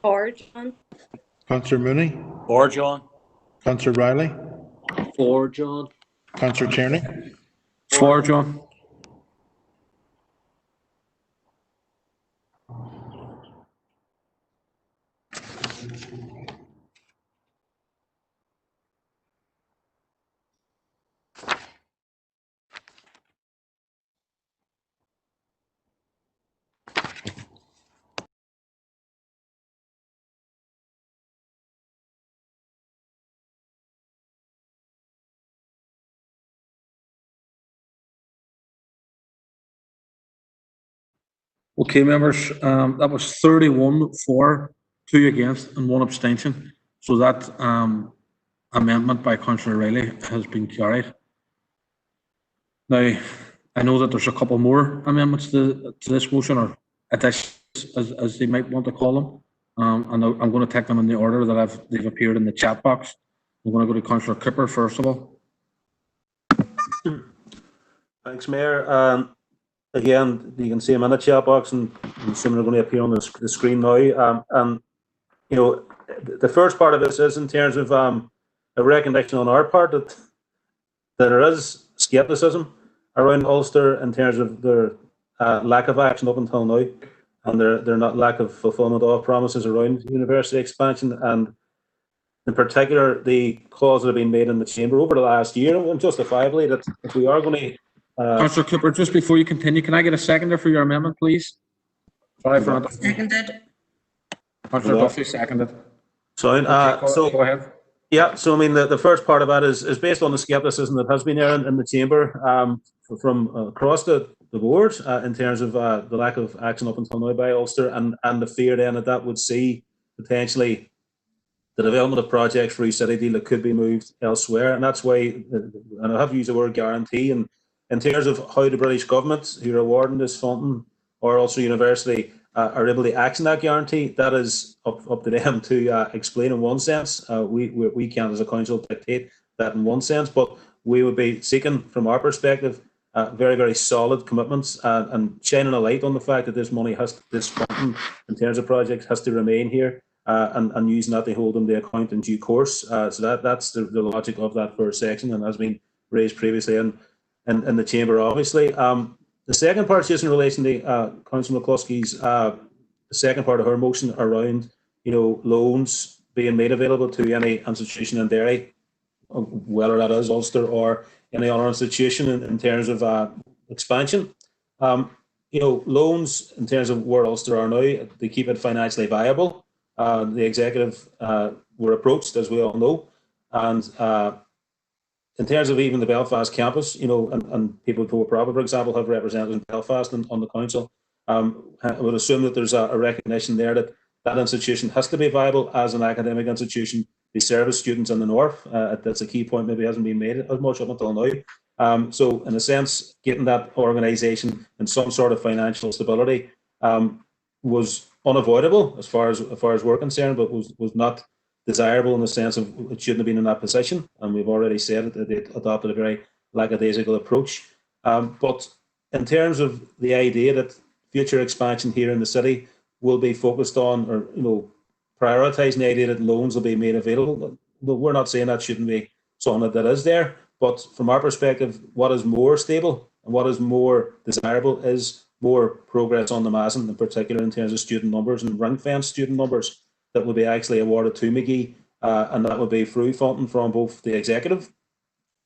For John. Councillor Mooney. For John. Councillor Riley. For John. Councillor Tierney. For John. Okay, members, that was 31 for, 2 against and 1 abstention. So that amendment by Councillor Riley has been carried. Now, I know that there's a couple more amendments to this motion, or additions, as they might want to call them. And I'm going to take them in the order that they've appeared in the chat box. I'm going to go to Councillor Cooper first of all. Thanks, Mayor. Again, you can see them in the chat box, and I'm assuming they're going to appear on the screen now. And you know, the first part of this is in terms of a recognition on our part that there is scepticism around Ulster in terms of their lack of action up until now, and their not lack of fulfilment of promises around university expansion, and in particular the calls that have been made in the chamber over the last year, and justifiably, that if we are going to Councillor Cooper, just before you continue, can I get a seconder for your amendment, please? Sorry for not. Seconded. Councillor Duffy seconded. So, go ahead. Yeah, so I mean, the first part of that is based on the scepticism that has been there in the chamber from across the board in terms of the lack of action up until now by Ulster, and the fear then that would see potentially the development of projects for East City Deal that could be moved elsewhere. And that's why, and I have used the word guarantee, and in terms of how the British government, who are awarding this funding, or Ulster University, are able to action that guarantee, that is up to them to explain in one sense. We can't as a council dictate that in one sense, but we would be seeking from our perspective very, very solid commitments and shining a light on the fact that this money this funding in terms of projects has to remain here and using that to hold them to account in due course. So that's the logic of that first section, and has been raised previously in the chamber, obviously. The second part is just in relation to Councillor McCluskey's second part of her motion around, loans being made available to any institution in Derry, whether that is Ulster or any other institution in terms of expansion. Loans in terms of where Ulster are now, they keep it financially viable. The executive were approached, as we all know, and in terms of even the Belfast campus, and people who are probably, for example, have representatives in Belfast on the council, I would assume that there's a recognition there that that institution has to be viable as an academic institution to service students in the north. That's a key point, maybe hasn't been made as much up until now. So in a sense, getting that organisation in some sort of financial stability was unavoidable as far as we're concerned, but was not desirable in the sense of it shouldn't have been in that position. And we've already said that they adopted a very lackadaisical approach. But in terms of the idea that future expansion here in the city will be focused on, or prioritising the idea that loans will be made available, we're not saying that shouldn't be something that is there. But from our perspective, what is more stable and what is more desirable is more progress on the Mazen, in particular in terms of student numbers and ring-fence student numbers that will be actually awarded to McGee, and that will be through funding from both the executive,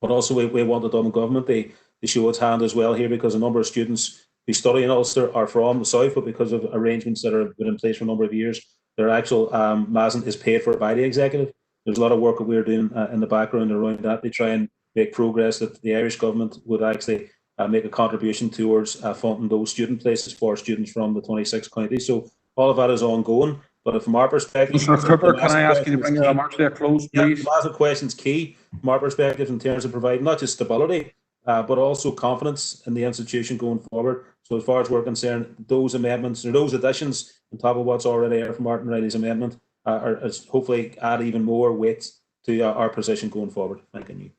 but also we want the Dublin government to show its hand as well here, because a number of students who study in Ulster are from the south, but because of arrangements that have been in place for a number of years, their actual Mazen is paid for by the executive. There's a lot of work that we're doing in the background around that to try and make progress that the Irish government would actually make a contribution towards funding those student places for students from the 26 counties. So all of that is ongoing. But from our perspective, Mr. Cooper, can I ask you to bring your remarks to a close, please? The massive question is key from our perspective in terms of providing not just stability, but also confidence in the institution going forward. So as far as we're concerned, those amendments or those additions on top of what's already there from Martin Riley's amendment are hopefully add even more weight to our position going forward. Thank you.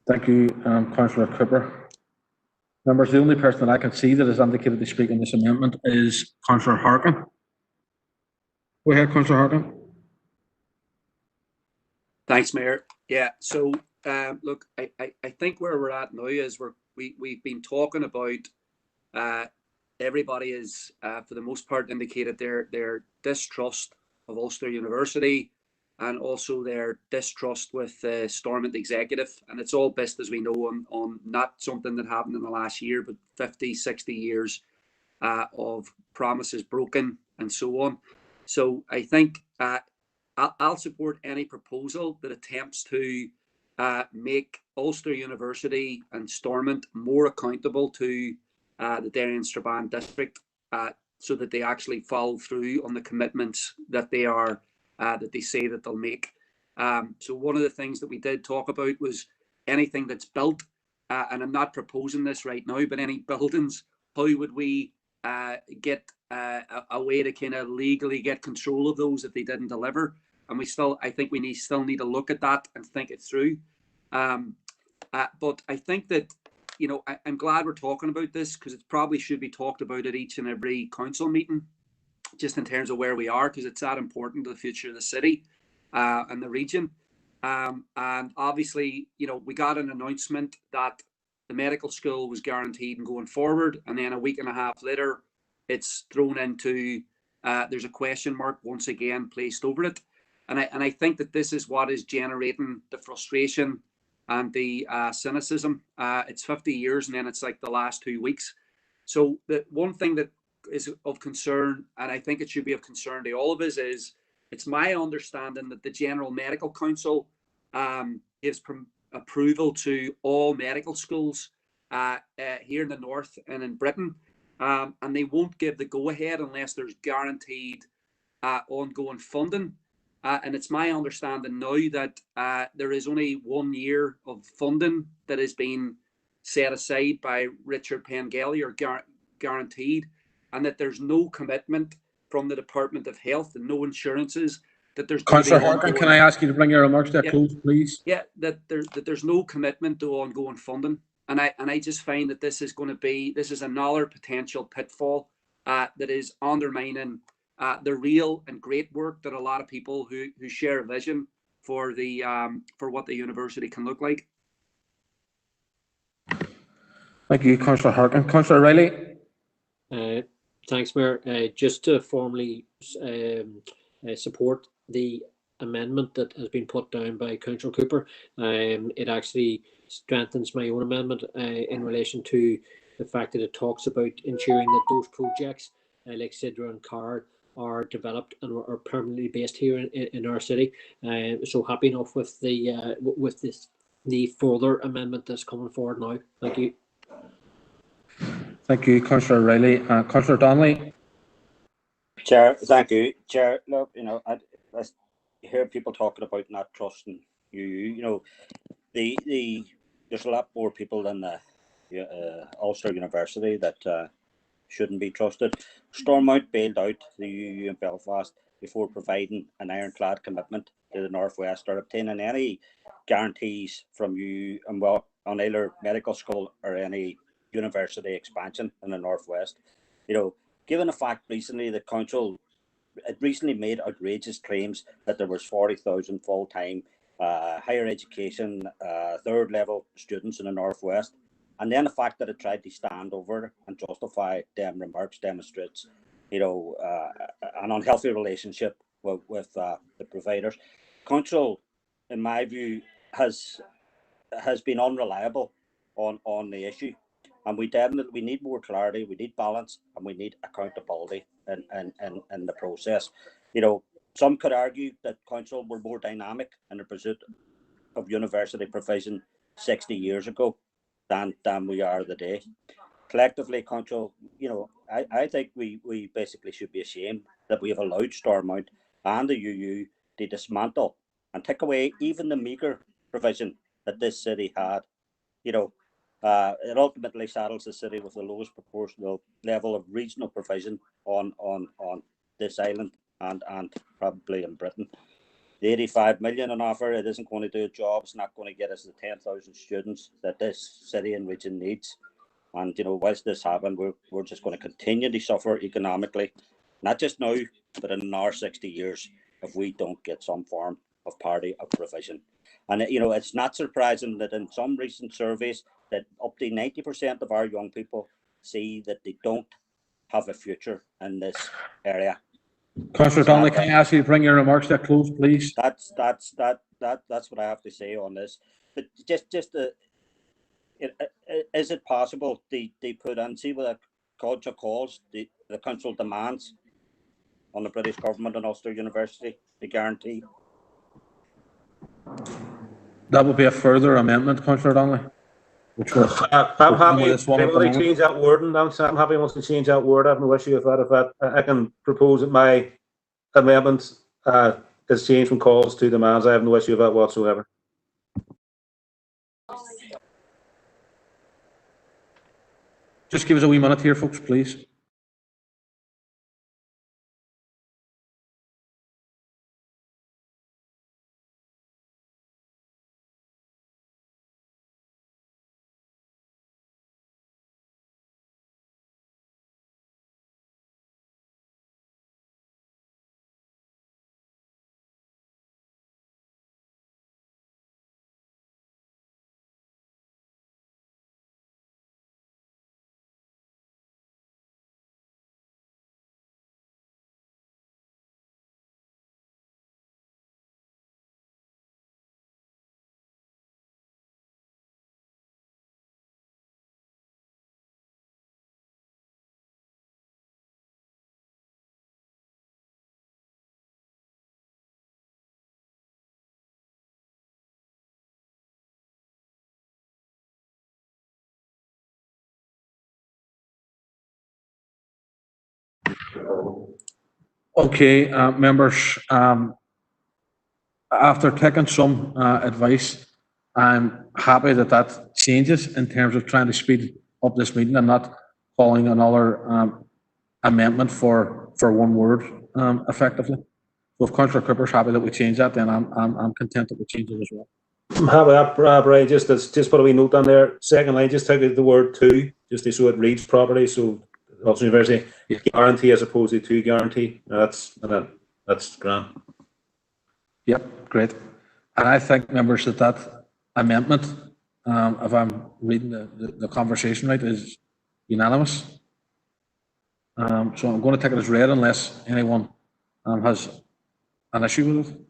Thank you, Councillor Cooper. Members, the only person that I can see that is indicated to speak on this amendment is Councillor Harkin. Go ahead, Councillor Harkin. Thanks, Mayor. Yeah, so look, I think where we're at now is we've been talking about everybody is for the most part indicated their distrust of Ulster University, and also their distrust with the Stormont executive. And it's all based, as we know, on not something that happened in the last year, but 50, 60 years of promises broken and so on. So I think I'll support any proposal that attempts to make Ulster University and Stormont more accountable to the Derry and Strabane district, so that they actually follow through on the commitments that they are that they say that they'll make. So one of the things that we did talk about was anything that's built, and I'm not proposing this right now, but any buildings, how would we get a way to kind of legally get control of those if they didn't deliver? And I think we still need to look at that and think it through. But I think that, you know, I'm glad we're talking about this, because it probably should be talked about at each and every council meeting, just in terms of where we are, because it's that important to the future of the city and the region. And obviously, you know, we got an announcement that the medical school was guaranteed and going forward, and then a week and a half later, it's thrown into, there's a question mark once again placed over it. And I think that this is what is generating the frustration and the cynicism. It's 50 years, and then it's like the last 2 weeks. So the one thing that is of concern, and I think it should be of concern to all of us, is it's my understanding that the General Medical Council gives approval to all medical schools here in the north and in Britain, and they won't give the go-ahead unless there's guaranteed ongoing funding. And it's my understanding now that there is only 1 year of funding that has been set aside by Richard Pengelly, or guaranteed, and that there's no commitment from the Department of Health and no insurances that there's going to be Councillor Harkin, can I ask you to bring your remarks to a Yeah. close, please? Yeah, that there's no commitment to ongoing funding, and I just find that this is another potential pitfall that is undermining the real and great work that a lot of people who share a vision for what the university can look like. Thank you, Councillor Harkin. Councillor Riley. Thanks, Mayor. Just to formally support the amendment that has been put down by Councillor Cooper. It actually strengthens my own amendment in relation to the fact that it talks about ensuring that those projects like Sidra and Card are developed and are permanently based here in our city. So happy enough with the further amendment that's coming forward now. Thank you. Thank you, Councillor Riley. Councillor Donnelly. Chair, thank you. Chair, look, you know, I hear people talking about not trusting you. You know, there's a lot more people than the Ulster University that shouldn't be trusted. Stormont bailed out the UU in Belfast before providing an ironclad commitment to the Northwest or obtaining any guarantees from UU on either medical school or any university expansion in the Northwest. You know, given the fact recently the council recently made outrageous claims that there was 40,000 full-time higher education third level students in the Northwest, and then the fact that it tried to stand over and justify them remarks demonstrates, you know, an unhealthy relationship with the providers. Council, in my view, has been unreliable on the issue, and we need more clarity, we need balance, and we need accountability in the process. You know, some could argue that council were more dynamic in the pursuit of university provision 60 years ago than we are today. Collectively, council, you know, I think we basically should be ashamed that we have allowed Stormont and the UU to dismantle and take away even the meagre provision that this city had. You know, it ultimately saddles the city with the lowest proportional level of regional provision on this island and probably in Britain. The 85 million on offer, it isn't going to do a job. It's not going to get us the 10,000 students that this city and region needs. And, you know, whilst this happens, we're just going to continue to suffer economically, not just now, but in another 60 years if we don't get some form of parity of provision. And, you know, it's not surprising that in some recent surveys that up to 90% of our young people see that they don't have a future in this area. Councillor Donnelly, can I ask you to bring your remarks to a close, please? That's what I have to say on this. But is it possible they put and see what the culture calls the council demands on the British government and Ulster University to guarantee? That would be a further amendment, Councillor Donnelly. which was I'm we'll do happy, this one at the everybody moment. change that wording down, so I'm happy wants to change that word, I have no issue with that, if that, I can propose that my amendment, is changed from calls to demands, I have no issue with that whatsoever. Just give us a wee minute here, folks, please. Okay, members, after taking some advice, I'm happy that that changes in terms of trying to speed up this meeting and not calling another amendment for one word effectively. So if Councillor Cooper's happy that we change that, then I'm content that we change it as well. I'm happy with that, Brian. Just put a wee note down there. Second line, just take the word "to," just so it reads properly. So Ulster University guarantee as opposed to guarantee. That's grand. Yep, great. And I think, members, that amendment, if I'm reading the conversation right, is unanimous. So I'm going to take it as read unless anyone has an issue with it,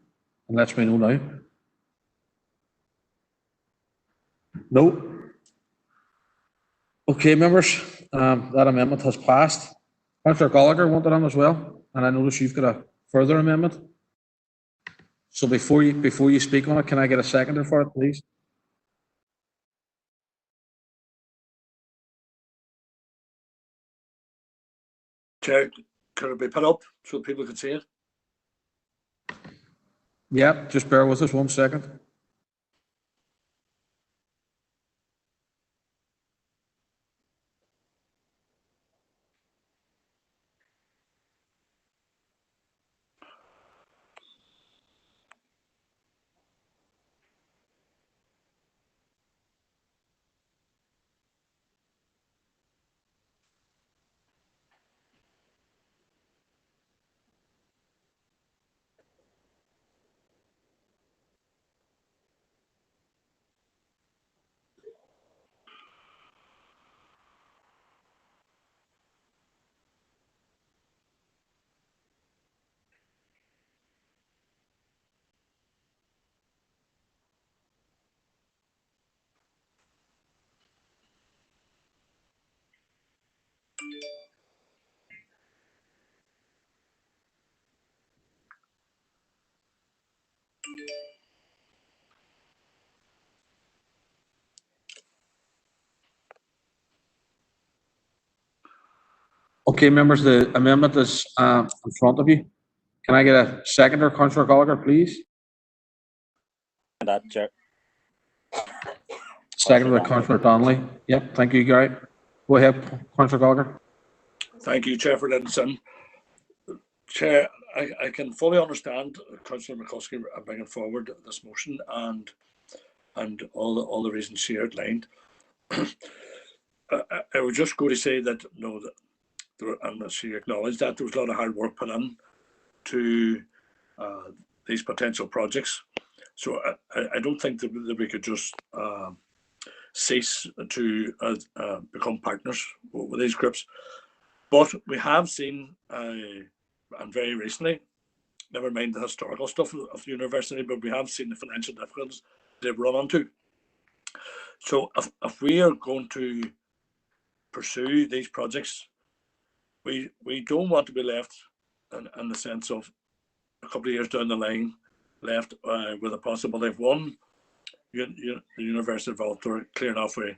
and lets me know now. No. Okay, members, that amendment has passed. Councillor Gallagher wanted on as well, and I notice you've got a further amendment. So before you speak on it, can I get a seconder for it, please? Chair, could it be put up so people can see it? Yeah, just bear with us 1 second. Okay, members, the amendment is in front of you. Can I get a seconder, Councillor Gallagher, please? That, Chair. Seconded by Councillor Donnelly. Yep, thank you, Gary. Go ahead, Councillor Gallagher. Thank you, Chair, for letting us in. Chair, I can fully understand Councillor McCuskey bringing forward this motion and all the reasons she outlined. I would just go to say that no, and she acknowledged that there was a lot of hard work put in to these potential projects. So I don't think that we could just cease to become partners with these groups. But we have seen, and very recently, never mind the historical stuff of the university, but we have seen the financial difficulties they've run into. So if we are going to pursue these projects, we don't want to be left in the sense of a couple of years down the line, left with a possibility of one, the University of Ulster clearing off with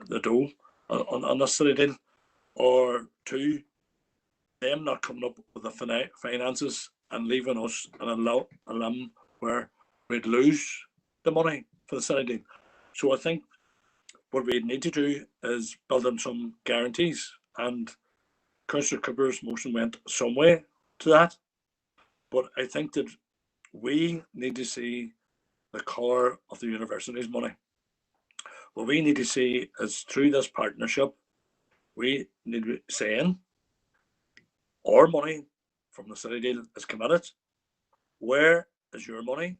the dough on this city deal, or two, them not coming up with the finances and leaving us in a limb where we'd lose the money for the city deal. So I think what we need to do is build in some guarantees, and Councillor Cooper's motion went some way to that, but I think that we need to see the core of the university's money. What we need to see is through this partnership, we need to be saying our money from the city deal is committed. Where is your money?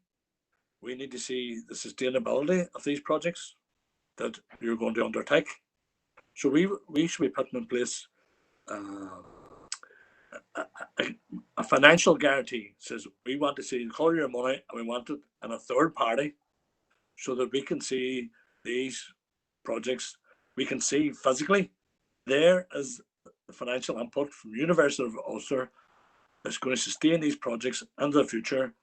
We need to see the sustainability of these projects that you're going to undertake. So we should be putting in place a financial guarantee. Says we want to see the call of your money, and we want it in a third party, so that we can see these projects. We can see physically there is the financial input from University of Ulster that's going to sustain these projects into the future,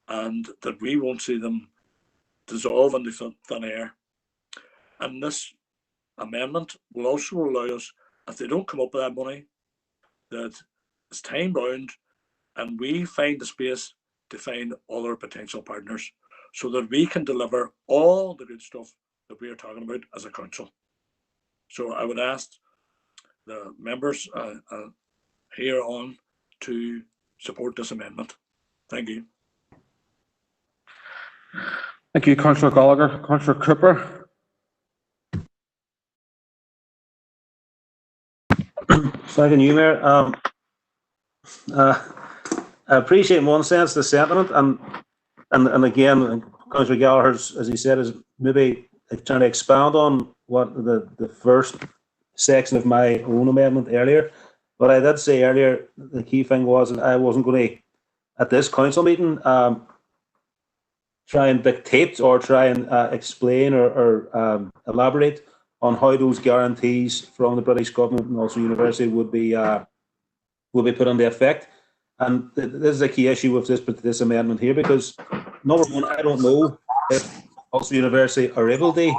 and that we won't see them dissolve into thin air. And this amendment will also allow us, if they don't come up with that money, that it's time bound, and we find the space to find other potential partners, so that we can deliver all the good stuff that we are talking about as a council. So I would ask the members here on to support this amendment. Thank you. Thank you, Councillor Gallagher. Councillor Cooper. Thank you, Mayor. I appreciate in one sense the sentiment, and again, Councillor Gallagher, as he said, is maybe trying to expound on what the first section of my own amendment earlier. But I did say earlier the key thing was that I wasn't going to, at this council meeting, try and dictate or try and explain or elaborate on how those guarantees from the British government and also university would be put into effect. And this is a key issue with this amendment here, because number one, I don't know if Ulster University are able to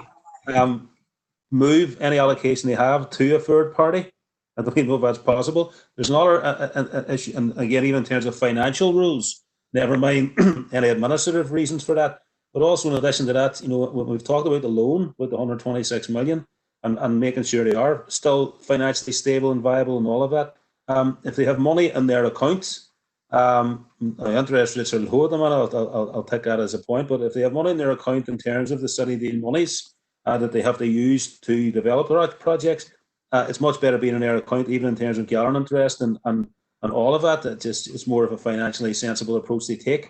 move any allocation they have to a third party. I don't even know if that's possible. There's another issue, and again, even in terms of financial rules, never mind any administrative reasons for that. But also, in addition to that, you know, when we've talked about the loan with the 126 million and making sure they are still financially stable and viable and all of that. If they have money in their accounts, interest rates are low at the minute, I'll take that as a point. But if they have money in their account in terms of the city deal monies that they have to use to develop their projects, it's much better being in their account, even in terms of gathering interest and all of that. It's more of a financially sensible approach they take.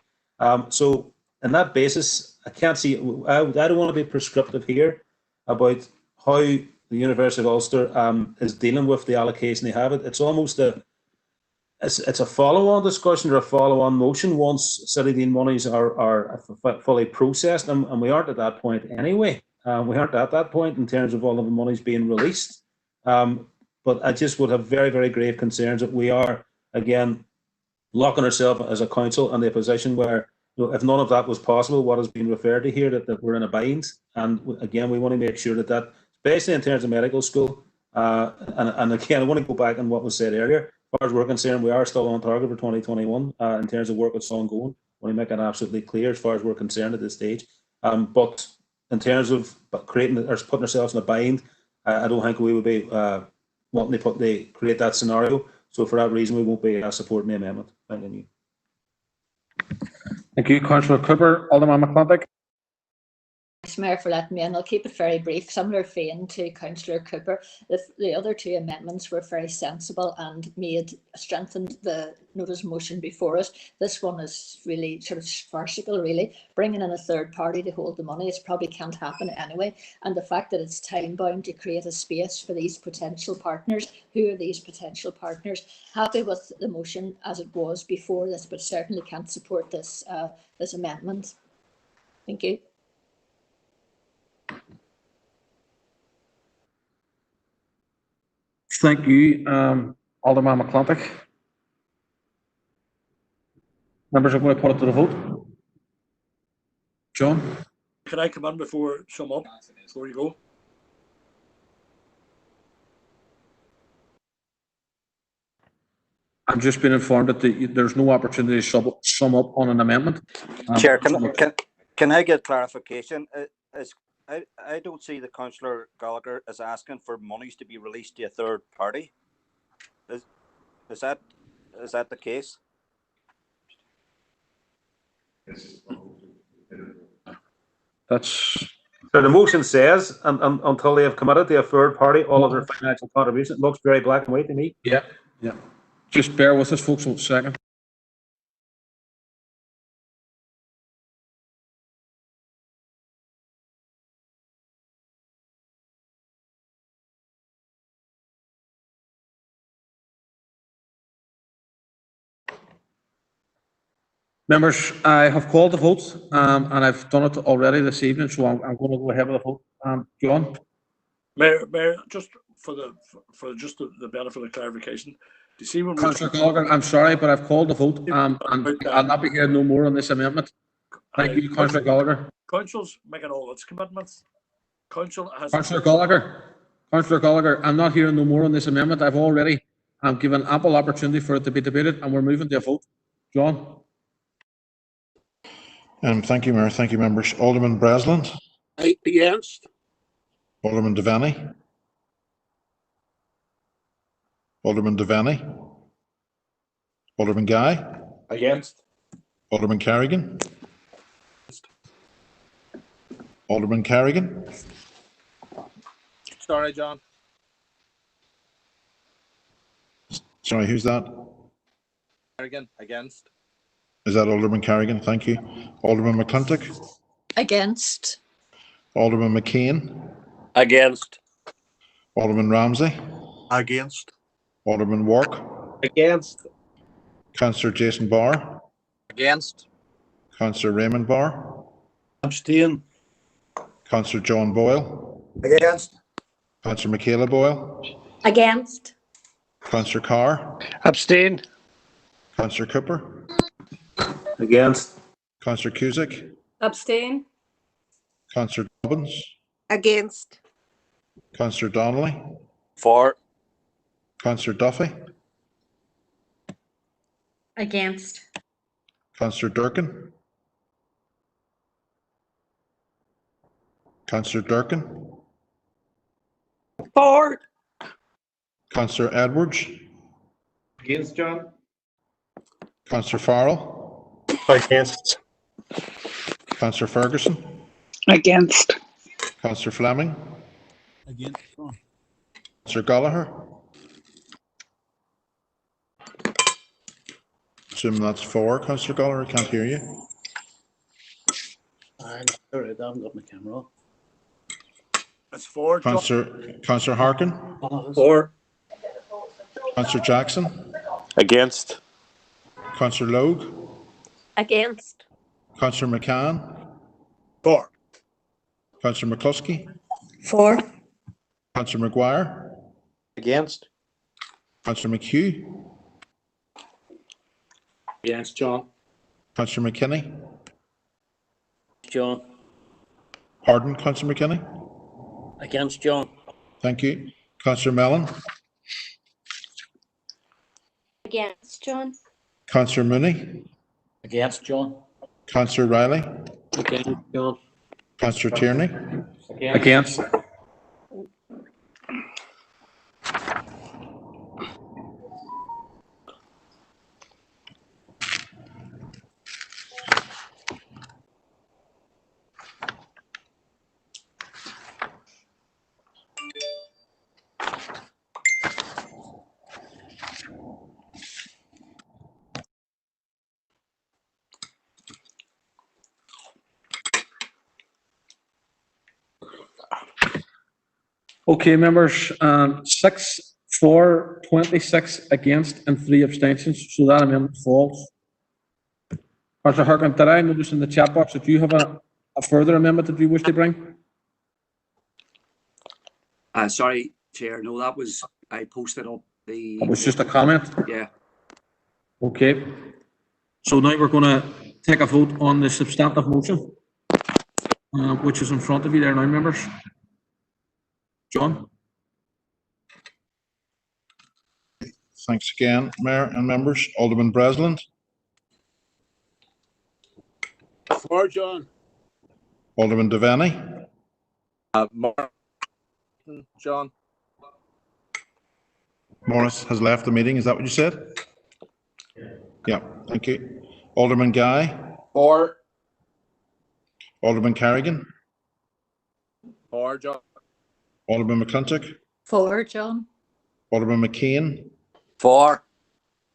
So on that basis, I can't see, I don't want to be prescriptive here about how the University of Ulster is dealing with the allocation they have. It's almost it's a follow-on discussion or a follow-on motion once city deal monies are fully processed, and we aren't at that point anyway. We aren't at that point in terms of all of the monies being released. But I just would have very, very grave concerns that we are, again, locking ourselves as a council in a position where, you know, if none of that was possible, what has been referred to here, that we're in a bind. And again, we want to make sure that, especially in terms of medical school, and again, I want to go back on what was said earlier. As far as we're concerned, we are still on target for 2021 in terms of work that's ongoing. I want to make that absolutely clear as far as we're concerned at this stage. But in terms of creating or putting ourselves in a bind, I don't think we would be wanting to create that scenario. So for that reason, we won't be supporting the amendment. Thank you. Thank you, Councillor Cooper. Alderman McClintock. Thanks, Mayor, for letting me in. I'll keep it very brief. Similar vein to Councillor Cooper, the other two amendments were very sensible and strengthened the notice motion before us. This one is really sort of farcical, really. Bringing in a third party to hold the money, it probably can't happen anyway. And the fact that it's time bound to create a space for these potential partners. Who are these potential partners? Happy with the motion as it was before this, but certainly can't support this this amendment. Thank you. Thank you, Alderman McClintock. Members are going to put it to the vote. John? Can I come in before sum up, before you go? I'm just being informed that there's no opportunity to sum up on an amendment. Chair, can I get clarification? I don't see that Councillor Gallagher is asking for monies to be released to a third party. Is that the case? That's So the motion says, until they have committed to a third party all of their financial contribution. It looks very black and white to me. yeah. Just bear with us, folks, one second. Members, I have called the vote, and I've done it already this evening, so I'm going to go ahead with the vote. John? Mayor, just for the benefit of clarification, do you see when Councillor Gallagher, I'm sorry, but I've called the vote, and I'll not be hearing no more on this amendment. Thank you, Councillor Gallagher. Council's making all its commitments. Council has. Councillor Gallagher, I'm not hearing no more on this amendment. I've already given ample opportunity for it to be debated, and we're moving to a vote. John? Thank you, Mayor. Thank you, members. Alderman Breslin. Against. Alderman Devaney. Alderman Devaney. Alderman Guy. Against. Alderman Carrigan. Alderman Carrigan. Sorry, John. Sorry, who's that? Carrigan. Against. Is that Alderman Carrigan? Thank you. Alderman McClintock. Against. Alderman McCain. Against. Alderman Ramsey. Against. Alderman Wark. Against. Councillor Jason Barr. Against. Councillor Raymond Barr. Abstain. Councillor John Boyle. Against. Councillor Michaela Boyle. Against. Councillor Carr. Abstain. Councillor Cooper. Against. Councillor Cusick. Abstain. Councillor Dobbins. Against. Councillor Donnelly. For. Councillor Duffy. Against. Councillor Durkin. Councillor Durkin. For. Councillor Edwards. Against, John. Councillor Farrell. Against. Councillor Ferguson. Against. Councillor Fleming. Against, John. Councillor Gallagher. Assume that's 4. Councillor Gallagher, I can't hear you. I'm sorry, I haven't got my camera on. That's 4. Councillor Harkin. For. Councillor Jackson. Against. Councillor Logue. Against. Councillor McCann. For. Councillor McCluskey. For. Councillor McGuire. Against. Councillor McHugh. Against, John. Councillor McKinney. John. Pardon, Councillor McKinney. Against, John. Thank you. Councillor Mellon. Against, John. Councillor Mooney. Against, John. Councillor Riley. Against, John. Councillor Tierney. Against. Okay, members, 6 for, 26 against, and 3 abstentions, so that amendment falls. Councillor Harkin, did I notice in the chat box that you have a further amendment that you wish to bring? Sorry, Chair. No, that was, I posted up the. It was just a comment? Yeah. Okay. So now we're going to take a vote on the substantive motion, which is in front of you there now, members. John? Thanks again, Mayor and members. Alderman Breslin. For John. Alderman Devaney. Martin, John. Morris has left the meeting. Is that what you said? Yeah, thank you. Alderman Guy. For. Alderman Carrigan. For John. Alderman McClintock. For John. Alderman McKean. For.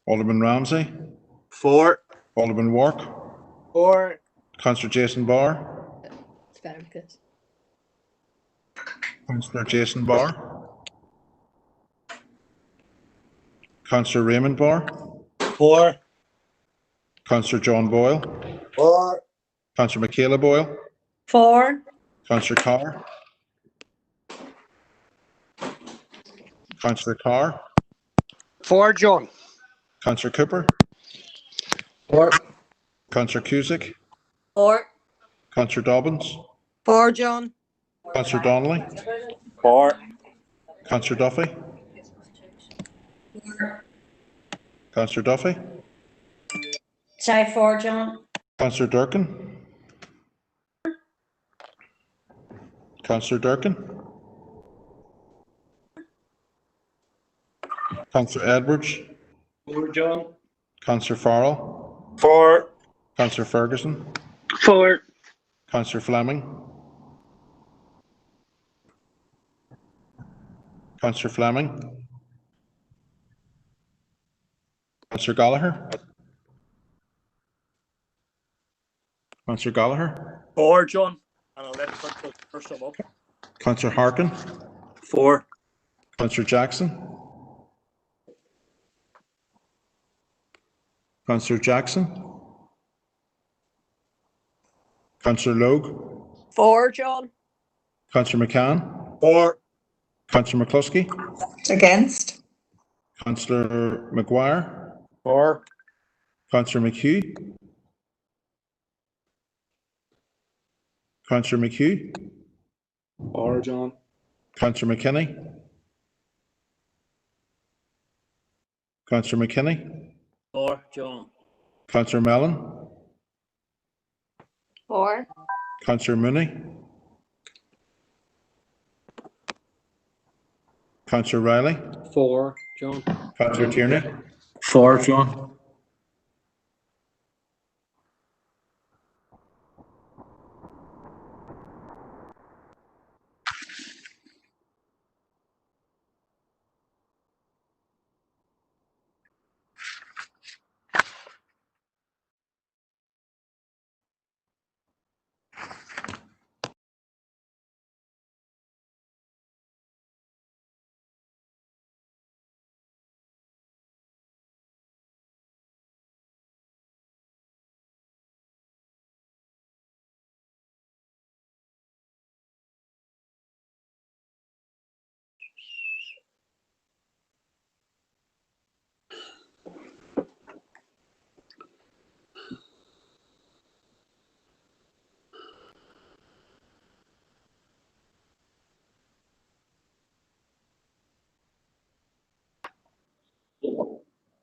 Alderman Ramsey. For. Alderman Wark. For. Councillor Jason Barr. It's better because. Councillor Jason Barr. Councillor Raymond Barr. For. Councillor John Boyle. For. Councillor Michaela Boyle. For. Councillor Carr. Councillor Carr. For John. Councillor Cooper. For. Councillor Cusick. For. Councillor Dobbins. For John. Councillor Donnelly. For. Councillor Duffy. Councillor Duffy. Sorry, for John. Councillor Durkin. Councillor Durkin. Councillor Edwards. For John. Councillor Farrell. For. Councillor Ferguson. For. Councillor Fleming. Councillor Fleming. Councillor Gallagher. Councillor Gallagher. For John. And I'll let Councillor first sum up. Councillor Harkin. For. Councillor Jackson. Councillor Jackson. Councillor Logue. For John. Councillor McCann. For. Councillor McCluskey. Against. Councillor McGuire. For. Councillor McHugh. Councillor McHugh. For John. Councillor McKinney. Councillor McKinney. For John. Councillor Mellon. For. Councillor Mooney. Councillor Riley. For John. Councillor Tierney. For John.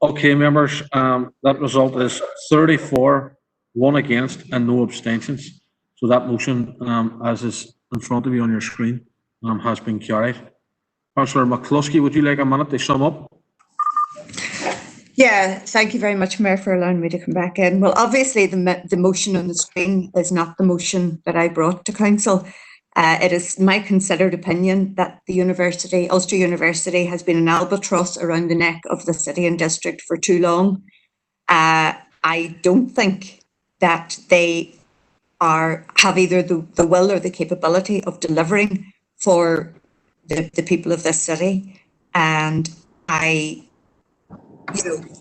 Okay, members, that result is 34, 1 against and no abstentions. So that motion, as is in front of you on your screen, has been carried. Councillor McCluskey, would you like a minute to sum up? Yeah, thank you very much, Mayor, for allowing me to come back in. Well, obviously, the motion on the screen is not the motion that I brought to Council. It is my considered opinion that the university, Ulster University, has been an albatross around the neck of the city and district for too long. I don't think that they have either the will or the capability of delivering for the people of this city. And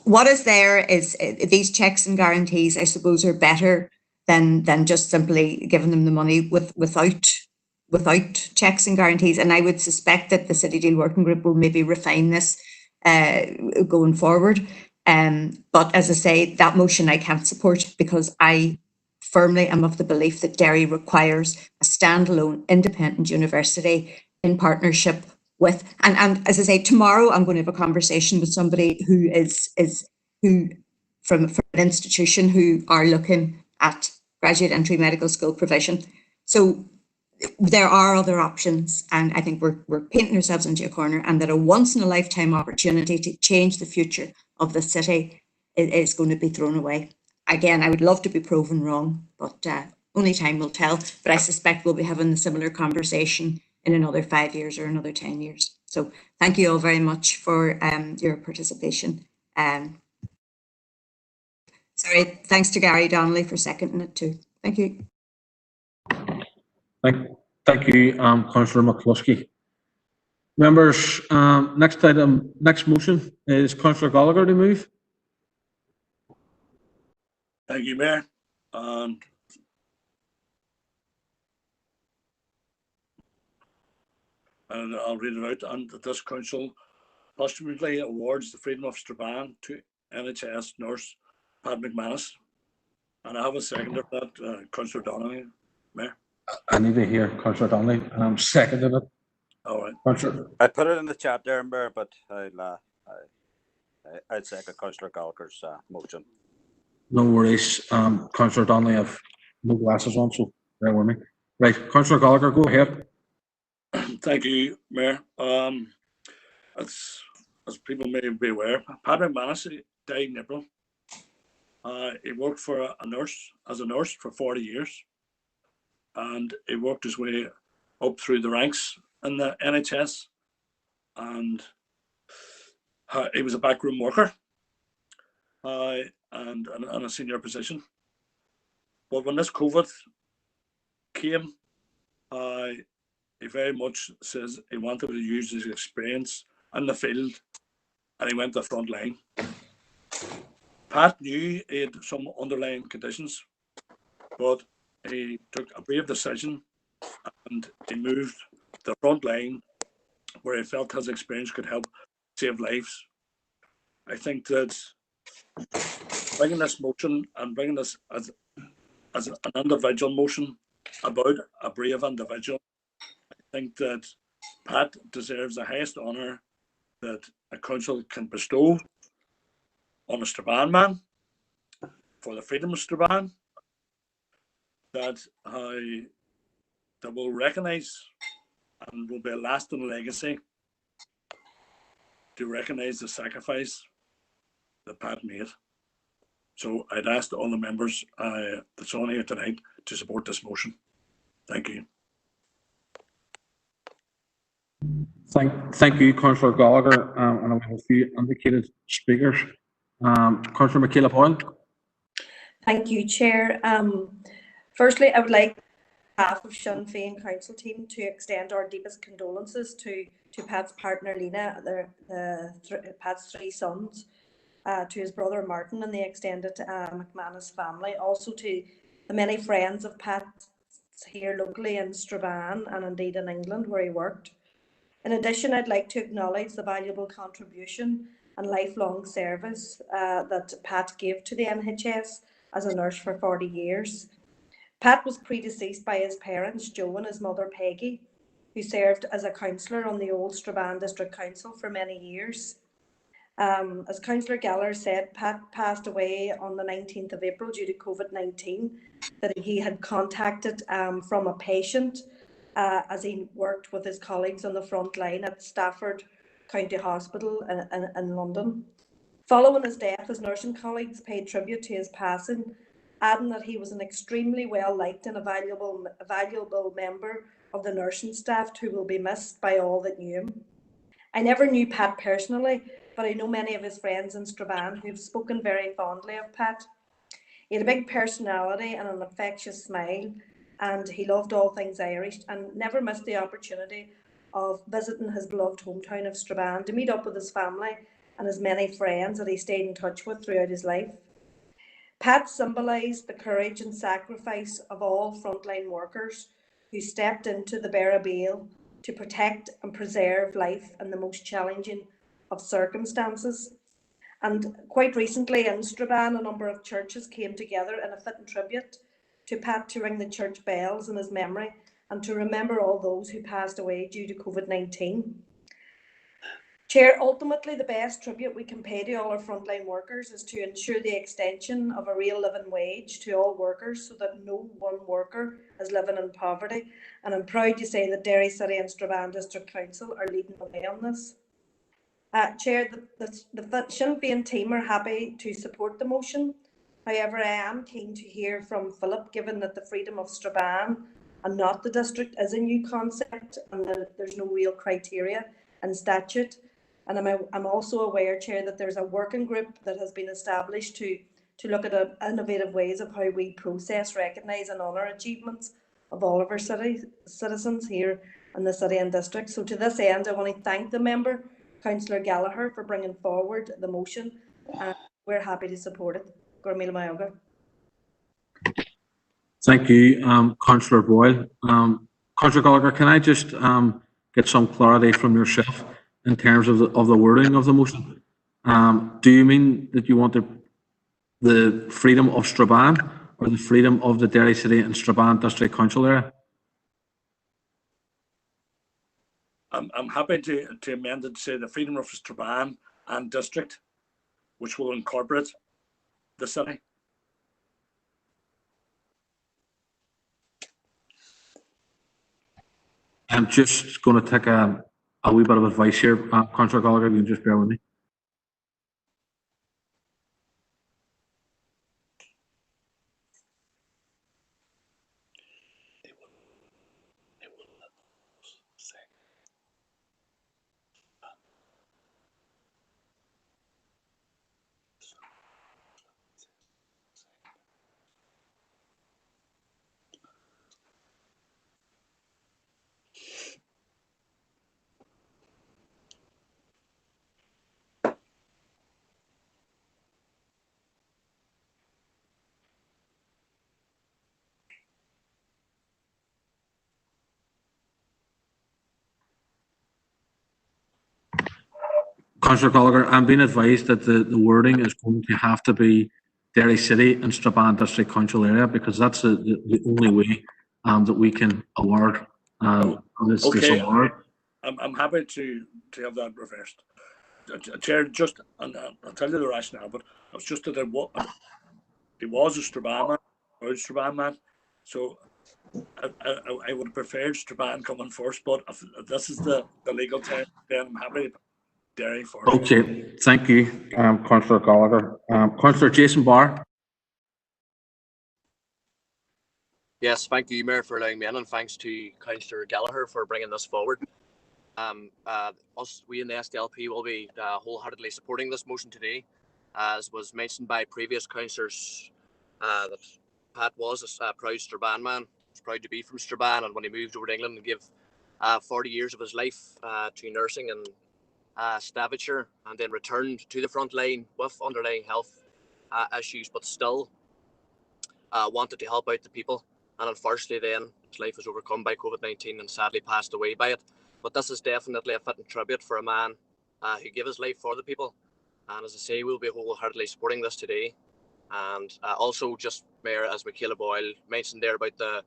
what is there is these checks and guarantees, I suppose, are better than just simply giving them the money without checks and guarantees. And I would suspect that the City Deal Working Group will maybe refine this going forward. But as I say, that motion I can't support because I firmly am of the belief that Derry requires a standalone independent university in partnership with, and as I say, tomorrow I'm going to have a conversation with somebody who who from an institution who are looking at graduate entry medical school provision. So there are other options, and I think we're painting ourselves into a corner, and that a once in a lifetime opportunity to change the future of the city is going to be thrown away. Again, I would love to be proven wrong, but only time will tell. But I suspect we'll be having a similar conversation in another 5 years or another 10 years. So thank you all very much for your participation. Sorry, thanks to Gary Donnelly for seconding it too. Thank you. Thank you, Councillor McCluskey. Members, next motion is Councillor Gallagher to move. Thank you, Mayor. And I'll read it out. And that this council posthumously awards the Freedom of Strabane to NHS nurse Pat McManus. And I have a seconder for that, Councillor Donnelly, Mayor. I need to hear Councillor Donnelly, and I'm seconding it. All right. Councillor. I put it in the chat there, Mayor, but I'd second Councillor Gallagher's motion. No worries. Councillor Donnelly, I have no glasses on, so bear with me. Right, Councillor Gallagher, go ahead. Thank you, Mayor. As people may be aware, Pat McManus died in April. He worked for as a nurse for 40 years, and he worked his way up through the ranks in the NHS, and he was a backroom worker and a senior position. But when this COVID came, he very much says he wanted to use his experience in the field, and he went to the front line. Pat knew he had some underlying conditions, but he took a brave decision and he moved to the front line where he felt his experience could help save lives. I think that bringing this motion and bringing this as an individual motion about a brave individual, I think that Pat deserves the highest honour that a council can bestow on a Strabane man for the freedom of Strabane, that will recognise and will be a lasting legacy to recognise the sacrifice that Pat made. So I'd ask all the members that's on here tonight to support this motion. Thank you. Thank you, Councillor Gallagher, and I have a few indicated speakers. Councillor Michaela Boyle. Thank you, Chair. Firstly, I would like, on behalf of Sinn Féin Council team, to extend our deepest condolences to Pat's partner Lena, Pat's 3 sons, to his brother Martin and the extended McManus family, also to the many friends of Pat here locally in Strabane and indeed in England where he worked. In addition, I'd like to acknowledge the valuable contribution and lifelong service that Pat gave to the NHS as a nurse for 40 years. Pat was predeceased by his parents, Joe and his mother, Peggy, who served as a councillor on the old Strabane District Council for many years. As Councillor Gallagher said, Pat passed away on the 19th of April due to COVID-19 that he had contacted from a patient as he worked with his colleagues on the front line at Stafford County Hospital in London. Following his death, his nursing colleagues paid tribute to his passing, adding that he was an extremely well-liked and a valuable member of the nursing staff who will be missed by all that knew him. I never knew Pat personally, but I know many of his friends in Strabane who've spoken very fondly of Pat. He had a big personality and an infectious smile, and he loved all things Irish and never missed the opportunity of visiting his beloved hometown of Strabane to meet up with his family and his many friends that he stayed in touch with throughout his life. Pat symbolised the courage and sacrifice of all frontline workers who stepped into the Beara Bale to protect and preserve life in the most challenging of circumstances. And quite recently in Strabane, a number of churches came together in a fitting tribute to Pat to ring the church bells in his memory and to remember all those who passed away due to COVID-19. Chair, ultimately the best tribute we can pay to all our frontline workers is to ensure the extension of a real living wage to all workers so that no one worker is living in poverty. And I'm proud to say that Derry City and Strabane District Council are leading the way on this. Chair, the Sinn Féin team are happy to support the motion. However, I am keen to hear from Philip, given that the freedom of Strabane and not the district is a new concept and that there's no real criteria and statute. And I'm also aware, Chair, that there's a working group that has been established to look at innovative ways of how we process, recognise and honour achievements of all of our citizens here in the city and district. So to this end, I want to thank the member, Councillor Gallagher, for bringing forward the motion. We're happy to support it. Gormila Mayoga. Thank you, Councillor Boyle. Councillor Gallagher, can I just get some clarity from yourself in terms of the wording of the motion? Do you mean that you want the freedom of Strabane or the freedom of the Derry City and Strabane District Council area? I'm happy to amend it to say the freedom of Strabane and district, which will incorporate the city. I'm just going to take a wee bit of advice here, Councillor Gallagher, if you can just bear with me. Councillor Gallagher, I'm being advised that the wording is going to have to be Derry City and Strabane District Council area, because that's the only way that we can award this award. I'm happy to have that reversed. Chair, just, and I'll tell you the rationale, but I was just that there was a Strabane man, or a Strabane man, so I would have preferred Strabane coming first, but if this is the legal term, then I'm happy to Derry first. Okay, thank you, Councillor Gallagher. Councillor Jason Barr. Yes, thank you, Mayor, for allowing me in, and thanks to Councillor Gallagher for bringing this forward. We in the SDLP will be wholeheartedly supporting this motion today. As was mentioned by previous councillors, that Pat was a proud Strabane man. He's proud to be from Strabane, and when he moved over to England and gave 40 years of his life to nursing and Staffordshire, and then returned to the front line with underlying health issues, but still wanted to help out the people. And unfortunately then his life was overcome by COVID-19 and sadly passed away by it. But this is definitely a fitting tribute for a man who gave his life for the people. And as I say, we'll be wholeheartedly supporting this today. And also, just Mayor, as Michaela Boyle mentioned there about the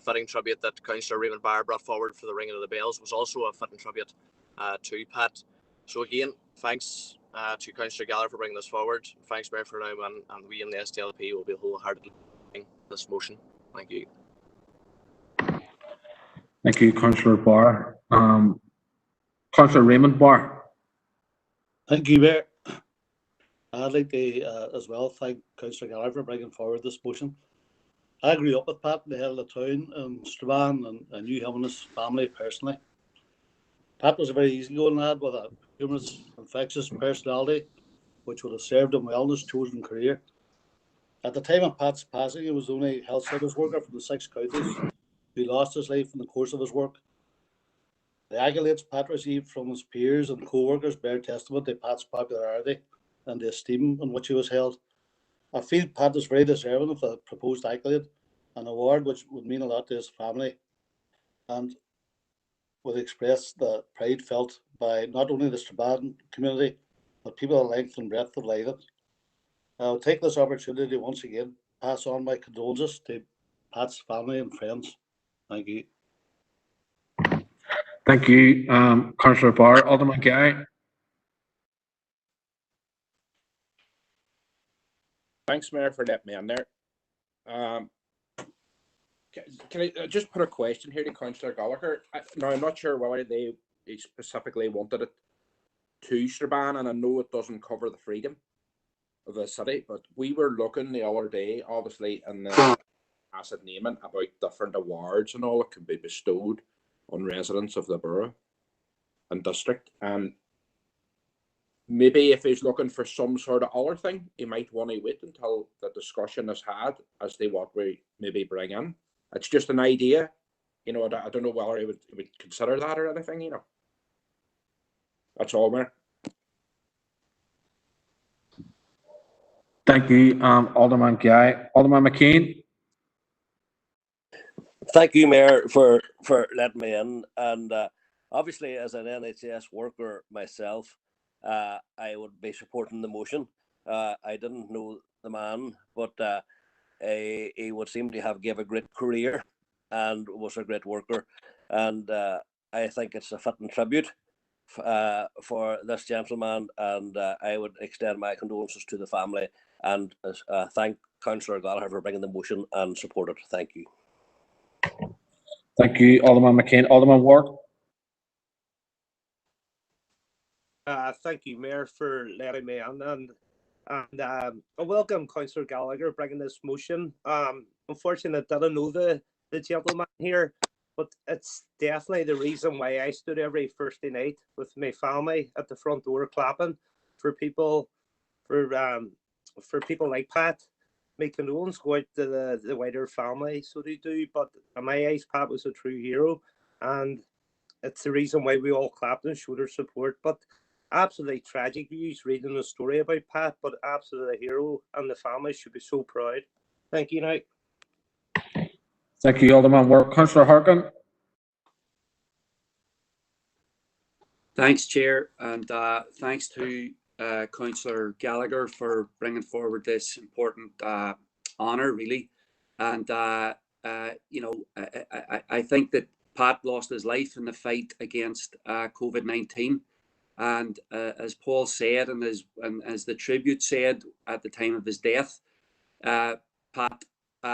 fitting tribute that Councillor Raymond Barr brought forward for the ringing of the bells, was also a fitting tribute to Pat. So again, thanks to Councillor Gallagher for bringing this forward. Thanks, Mayor, for now, and we in the SDLP will be wholeheartedly supporting this motion. Thank you. Thank you, Councillor Barr. Councillor Raymond Barr. Thank you, Mayor. I'd like to as well thank Councillor Gallagher for bringing forward this motion. I grew up with Pat in the head of the town in Strabane, and I knew him and his family personally. Pat was a very easygoing lad with a humorous, infectious personality, which would have served him well in his chosen career. At the time of Pat's passing, he was the only health service worker from the 6 counties who lost his life in the course of his work. The accolades Pat received from his peers and co-workers bear testament to Pat's popularity and the esteem in which he was held. I feel Pat is very deserving of the proposed accolade, an award which would mean a lot to his family, and would express the pride felt by not only the Strabane community, but people of length and breadth of Ireland. I'll take this opportunity once again, pass on my condolences to Pat's family and friends. Thank you. Thank you, Councillor Barr. Alderman Gary. Thanks, Mayor, for letting me in there. Can I just put a question here to Councillor Gallagher? Now, I'm not sure whether they specifically wanted it to Strabane, and I know it doesn't cover the freedom of the city, but we were looking the other day, obviously, in the asset naming about different awards and all that can be bestowed on residents of the borough and district. And maybe if he's looking for some sort of other thing, he might want to wait until the discussion is had as to what we maybe bring in. It's just an idea, you know. I don't know whether he would consider that or anything, you know. That's all, Mayor. Thank you, Alderman Guy. Alderman McKean. Thank you, Mayor, for letting me in. And obviously, as an NHS worker myself, I would be supporting the motion. I didn't know the man, but he would seem to have given a great career and was a great worker. And I think it's a fitting tribute for this gentleman. And I would extend my condolences to the family and thank Councillor Gallagher for bringing the motion and support it. Thank you. Thank you, Alderman McCain. Alderman Ward. Thank you, Mayor, for letting me in, and I welcome Councillor Gallagher bringing this motion. Unfortunately, I didn't know the gentleman here, but it's definitely the reason why I stood every Thursday night with my family at the front door clapping for people, for people like Pat. My condolences go out to the wider family, so they do. But in my eyes, Pat was a true hero, and it's the reason why we all clapped and showed our support. But absolutely tragic news reading the story about Pat, but absolutely a hero, and the family should be so proud. Thank you, now. Thank you, Alderman Ward. Councillor Harkin. Thanks, Chair, and thanks to Councillor Gallagher for bringing forward this important honour, really. And you know, I think that Pat lost his life in the fight against COVID-19. And as Paul said, and as the tribute said at the time of his death, Pat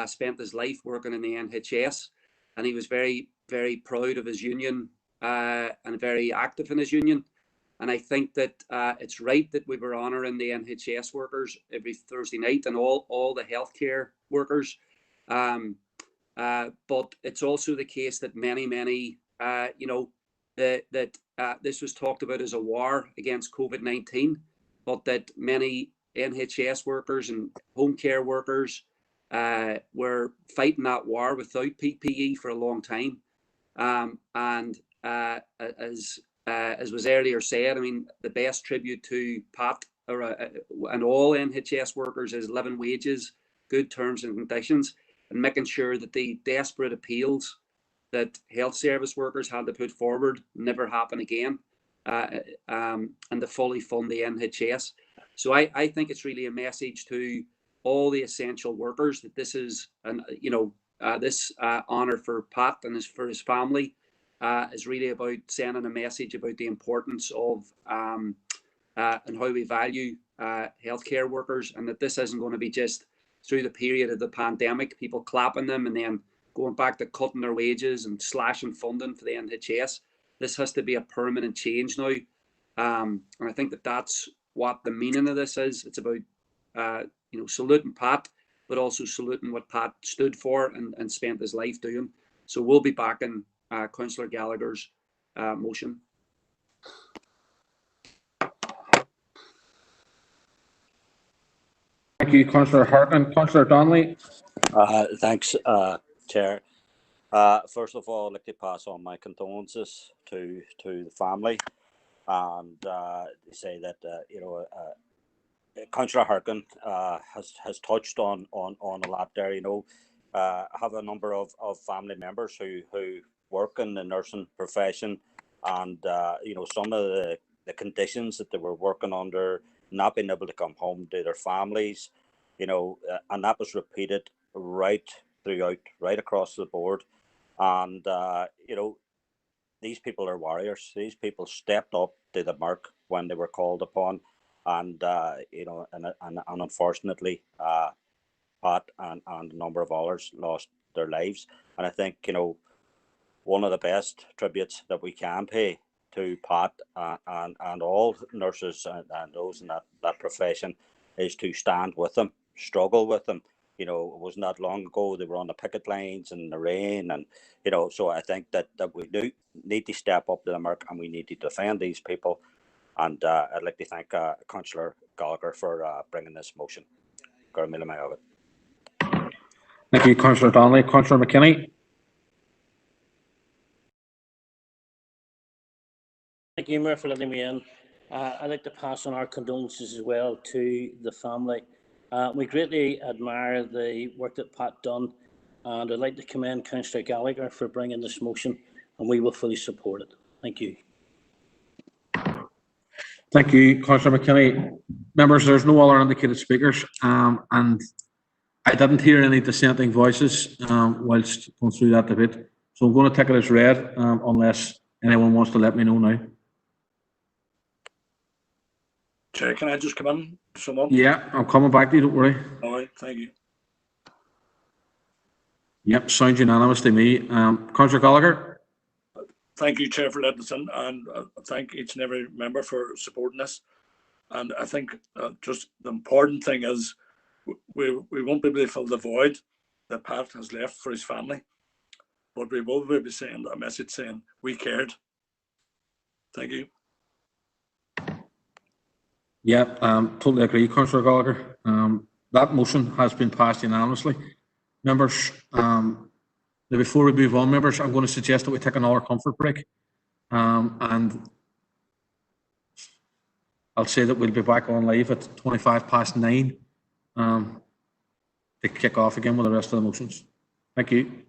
spent his life working in the NHS, and he was very, very proud of his union and very active in his union. And I think that it's right that we were honouring the NHS workers every Thursday night and all the healthcare workers. But it's also the case that many, you know, that this was talked about as a war against COVID-19, but that many NHS workers and home care workers were fighting that war without PPE for a long time. And as was earlier said, I mean, the best tribute to Pat and all NHS workers is living wages, good terms and conditions, and making sure that the desperate appeals that health service workers had to put forward never happen again, and to fully fund the NHS. So I think it's really a message to all the essential workers that this is, you know, this honour for Pat and for his family is really about sending a message about the importance of and how we value healthcare workers, and that this isn't going to be just through the period of the pandemic, people clapping them and then going back to cutting their wages and slashing funding for the NHS. This has to be a permanent change now. And I think that that's what the meaning of this is. It's about, you know, saluting Pat, but also saluting what Pat stood for and spent his life doing. So we'll be backing Councillor Gallagher's motion. Thank you, Councillor Harkin. Councillor Donnelly. Thanks, Chair. First of all, I'd like to pass on my condolences to the family, and say that you know, Councillor Harkin has touched on a lot there. You know, I have a number of family members who work in the nursing profession, and you know, some of the conditions that they were working under, not being able to come home to their families, you know, and that was repeated right throughout, right across the board. And you know, these people are warriors. These people stepped up to the mark when they were called upon, and and unfortunately, Pat and a number of others lost their lives. And I think one of the best tributes that we can pay to Pat and all nurses and those in that profession is to stand with them, struggle with them. It was not long ago they were on the picket lines in the rain, and so I think that we do need to step up to the mark and we need to defend these people. And I'd like to thank Councillor Gallagher for bringing this motion. Thank you, Councillor Donnelly. Councillor McKinney. Thank you, Mayor, for letting me in. I'd like to pass on our condolences as well to the family. We greatly admire the work that Pat done, and I'd like to commend Councillor Gallagher for bringing this motion, and we will fully support it. Thank you. Thank you, Councillor McKinney. Members, there's no other indicated speakers, and I didn't hear any dissenting voices whilst going through that debate. So I'm going to take it as read unless anyone wants to let me know now. Chair, can I just come in? Someone? Yeah, I'm coming back to you, don't worry. All right, thank you. Yep, sounds unanimous to me. Councillor Gallagher. Thank you, Chair, for letting us in, and thank each and every member for supporting us. And I think just the important thing is we won't be able to fill the void that Pat has left for his family, but we will be saying a message saying we cared. Thank you. Yeah, totally agree, Councillor Gallagher. That motion has been passed unanimously. Members, before we move on, members, I'm going to suggest that we take another comfort break. And I'll say that we'll be back on live at 9:25 to kick off again with the rest of the motions. Thank you.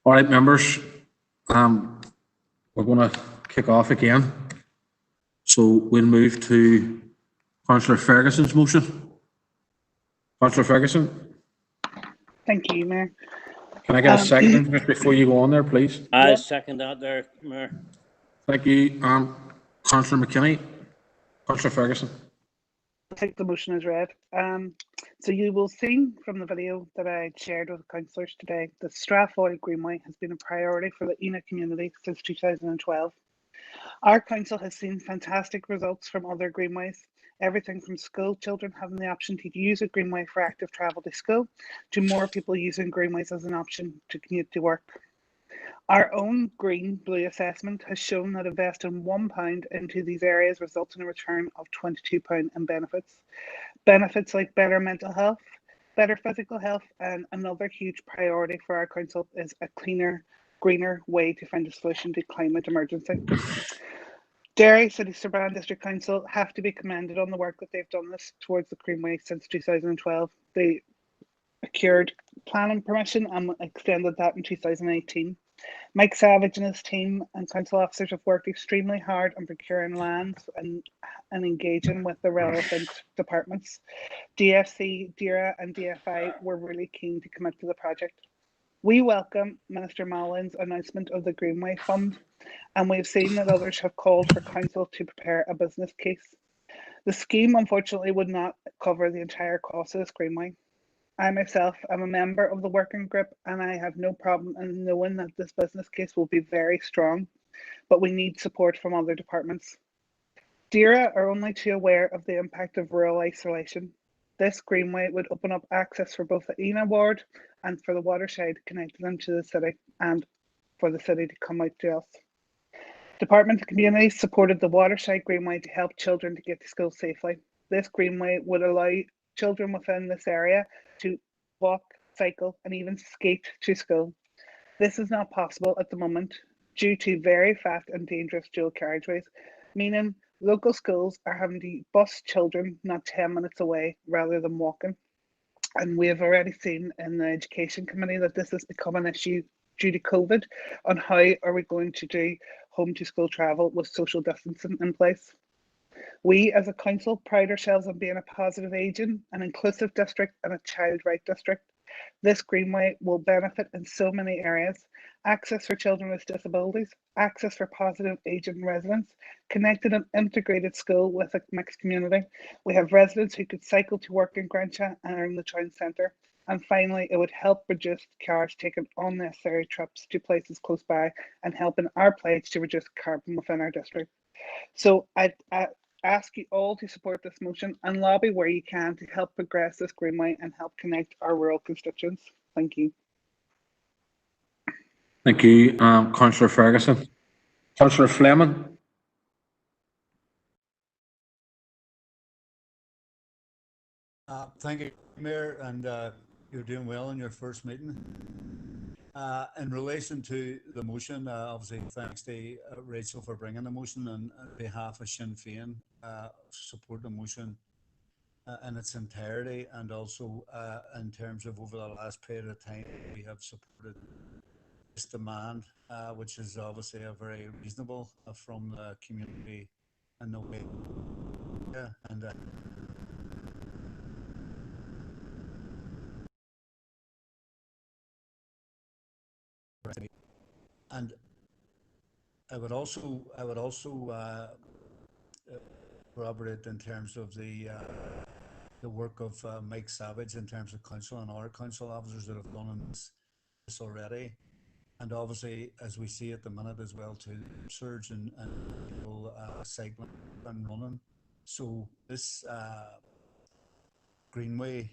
All right, members, we're going to kick off again. So we'll move to Councillor Ferguson's motion. Councillor Ferguson. Thank you, Mayor. Can I get a second just before you go on there, please? I second that there, Mayor. Thank you. Councillor McKinney. Councillor Ferguson. I'll take the motion as read. So you will see from the video that I shared with the councillors today that Strathfoyle Greenway has been a priority for the ENA community since 2012. Our council has seen fantastic results from other greenways, everything from school children having the option to use a greenway for active travel to school, to more people using greenways as an option to commute to work. Our own Green Blue assessment has shown that investing £1 into these areas results in a return of £22 in benefits. Benefits like better mental health, better physical health, and another huge priority for our council is a cleaner, greener way to find a solution to climate emergency. Derry City Strabane District Council have to be commended on the work that they've done this towards the Greenway since 2012. They secured planning permission and extended that in 2018. Mike Savage and his team and council officers have worked extremely hard on procuring lands and engaging with the relevant departments. DFC, DERA and DFI were really keen to commit to the project. We welcome Minister Mallin's announcement of the Greenway Fund, and we've seen that others have called for council to prepare a business case. The scheme unfortunately would not cover the entire cost of this Greenway. I myself am a member of the working group and I have no problem in knowing that this business case will be very strong, but we need support from other departments. DERA are only too aware of the impact of rural isolation. This Greenway would open up access for both the ENA ward and for the watershed connecting them to the city and for the city to come out to us. Department of Communities supported the watershed Greenway to help children to get to school safely. This Greenway would allow children within this area to walk, cycle and even skate to school. This is not possible at the moment due to very fast and dangerous dual carriageways, meaning local schools are having to bus children not 10 minutes away rather than walking. And we have already seen in the Education Committee that this has become an issue due to COVID on how are we going to do home to school travel with social distancing in place. We as a council pride ourselves on being a positive agent, an inclusive district and a child right district. This Greenway will benefit in so many areas: access for children with disabilities, access for positive aging residents, connected and integrated school with a mixed community. We have residents who could cycle to work in Grantia and in the town centre. And finally, it would help reduce cars taking unnecessary trips to places close by and help in our pledge to reduce carbon within our district. So I ask you all to support this motion and lobby where you can to help progress this Greenway and help connect our rural constituents. Thank you. Thank you, Councillor Ferguson. Councillor Fleming. Thank you, Mayor, and you're doing well in your first meeting. In relation to the motion, obviously thanks to Rachel for bringing the motion, and on behalf of Sinn Féin, support the motion in its entirety, and also in terms of over the last period of time we have supported this demand, which is obviously a very reasonable from the community in the way. Yeah, and I would also corroborate in terms of the work of Mike Savage in terms of council and our council officers that have done this already, and obviously as we see at the minute as well too, surge and people cycling and running. So this Greenway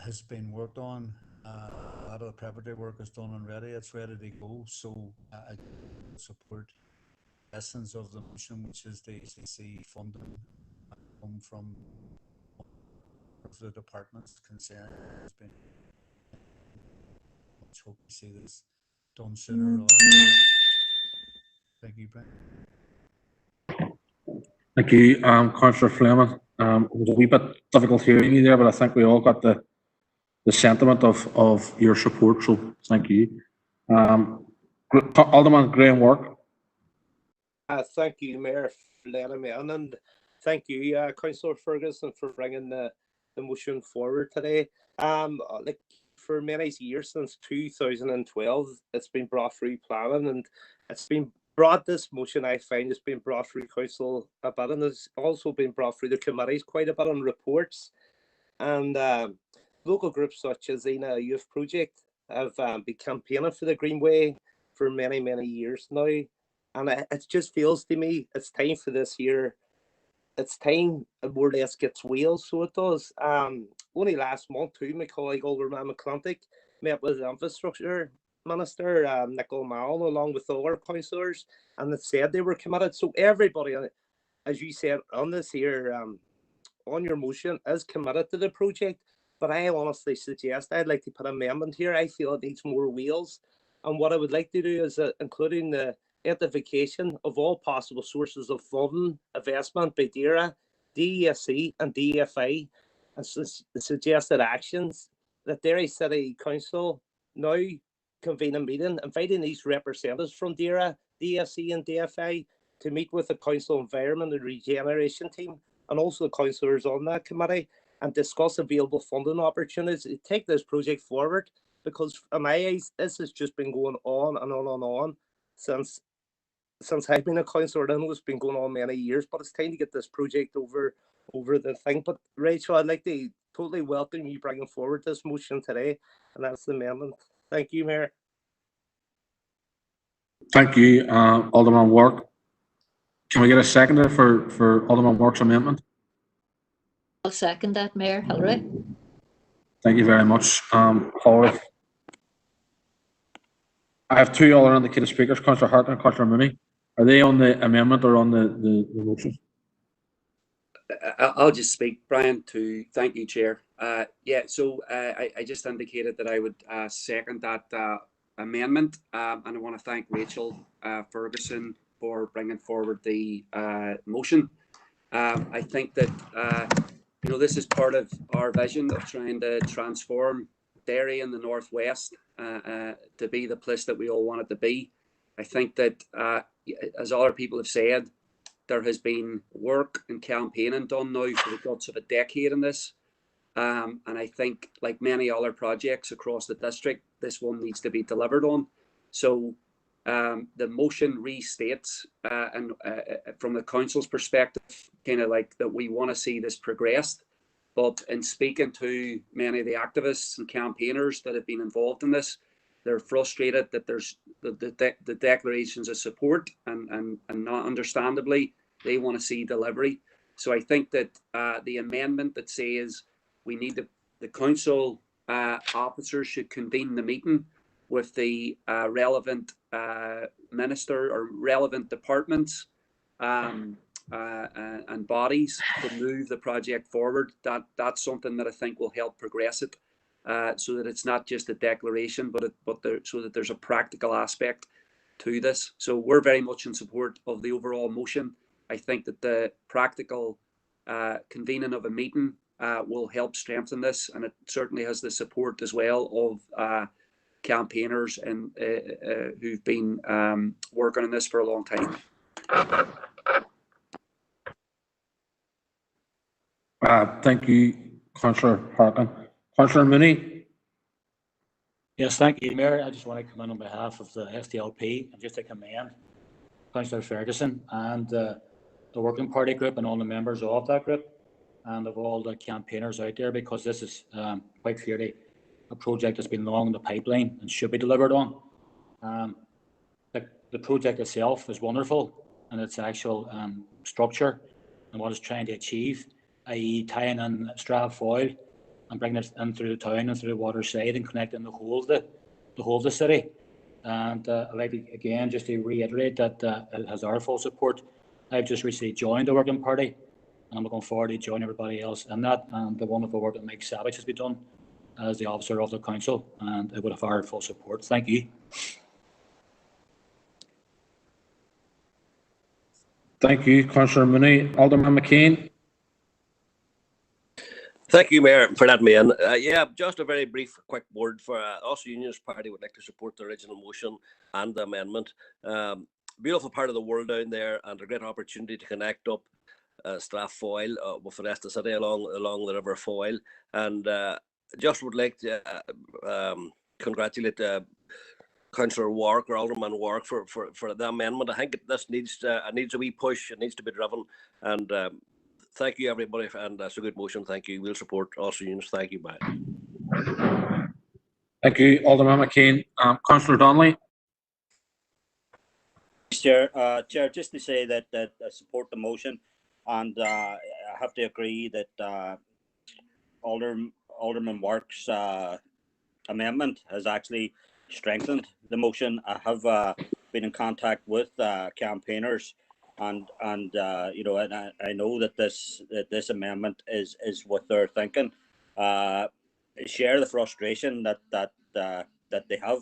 has been worked on. A lot of the preparatory work is done already. It's ready to go. So I support the essence of the motion, which is the DCSDC funding from the departments concerned. Has been. Let's hope we see this done sooner rather than later. Thank you, Brian. Thank you, Councillor Fleming. It was a wee bit difficult hearing you there, but I think we all got the sentiment of your support, so thank you. Alderman Graham Work. Thank you, Mayor, for letting me in, and thank you, Councillor Ferguson, for bringing the motion forward today. Like for many years, since 2012, it's been brought through planning, and it's been brought, this motion I find has been brought through council a bit, and has also been brought through the committees quite a bit on reports. And local groups such as the Youth Project have been campaigning for the Greenway for many years now. And it just feels to me it's time for this year. It's time it more or less gets wheels, so it does. Only last month too, my colleague Alderman McClintic met with the Infrastructure Minister, Nicola Mallon, along with other councillors, and they said they were committed. So everybody, as you said on this here, on your motion, is committed to the project. But I honestly suggest I'd like to put an amendment here. I feel it needs more wheels. And what I would like to do is including the identification of all possible sources of funding investment by DERA, DESC and DFI, and the suggested actions that Derry City Council now convene a meeting inviting these representatives from DERA, DSC and DFI to meet with the Council Environment and Regeneration team and also the councillors on that committee and discuss available funding opportunities to take this project forward, because in my eyes this has just been going on and on and on since I've been a councillor. I know it's been going on many years, but it's time to get this project over the thing. But Rachel, I'd like to totally welcome you bringing forward this motion today, and that's the amendment. Thank you, Mayor. Thank you, Alderman Work. Can we get a seconder for Alderman Work's amendment? I'll second that, Mayor Hillary. Thank you very much. I have two other indicated speakers, Councillor Hart and Councillor Mooney. Are they on the amendment or on the motion? I'll just speak, Brian, to thank you, Chair. Yeah, so I just indicated that I would second that amendment, and I want to thank Rachel Ferguson for bringing forward the motion. I think that this is part of our vision of trying to transform Derry in the northwest to be the place that we all want it to be. I think that, as other people have said, there has been work and campaigning done now for the guts of a decade in this. And I think, like many other projects across the district, this one needs to be delivered on. So the motion restates, and from the council's perspective, kind of like that we want to see this progressed. But in speaking to many of the activists and campaigners that have been involved in this, they're frustrated that there's the declarations of support and not understandably, they want to see delivery. So I think that the amendment that says we need the council officers should convene the meeting with the relevant minister or relevant departments and bodies to move the project forward. That's something that I think will help progress it, so that it's not just a declaration, so that there's a practical aspect to this. So we're very much in support of the overall motion. I think that the practical convening of a meeting will help strengthen this, and it certainly has the support as well of campaigners and who've been working on this for a long time. Thank you, Councillor Harkin. Councillor Mooney. Yes, thank you, Mayor. I just want to come in on behalf of the SDLP and just to commend Councillor Ferguson and the Working Party group and all the members of that group and of all the campaigners out there, because this is quite clearly a project that's been long in the pipeline and should be delivered on. The project itself is wonderful, and its actual structure and what it's trying to achieve, i.e. tying in Strathfoyle and bringing it in through the town and through the water side and connecting the whole of the city. And I'd like to, again, just to reiterate that it has our full support. I've just recently joined the Working Party, and I'm looking forward to joining everybody else in that, and the wonderful work that Mike Savage has been done as the officer of the council, and it would have our full support. Thank you. Thank you, Councillor Mooney. Alderman McCain. Thank you, Mayor, for letting me in. Yeah, just a very brief, quick word for us. Unionist Party would like to support the original motion and the amendment. Beautiful part of the world down there, and a great opportunity to connect up Strathfoyle with the rest of the city along the River Foyle. And just would like to congratulate Councillor Wark or Alderman Wark for the amendment. I think this needs a wee push. It needs to be driven. And thank you, everybody, and that's a good motion. Thank you. We'll support Ulster Unions. Thank you, bye. Thank you, Alderman McCain. Councillor Donnelly. Chair, just to say that I support the motion, and I have to agree that Alderman Wark's amendment has actually strengthened the motion. I have been in contact with campaigners, and you know, and I know that this amendment is what they're thinking. Share the frustration that they have.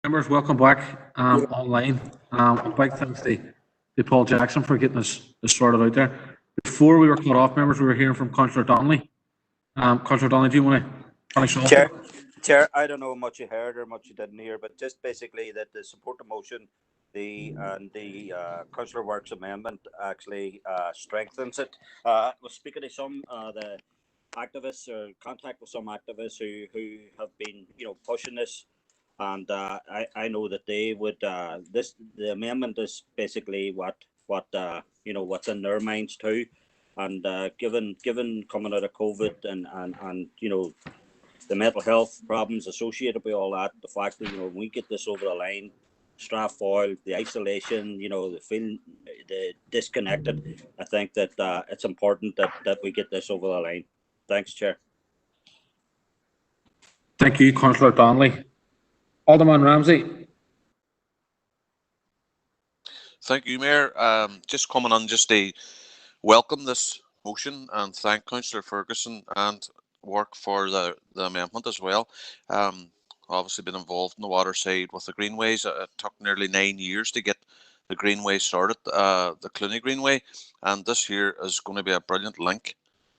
Members, welcome back online. Big thanks to Paul Jackson for getting us sorted out there. Before we were cut off, members, we were hearing from Councillor Donnelly. Councillor Donnelly, do you want to finish off? Chair, I don't know how much you heard or much you didn't hear, but just basically that the support the motion, the Councillor Works amendment actually strengthens it. I was speaking to some the activists or contact with some activists who have been pushing this, and I know that they would the amendment is basically what what's in their minds too, and given coming out of COVID and the mental health problems associated with all that, the fact that when we get this over the line, Strathfoyle, the isolation, the feeling, the disconnected, I think that it's important that we get this over the line. Thanks, Chair. Thank you, Councillor Donnelly. Alderman Ramsey. Thank you, Mayor. Just coming on just to welcome this motion and thank Councillor Ferguson and work for the amendment as well. Obviously been involved in the water side with the greenways. It took nearly 9 years to get the greenway started, the Clooney Greenway, and this here is going to be a brilliant link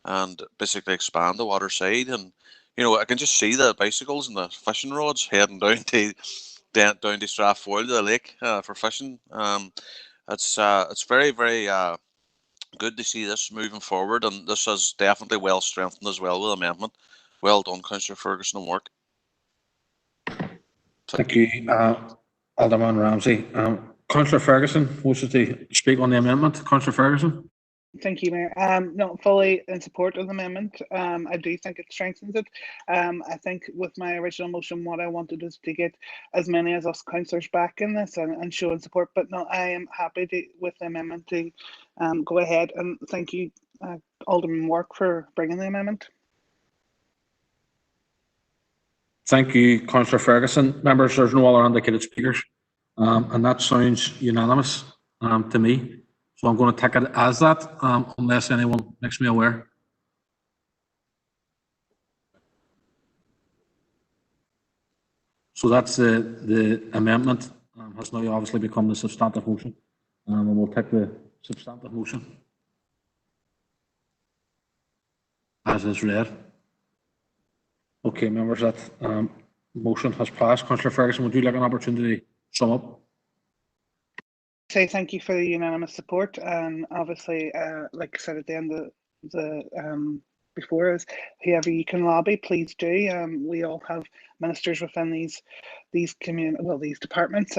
and basically expand the water side. And you know, I can just see the bicycles and the fishing rods heading down to Strathfoyle to the lake for fishing. It's very good to see this moving forward, and this is definitely well strengthened as well with amendment. Well done, Councillor Ferguson, and work. Thank you, Alderman Ramsey. Councillor Ferguson wishes to speak on the amendment. Councillor Ferguson. Thank you, Mayor. No, fully in support of the amendment. I do think it strengthens it. I think with my original motion, what I wanted is to get as many as us councillors back in this and showing support. But no, I am happy with the amendment to go ahead. And thank you, Alderman Work, for bringing the amendment. Thank you, Councillor Ferguson. Members, there's no other indicated speakers, and that sounds unanimous to me. So I'm going to take it as that, unless anyone makes me aware. So that's the amendment has now obviously become the substantive motion, and we'll take the substantive motion as is read. Okay, members, that motion has passed. Councillor Ferguson, would you like an opportunity to sum up? Say thank you for the unanimous support, and obviously, like I said at the end of the before, is whoever you can lobby, please do. We all have ministers within these these departments.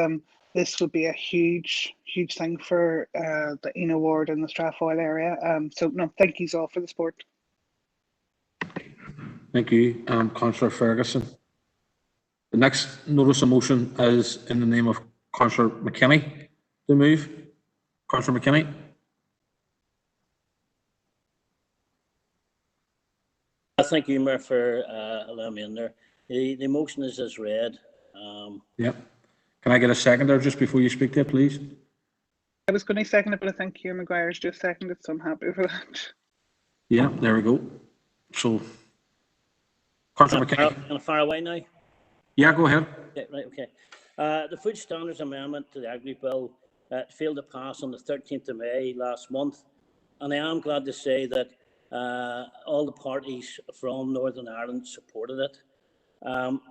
This would be a huge thing for the Eno ward and the Strathfoyle area. So no, thank you all for the support. Thank you, Councillor Ferguson. The next notice of motion is in the name of Councillor McKinney to move. Councillor McKinney. Thank you, Mayor, for allowing me in there. The motion is as read. Yep. Can I get a second there just before you speak there, please? I was going to second it, but I think Hugh McGuire's just seconded, so I'm happy for that. Yeah, there we go. So, Councillor McKinney. Can I fire away now? Yeah, go ahead. Yeah, right, okay. The Food Standards Amendment to the Agri Bill failed to pass on the 13th of May last month, and I am glad to say that all the parties from Northern Ireland supported it.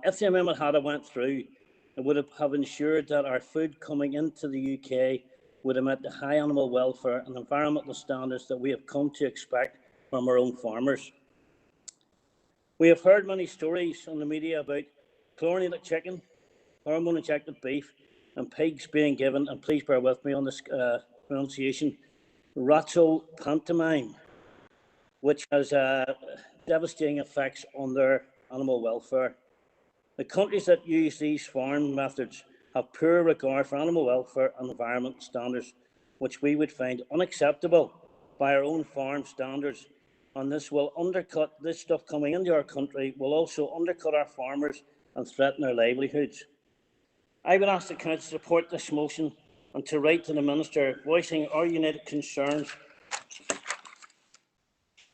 If the amendment had went through, it would have ensured that our food coming into the UK would have met the high animal welfare and environmental standards that we have come to expect from our own farmers. We have heard many stories on the media about chlorinated chicken, hormone-injected beef, and pigs being given, and please bear with me on this pronunciation, pantomime, which has devastating effects on their animal welfare. The countries that use these farm methods have poor regard for animal welfare and environmental standards, which we would find unacceptable by our own farm standards. And this will undercut, this stuff coming into our country will also undercut our farmers and threaten their livelihoods. I would ask the Council to support this motion and to write to the Minister voicing our united concerns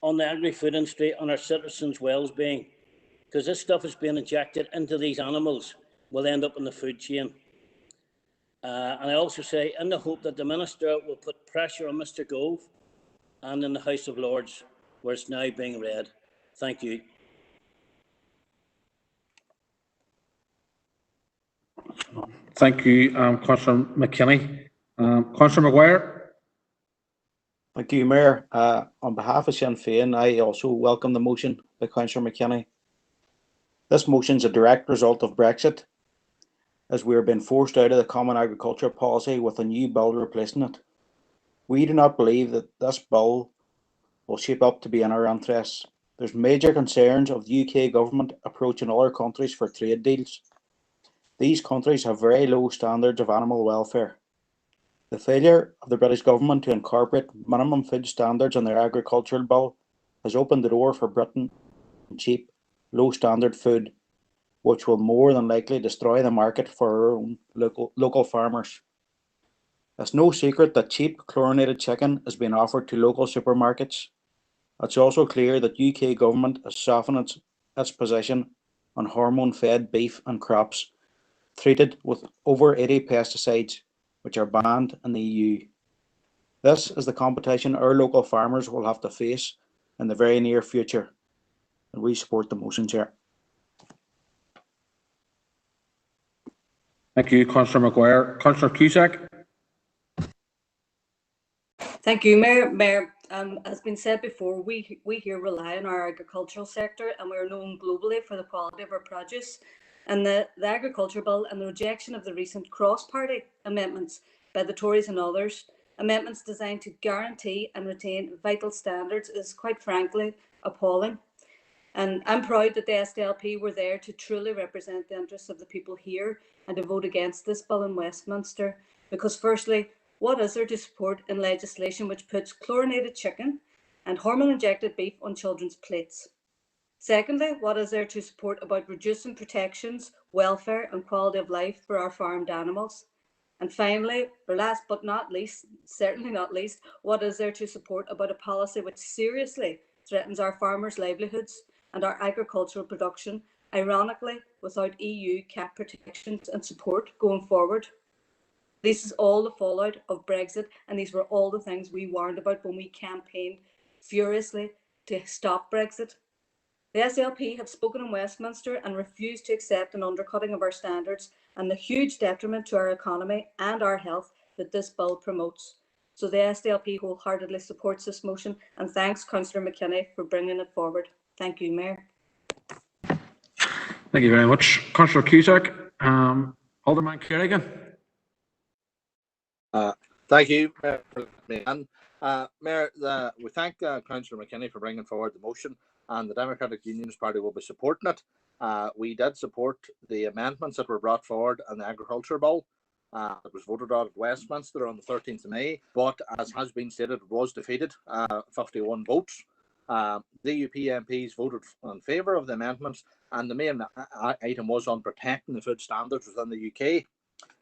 on the agri-food industry and our citizens' well-being, because this stuff is being injected into these animals will end up in the food chain. And I also say, in the hope that the Minister will put pressure on Mr Gove and in the House of Lords, where it's now being read. Thank you. Thank you, Councillor McKinney. Councillor Maguire. Thank you, Mayor. On behalf of Sinn Féin, I also welcome the motion by Councillor McKinney. This motion is a direct result of Brexit, as we are being forced out of the Common Agriculture Policy with a new bill replacing it. We do not believe that this bill will shape up to be in our interests. There's major concerns of the UK government approaching other countries for trade deals. These countries have very low standards of animal welfare. The failure of the British government to incorporate minimum food standards in their agricultural bill has opened the door for Britain cheap, low-standard food, which will more than likely destroy the market for our own local farmers. It's no secret that cheap chlorinated chicken is being offered to local supermarkets. It's also clear that UK government has softened its position on hormone-fed beef and crops treated with over 80 pesticides which are banned in the EU. This is the competition our local farmers will have to face in the very near future, and we support the motion, Chair. Thank you, Councillor Maguire. Councillor Cusack. Thank you, Mayor. As been said before, we here rely on our agricultural sector, and we're known globally for the quality of our produce. And the agriculture bill and the rejection of the recent cross-party amendments by the Tories and others, amendments designed to guarantee and retain vital standards, is quite frankly appalling. And I'm proud that the SDLP were there to truly represent the interests of the people here and to vote against this bill in Westminster, because firstly, what is there to support in legislation which puts chlorinated chicken and hormone-injected beef on children's plates? Secondly, what is there to support about reducing protections, welfare and quality of life for our farmed animals? And finally, or last but not least, certainly not least, what is there to support about a policy which seriously threatens our farmers' livelihoods and our agricultural production, ironically without EU cap protections and support going forward? This is all the fallout of Brexit, and these were all the things we warned about when we campaigned furiously to stop Brexit. The SLP have spoken in Westminster and refused to accept an undercutting of our standards and the huge detriment to our economy and our health that this bill promotes. So the SDLP wholeheartedly supports this motion and thanks Councillor McKinney for bringing it forward. Thank you, Mayor. Thank you very much. Councillor Cusack. Alderman Kerrigan. Thank you, Mayor. Mayor, we thank Councillor McKinney for bringing forward the motion, and the Democratic Unionist Party will be supporting it. We did support the amendments that were brought forward in the Agriculture Bill. It was voted on at Westminster on the 13th of May, but as has been stated, it was defeated, 51 votes. The DUP MPs voted in favour of the amendments, and the main item was on protecting the food standards within the UK.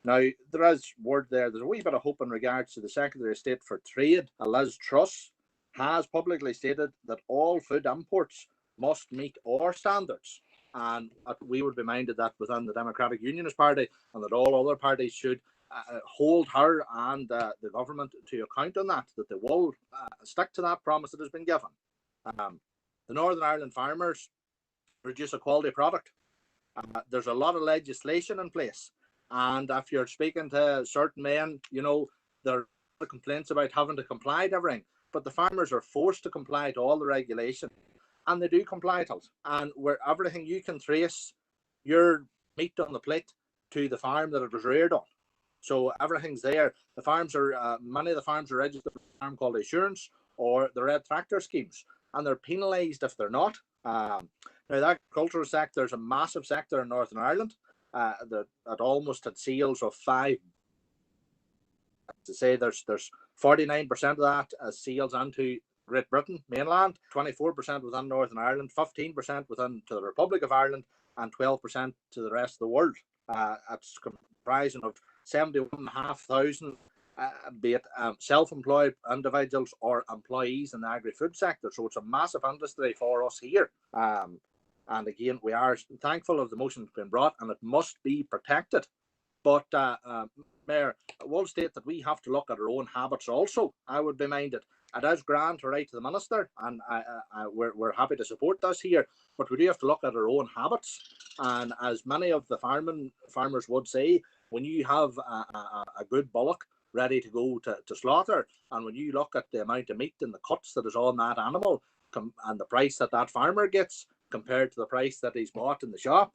Now, there is word there, there's a wee bit of hope in regards to the Secretary of State for Trade, Liz Truss, has publicly stated that all food imports must meet our standards. And we would be minded that within the Democratic Unionist Party and that all other parties should hold her and the government to account on that they will stick to that promise that has been given. The Northern Ireland farmers produce a quality product. There's a lot of legislation in place. And if you're speaking to certain men, you know, there are complaints about having to comply to everything. But the farmers are forced to comply to all the regulation. And they do comply to it. And where everything you can trace your meat on the plate to the farm that it was reared on. So everything's there. The farms are, many of the farms are registered with a farm called Assurance or the Red Tractor schemes. And they're penalised if they're not. Now, the agricultural sector is a massive sector in Northern Ireland. That almost had sales of 5. To say there's 49% of that as sales into Great Britain mainland, 24% within Northern Ireland, 15% within to the Republic of Ireland, and 12% to the rest of the world. It's comprising of 71,500, be it self-employed individuals or employees in the agri-food sector. So it's a massive industry for us here. And again, we are thankful of the motion that's been brought, and it must be protected. But, Mayor, I will state that we have to look at our own habits also. I would be minded. It is grand to write to the Minister, and we're happy to support this here, but we do have to look at our own habits. And as many of the farmers would say, when you have a good bullock ready to go to slaughter, and when you look at the amount of meat and the cuts that is on that animal, and the price that that farmer gets, compared to the price that he's bought in the shop,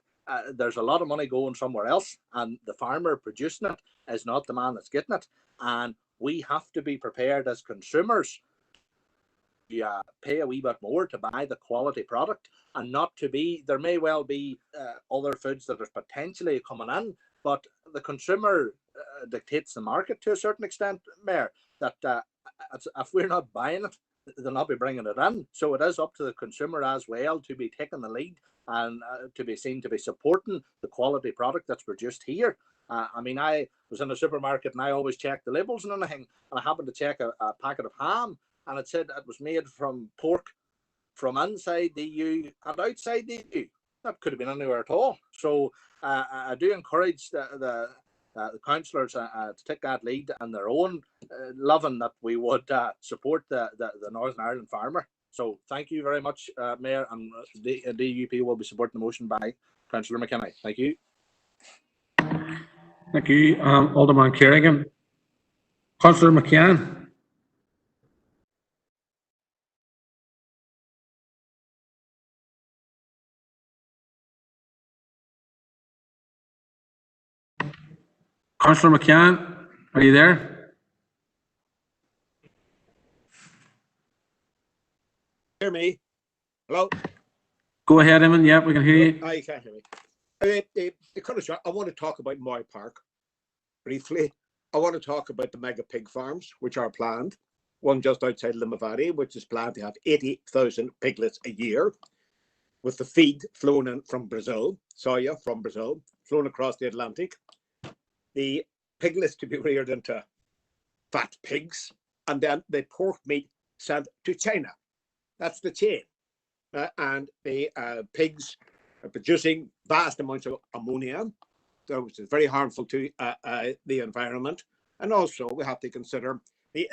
there's a lot of money going somewhere else, and the farmer producing it is not the man that's getting it. And we have to be prepared as consumers to pay a wee bit more to buy the quality product, and not to be, there may well be other foods that are potentially coming in, but the consumer dictates the market to a certain extent, Mayor, that if we're not buying it, they'll not be bringing it in. So it is up to the consumer as well to be taking the lead and to be seen to be supporting the quality product that's produced here. I mean, I was in a supermarket and I always check the labels and anything, and I happened to check a packet of ham, and it said it was made from pork from inside the EU and outside the EU. That could have been anywhere at all. So I do encourage the councillors to take that lead and their own loving that we would support the Northern Ireland farmer. So thank you very much, Mayor, and the DUP will be supporting the motion by Councillor McKinney. Thank you. Thank you, Alderman Kerrigan. Councillor McCann. Councillor McCann, are you there? Hear me? Hello? Go ahead, Eamon. Yeah, we can hear you. Oh, you can't hear me. I want to talk about my park briefly. I want to talk about the mega pig farms, which are planned. One just outside Limavady, which is planned to have 80,000 piglets a year, with the feed flown in from Brazil, soya from Brazil, flown across the Atlantic. The piglets to be reared into fat pigs, and then the pork meat sent to China. That's the chain. And the pigs are producing vast amounts of ammonia, which is very harmful to the environment. And also, we have to consider the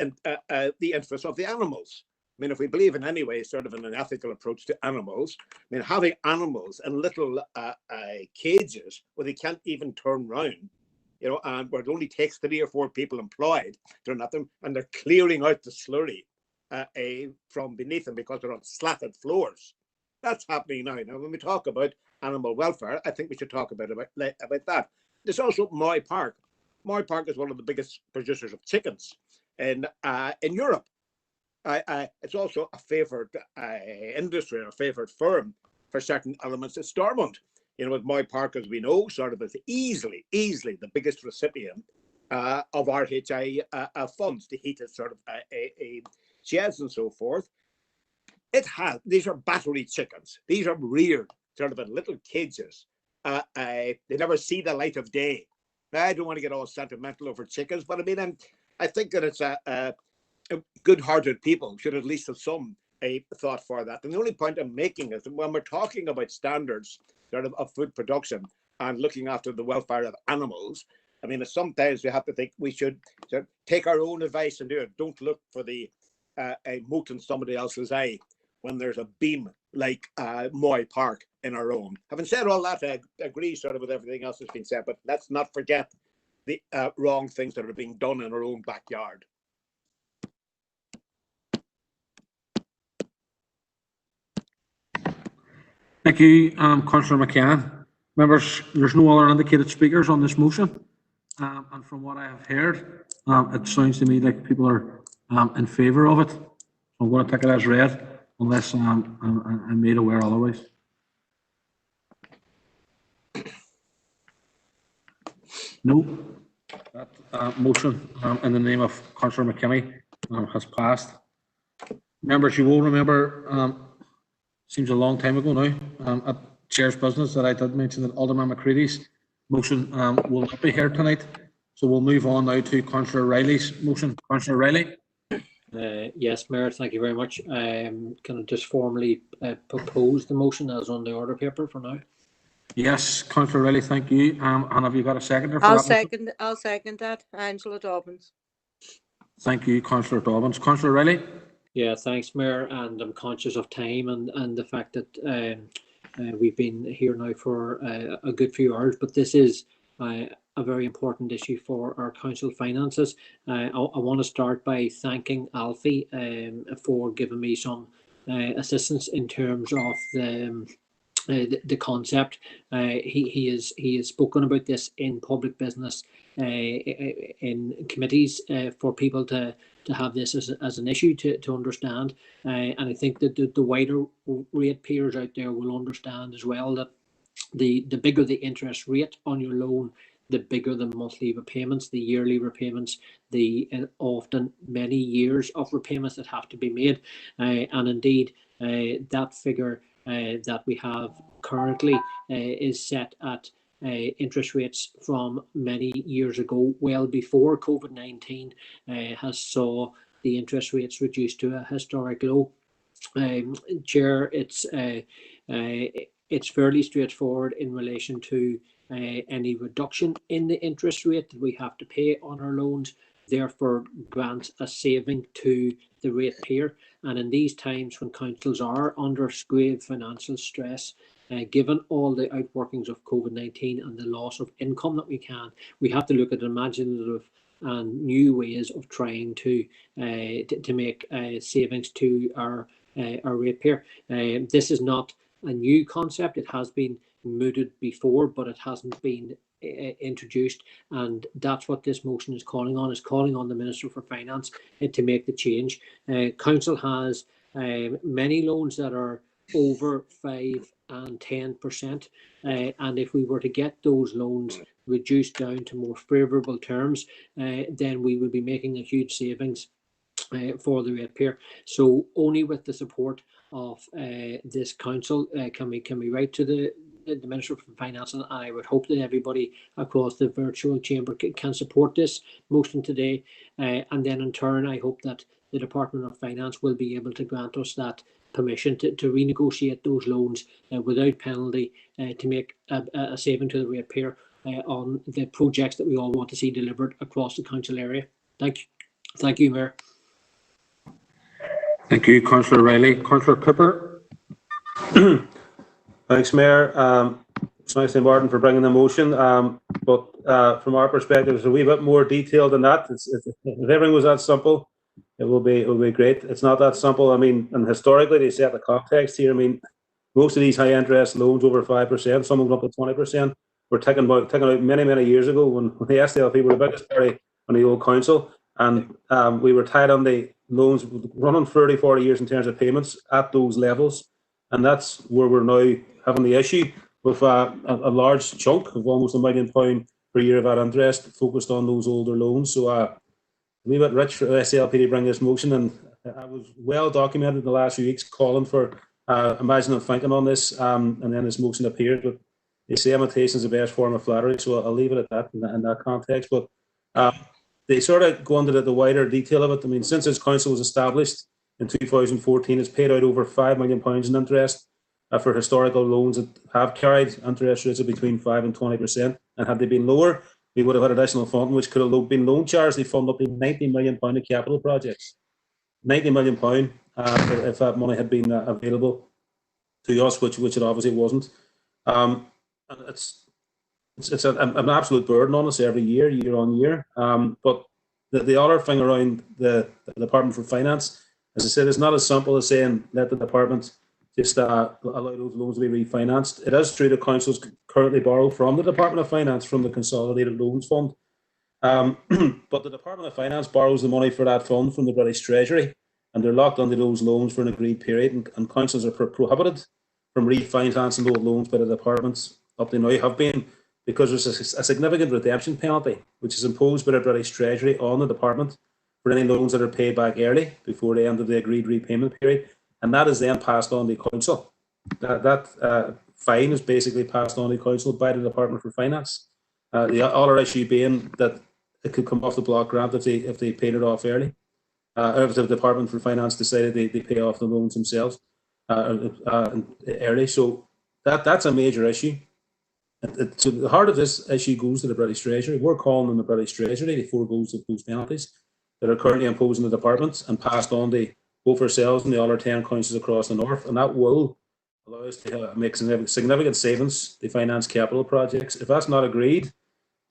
interests of the animals. I mean, if we believe in any way sort of an ethical approach to animals, I mean, having animals in little cages where they can't even turn round, you know, and where it only takes 3 or 4 people employed to run at them, and they're clearing out the slurry from beneath them because they're on slatted floors. That's happening now. Now, when we talk about animal welfare, I think we should talk about that. There's also Moy Park. Moy Park is one of the biggest producers of chickens in Europe. It's also a favoured industry or a favoured firm for certain elements at Stormont. You know, with Moy Park, as we know, sort of is easily the biggest recipient of RHI funds to heat its sort of sheds and so forth. These are battery chickens. These are reared sort of in little cages. They never see the light of day. Now, I don't want to get all sentimental over chickens, but I mean, I think that it's good-hearted people should at least have some thought for that. And the only point I'm making is that when we're talking about standards sort of food production and looking after the welfare of animals, I mean, sometimes we have to think we should sort of take our own advice and do it. Don't look for the mote in somebody else's eye when there's a beam like Moy Park in our own. Having said all that, I agree sort of with everything else that's been said, but let's not forget the wrong things that are being done in our own backyard. Thank you, Councillor McCann. Members, there's no other indicated speakers on this motion. And from what I have heard, it sounds to me like people are in favour of it. So I'm going to take it as read, unless I'm made aware otherwise. No. That motion in the name of Councillor McKinney has passed. Members, you will remember, seems a long time ago now, at Chair's business that I did mention that Alderman McCready's motion will not be heard tonight. So we'll move on now to Councillor Riley's motion. Councillor Riley. Yes, Mayor, thank you very much. Can I just formally propose the motion as on the order paper for now? Yes, Councillor Riley, thank you. And have you got a seconder for I'll that second. I'll second that. Angela Dobbins. Thank you, Councillor Dobbins. Councillor Riley. Yeah, thanks, Mayor. And I'm conscious of time and the fact that we've been here now for a good few hours, but this is a very important issue for our council finances. I want to start by thanking Alfie for giving me some assistance in terms of the concept. He has spoken about this in public business in committees for people to have this as an issue to understand. And I think that the wider rate payers out there will understand as well that the bigger the interest rate on your loan, the bigger the monthly repayments, the yearly repayments, the often many years of repayments that have to be made. And indeed, that figure that we have currently is set at interest rates from many years ago, well before COVID-19 has saw the interest rates reduced to a historic low. Chair, it's fairly straightforward in relation to any reduction in the interest rate that we have to pay on our loans, therefore grants a saving to the ratepayer. And in these times when councils are under grave financial stress, given all the outworkings of COVID-19 and the loss of income that we have to look at imaginative and new ways of trying to make savings to our ratepayer. This is not a new concept. It has been mooted before, but it hasn't been introduced, and that's what this motion is calling on. Is calling on the Minister for Finance to make the change. Council has many loans that are over 5 and 10%, and if we were to get those loans reduced down to more favourable terms, then we would be making a huge savings for the ratepayer. So only with the support of this council can we write to the Minister for Finance, and I would hope that everybody across the virtual chamber can support this motion today, and then in turn I hope that the Department of Finance will be able to grant us that permission to renegotiate those loans without penalty, to make a saving to the ratepayer on the projects that we all want to see delivered across the council area. Thank you, Mayor. Thank you, Councillor Riley. Councillor Cooper. Thanks, Mayor. It's nice to Martin for bringing the motion, but from our perspective, it's a wee bit more detailed than that. If everything was that simple, it will be great. It's not that simple. I mean, and historically, they set the context here. I mean, most of these high interest loans over 5%, some of them up to 20%, were taken out many years ago when the SDLP were the biggest party on the old council, and we were tied on the loans running 30-40 years in terms of payments at those levels, and that's where we're now having the issue with a large chunk of almost £1 million per year of that interest focused on those older loans. So a wee bit rich for SLP to bring this motion, and I was well documented in the last few weeks calling for imaginative thinking on this, and then this motion appeared. But they say imitation is the best form of flattery, so I'll leave it at that in that context. But they sort of go into the wider detail of it. I mean, since this council was established in 2014, it's paid out over £5 million in interest for historical loans that have carried interest rates of between 5 and 20%. And had they been lower, we would have had additional funding, which could have been loan charged. They fund up to £90 million of capital projects. £90 million if that money had been available to us, which it obviously wasn't. And it's an absolute burden on us every year on year. But the other thing around the Department for Finance, as I said, it's not as simple as saying let the department just allow those loans to be refinanced. It is true that councils currently borrow from the Department of Finance from the Consolidated Loans Fund. But the Department of Finance borrows the money for that fund from the British Treasury, and they're locked onto those loans for an agreed period, and councils are prohibited from refinancing those loans by the departments up to now have been, because there's a significant redemption penalty which is imposed by the British Treasury on the department for any loans that are paid back early before the end of the agreed repayment period, and that is then passed on to council. That fine is basically passed on to council by the Department for Finance. The other issue being that it could come off the block grant if they paid it off early, or if the Department for Finance decided they pay off the loans themselves early. So that's a major issue. So the heart of this issue goes to the British Treasury. We're calling on the British Treasury to forego those penalties that are currently imposed on the departments and passed on to both ourselves and the other 10 councils across the north, and that will allow us to make significant savings to finance capital projects. If that's not agreed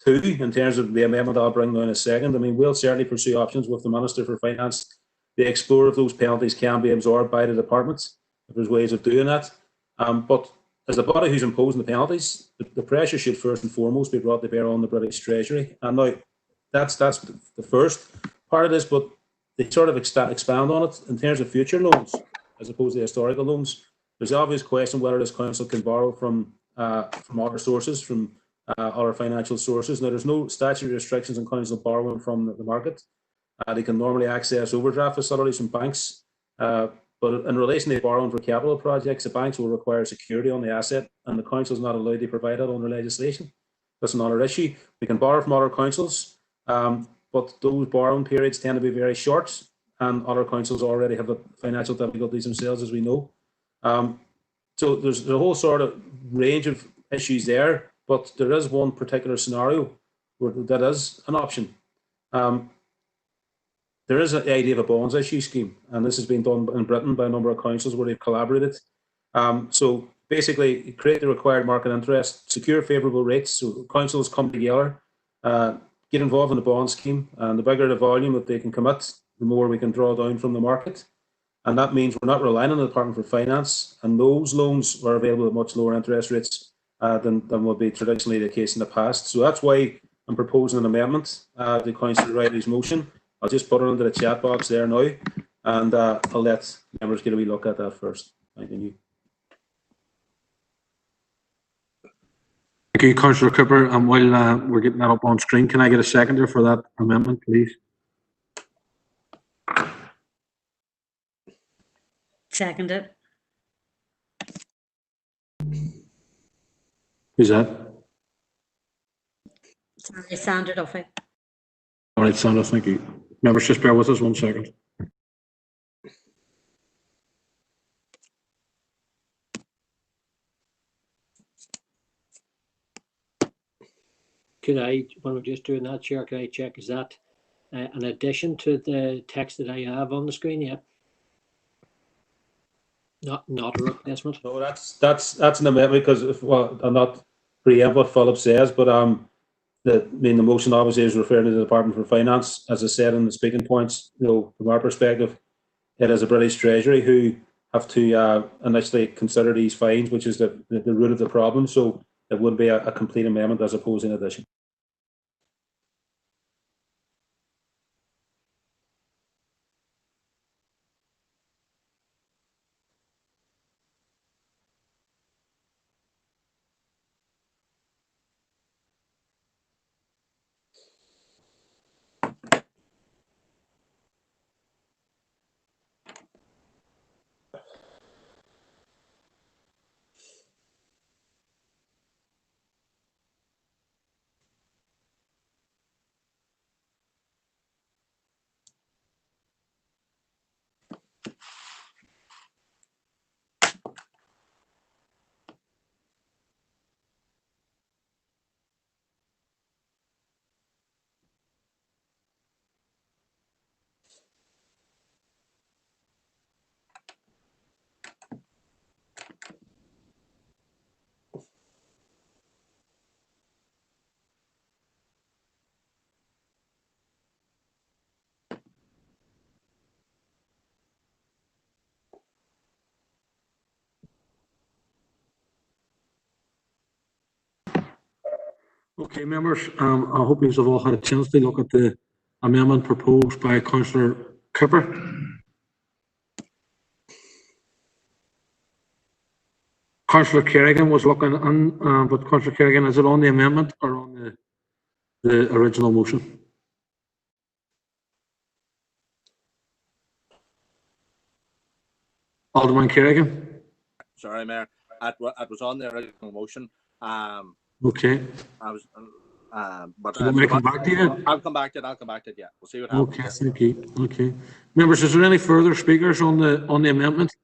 to, in terms of the amendment I'll bring down in a second, I mean, we'll certainly pursue options with the Minister for Finance to explore if those penalties can be absorbed by the departments, if there's ways of doing that. But as the body who's imposing the penalties, the pressure should first and foremost be brought to bear on the British Treasury. And now, that's the first part of this, but they sort of expand on it in terms of future loans, as opposed to historical loans. There's an obvious question whether this council can borrow from other sources, from other financial sources. Now, there's no statutory restrictions on council borrowing from the market. They can normally access overdraft facilities from banks. But in relation to borrowing for capital projects, the banks will require security on the asset, and the council is not allowed to provide that under legislation. That's another issue. We can borrow from other councils, but those borrowing periods tend to be very short, and other councils already have financial difficulties themselves, as we know. So there's a whole sort of range of issues there, but there is one particular scenario where that is an option. There is the idea of a bonds issue scheme, and this has been done in Britain by a number of councils where they've collaborated. So basically, create the required market interest, secure favourable rates, so councils come together, get involved in the bond scheme, and the bigger the volume that they can commit, the more we can draw down from the market. And that means we're not relying on the Department for Finance, and those loans are available at much lower interest rates than would be traditionally the case in the past. So that's why I'm proposing an amendment to Councillor Riley's motion. I'll just put it into the chat box there now, and I'll let members get a wee look at that first. Thank you. Thank you, Councillor Cooper. And while we're getting that up on screen, can I get a seconder for that amendment, please? Second it. Who's that? Sorry, Sandra Duffy. All right, Sandra, thank you. Members, just bear with us 1 second. Could I, when we're just doing that, Chair, can I check, is that an addition to the text that I have on the screen yet? Not a replacement? No, that's an amendment because, well, I'm not preempt what Philip says, but the motion obviously is referring to the Department for Finance. As I said in the speaking points, from our perspective, it is the British Treasury who have to initially consider these fines, which is the root of the problem. So it would be a complete amendment as opposed to an addition. Okay, members, I hope you have all had a chance to look at the amendment proposed by Councillor Cooper. Councillor Kerrigan was looking on, but Councillor Kerrigan, is it on the amendment or on the original motion? Alderman Kerrigan? Sorry, Mayor. It was on the original motion. Okay. I was, but So may I come back to you? I'll come back to it. I'll come back to it. Yeah, we'll see what happens. Okay, thank you. Okay, members, is there any further speakers on the amendment?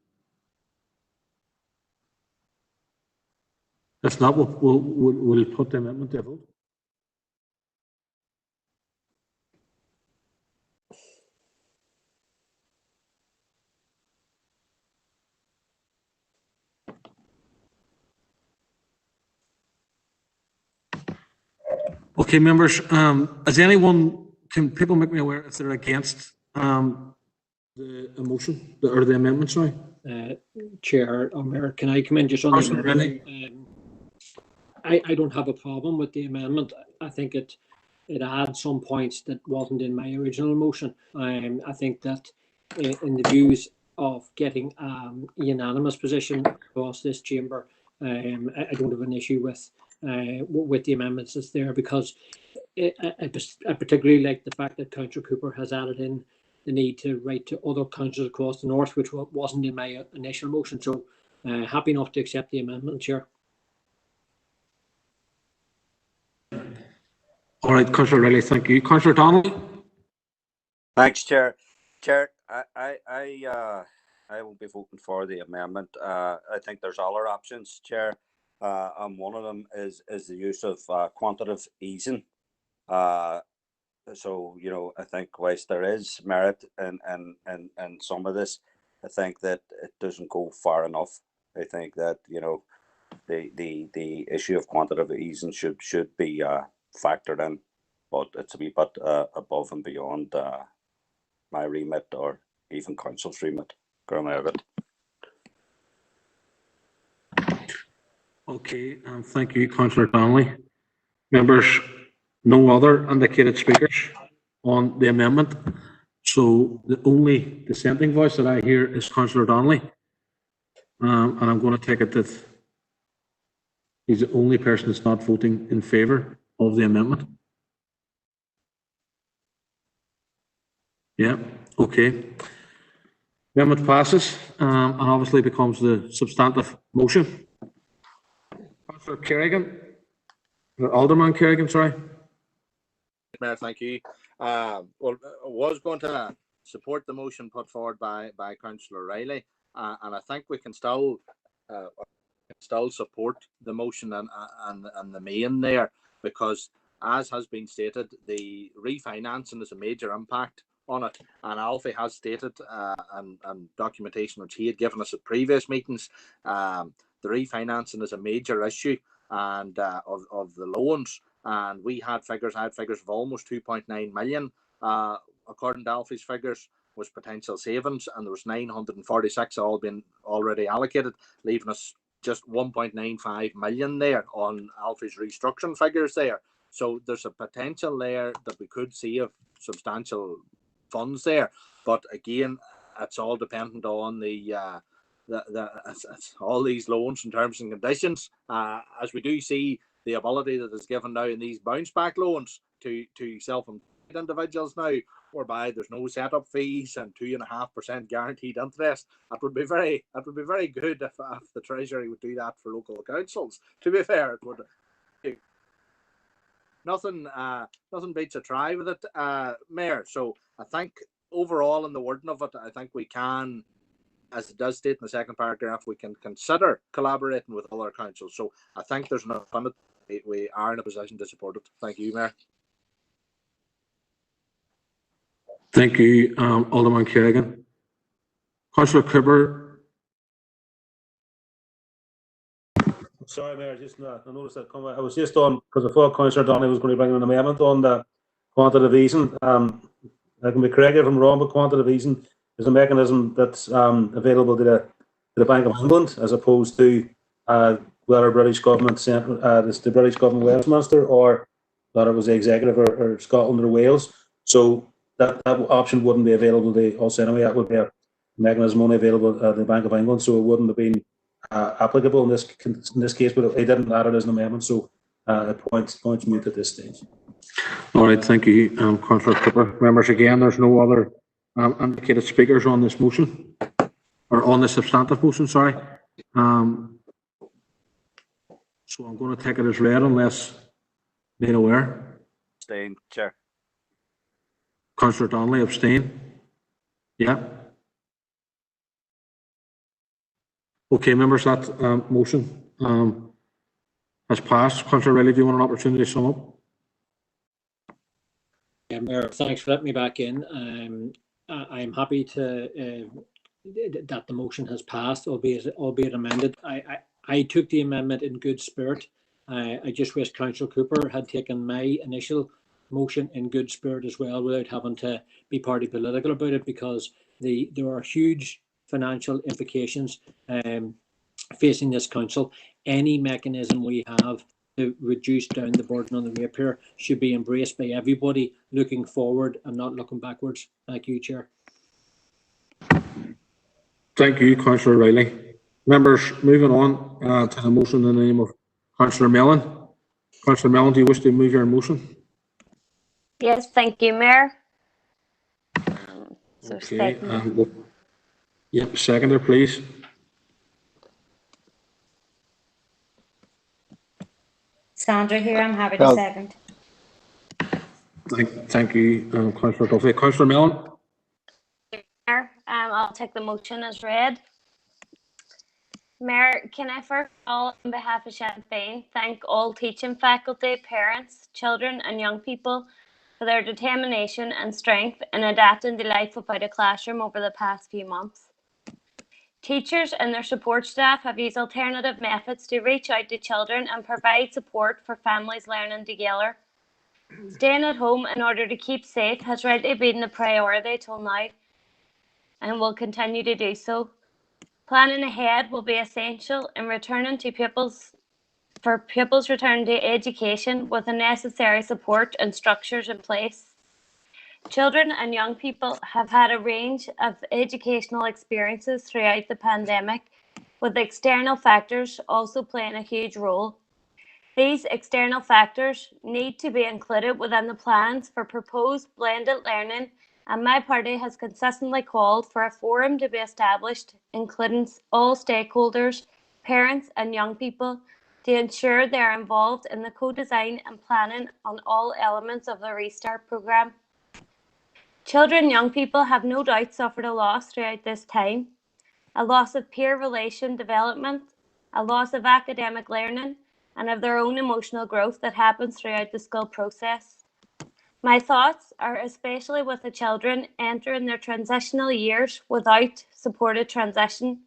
If not, we'll put the amendment to vote. Okay, members, can people make me aware if they're against the motion or the amendment, sorry? Chair or Mayor, can I come in just on the amendment? I don't have a problem with the amendment. I think it adds some points that wasn't in my original motion. I think that in the views of getting unanimous position across this chamber, I don't have an issue with the amendments that's there, because I particularly like the fact that Councillor Cooper has added in the need to write to other councils across the north, which wasn't in my initial motion. So happy enough to accept the amendment, Chair. All right, Councillor Riley, thank you. Councillor Donnelly? Thanks, Chair. Chair, I won't be voting for the amendment. I think there's other options, Chair. And one of them is the use of quantitative easing. So, you know, I think whilst there is merit in some of this, I think that it doesn't go far enough. I think that, you know, the issue of quantitative easing should be factored in, but it's a wee bit above and beyond my remit or even council's remit. Okay, thank you, Councillor Donnelly. Members, no other indicated speakers on the amendment. So the only dissenting voice that I hear is Councillor Donnelly. And I'm going to take it that he's the only person that's not voting in favour of the amendment. Yeah, okay. Amendment passes and obviously becomes the substantive motion. Councillor Kerrigan, or Alderman Kerrigan, sorry. Mayor, thank you. Well, I was going to support the motion put forward by Councillor Riley, and I think we can still support the motion and the main there, because as has been stated, the refinancing is a major impact on it, and Alfie has stated and documentation which he had given us at previous meetings, the refinancing is a major issue and of the loans. And I had figures of almost 2.9 million, according to Alfie's figures, was potential savings, and there was 946 all been already allocated, leaving us just 1.95 million there on Alfie's restructuring figures there. So there's a potential there that we could see of substantial funds there, but again, it's all dependent on all these loans and terms and conditions, as we do see the ability that is given now in these bounce back loans to self-employed individuals now, whereby there's no setup fees and 2.5% guaranteed interest. It would be very good if the Treasury would do that for local councils. To be fair, it would. Nothing beats a try with it, Mayor. So I think overall in the wording of it, I think we can, as it does state in the second paragraph, we can consider collaborating with other councils. So I think there's enough on it. We are in a position to support it. Thank you, Mayor. Thank you, Alderman Kerrigan. Councillor Cooper. Sorry, Mayor, I noticed that comment. I was just on, because I thought Councillor Donnelly was going to bring an amendment on the quantitative easing. I can be corrected if I'm wrong, but quantitative easing is a mechanism that's available to the Bank of England, as opposed to whether British government sent the British government Westminster, or whether it was the executive or Scotland or Wales. So that option wouldn't be available to us anyway. That would be a mechanism only available at the Bank of England, so it wouldn't have been applicable in this case, but they didn't add it as an amendment, so points mute at this stage. All right, thank you, Councillor Cooper. Members, again, there's no other indicated speakers on this motion, or on the substantive motion, sorry. So I'm going to take it as read unless made aware. Abstain, Chair. Councillor Donnelly, abstain. Yeah. Okay, members, that motion has passed. Councillor Riley, do you want an opportunity to sum up? Yeah, Mayor, thanks for letting me back in. I'm happy to that the motion has passed, albeit amended. I took the amendment in good spirit. I just wish Councillor Cooper had taken my initial motion in good spirit as well, without having to be party political about it, because there are huge financial implications facing this council. Any mechanism we have to reduce down the burden on the ratepayer should be embraced by everybody, looking forward and not looking backwards. Thank you, Chair. Thank you, Councillor Riley. Members, moving on to the motion in the name of Councillor Mellon. Councillor Mellon, do you wish to move your motion? Yes, thank you, Mayor. Okay, yep, seconder, please. Sandra here, I'm happy to second. Thank you, Councillor Duffy. Councillor Mellon? I'll take the motion as read. Mayor, can I first of all, on behalf of Sinn Féin, thank all teaching faculty, parents, children and young people for their determination and strength in adapting to life without a classroom over the past few months. Teachers and their support staff have used alternative methods to reach out to children and provide support for families learning together. Staying at home in order to keep safe has rightly been the priority till now and will continue to do so. Planning ahead will be essential in returning to pupils return to education with the necessary support and structures in place. Children and young people have had a range of educational experiences throughout the pandemic, with external factors also playing a huge role. These external factors need to be included within the plans for proposed blended learning, and my party has consistently called for a forum to be established, including all stakeholders, parents and young people, to ensure they are involved in the co-design and planning on all elements of the Restart programme. Children and young people have no doubt suffered a loss throughout this time, a loss of peer relation development, a loss of academic learning, and of their own emotional growth that happens throughout the school process. My thoughts are especially with the children entering their transitional years without supported transition,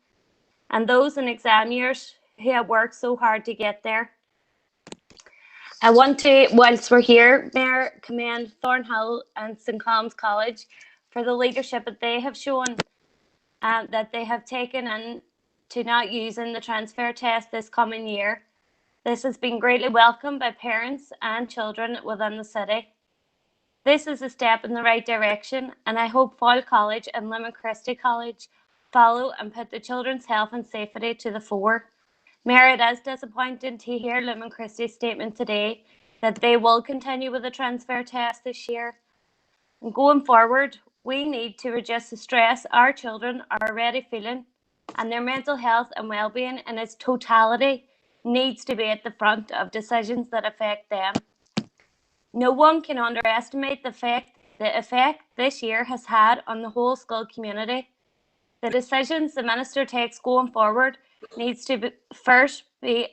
and those in exam years who have worked so hard to get there. I want to, whilst we're here, Mayor, commend Thornhill and St Colum's College for the leadership that they have shown, that they have taken in to not using the transfer test this coming year. This has been greatly welcomed by parents and children within the city. This is a step in the right direction, and I hope Fall College and Limerick Christie College follow and put the children's health and safety to the fore. Mayor, it is disappointing to hear Limerick Christie's statement today that they will continue with the transfer test this year. And going forward, we need to reduce the stress our children are already feeling, and their mental health and well-being in its totality needs to be at the front of decisions that affect them. No one can underestimate the effect this year has had on the whole school community. The decisions the Minister takes going forward needs to first be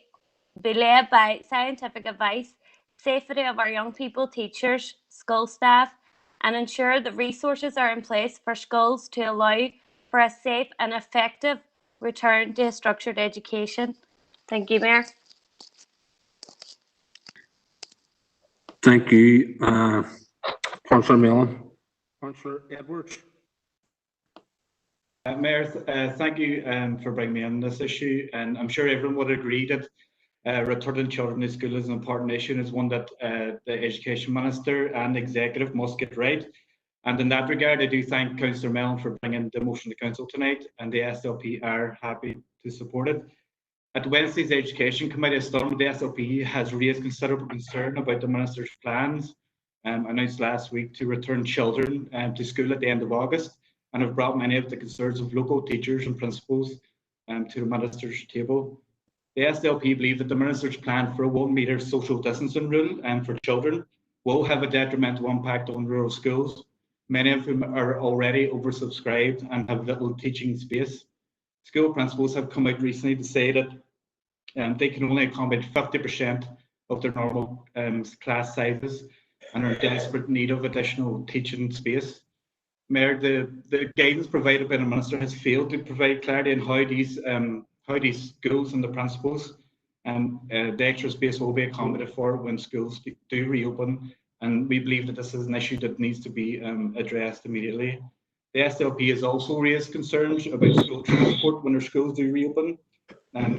led by scientific advice, safety of our young people, teachers, school staff, and ensure the resources are in place for schools to allow for a safe and effective return to structured education. Thank you, Mayor. Thank you, Councillor Millen. Councillor Edwards. Mayor, thank you for bringing me in this issue, and I'm sure everyone would agree that returning children to school is an important issue and is one that the Education Minister and Executive must get right. And in that regard, I do thank Councillor Mellon for bringing the motion to Council tonight, and the SLP are happy to support it. At Wednesday's Education Committee of Sturm, the SLP has raised considerable concern about the Minister's plans announced last week to return children to school at the end of August, and have brought many of the concerns of local teachers and principals to the Minister's table. The SLP believe that the Minister's plan for a 1 metre social distancing rule for children will have a detrimental impact on rural schools, many of whom are already oversubscribed and have little teaching space. School principals have come out recently to say that they can only accommodate 50% of their normal class sizes and are in desperate need of additional teaching space. Mayor, the guidance provided by the Minister has failed to provide clarity on how these schools and the principals the extra space will be accommodated for when schools do reopen, and we believe that this is an issue that needs to be addressed immediately. The SLP has also raised concerns about school transport when their schools do reopen.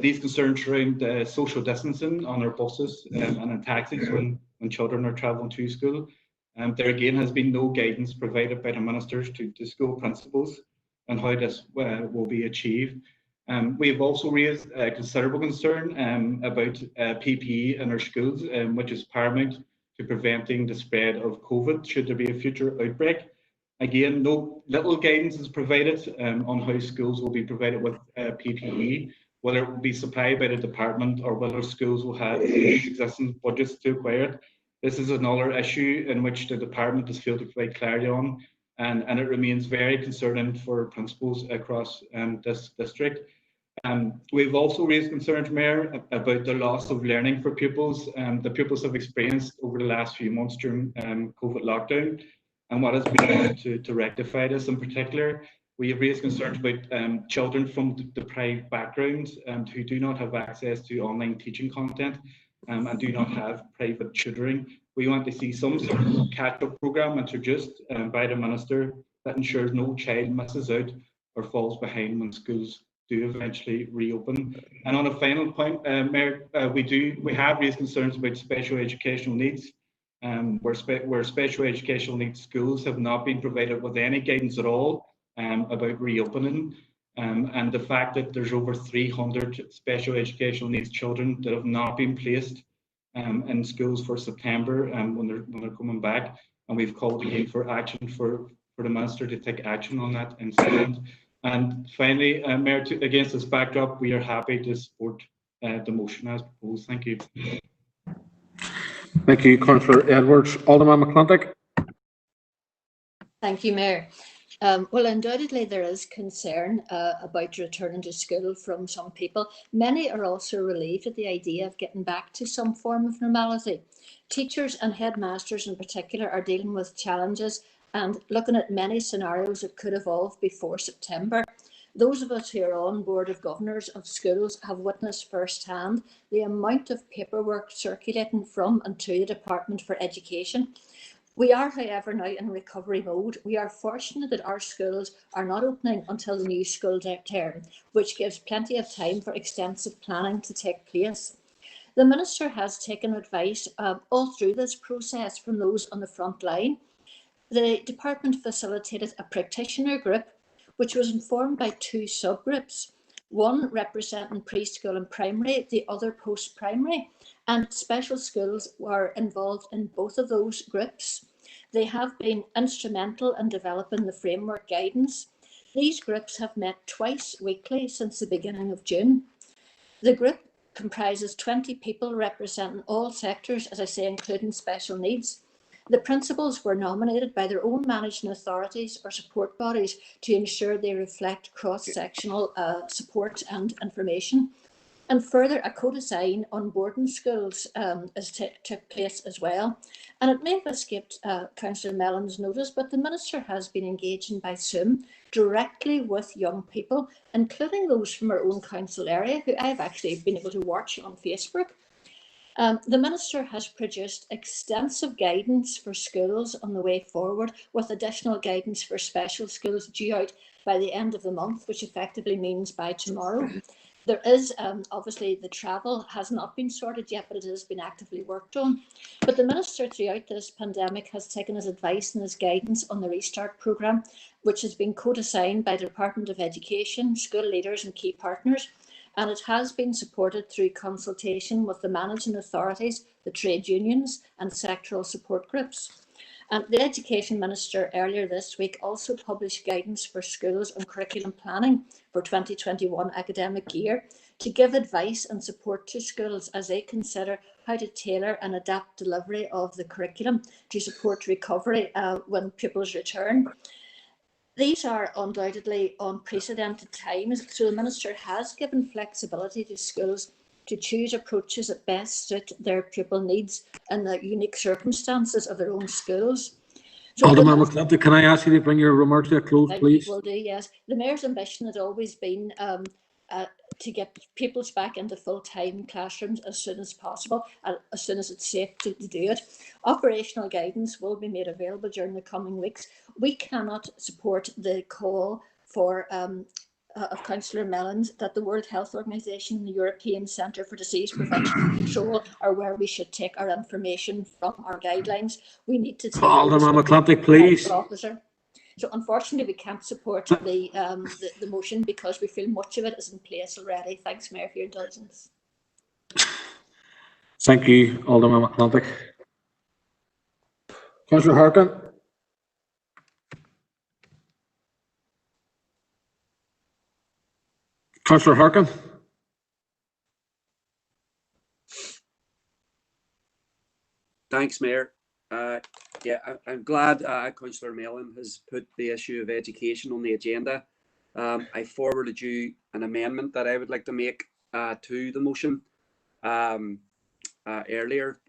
These concerns around social distancing on our buses and in taxis when children are travelling to school. There again has been no guidance provided by the ministers to school principals on how this will be achieved. We have also raised a considerable concern about PPE in our schools, which is paramount to preventing the spread of COVID should there be a future outbreak. Again, no little guidance is provided on how schools will be provided with PPE, whether it will be supplied by the department or whether schools will have existing budgets to acquire it. This is another issue in which the department has failed to provide clarity on. and it remains very concerning for principals across this district. We've also raised concerns, Mayor, about the loss of learning for pupils. The pupils have experienced over the last few months during COVID lockdown, and what has been done to rectify this in particular. We have raised concerns about children from deprived backgrounds who do not have access to online teaching content and do not have private tutoring. We want to see some sort of catch-up programme introduced by the Minister that ensures no child misses out or falls behind when schools do eventually reopen. And on a final point, Mayor, we have raised concerns about special educational needs, where special educational needs schools have not been provided with any guidance at all about reopening, and the fact that there's over 300 special educational needs children that have not been placed in schools for September when they're coming back, and we've called again for action for the Minister to take action on that incident. And finally, Mayor, against this backdrop, we are happy to support the motion as proposed. Thank you. Thank you, Councillor Edwards. Alderman McClintock. Thank you, Mayor. Well, undoubtedly there is concern about returning to school from some people. Many are also relieved at the idea of getting back to some form of normality. Teachers and headmasters in particular are dealing with challenges and looking at many scenarios that could evolve before September. Those of us who are on board of governors of schools have witnessed firsthand the amount of paperwork circulating from and to the Department for Education. We are, however, now in recovery mode. We are fortunate that our schools are not opening until the new school term, which gives plenty of time for extensive planning to take place. The Minister has taken advice all through this process from those on the front line. The department facilitated a practitioner group, which was informed by two subgroups, one representing preschool and primary, the other post-primary, and special schools were involved in both of those groups. They have been instrumental in developing the framework guidance. These groups have met twice weekly since the beginning of June. The group comprises 20 people representing all sectors, as I say, including special needs. The principals were nominated by their own managing authorities or support bodies to ensure they reflect cross-sectional support and information. And further, a co-design on boarding schools took place as well. And it may have escaped Councillor Mellon's notice, but the Minister has been engaging by Zoom directly with young people, including those from our own council area, who I've actually been able to watch on Facebook. The Minister has produced extensive guidance for schools on the way forward, with additional guidance for special schools due out by the end of the month, which effectively means by tomorrow. There is obviously the travel has not been sorted yet, but it has been actively worked on. But the Minister throughout this pandemic has taken his advice and his guidance on the Restart programme, which has been co-designed by the Department of Education, school leaders and key partners. And it has been supported through consultation with the managing authorities, the trade unions and sectoral support groups. The Education Minister earlier this week also published guidance for schools on curriculum planning for 2021 academic year to give advice and support to schools as they consider how to tailor and adapt delivery of the curriculum to support recovery when pupils return. These are undoubtedly unprecedented times, so the Minister has given flexibility to schools to choose approaches that best suit their pupil needs and the unique circumstances of their own schools. So Alderman McClintock, can I ask you to bring your remarks to a close, please? Will do, yes. The Mayor's ambition has always been to get pupils back into full-time classrooms as soon as possible, as soon as it's safe to do it. Operational guidance will be made available during the coming weeks. We cannot support the call for of Councillor Mellon's that the World Health Organization and the European Centre for Disease Prevention and Control are where we should take our information from, our guidelines. We need to take Alderman McClintock, please. Officer. So unfortunately, we can't support the motion because we feel much of it is in place already. Thanks, Mayor, for your indulgence. Thank you, Alderman McClintock. Councillor Harkin. Councillor Harkin. Thanks, Mayor. Yeah, I'm glad Councillor Mellon has put the issue of education on the agenda. I forwarded you an amendment that I would like to make to the motion earlier,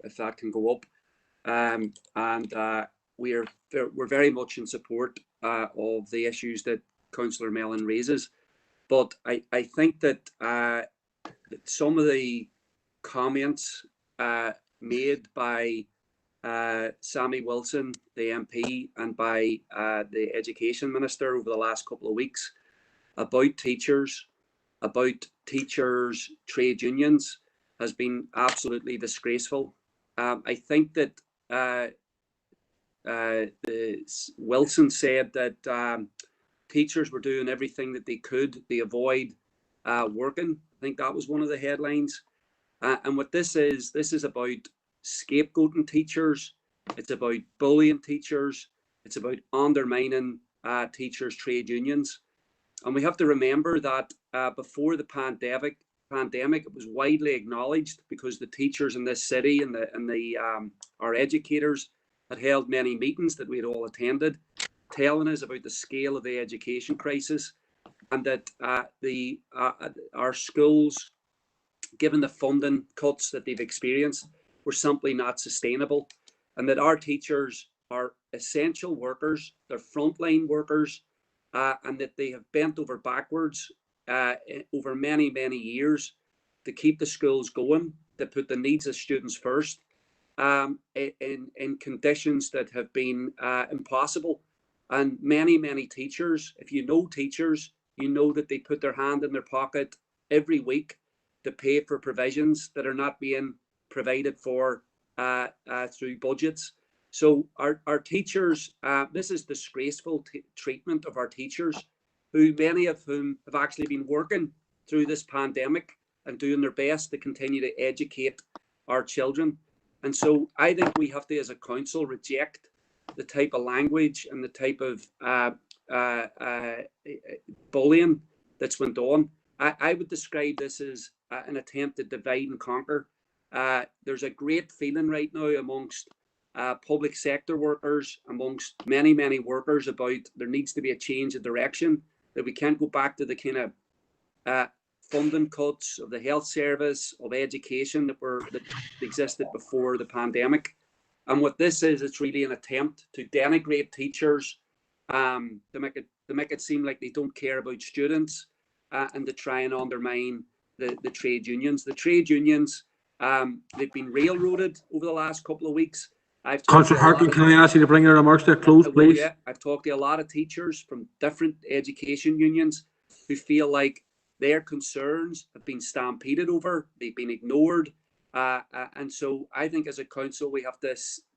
if that can go up. We're very much in support of the issues that Councillor Mellon raises. But I think that some of the comments made by Sammy Wilson, the MP, and by the Education Minister over the last couple of weeks about teachers trade unions has been absolutely disgraceful. I think that Wilson said that teachers were doing everything that they could to avoid working. I think that was one of the headlines. And what this is about scapegoating teachers. It's about bullying teachers. It's about undermining teachers' trade unions. And we have to remember that before the pandemic, it was widely acknowledged because the teachers in this city and our educators had held many meetings that we had all attended, telling us about the scale of the education crisis, and that our schools, given the funding cuts that they've experienced, were simply not sustainable, and that our teachers are essential workers, they're frontline workers, and that they have bent over backwards over many, many years to keep the schools going, to put the needs of students first, in conditions that have been impossible. And many, many teachers, if you know teachers, you know that they put their hand in their pocket every week to pay for provisions that are not being provided for through budgets. So our teachers, this is disgraceful treatment of our teachers, who many of whom have actually been working through this pandemic and doing their best to continue to educate our children. And so I think we have to, as a council, reject the type of language and the type of bullying that's went on. I would describe this as an attempt to divide and conquer. There's a great feeling right now amongst public sector workers, amongst many, many workers, about there needs to be a change of direction, that we can't go back to the kind of funding cuts of the health service, of education that existed before the pandemic. And what this is, it's really an attempt to denigrate teachers, to make it seem like they don't care about students, and to try and undermine the trade unions. The trade unions, they've been railroaded over the last couple of weeks. Councillor Harkin, can I ask you to bring your remarks to a close, please? Yeah, I've talked to a lot of teachers from different education unions who feel like their concerns have been stampeded over, they've been ignored. And so I think as a council, we have to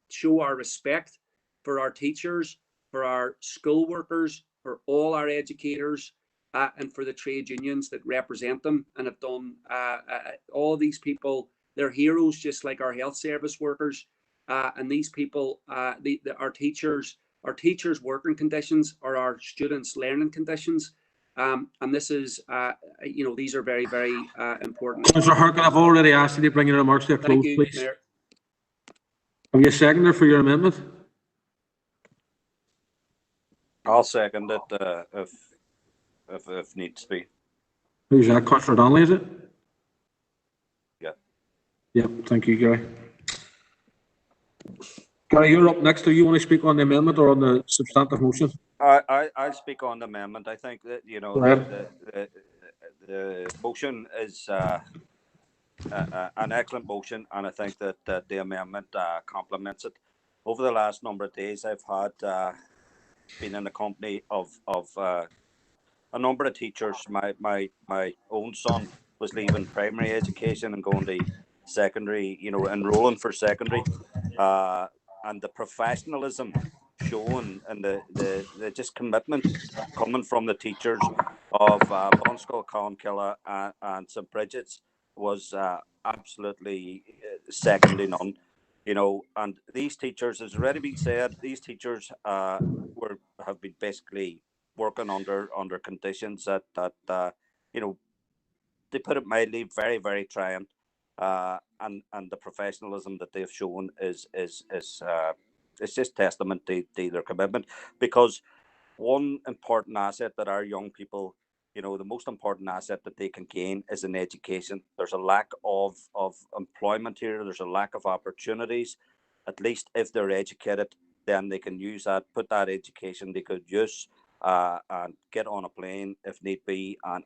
show our respect for our teachers, for our school workers, for all our educators, and for the trade unions that represent them and have done. All these people, they're heroes, just like our health service workers. And these people, our teachers' working conditions are our students' learning conditions. And this is, these are very, very important. Councillor Harkin, I've already asked you to bring your remarks to a close, please. Mayor. Have you a seconder for your amendment? I'll second it if needs be. Who's that? Councillor Donnelly, is it? Yeah. Yep, thank you, Gary. Gary, you're up next. Do you want to speak on the amendment or on the substantive motion? I'll speak on the amendment. I think that, the motion is an excellent motion, and I think that the amendment complements it. Over the last number of days, I've had been in the company of a number of teachers. My own son was leaving primary education and going to secondary, enrolling for secondary, and the professionalism shown and the just commitment coming from the teachers of Bunskull, Colmkilla and St. Bridget's was absolutely second to none. And these teachers, as already been said, these teachers have been basically working under conditions that they put it mildly, very, very trying, and the professionalism that they've shown is it's just testament to their commitment, because one important asset that our young people, the most important asset that they can gain is an education. There's a lack of employment here. There's a lack of opportunities. At least if they're educated, then they can use that, put that education they could use, and get on a plane if need be, and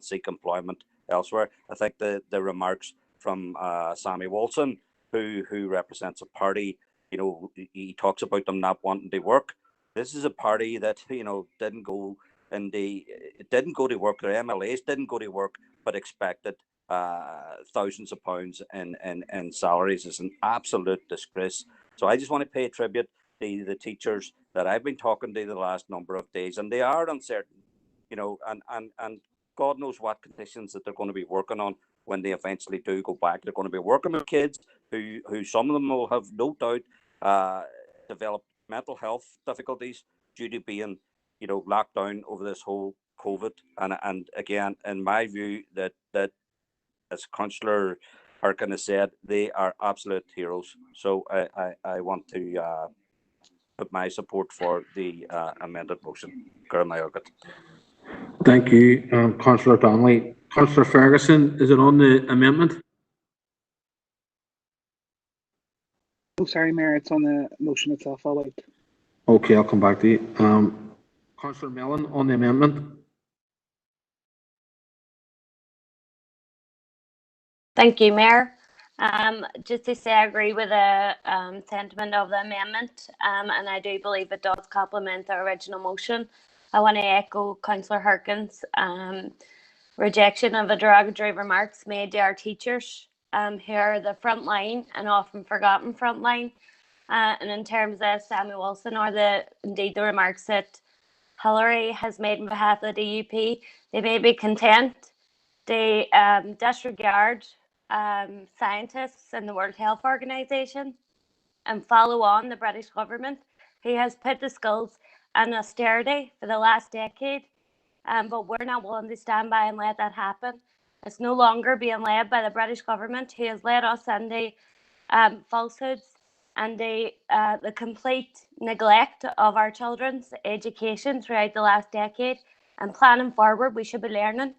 seek employment elsewhere. I think the remarks from Sammy Wilson, who represents a party, he talks about them not wanting to work. This is a party that didn't go to work. Their MLAs didn't go to work, but expected thousands of pounds in salaries. Is an absolute disgrace. So I just want to pay tribute to the teachers that I've been talking to the last number of days, and they are uncertain, and God knows what conditions that they're going to be working on when they eventually do go back. They're going to be working with kids who some of them will have no doubt developed mental health difficulties due to being, locked down over this whole COVID. And again, in my view, that as Councillor Harkin has said, they are absolute heroes. So I want to put my support for the amended motion. Thank you, Councillor Donnelly. Councillor Ferguson, is it on the amendment? Oh, sorry, Mayor, it's on the motion itself. I'll wait. Okay, I'll come back to you. Councillor Mellon, on the amendment. Thank you, Mayor. Just to say, I agree with the sentiment of the amendment, and I do believe it does complement the original motion. I want to echo Councillor Harkin's rejection of the derogatory remarks made to our teachers, who are the front line and often forgotten front line. And in terms of Sammy Wilson, or indeed the remarks that Hillary has made on behalf of the DUP, they may be content. They disregard scientists in the World Health Organization and follow on the British government, who has put the schools in austerity for the last decade. But we're not willing to stand by and let that happen. It's no longer being led by the British government, who has led us into falsehoods and the complete neglect of our children's education throughout the last decade. And planning forward, we should be learning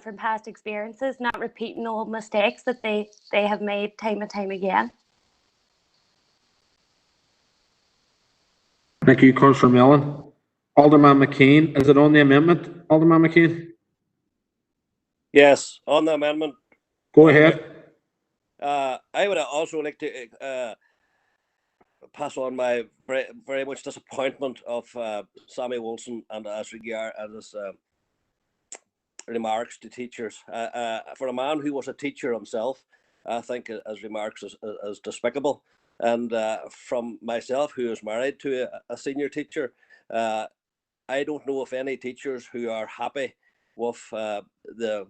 from past experiences, not repeating old mistakes that they have made time and time again. Thank you, Councillor Mellon. Alderman McCain, is it on the amendment? Alderman McCain? Yes, on the amendment. Go ahead. I would also like to pass on my very much disappointment of Sammy Wilson and as regard and his remarks to teachers. For a man who was a teacher himself, I think his remarks is despicable. And from myself, who is married to a senior teacher, I don't know of any teachers who are happy with the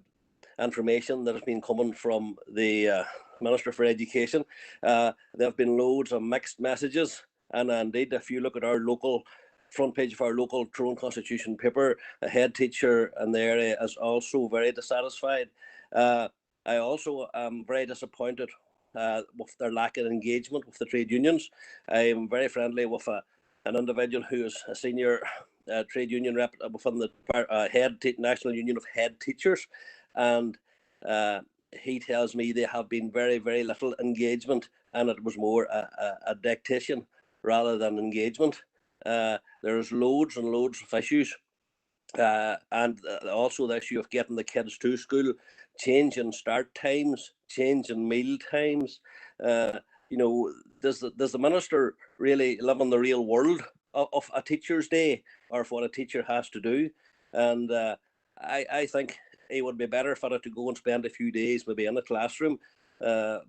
information that has been coming from the Minister for Education. There have been loads of mixed messages, and indeed, if you look at our local front page of our local Tyrone Constitution paper, a head teacher in the area is also very dissatisfied. I also am very disappointed with their lack of engagement with the trade unions. I am very friendly with an individual who is a senior trade union rep within the National Union of Head Teachers, and he tells me they have been very, very little engagement, and it was more a dictation rather than engagement. There's loads and loads of issues, and also the issue of getting the kids to school, changing start times, changing meal times. Does the minister really live in the real world of a teacher's day, or of what a teacher has to do? And I think it would be better for it to go and spend a few days maybe in a classroom,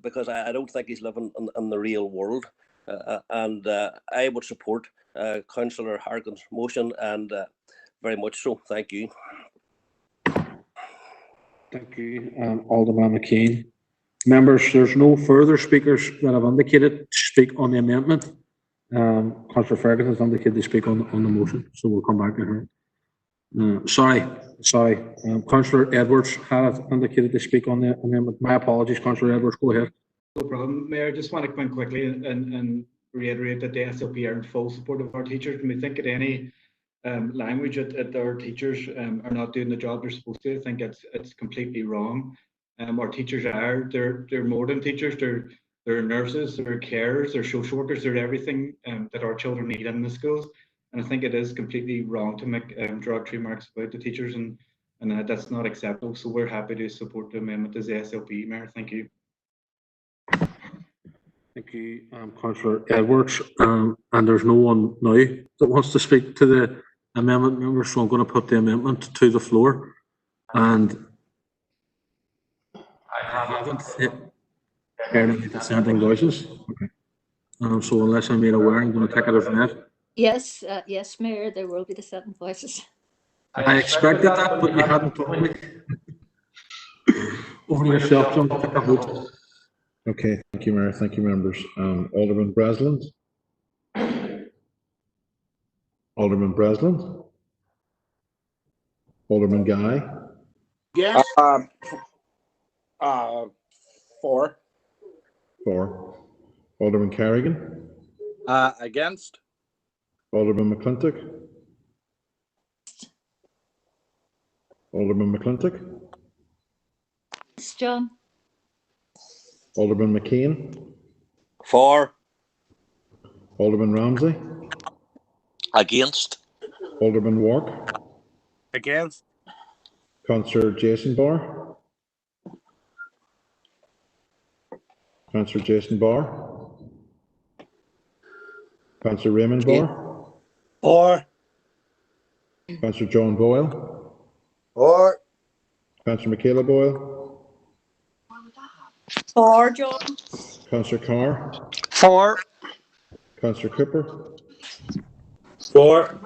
because I don't think he's living in the real world. And I would support Councillor Harkin's motion, and very much so. Thank you. Thank you, Alderman McCain. Members, there's no further speakers that have indicated to speak on the amendment. Councillor Ferguson has indicated to speak on the motion, so we'll come back to her. Sorry. Councillor Edwards has indicated to speak on the amendment. My apologies, Councillor Edwards, go ahead. No problem, Mayor. I just want to come in quickly and reiterate that the SLP are in full support of our teachers. And we think at any language that our teachers are not doing the job they're supposed to, I think it's completely wrong. Our teachers they're more than teachers. They're nurses, they're carers, they're social workers, they're everything that our children need in the schools. And I think it is completely wrong to make broad remarks about the teachers, and that's not acceptable. So we're happy to support the amendment as the SLP, Mayor. Thank you. Thank you, Councillor Edwards. And there's no one now that wants to speak to the amendment, members, so I'm going to put the amendment to the floor. And I haven't heard any dissenting voices. Okay. So unless I'm made aware, I'm going to take it as read. Yes, yes, Mayor, there will be dissenting voices. I expected that, but you hadn't told me. Over to yourself, John, to take a vote. Okay, thank you, Mayor. Thank you, members. Alderman Breslin. Alderman Breslin. Alderman Guy. Yes. 4. 4. Alderman Carrigan. Against. Alderman McClintock. Alderman McClintock. John. Alderman McKean. 4. Alderman Ramsey. Against. Alderman Wark. Against. Councillor Jason Barr. Councillor Jason Barr. Councillor Raymond Barr. 4. Councillor John Boyle. 4. Councillor Michaela Boyle. 4, John. Councillor Carr. 4. Councillor Cooper. 4.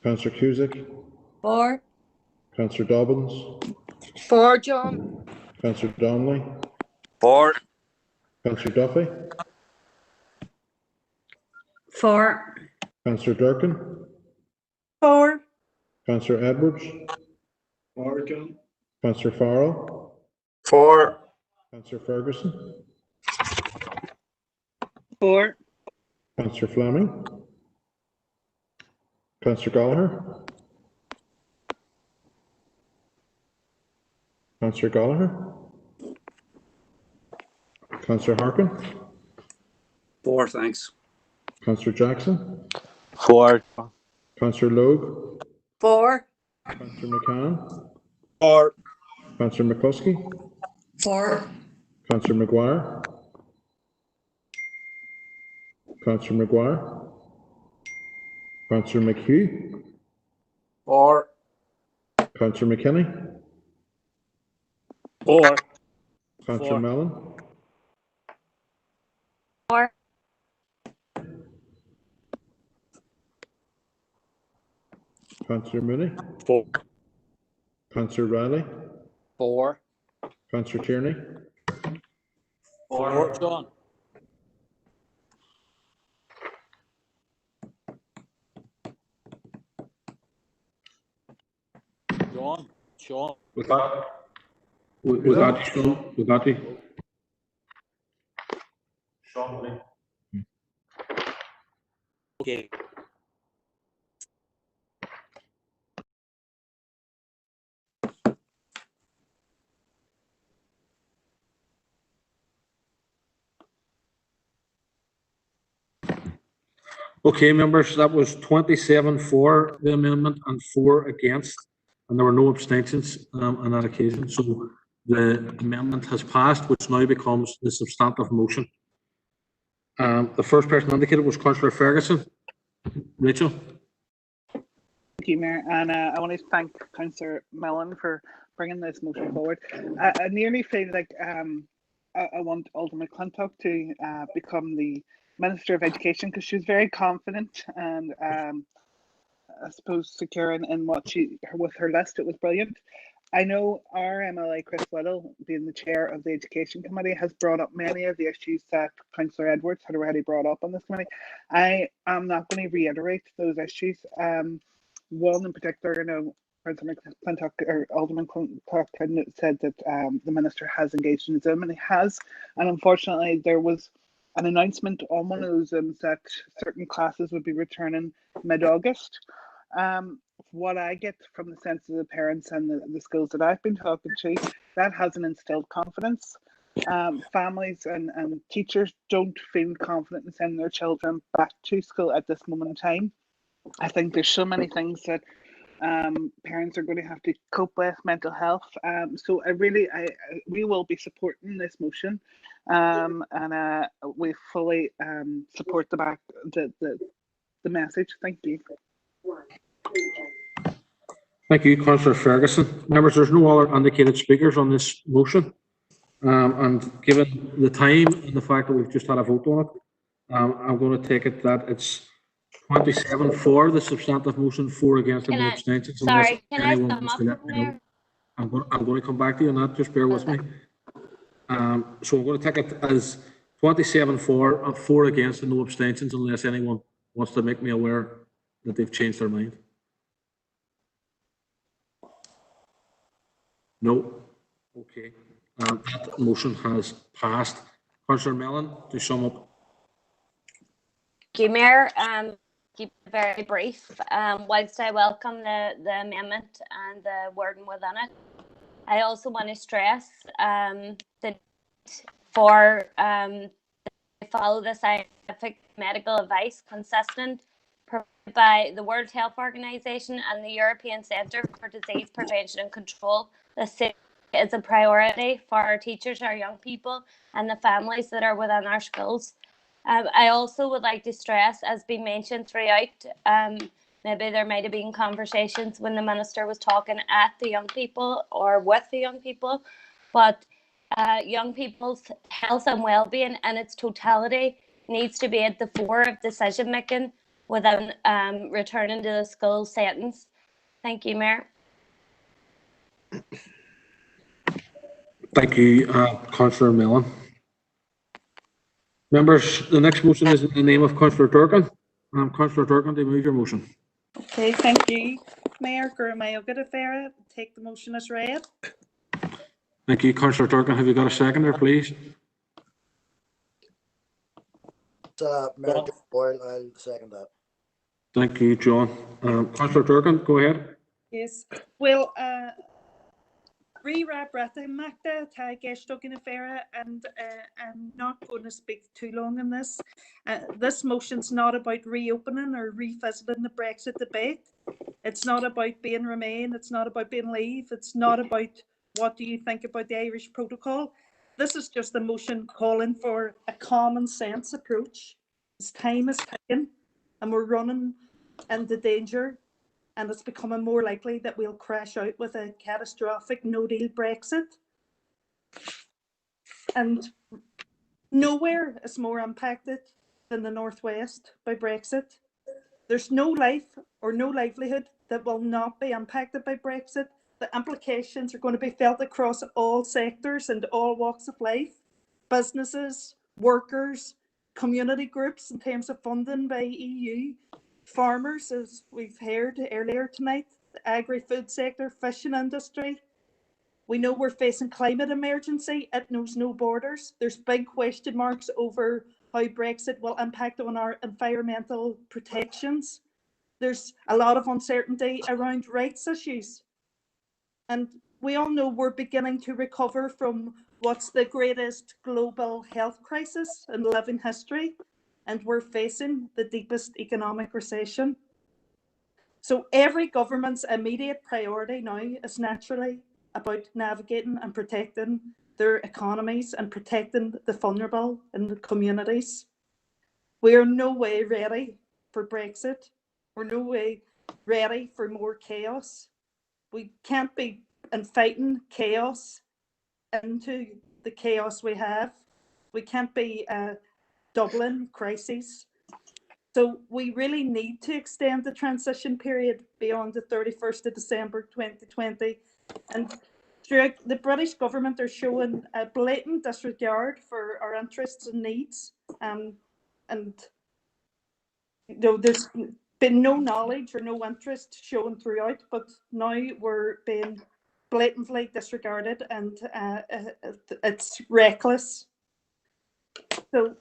Councillor Cusick. 4. Councillor Dobbins. 4, John. Councillor Donnelly. 4. Councillor Duffy. 4. Councillor Durkin. 4. Councillor Edwards. 4, John. Councillor Farrell. 4. Councillor Ferguson. 4. Councillor Fleming. Councillor Gallagher. Councillor Gallagher. Councillor Harkin. 4, thanks. Councillor Jackson. 4. Councillor Logue. 4. Councillor McCann. 4. Councillor McCluskey. 4. Councillor McGuire. Councillor McGuire. Councillor McHugh. 4. Councillor McKinney. 4. Councillor Mellon. 4. Councillor Mooney. 4. Councillor Riley. 4. Councillor Tierney. 4, John. Sean. We got Sean. We got you. Sean. Okay. Okay, members, that was 27 for the amendment and 4 against, and there were no abstentions on that occasion. So the amendment has passed, which now becomes the substantive motion. The first person indicated was Councillor Ferguson. Rachel. Thank you, Mayor, and I want to thank Councillor Mellon for bringing this motion forward. I nearly feel like I want Alderman McClintock to become the Minister of Education, because she was very confident and I suppose secure in what with her list. It was brilliant. I know our MLA Chris Whittle, being the chair of the Education Committee, has brought up many of the issues that Councillor Edwards had already brought up on this committee. I am not going to reiterate those issues. One in particular, you know, McClintock or Alderman McClintock said that the minister has engaged in Zoom, and he has. And unfortunately, there was an announcement on one of those that certain classes would be returning mid-August. What I get from the sense of the parents and the schools that I've been talking to, that hasn't instilled confidence. Families and teachers don't feel confident in sending their children back to school at this moment in time. I think there's so many things that parents are going to have to cope with, mental health. So we will be supporting this motion, and we fully support the message. Thank you. Thank you, Councillor Ferguson. Members, there's no other indicated speakers on this motion. And given the time and the fact that we've just had a vote on it, I'm going to take it that it's 27 for the substantive motion, 4 against, and no abstentions. Sorry, can I sum up, Mayor? I'm going to come back to you on that. Just bear with me. So I'm going to take it as 27 for and 4 against, and no abstentions, unless anyone wants to make me aware that they've changed their mind. No. Okay. That motion has passed. Councillor Mellon, to sum up. Thank you, Mayor. Keep it very brief. Whilst I welcome the amendment and the wording within it, I also want to stress the need for follow the scientific medical advice consistent provided by the World Health Organization and the European Centre for Disease Prevention and Control. This is a priority for our teachers, our young people, and the families that are within our schools. I also would like to stress, as been mentioned throughout, maybe there might have been conversations when the Minister was talking at the young people or with the young people, but young people's health and well-being in its totality needs to be at the fore of decision making within returning to the school settings. Thank you, Mayor. Thank you, Councillor Mellon. Members, the next motion is in the name of Councillor Durkin. Councillor Durkin, to move your motion. Okay, thank you, Mayor. Take the motion as read. Thank you, Councillor Durkin. Have you got a seconder, please? Mayor Boyle, I'll second that. Thank you, John. Councillor Durkin, go ahead. Yes. Well, Rira Brata Magda Tagestogin Affair, and I'm not going to speak too long on this. This motion's not about reopening or revisiting the Brexit debate. It's not about being Remain. It's not about being Leave. It's not about what do you think about the Irish protocol. This is just a motion calling for a common sense approach. As time is ticking and we're running into danger, and it's becoming more likely that we'll crash out with a catastrophic no-deal Brexit. And nowhere is more impacted than the Northwest by Brexit. There's no life or no livelihood that will not be impacted by Brexit. The implications are going to be felt across all sectors and all walks of life. Businesses, workers, community groups in terms of funding by EU, farmers, as we've heard earlier tonight, the agri-food sector, fishing industry. We know we're facing climate emergency. It knows no borders. There's big question marks over how Brexit will impact on our environmental protections. There's a lot of uncertainty around rights issues. And we all know we're beginning to recover from what's the greatest global health crisis in living history, and we're facing the deepest economic recession. So every government's immediate priority now is naturally about navigating and protecting their economies and protecting the vulnerable in the communities. We are no way ready for Brexit. We're no way ready for more chaos. We can't be inviting chaos into the chaos we have. We can't be Dublin crisis. So we really need to extend the transition period beyond the 31st of December 2020. And throughout, the British government are showing a blatant disregard for our interests and needs. And you know, there's been no knowledge or no interest shown throughout, but now we're being blatantly disregarded, and it's reckless. So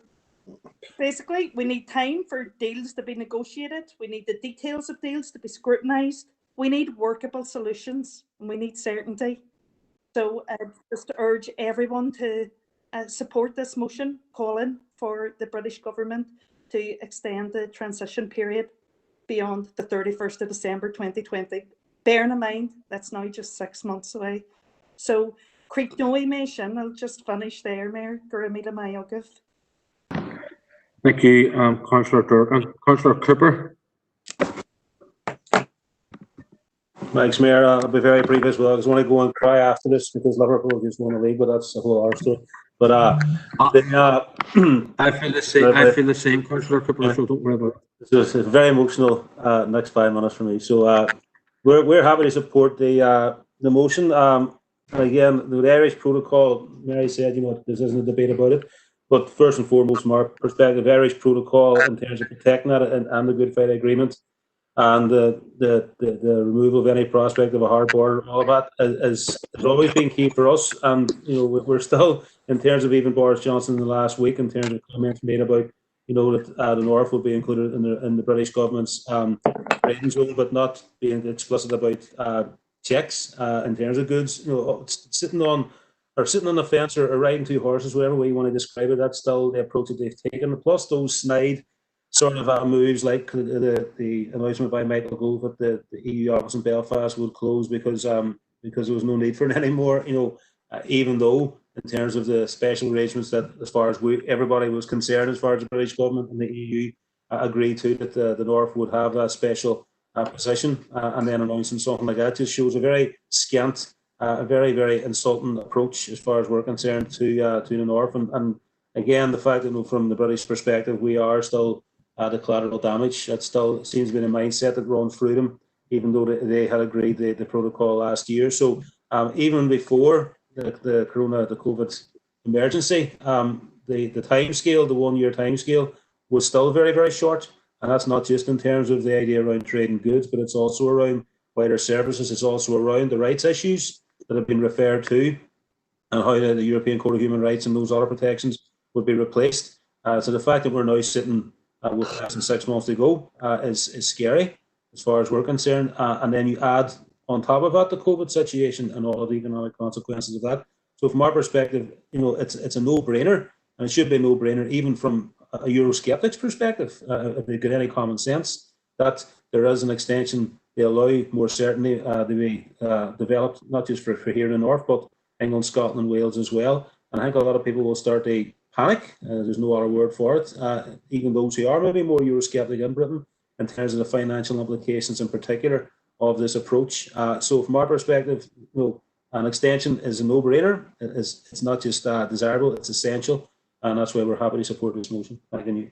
Basically, we need time for deals to be negotiated. We need the details of deals to be scrutinised. We need workable solutions, and we need certainty. So just to urge everyone to support this motion, calling for the British government to extend the transition period beyond the 31st of December 2020. Bearing in mind, that's now just 6 months away. So, Creek Noe Mission, I'll just finish there, Mayor. Guramila Mayogif. Thank you, Councillor Durkin. Councillor Cooper. Thanks, Mayor. I'll be very brief as well. I just want to go and cry after this because Liverpool just won the league, but that's a whole other story. But I feel the same. I feel the same, Councillor Cooper. So don't worry about it. So it's very emotional next 5 minutes for me. So we're happy to support the motion. And again, the Irish protocol, Mary said, you know, this isn't a debate about it. But first and foremost, from our perspective, Irish protocol in terms of protecting that and the Good Friday Agreement and the removal of any prospect of a hard border, all of that has always been key for us. And you know, we're still, in terms of even Boris Johnson in the last week, in terms of comments made about, you know, that the North will be included in the British government's trading zone, but not being explicit about checks in terms of goods. You know, sitting on the fence or riding two horses, whatever way you want to describe it, that's still the approach that they've taken. Plus those snide sort of moves like the announcement by Michael Gove that the EU office in Belfast would close because there was no need for it anymore. You know, even though in terms of the special arrangements that, as far as everybody was concerned, as far as the British government and the EU agreed to, that the North would have that special position, and then announcing something like that just shows a very scant, a very, very insulting approach as far as we're concerned to the North. And again, the fact that, you know, from the British perspective, we are still the collateral damage. That still seems to be the mindset that runs through them, even though they had agreed the protocol last year. So even before the COVID emergency, the time scale, the 1 year time scale, was still very, very short. And that's not just in terms of the idea around trading goods, but it's also around wider services. It's also around the rights issues that have been referred to and how the European Court of Human Rights and those other protections would be replaced. So the fact that we're now sitting with less than 6 months to go is scary as far as we're concerned. And then you add on top of that the COVID situation and all of the economic consequences of that. So from our perspective, you know, it's a no-brainer, and it should be a no-brainer even from a Eurosceptic's perspective, if they get any common sense, that there is an extension. They allow more certainty to be developed, not just for here in the North, but England, Scotland, and Wales as well. And I think a lot of people will start to panic. There's no other word for it. Even those who are maybe more Eurosceptic in Britain, in terms of the financial implications in particular of this approach. So from our perspective, you know, an extension is a no-brainer. It's not just desirable; it's essential, and that's why we're happy to support this motion. Thank you.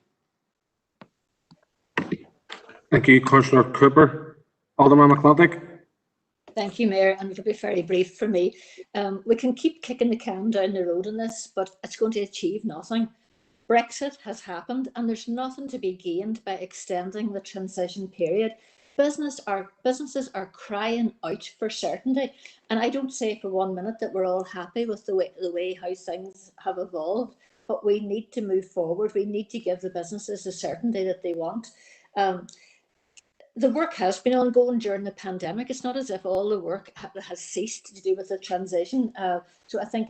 Thank you, Councillor Cooper. Alderman McClintock. Thank you, Mayor, and it'll be very brief for me. We can keep kicking the can down the road on this, but it's going to achieve nothing. Brexit has happened, and there's nothing to be gained by extending the transition period. Businesses are crying out for certainty, and I don't say for 1 minute that we're all happy with the way how things have evolved, but we need to move forward. We need to give the businesses the certainty that they want. The work has been ongoing during the pandemic. It's not as if all the work has ceased to do with the transition. So I think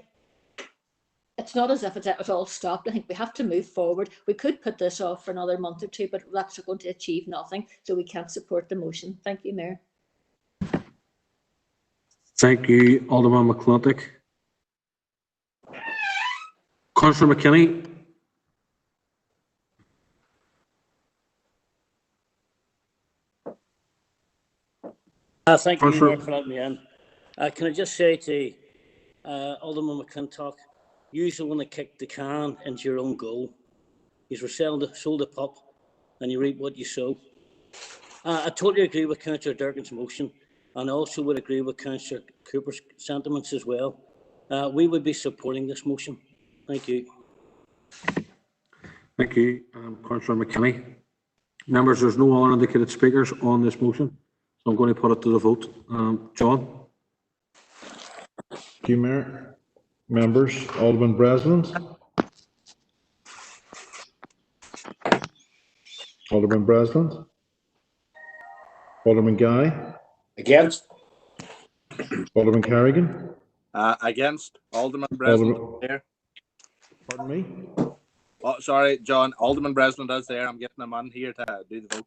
it's not as if it's all stopped. I think we have to move forward. We could put this off for another month or two, but that's going to achieve nothing. So we can't support the motion. Thank you, Mayor. Thank you, Alderman McClintock. Councillor McKinney. Thank you, Mayor, for letting me in. Can I just say to Alderman McClintock, usually when they kick the can into your own goal, you sold a pup and you reap what you sow. I totally agree with Councillor Durkin's motion, and I also would agree with Councillor Cooper's sentiments as well. We would be supporting this motion. Thank you. Thank you, Councillor McKinney. Members, there's no other indicated speakers on this motion, so I'm going to put it to the vote. John? Thank you, Mayor. Members, Alderman Breslin. Alderman Breslin. Alderman Guy. Against. Alderman Carrigan. Against. Alderman Breslin there. Pardon me? Oh, sorry, John. Alderman Breslin is there. I'm getting him on here to do the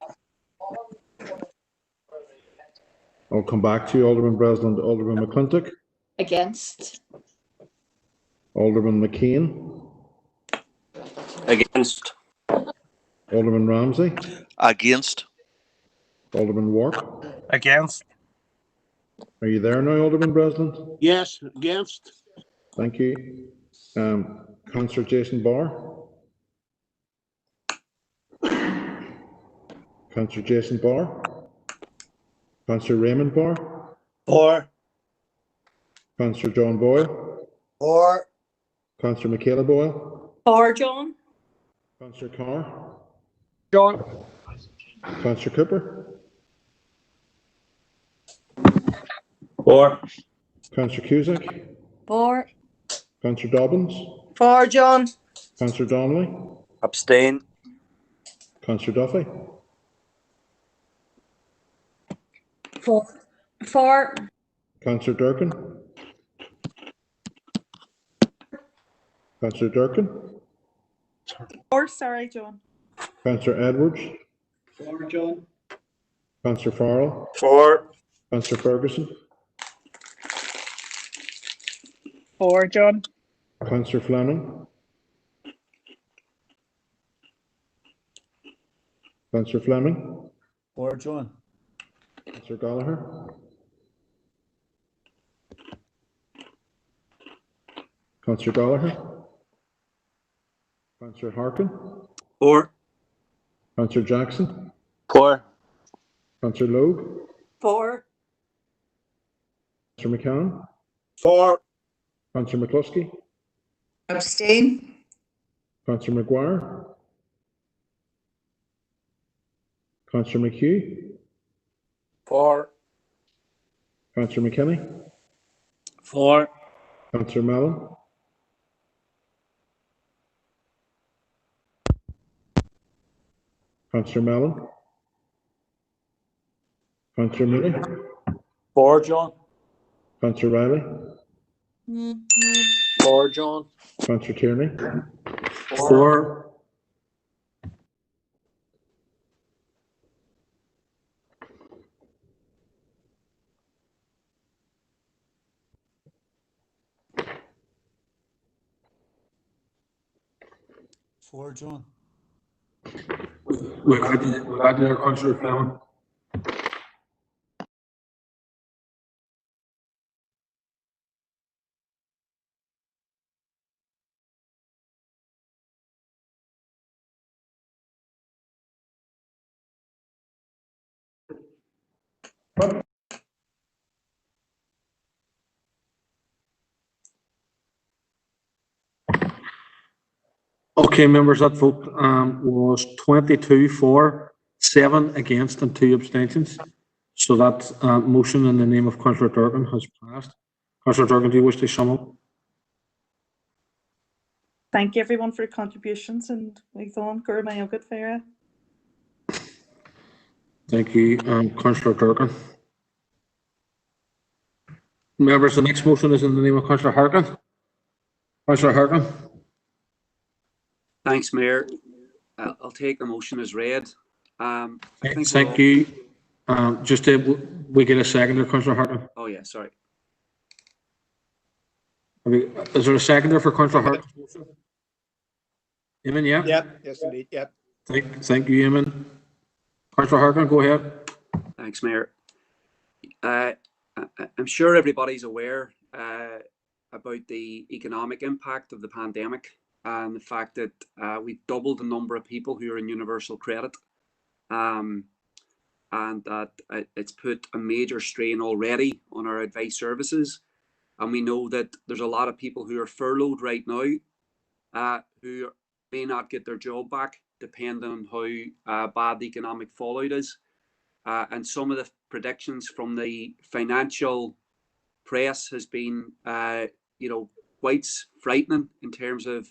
vote. I'll come back to you, Alderman Breslin. Alderman McClintock. Against. Alderman McKeon. Against. Alderman Ramsey. Against. Alderman Wark. Against. Are you there now, Alderman Breslin? Yes, against. Thank you. Councillor Jason Barr. Councillor Jason Barr. Councillor Raymond Barr. For. Councillor John Boyle. For. Councillor Michaela Boyle. For John. Councillor Carr. John. Councillor Cooper. For. Councillor Cusack. For. Councillor Dobbins. For John. Councillor Donnelly. Abstain. Councillor Duffy. For. Councillor Durkin. Councillor Durkin. Or, sorry, John. Councillor Edwards. For John. Councillor Farrell. For. Councillor Ferguson. For John. Councillor Fleming. Councillor Fleming. For John. Councillor Gallagher. Councillor Gallagher. Councillor Harkin. For. Councillor Jackson. For. Councillor Logue. For. Councillor McCann. For. Councillor McCluskey. Abstain. Councillor McGuire. Councillor McHugh. For. Councillor McKinney. For. Councillor Mellon. Councillor Mellon. Councillor Mooney. For John. Councillor Riley. For John. Councillor Tierney. For. For John. We've had there, Councillor Fleming. Okay, members, that vote was 22 for, 7 against and 2 abstentions. So that motion in the name of Councillor Durkin has passed. Councillor Durkin, do you wish to sum up? Thank you everyone for your contributions and good fair. Thank you, Councillor Durkin. Members, the next motion is in the name of Councillor Harkin. Councillor Harkin. Thanks, Mayor. I'll take the motion as read. Thank you. Just we get a seconder, Councillor Harkin. Oh yeah, sorry. Is there a seconder for Councillor Harkin's motion? Eamon, yeah? Yep, yes indeed, yep. Thank you, Eamon. Councillor Harkin, go ahead. Thanks, Mayor. I'm sure everybody's aware about the economic impact of the pandemic and the fact that we've doubled the number of people who are in universal credit, and that it's put a major strain already on our advice services. And we know that there's a lot of people who are furloughed right now who may not get their job back, depending on how bad the economic fallout is. And some of the predictions from the financial press has been, quite frightening in terms of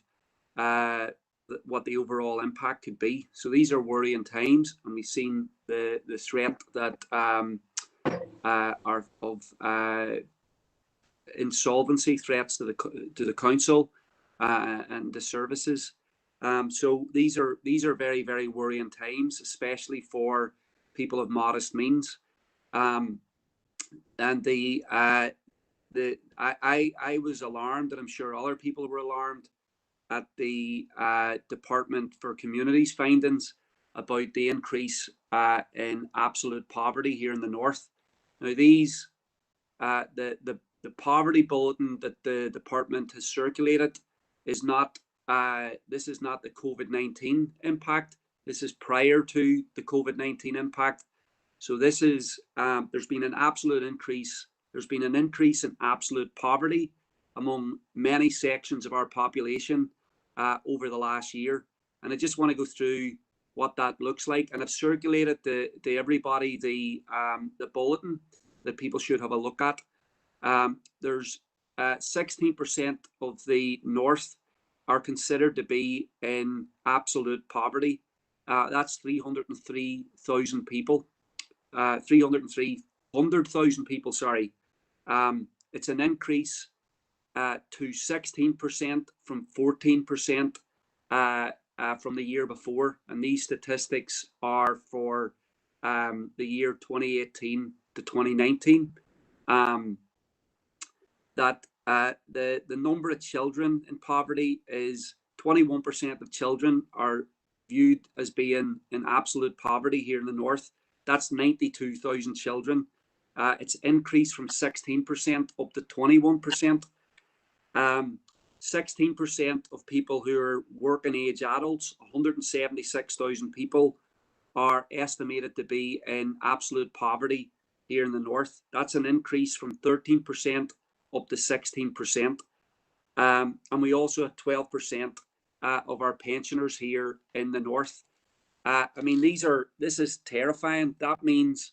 what the overall impact could be. So these are worrying times, and we've seen the threat that are of insolvency threats to the council and the services. So these are very, very worrying times, especially for people of modest means. And I was alarmed, and I'm sure other people were alarmed at the Department for Communities findings about the increase in absolute poverty here in the north. Now these the poverty bulletin that the department has circulated is not this is not the COVID-19 impact. This is prior to the COVID-19 impact. So this is there's been an absolute increase. There's been an increase in absolute poverty among many sections of our population over the last year. And I just want to go through what that looks like. And I've circulated to everybody the bulletin that people should have a look at. There's 16% of the north are considered to be in absolute poverty. That's 303,000 people. 300,000 people, sorry. It's an increase to 16% from 14% from the year before. And these statistics are for the year 2018 to 2019. That the number of children in poverty is 21% of children are viewed as being in absolute poverty here in the north. That's 92,000 children. It's increased from 16% up to 21%. 16% of people who are working age adults, 176,000 people, are estimated to be in absolute poverty here in the north. That's an increase from 13% up to 16%. And we also have 12% of our pensioners here in the north. I mean, this is terrifying. That means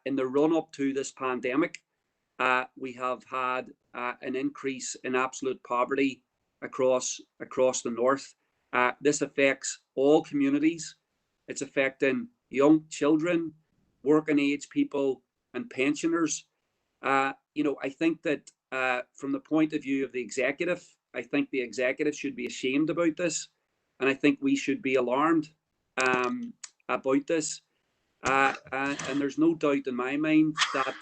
in the run up to this pandemic, we have had an increase in absolute poverty across the north. This affects all communities. It's affecting young children, working age people, and pensioners. You know, I think that from the point of view of the executive, I think the executive should be ashamed about this, and I think we should be alarmed about this. And there's no doubt in my mind that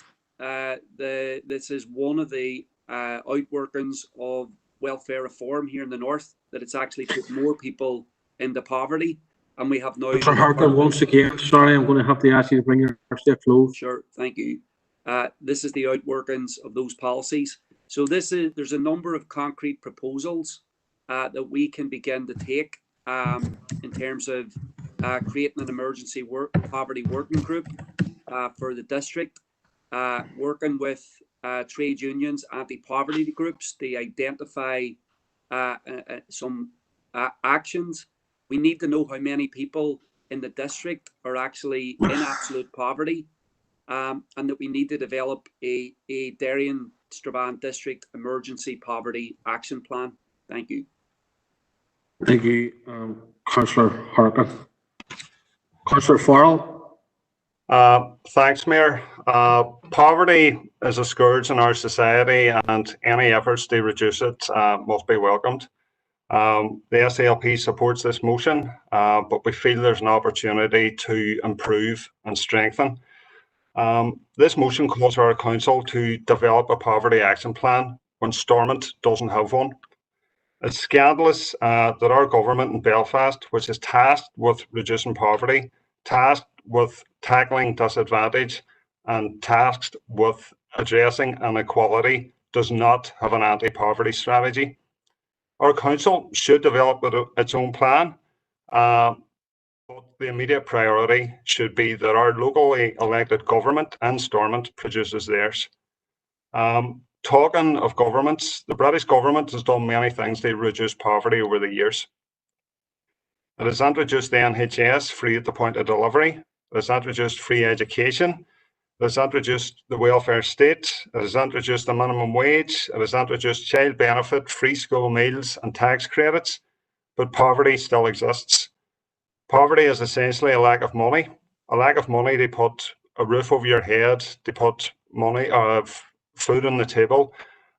this is one of the outworkings of welfare reform here in the north, that it's actually put more people into poverty. And we have now... Mr. Harper, once again, sorry, I'm going to have to ask you to bring your step close. Sure, thank you. This is the outworkings of those policies. So there's a number of concrete proposals that we can begin to take in terms of creating an emergency poverty working group for the district, working with trade unions, anti-poverty groups to identify some actions. We need to know how many people in the district are actually in absolute poverty, and that we need to develop a Darien-Strabane district emergency poverty action plan. Thank you. Thank you, Councillor Harkin. Councillor Farrell. Thanks, Mayor. Poverty is a scourge in our society, and any efforts to reduce it must be welcomed. The SDLP supports this motion, but we feel there's an opportunity to improve and strengthen. This motion calls for our council to develop a poverty action plan when Stormont doesn't have one. It's scandalous that our government in Belfast, which is tasked with reducing poverty, tasked with tackling disadvantage, and tasked with addressing inequality, does not have an anti-poverty strategy. Our council should develop its own plan, but the immediate priority should be that our locally elected government in Stormont produces theirs. Talking of governments, the British government has done many things to reduce poverty over the years. It has introduced the NHS free at the point of delivery. It has introduced free education. It has introduced the welfare state. It has introduced the minimum wage. It has introduced child benefit, free school meals and tax credits. but poverty still exists. Poverty is essentially a lack of money to put a roof over your head, to put money food on the table,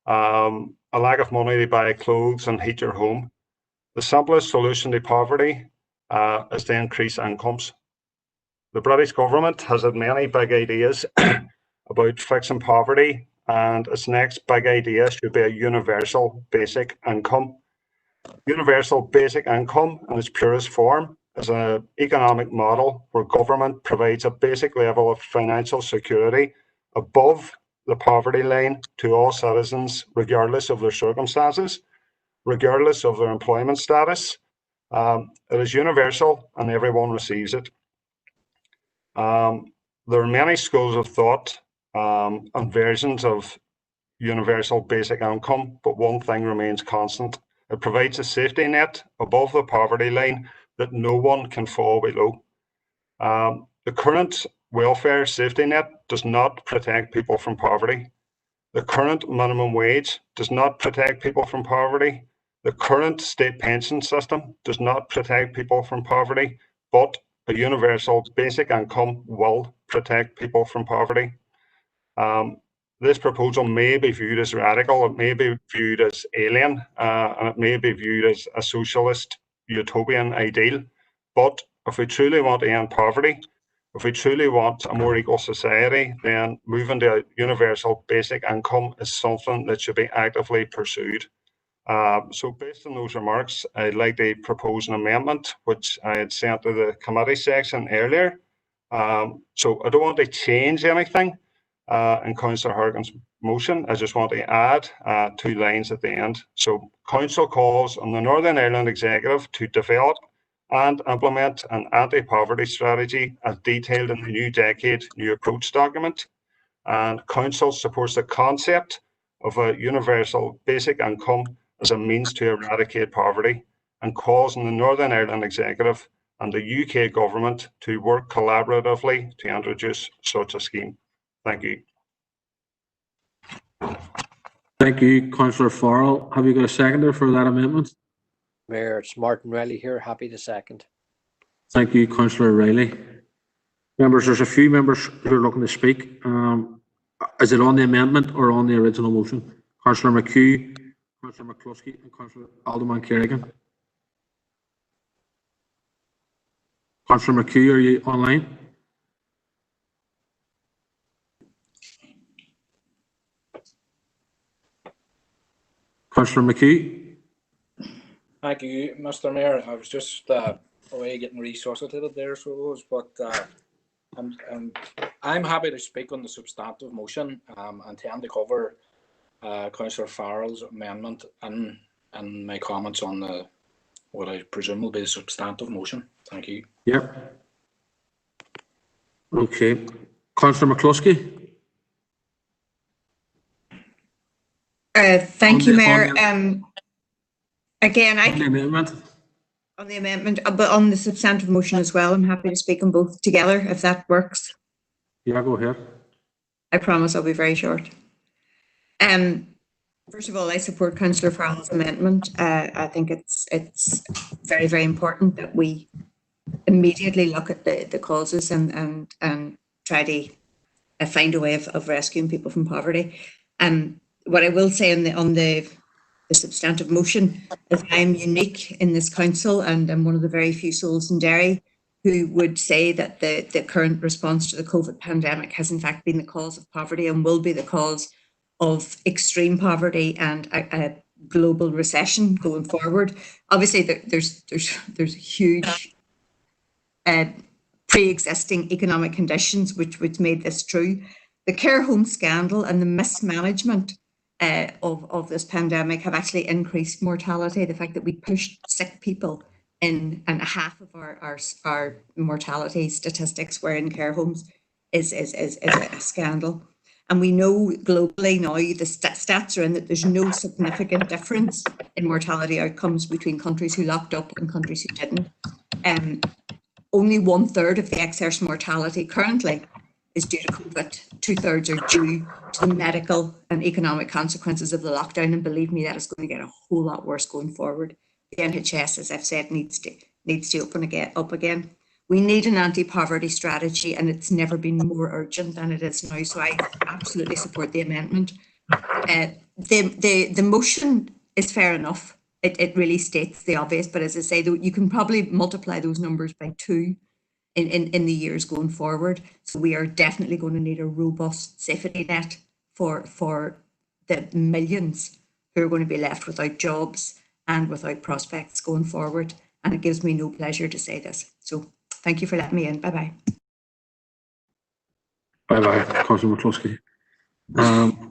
a lack of money to buy clothes and heat your home. The simplest solution to poverty is to increase incomes. The British government has had many big ideas about fixing poverty, and its next big idea should be a universal basic income. Universal basic income in its purest form is an economic model where government provides a basic level of financial security above the poverty line to all citizens, regardless of their circumstances, regardless of their employment status. It is universal and everyone receives it. There are many schools of thought and versions of universal basic income, but one thing remains constant. It provides a safety net above the poverty line that no one can fall below. The current welfare safety net does not protect people from poverty. The current minimum wage does not protect people from poverty. The current state pension system does not protect people from poverty, but a universal basic income will protect people from poverty. This proposal may be viewed as radical, it may be viewed as alien, and it may be viewed as a socialist utopian ideal. But if we truly want to end poverty, if we truly want a more equal society, then moving to a universal basic income is something that should be actively pursued. So based on those remarks, I'd like to propose an amendment, which I had sent to the committee section earlier. So I don't want to change anything in Councillor Harkin's motion. I just want to add 2 lines at the end. So Council calls on the Northern Ireland Executive to develop and implement an anti-poverty strategy as detailed in the New Decade New Approach document. And Council supports the concept of a universal basic income as a means to eradicate poverty, and calls on the Northern Ireland Executive and the UK Government to work collaboratively to introduce such a scheme. Thank you. Thank you, Councillor Farrell. Have you got a seconder for that amendment? Mayor, it's Martin Riley here, happy to second. Thank you, Councillor Riley. Members, there's a few members who are looking to speak. Is it on the amendment or on the original motion? Councillor McHugh, Councillor McCluskey and Councillor Alderman Kerrigan. Councillor McHugh, are you online? Councillor McHugh. Thank you, Mr. Mayor. I was just away getting resuscitated there, so it was, but I'm happy to speak on the substantive motion and tend to cover Councillor Farrell's amendment and my comments on the what I presume will be the substantive motion. Thank you. Yep. Okay. Councillor McCluskey. Thank you, Mayor. Again, on the amendment, but on the substantive motion as well. I'm happy to speak on both together if that works. Yeah, go ahead. I promise I'll be very short. First of all, I support Councillor Farrell's amendment. I think it's very, very important that we immediately look at the causes and try to find a way of rescuing people from poverty. What I will say on the substantive motion is I'm unique in this council, and I'm one of the very few souls in Derry who would say that the current response to the COVID pandemic has in fact been the cause of poverty and will be the cause of extreme poverty and a global recession going forward. Obviously, there's huge pre-existing economic conditions which made this true. The care home scandal and the mismanagement of this pandemic have actually increased mortality. The fact that we pushed sick people in, and half of our mortality statistics were in care homes is a scandal. And we know globally now, the stats are in, that there's no significant difference in mortality outcomes between countries who locked up and countries who didn't. Only 1/3 of the excess mortality currently is due to COVID. 2/3 are due to the medical and economic consequences of the lockdown. And believe me, that is going to get a whole lot worse going forward. the NHS, as I've said, needs to up again. We need an anti-poverty strategy, and it's never been more urgent than it is now. So I absolutely support the amendment. The motion is fair enough. It really states the obvious, but as I say, you can probably multiply those numbers by 2 in the years going forward. So we are definitely going to need a robust safety net for the millions who are going to be left without jobs and without prospects going forward. And it gives me no pleasure to say this. So thank you for letting me in. Bye-bye. Bye-bye, Councillor McCluskey.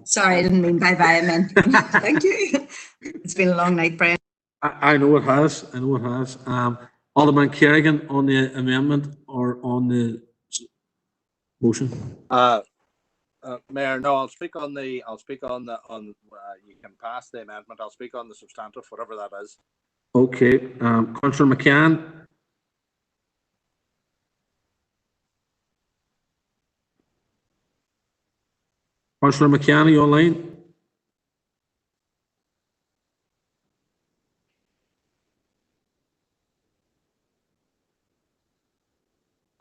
Sorry, I didn't mean bye-bye, I meant thank you. It's been a long night, Brian. I know it has. I know it has. Alderman Kerrigan on the amendment or on the motion? Mayor, no, I'll speak on the, you can pass the amendment. I'll speak on the substantive, whatever that is. Okay, Councillor McCann. Councillor McCann, are you online?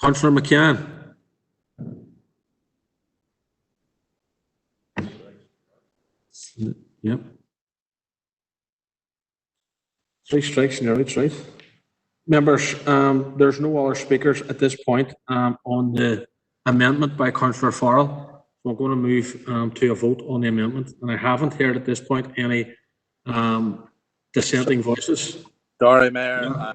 Councillor McCann. Yep. 3 strikes and you're out, right? Members, there's no other speakers at this point on the amendment by Councillor Farrell. So I'm going to move to a vote on the amendment, and I haven't heard at this point any dissenting voices. Sorry, Mayor. Yeah.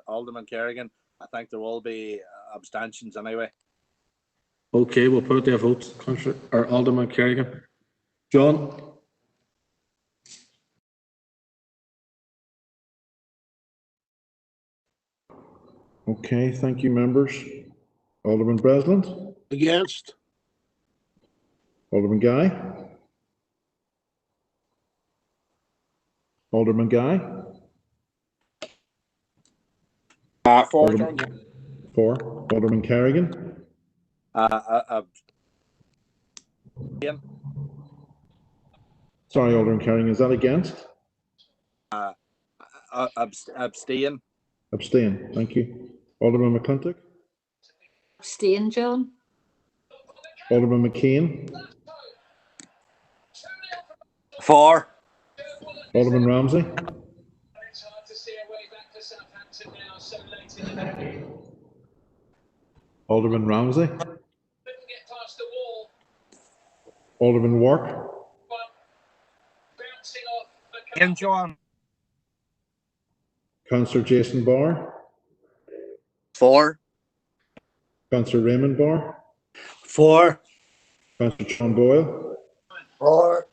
Alderman Kerrigan, I think there will be abstentions anyway. Okay, we'll put it to a vote, Councillor or Alderman Kerrigan. John? Okay, thank you, members. Alderman Breslin? Against. Alderman Guy? Alderman Guy? For, Alderman, John. for. Alderman Kerrigan? Sorry, Alderman Kerrigan, is that against? Abstain. Abstain, thank you. Alderman McClintock? Abstain, John. Alderman McCain? For. Alderman Ramsey? Alderman Ramsey? Alderman Wark? In, John. Councillor Jason Barr? For. Councillor Raymond Barr? For. Councillor John Boyle? For.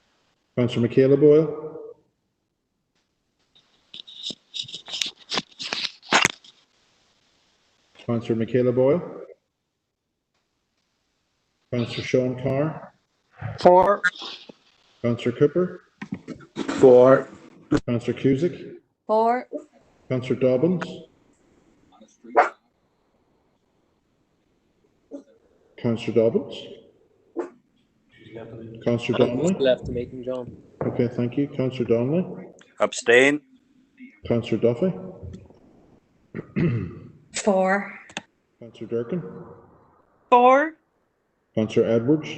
Councillor Michaela Boyle? Councillor Michaela Boyle? Councillor Sean Carr? For. Councillor Cooper? For. Councillor Cusick? For. Councillor Dobbins? Councillor Dobbins? Councillor Donnelly? Left the meeting, John. Okay, thank you. Councillor Donnelly? Abstain. Councillor Duffy? For. Councillor Durkin? For. Councillor Edwards?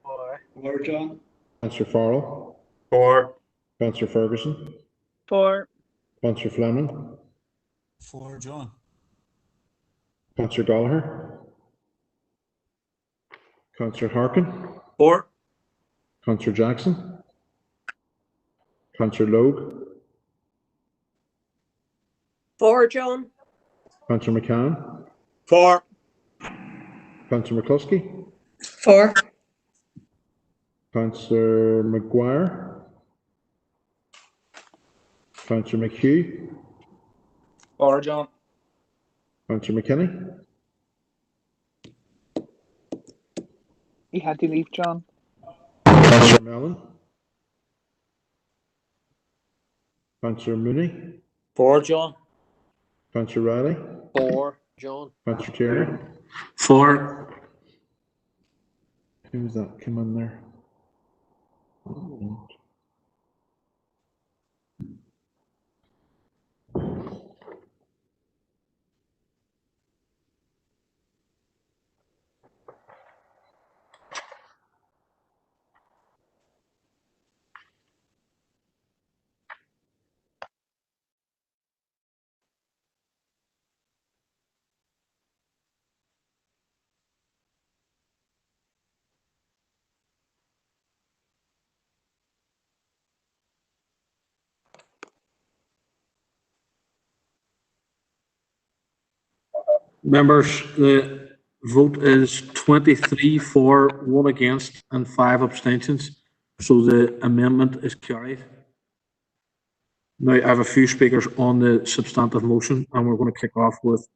For, John. Councillor Farrell? For. Councillor Ferguson? For. Councillor Fleming? For, John. Councillor Gallagher? Councillor Harkin? For. Councillor Jackson? Councillor Logue? For, John. Councillor McCann? For. Councillor McCluskey? For. Councillor McGuire? Councillor McHugh? For, John. Councillor McKinney? He had to leave, John. Councillor Mellon? Councillor Mooney? For, John. Councillor Riley? For, John. Councillor Tierney? For. Who was that came in there? Members, the vote is 23 for, 1 against, and 5 abstentions. So the amendment is carried. Now, I have a few speakers on the substantive motion, and we're going to kick off with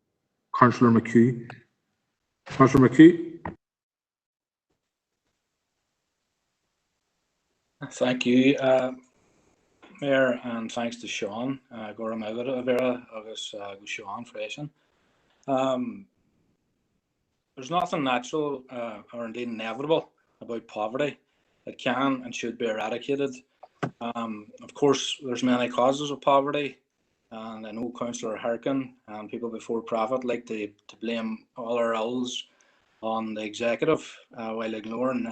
Councillor McHugh. Councillor McHugh. Thank you, Mayor, and thanks to Sean. Gora Magada Vera agus Sean Freshen. There's nothing natural or indeed inevitable about poverty. It can and should be eradicated. Of course, there's many causes of poverty, and I know Councillor Harkin and people before profit like to blame all our ills on the executive while ignoring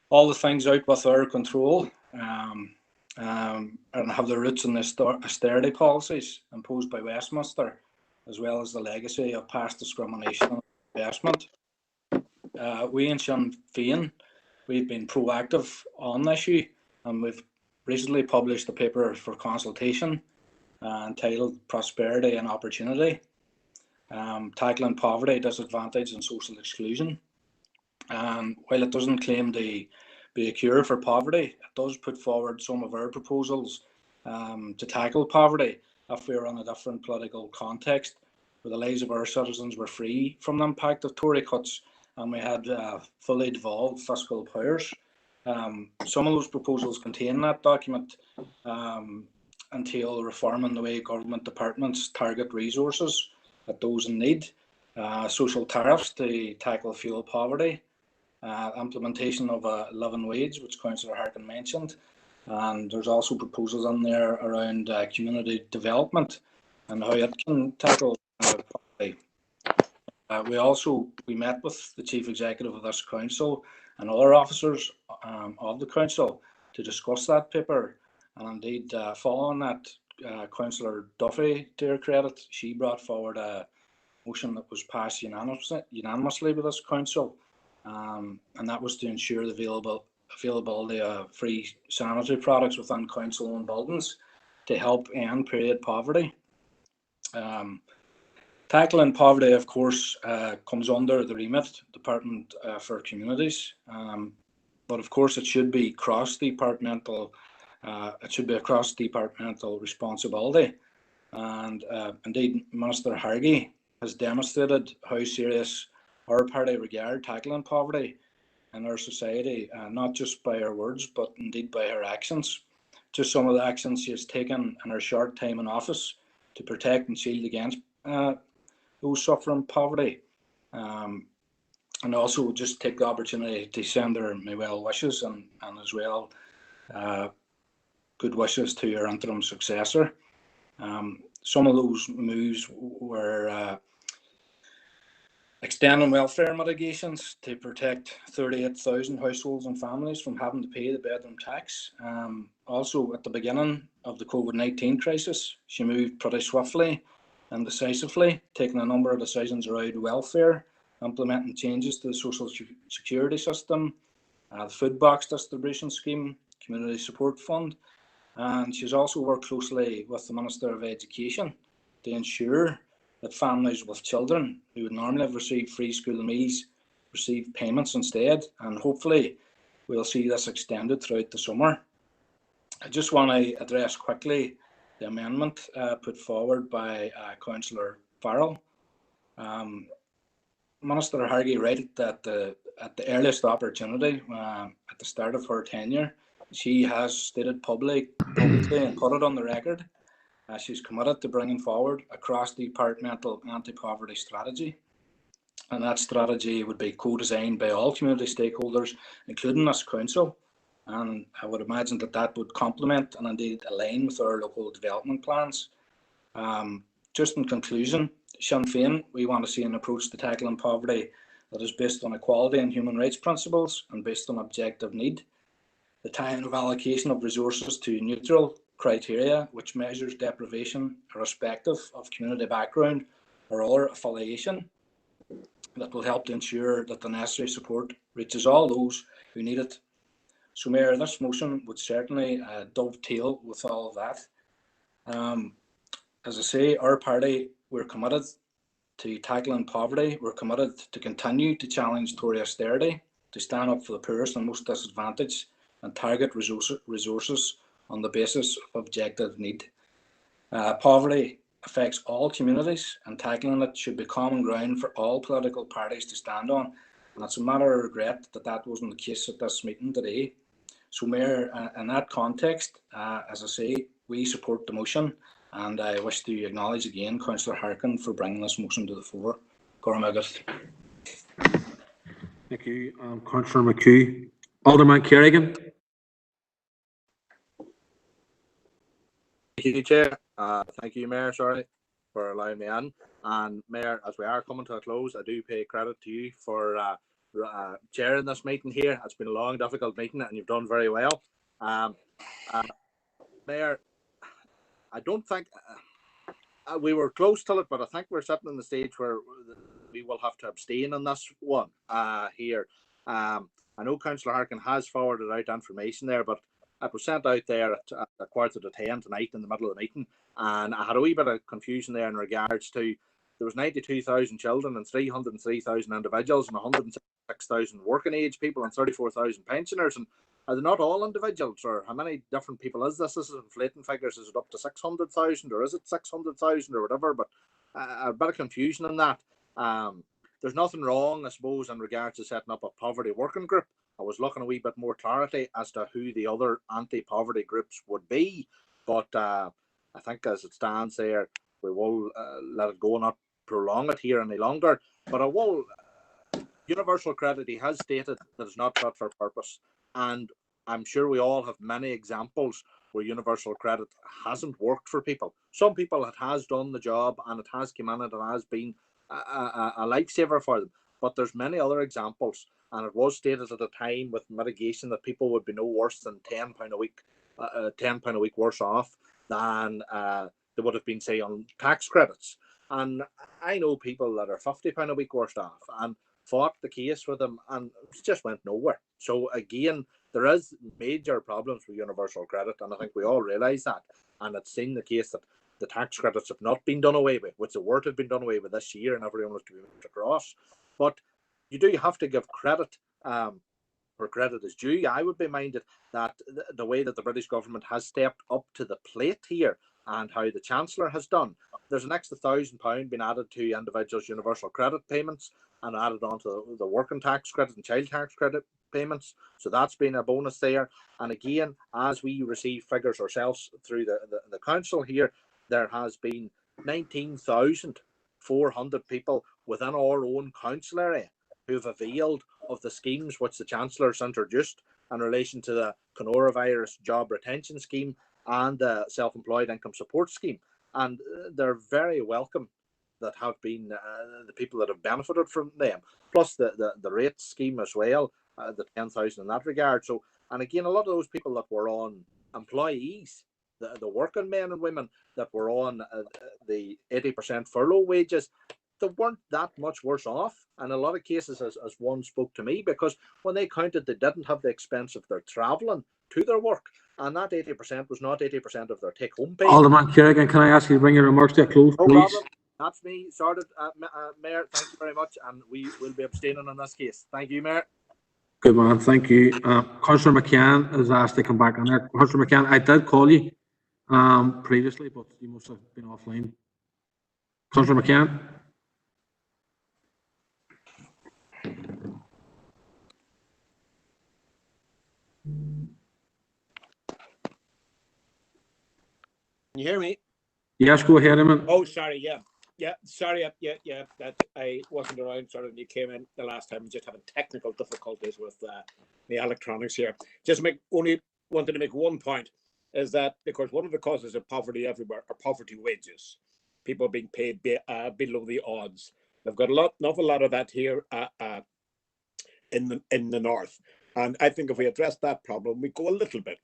all the things out with our control and have their roots in the austerity policies imposed by Westminster, as well as the legacy of past discrimination and investment. We in Sinn Féin, we've been proactive on the issue, and we've recently published a paper for consultation entitled Prosperity and Opportunity, Tackling Poverty, Disadvantage and Social Exclusion. And while it doesn't claim to be a cure for poverty, it does put forward some of our proposals to tackle poverty if we were in a different political context, where the lives of our citizens were free from the impact of Tory cuts and we had fully devolved fiscal powers. Some of those proposals contain that document entail reforming the way government departments target resources at those in need, social tariffs to tackle fuel poverty, implementation of a living wage, which Councillor Harkin mentioned, and there's also proposals in there around community development and how it can tackle poverty. We met with the Chief Executive of this Council and other officers of the Council to discuss that paper, and indeed following that, Councillor Duffy, to her credit, she brought forward a motion that was passed unanimously by this Council, and that was to ensure the availability of free sanitary products within council-owned buildings to help end period poverty. Tackling poverty, of course, comes under the remit Department for Communities, but of course it should be cross-departmental. It should be a cross-departmental responsibility, and indeed, Minister Hargie has demonstrated how serious our party regard tackling poverty in our society, not just by her words, but indeed by her actions. Just some of the actions she has taken in her short time in office to protect and shield against those suffering poverty. And also just take the opportunity to send her my well wishes and as well good wishes to her interim successor. Some of those moves were extending welfare mitigations to protect 38,000 households and families from having to pay the bedroom tax. Also, at the beginning of the COVID-19 crisis, she moved pretty swiftly and decisively, taking a number of decisions around welfare, implementing changes to the social security system, the food box distribution scheme, community support fund, and she's also worked closely with the Minister of Education to ensure that families with children who would normally have received free school meals receive payments instead, and hopefully we'll see this extended throughout the summer. I just want to address quickly the amendment put forward by Councillor Farrell. Minister Hargie rated that at the earliest opportunity, at the start of her tenure, she has stated publicly and put it on the record, she's committed to bringing forward a cross-departmental anti-poverty strategy. And that strategy would be co-designed by all community stakeholders, including this council. And I would imagine that that would complement and indeed align with our local development plans. Just in conclusion, Sinn Féin, we want to see an approach to tackling poverty that is based on equality and human rights principles and based on objective need. The tying of allocation of resources to neutral criteria, which measures deprivation irrespective of community background or other affiliation, that will help to ensure that the necessary support reaches all those who need it. So, Mayor, this motion would certainly dovetail with all of that. As I say, our party, we're committed to tackling poverty. We're committed to continue to challenge Tory austerity, to stand up for the poorest and most disadvantaged, and target resources on the basis of objective need. Poverty affects all communities, and tackling it should be common ground for all political parties to stand on. And it's a matter of regret that that wasn't the case at this meeting today. So, Mayor, in that context, as I say, we support the motion, and I wish to acknowledge again Councillor Harkin for bringing this motion to the floor. Gormagus. Thank you, Councillor McHugh. Alderman Kerrigan. Thank you, Chair. Thank you, Mayor, sorry, for allowing me in. And Mayor, as we are coming to a close, I do pay credit to you for chairing this meeting here. It's been a long, difficult meeting, and you've done very well. Mayor, I don't think we were close to it, but I think we're sitting in the stage where we will have to abstain on this one here. I know Councillor Harkin has forwarded out information there, but it was sent out there at 9:45 tonight in the middle of the meeting, and I had a wee bit of confusion there in regards to there was 92,000 children and 303,000 individuals and 106,000 working age people and 34,000 pensioners. And are they not all individuals, or how many different people is this? This is inflating figures. Is it up to 600,000 or is it 600,000 or whatever? But a bit of confusion in that. There's nothing wrong, I suppose, in regards to setting up a poverty working group. I was looking a wee bit more clarity as to who the other anti-poverty groups would be. But I think as it stands there, we will let it go and not prolong it here any longer. But I will, Universal Credit, he has stated that it's not fit for purpose. And I'm sure we all have many examples where Universal Credit hasn't worked for people. Some people it has done the job and it has come in and it has been a lifesaver for them. But there's many other examples, and it was stated at the time with mitigation that people would be no worse than £10 a week, £10 a week worse off than they would have been, say, on tax credits. And I know people that are £50 a week worse off and fought the case with them, and it just went nowhere. So again, there is major problems with Universal Credit, and I think we all realise that. And it's seen the case that the tax credits have not been done away with, which the word had been done away with this year, and everyone was to be moved across. But you do have to give credit where credit is due. I would be minded that the way that the British government has stepped up to the plate here and how the Chancellor has done, there's an extra £1,000 being added to individuals' universal credit payments and added on to the working tax credit and child tax credit payments. So that's been a bonus there. And again, as we receive figures ourselves through the council here, there has been 19,400 people within our own council area who have availed of the schemes which the Chancellor's introduced in relation to the coronavirus job retention scheme and the self-employed income support scheme. And they're very welcome that have been the people that have benefited from them, plus the rate scheme as well, the 10,000 in that regard. So, and again, a lot of those people that were on employees, the working men and women that were on the 80% furlough wages, they weren't that much worse off. And a lot of cases, as one spoke to me, because when they counted, they didn't have the expense of their travelling to their work. And that 80% was not 80% of their take-home pay. Alderman Kerrigan, can I ask you to bring your remarks to a close, No please? problem. That's me sorted. Mayor, thank you very much. And we will be abstaining on this case. Thank you, Mayor. Good man, thank you. Councillor McCann is asked to come back on there. Councillor McCann, I did call you previously, but you must have been offline. Councillor McCann. Can you hear me? Yes, go ahead, Eamon. Oh, sorry, sorry, that I wasn't around sort of when you came in the last time. Just having technical difficulties with the electronics here. Only wanted to make one point, is that because one of the causes of poverty everywhere are poverty wages, people being paid below the odds. They've got an awful lot of that here in the north. And I think if we address that problem, we go a little bit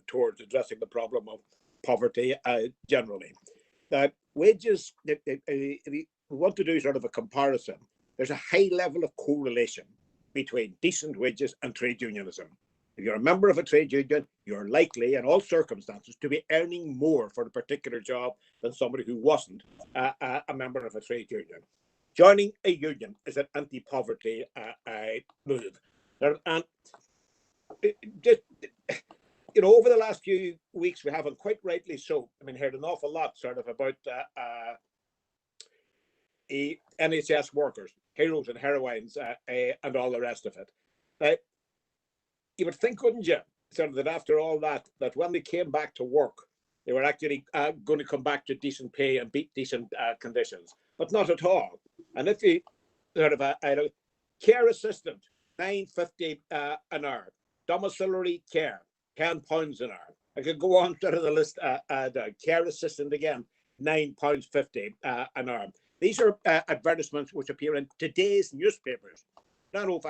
towards addressing the problem of poverty generally. That wages, if we want to do sort of a comparison, there's a high level of correlation between decent wages and trade unionism. If you're a member of a trade union, you're likely, in all circumstances, to be earning more for a particular job than somebody who wasn't a member of a trade union. Joining a union is an anti-poverty move. And just, you know, over the last few weeks, we haven't, quite rightly so, I mean, heard an awful lot sort of about NHS workers, heroes and heroines, and all the rest of it. You would think, wouldn't you, sort of that after all that, that when they came back to work, they were actually going to come back to decent pay and decent conditions, but not at all. And if you sort of a care assistant, £9.50 an hour, domiciliary care, £10 an hour. I could go on to the list. The care assistant again, £9.50 an hour. These are advertisements which appear in today's newspapers. Now,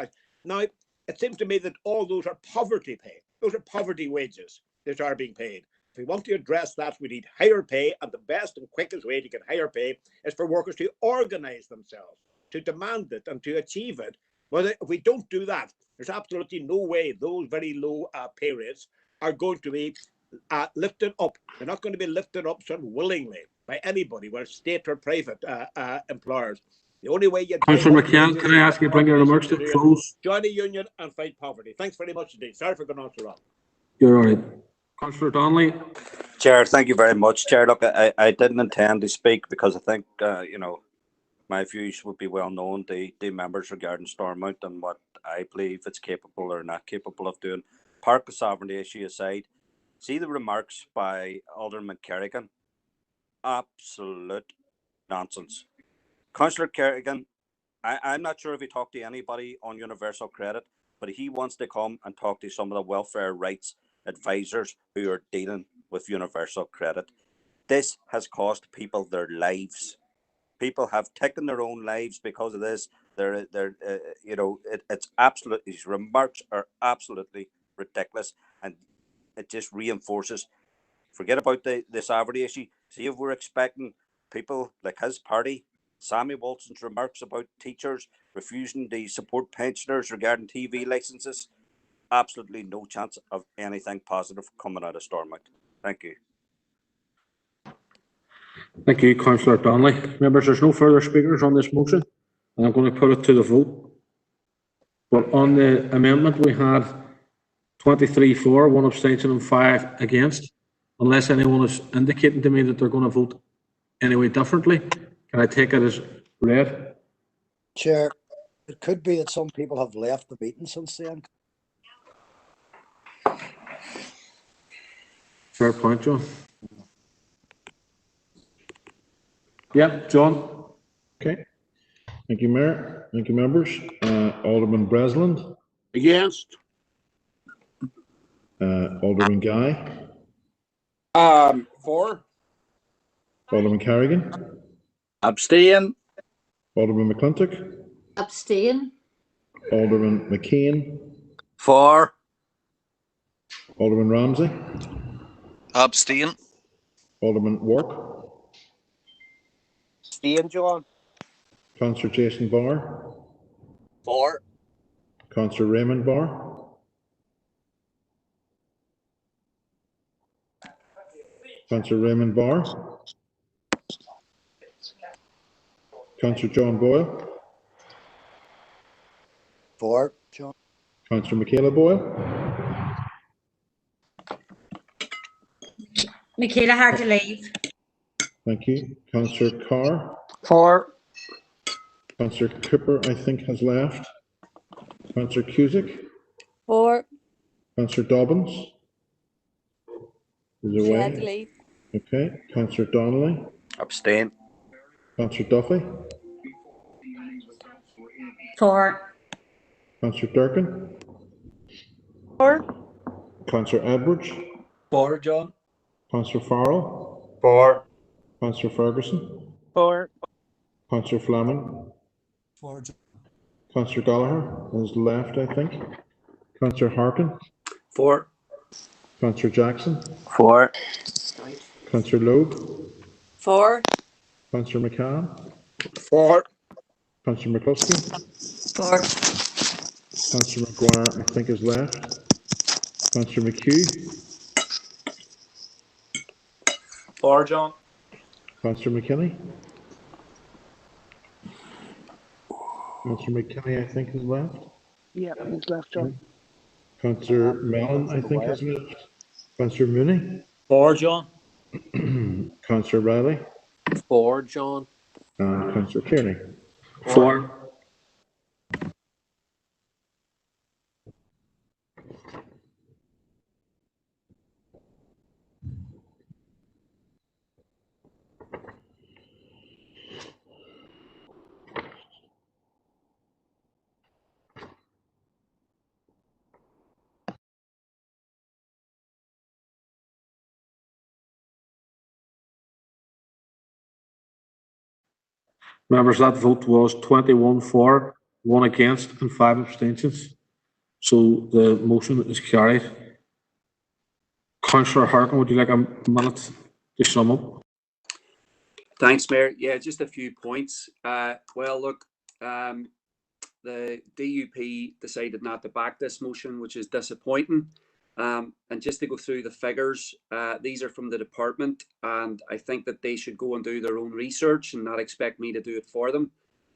it seems to me that all those are poverty pay. Those are poverty wages that are being paid. If we want to address that, we need higher pay, and the best and quickest way to get higher pay is for workers to organise themselves, to demand it and to achieve it. But if we don't do that, there's absolutely no way those very low pay rates are going to be lifted up. They're not going to be lifted up sort of willingly by anybody, whether state or private employers. The only way you Councillor McCann, can I ask you to bring your remarks to close? Join a union and fight poverty. Thanks very much indeed. Sorry for going on so long. You're all right. Councillor Donnelly. Chair, thank you very much. Chair, look, I didn't intend to speak because I think, you know, my views would be well known to the members regarding Stormont and what I believe it's capable or not capable of doing. Park sovereignty issue aside, see the remarks by Alderman Kerrigan. Absolute nonsense. Councillor Kerrigan, I'm not sure if he talked to anybody on universal credit, but he wants to come and talk to some of the welfare rights advisors who are dealing with universal credit. This has cost people their lives. People have taken their own lives because of this. You know, it's absolutely, his remarks are absolutely ridiculous, and it just reinforces. Forget about the sovereignty issue. See, if we're expecting people like his party, Sammy Walton's remarks about teachers refusing to support pensioners regarding TV licenses, absolutely no chance of anything positive coming out of Stormont. Thank you. Thank you, Councillor Donnelly. Members, there's no further speakers on this motion, and I'm going to put it to the vote. But on the amendment, we had 23 for, 1 abstention and 5 against. Unless anyone is indicating to me that they're going to vote anyway differently, can I take it as read? Chair, it could be that some people have left the meeting since then. Fair point, John. Yeah, John. Okay. Thank you, Mayor. Thank you, members. Alderman Breslin. Against. Alderman Guy. For. Alderman Carrigan. Abstain. Alderman McClintock. Abstain. Alderman McKean. For. Alderman Ramsey. Abstain. Alderman Wark. Abstain, John. Councillor Jason Barr. For. Councillor Raymond Barr. Councillor Raymond Barr. Councillor John Boyle. For, John. Councillor Michaela Boyle. Michaela had to leave. Thank you. Councillor Carr. For. Councillor Cooper, I think, has left. Councillor Cusick. For. Councillor Dobbins is She away. had to leave. Okay. Councillor Donnelly. Abstain. Councillor Duffy. For. Councillor Durkin. For. Councillor Edwards. For, John. Councillor Farrell. For. Councillor Ferguson. For. Councillor Fleming. For. Councillor Gallagher has left, I think. Councillor Harkin. For. Councillor Jackson. For. Councillor Loeb. For. Councillor McCann. For. Councillor McCluskey. For. Councillor McGuire, I think, is left. Councillor McHugh, For John. Councillor McKinney. Councillor McKinney, I think, has left. Yeah, he's left, John. Councillor Mellon, I think, has left. Councillor Mooney. For John. Councillor Riley. For John. And Councillor Kearney. For. Members, that vote was 21 for, 1 against, and 5 abstentions. So the motion is carried. Councillor Harkin, would you like a minute to sum up? Thanks, Mayor. Yeah, just a few points. Well, look, the DUP decided not to back this motion, which is disappointing. And just to go through the figures, these are from the department, and I think that they should go and do their own research and not expect me to do it for them.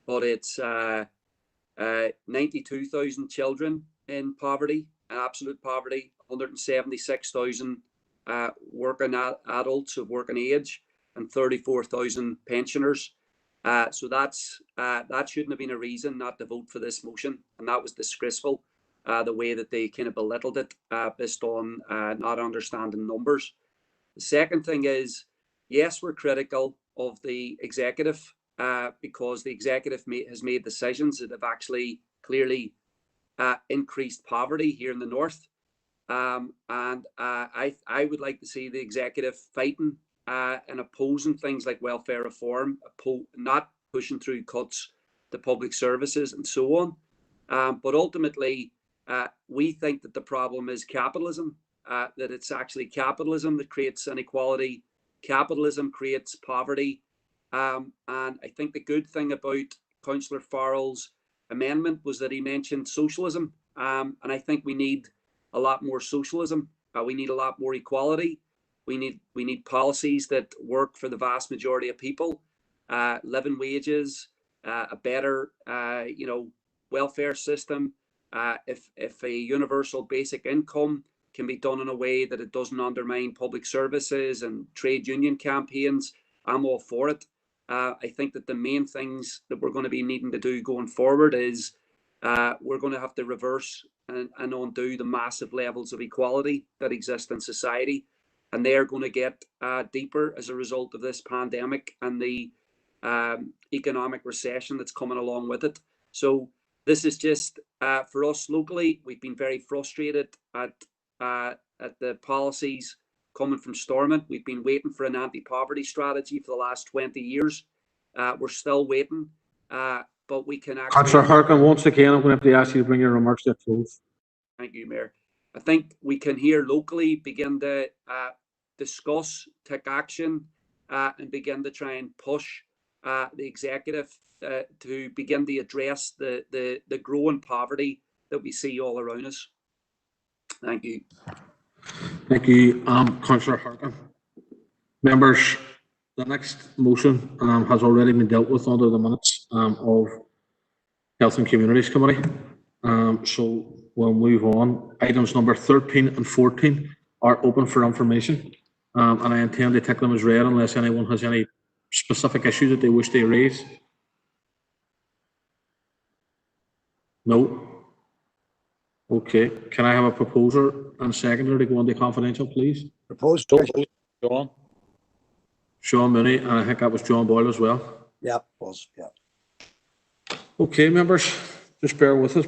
But it's 92,000 children in poverty, absolute poverty, 176,000 working adults of working age, and 34,000 pensioners. So that shouldn't have been a reason not to vote for this motion, and that was disgraceful. The way that they kind of belittled it based on not understanding numbers. The second thing is, yes, we're critical of the executive because the executive has made decisions that have actually clearly increased poverty here in the north. And I would like to see the executive fighting and opposing things like welfare reform, not pushing through cuts to public services and so on. But ultimately, we think that the problem is capitalism, that it's actually capitalism that creates inequality. Capitalism creates poverty. And I think the good thing about Councillor Farrell's amendment was that he mentioned socialism. And I think we need a lot more socialism. We need a lot more equality. We need policies that work for the vast majority of people. Living wages, a better, welfare system. If a universal basic income can be done in a way that it doesn't undermine public services and trade union campaigns, I'm all for it. I think that the main things that we're going to be needing to do going forward is we're going to have to reverse and undo the massive levels of equality that exist in society. And they're going to get deeper as a result of this pandemic and the economic recession that's coming along with it. So this is just for us locally. We've been very frustrated at the policies coming from Stormont. We've been waiting for an anti-poverty strategy for the last 20 years. We're still waiting, but we can actually... Councillor Harkin, once again, I'm going to have to ask you to bring your remarks to a close. Thank you, Mayor. I think we can here locally begin to discuss, take action, and begin to try and push the executive to begin to address the growing poverty that we see all around us. Thank you. Thank you, Councillor Harkin. Members, the next motion has already been dealt with under the minutes of Health and Communities Committee. So we'll move on. Items number 13 and 14 are open for information, and I intend to take them as read unless anyone has any specific issue that they wish to raise. No? Okay. Can I have a proposer and seconder to go into confidential, please? Proposed. John. Sean Mooney, and I think that was John Boyle as well. Yep, was, yeah. Okay, members, just bear with us.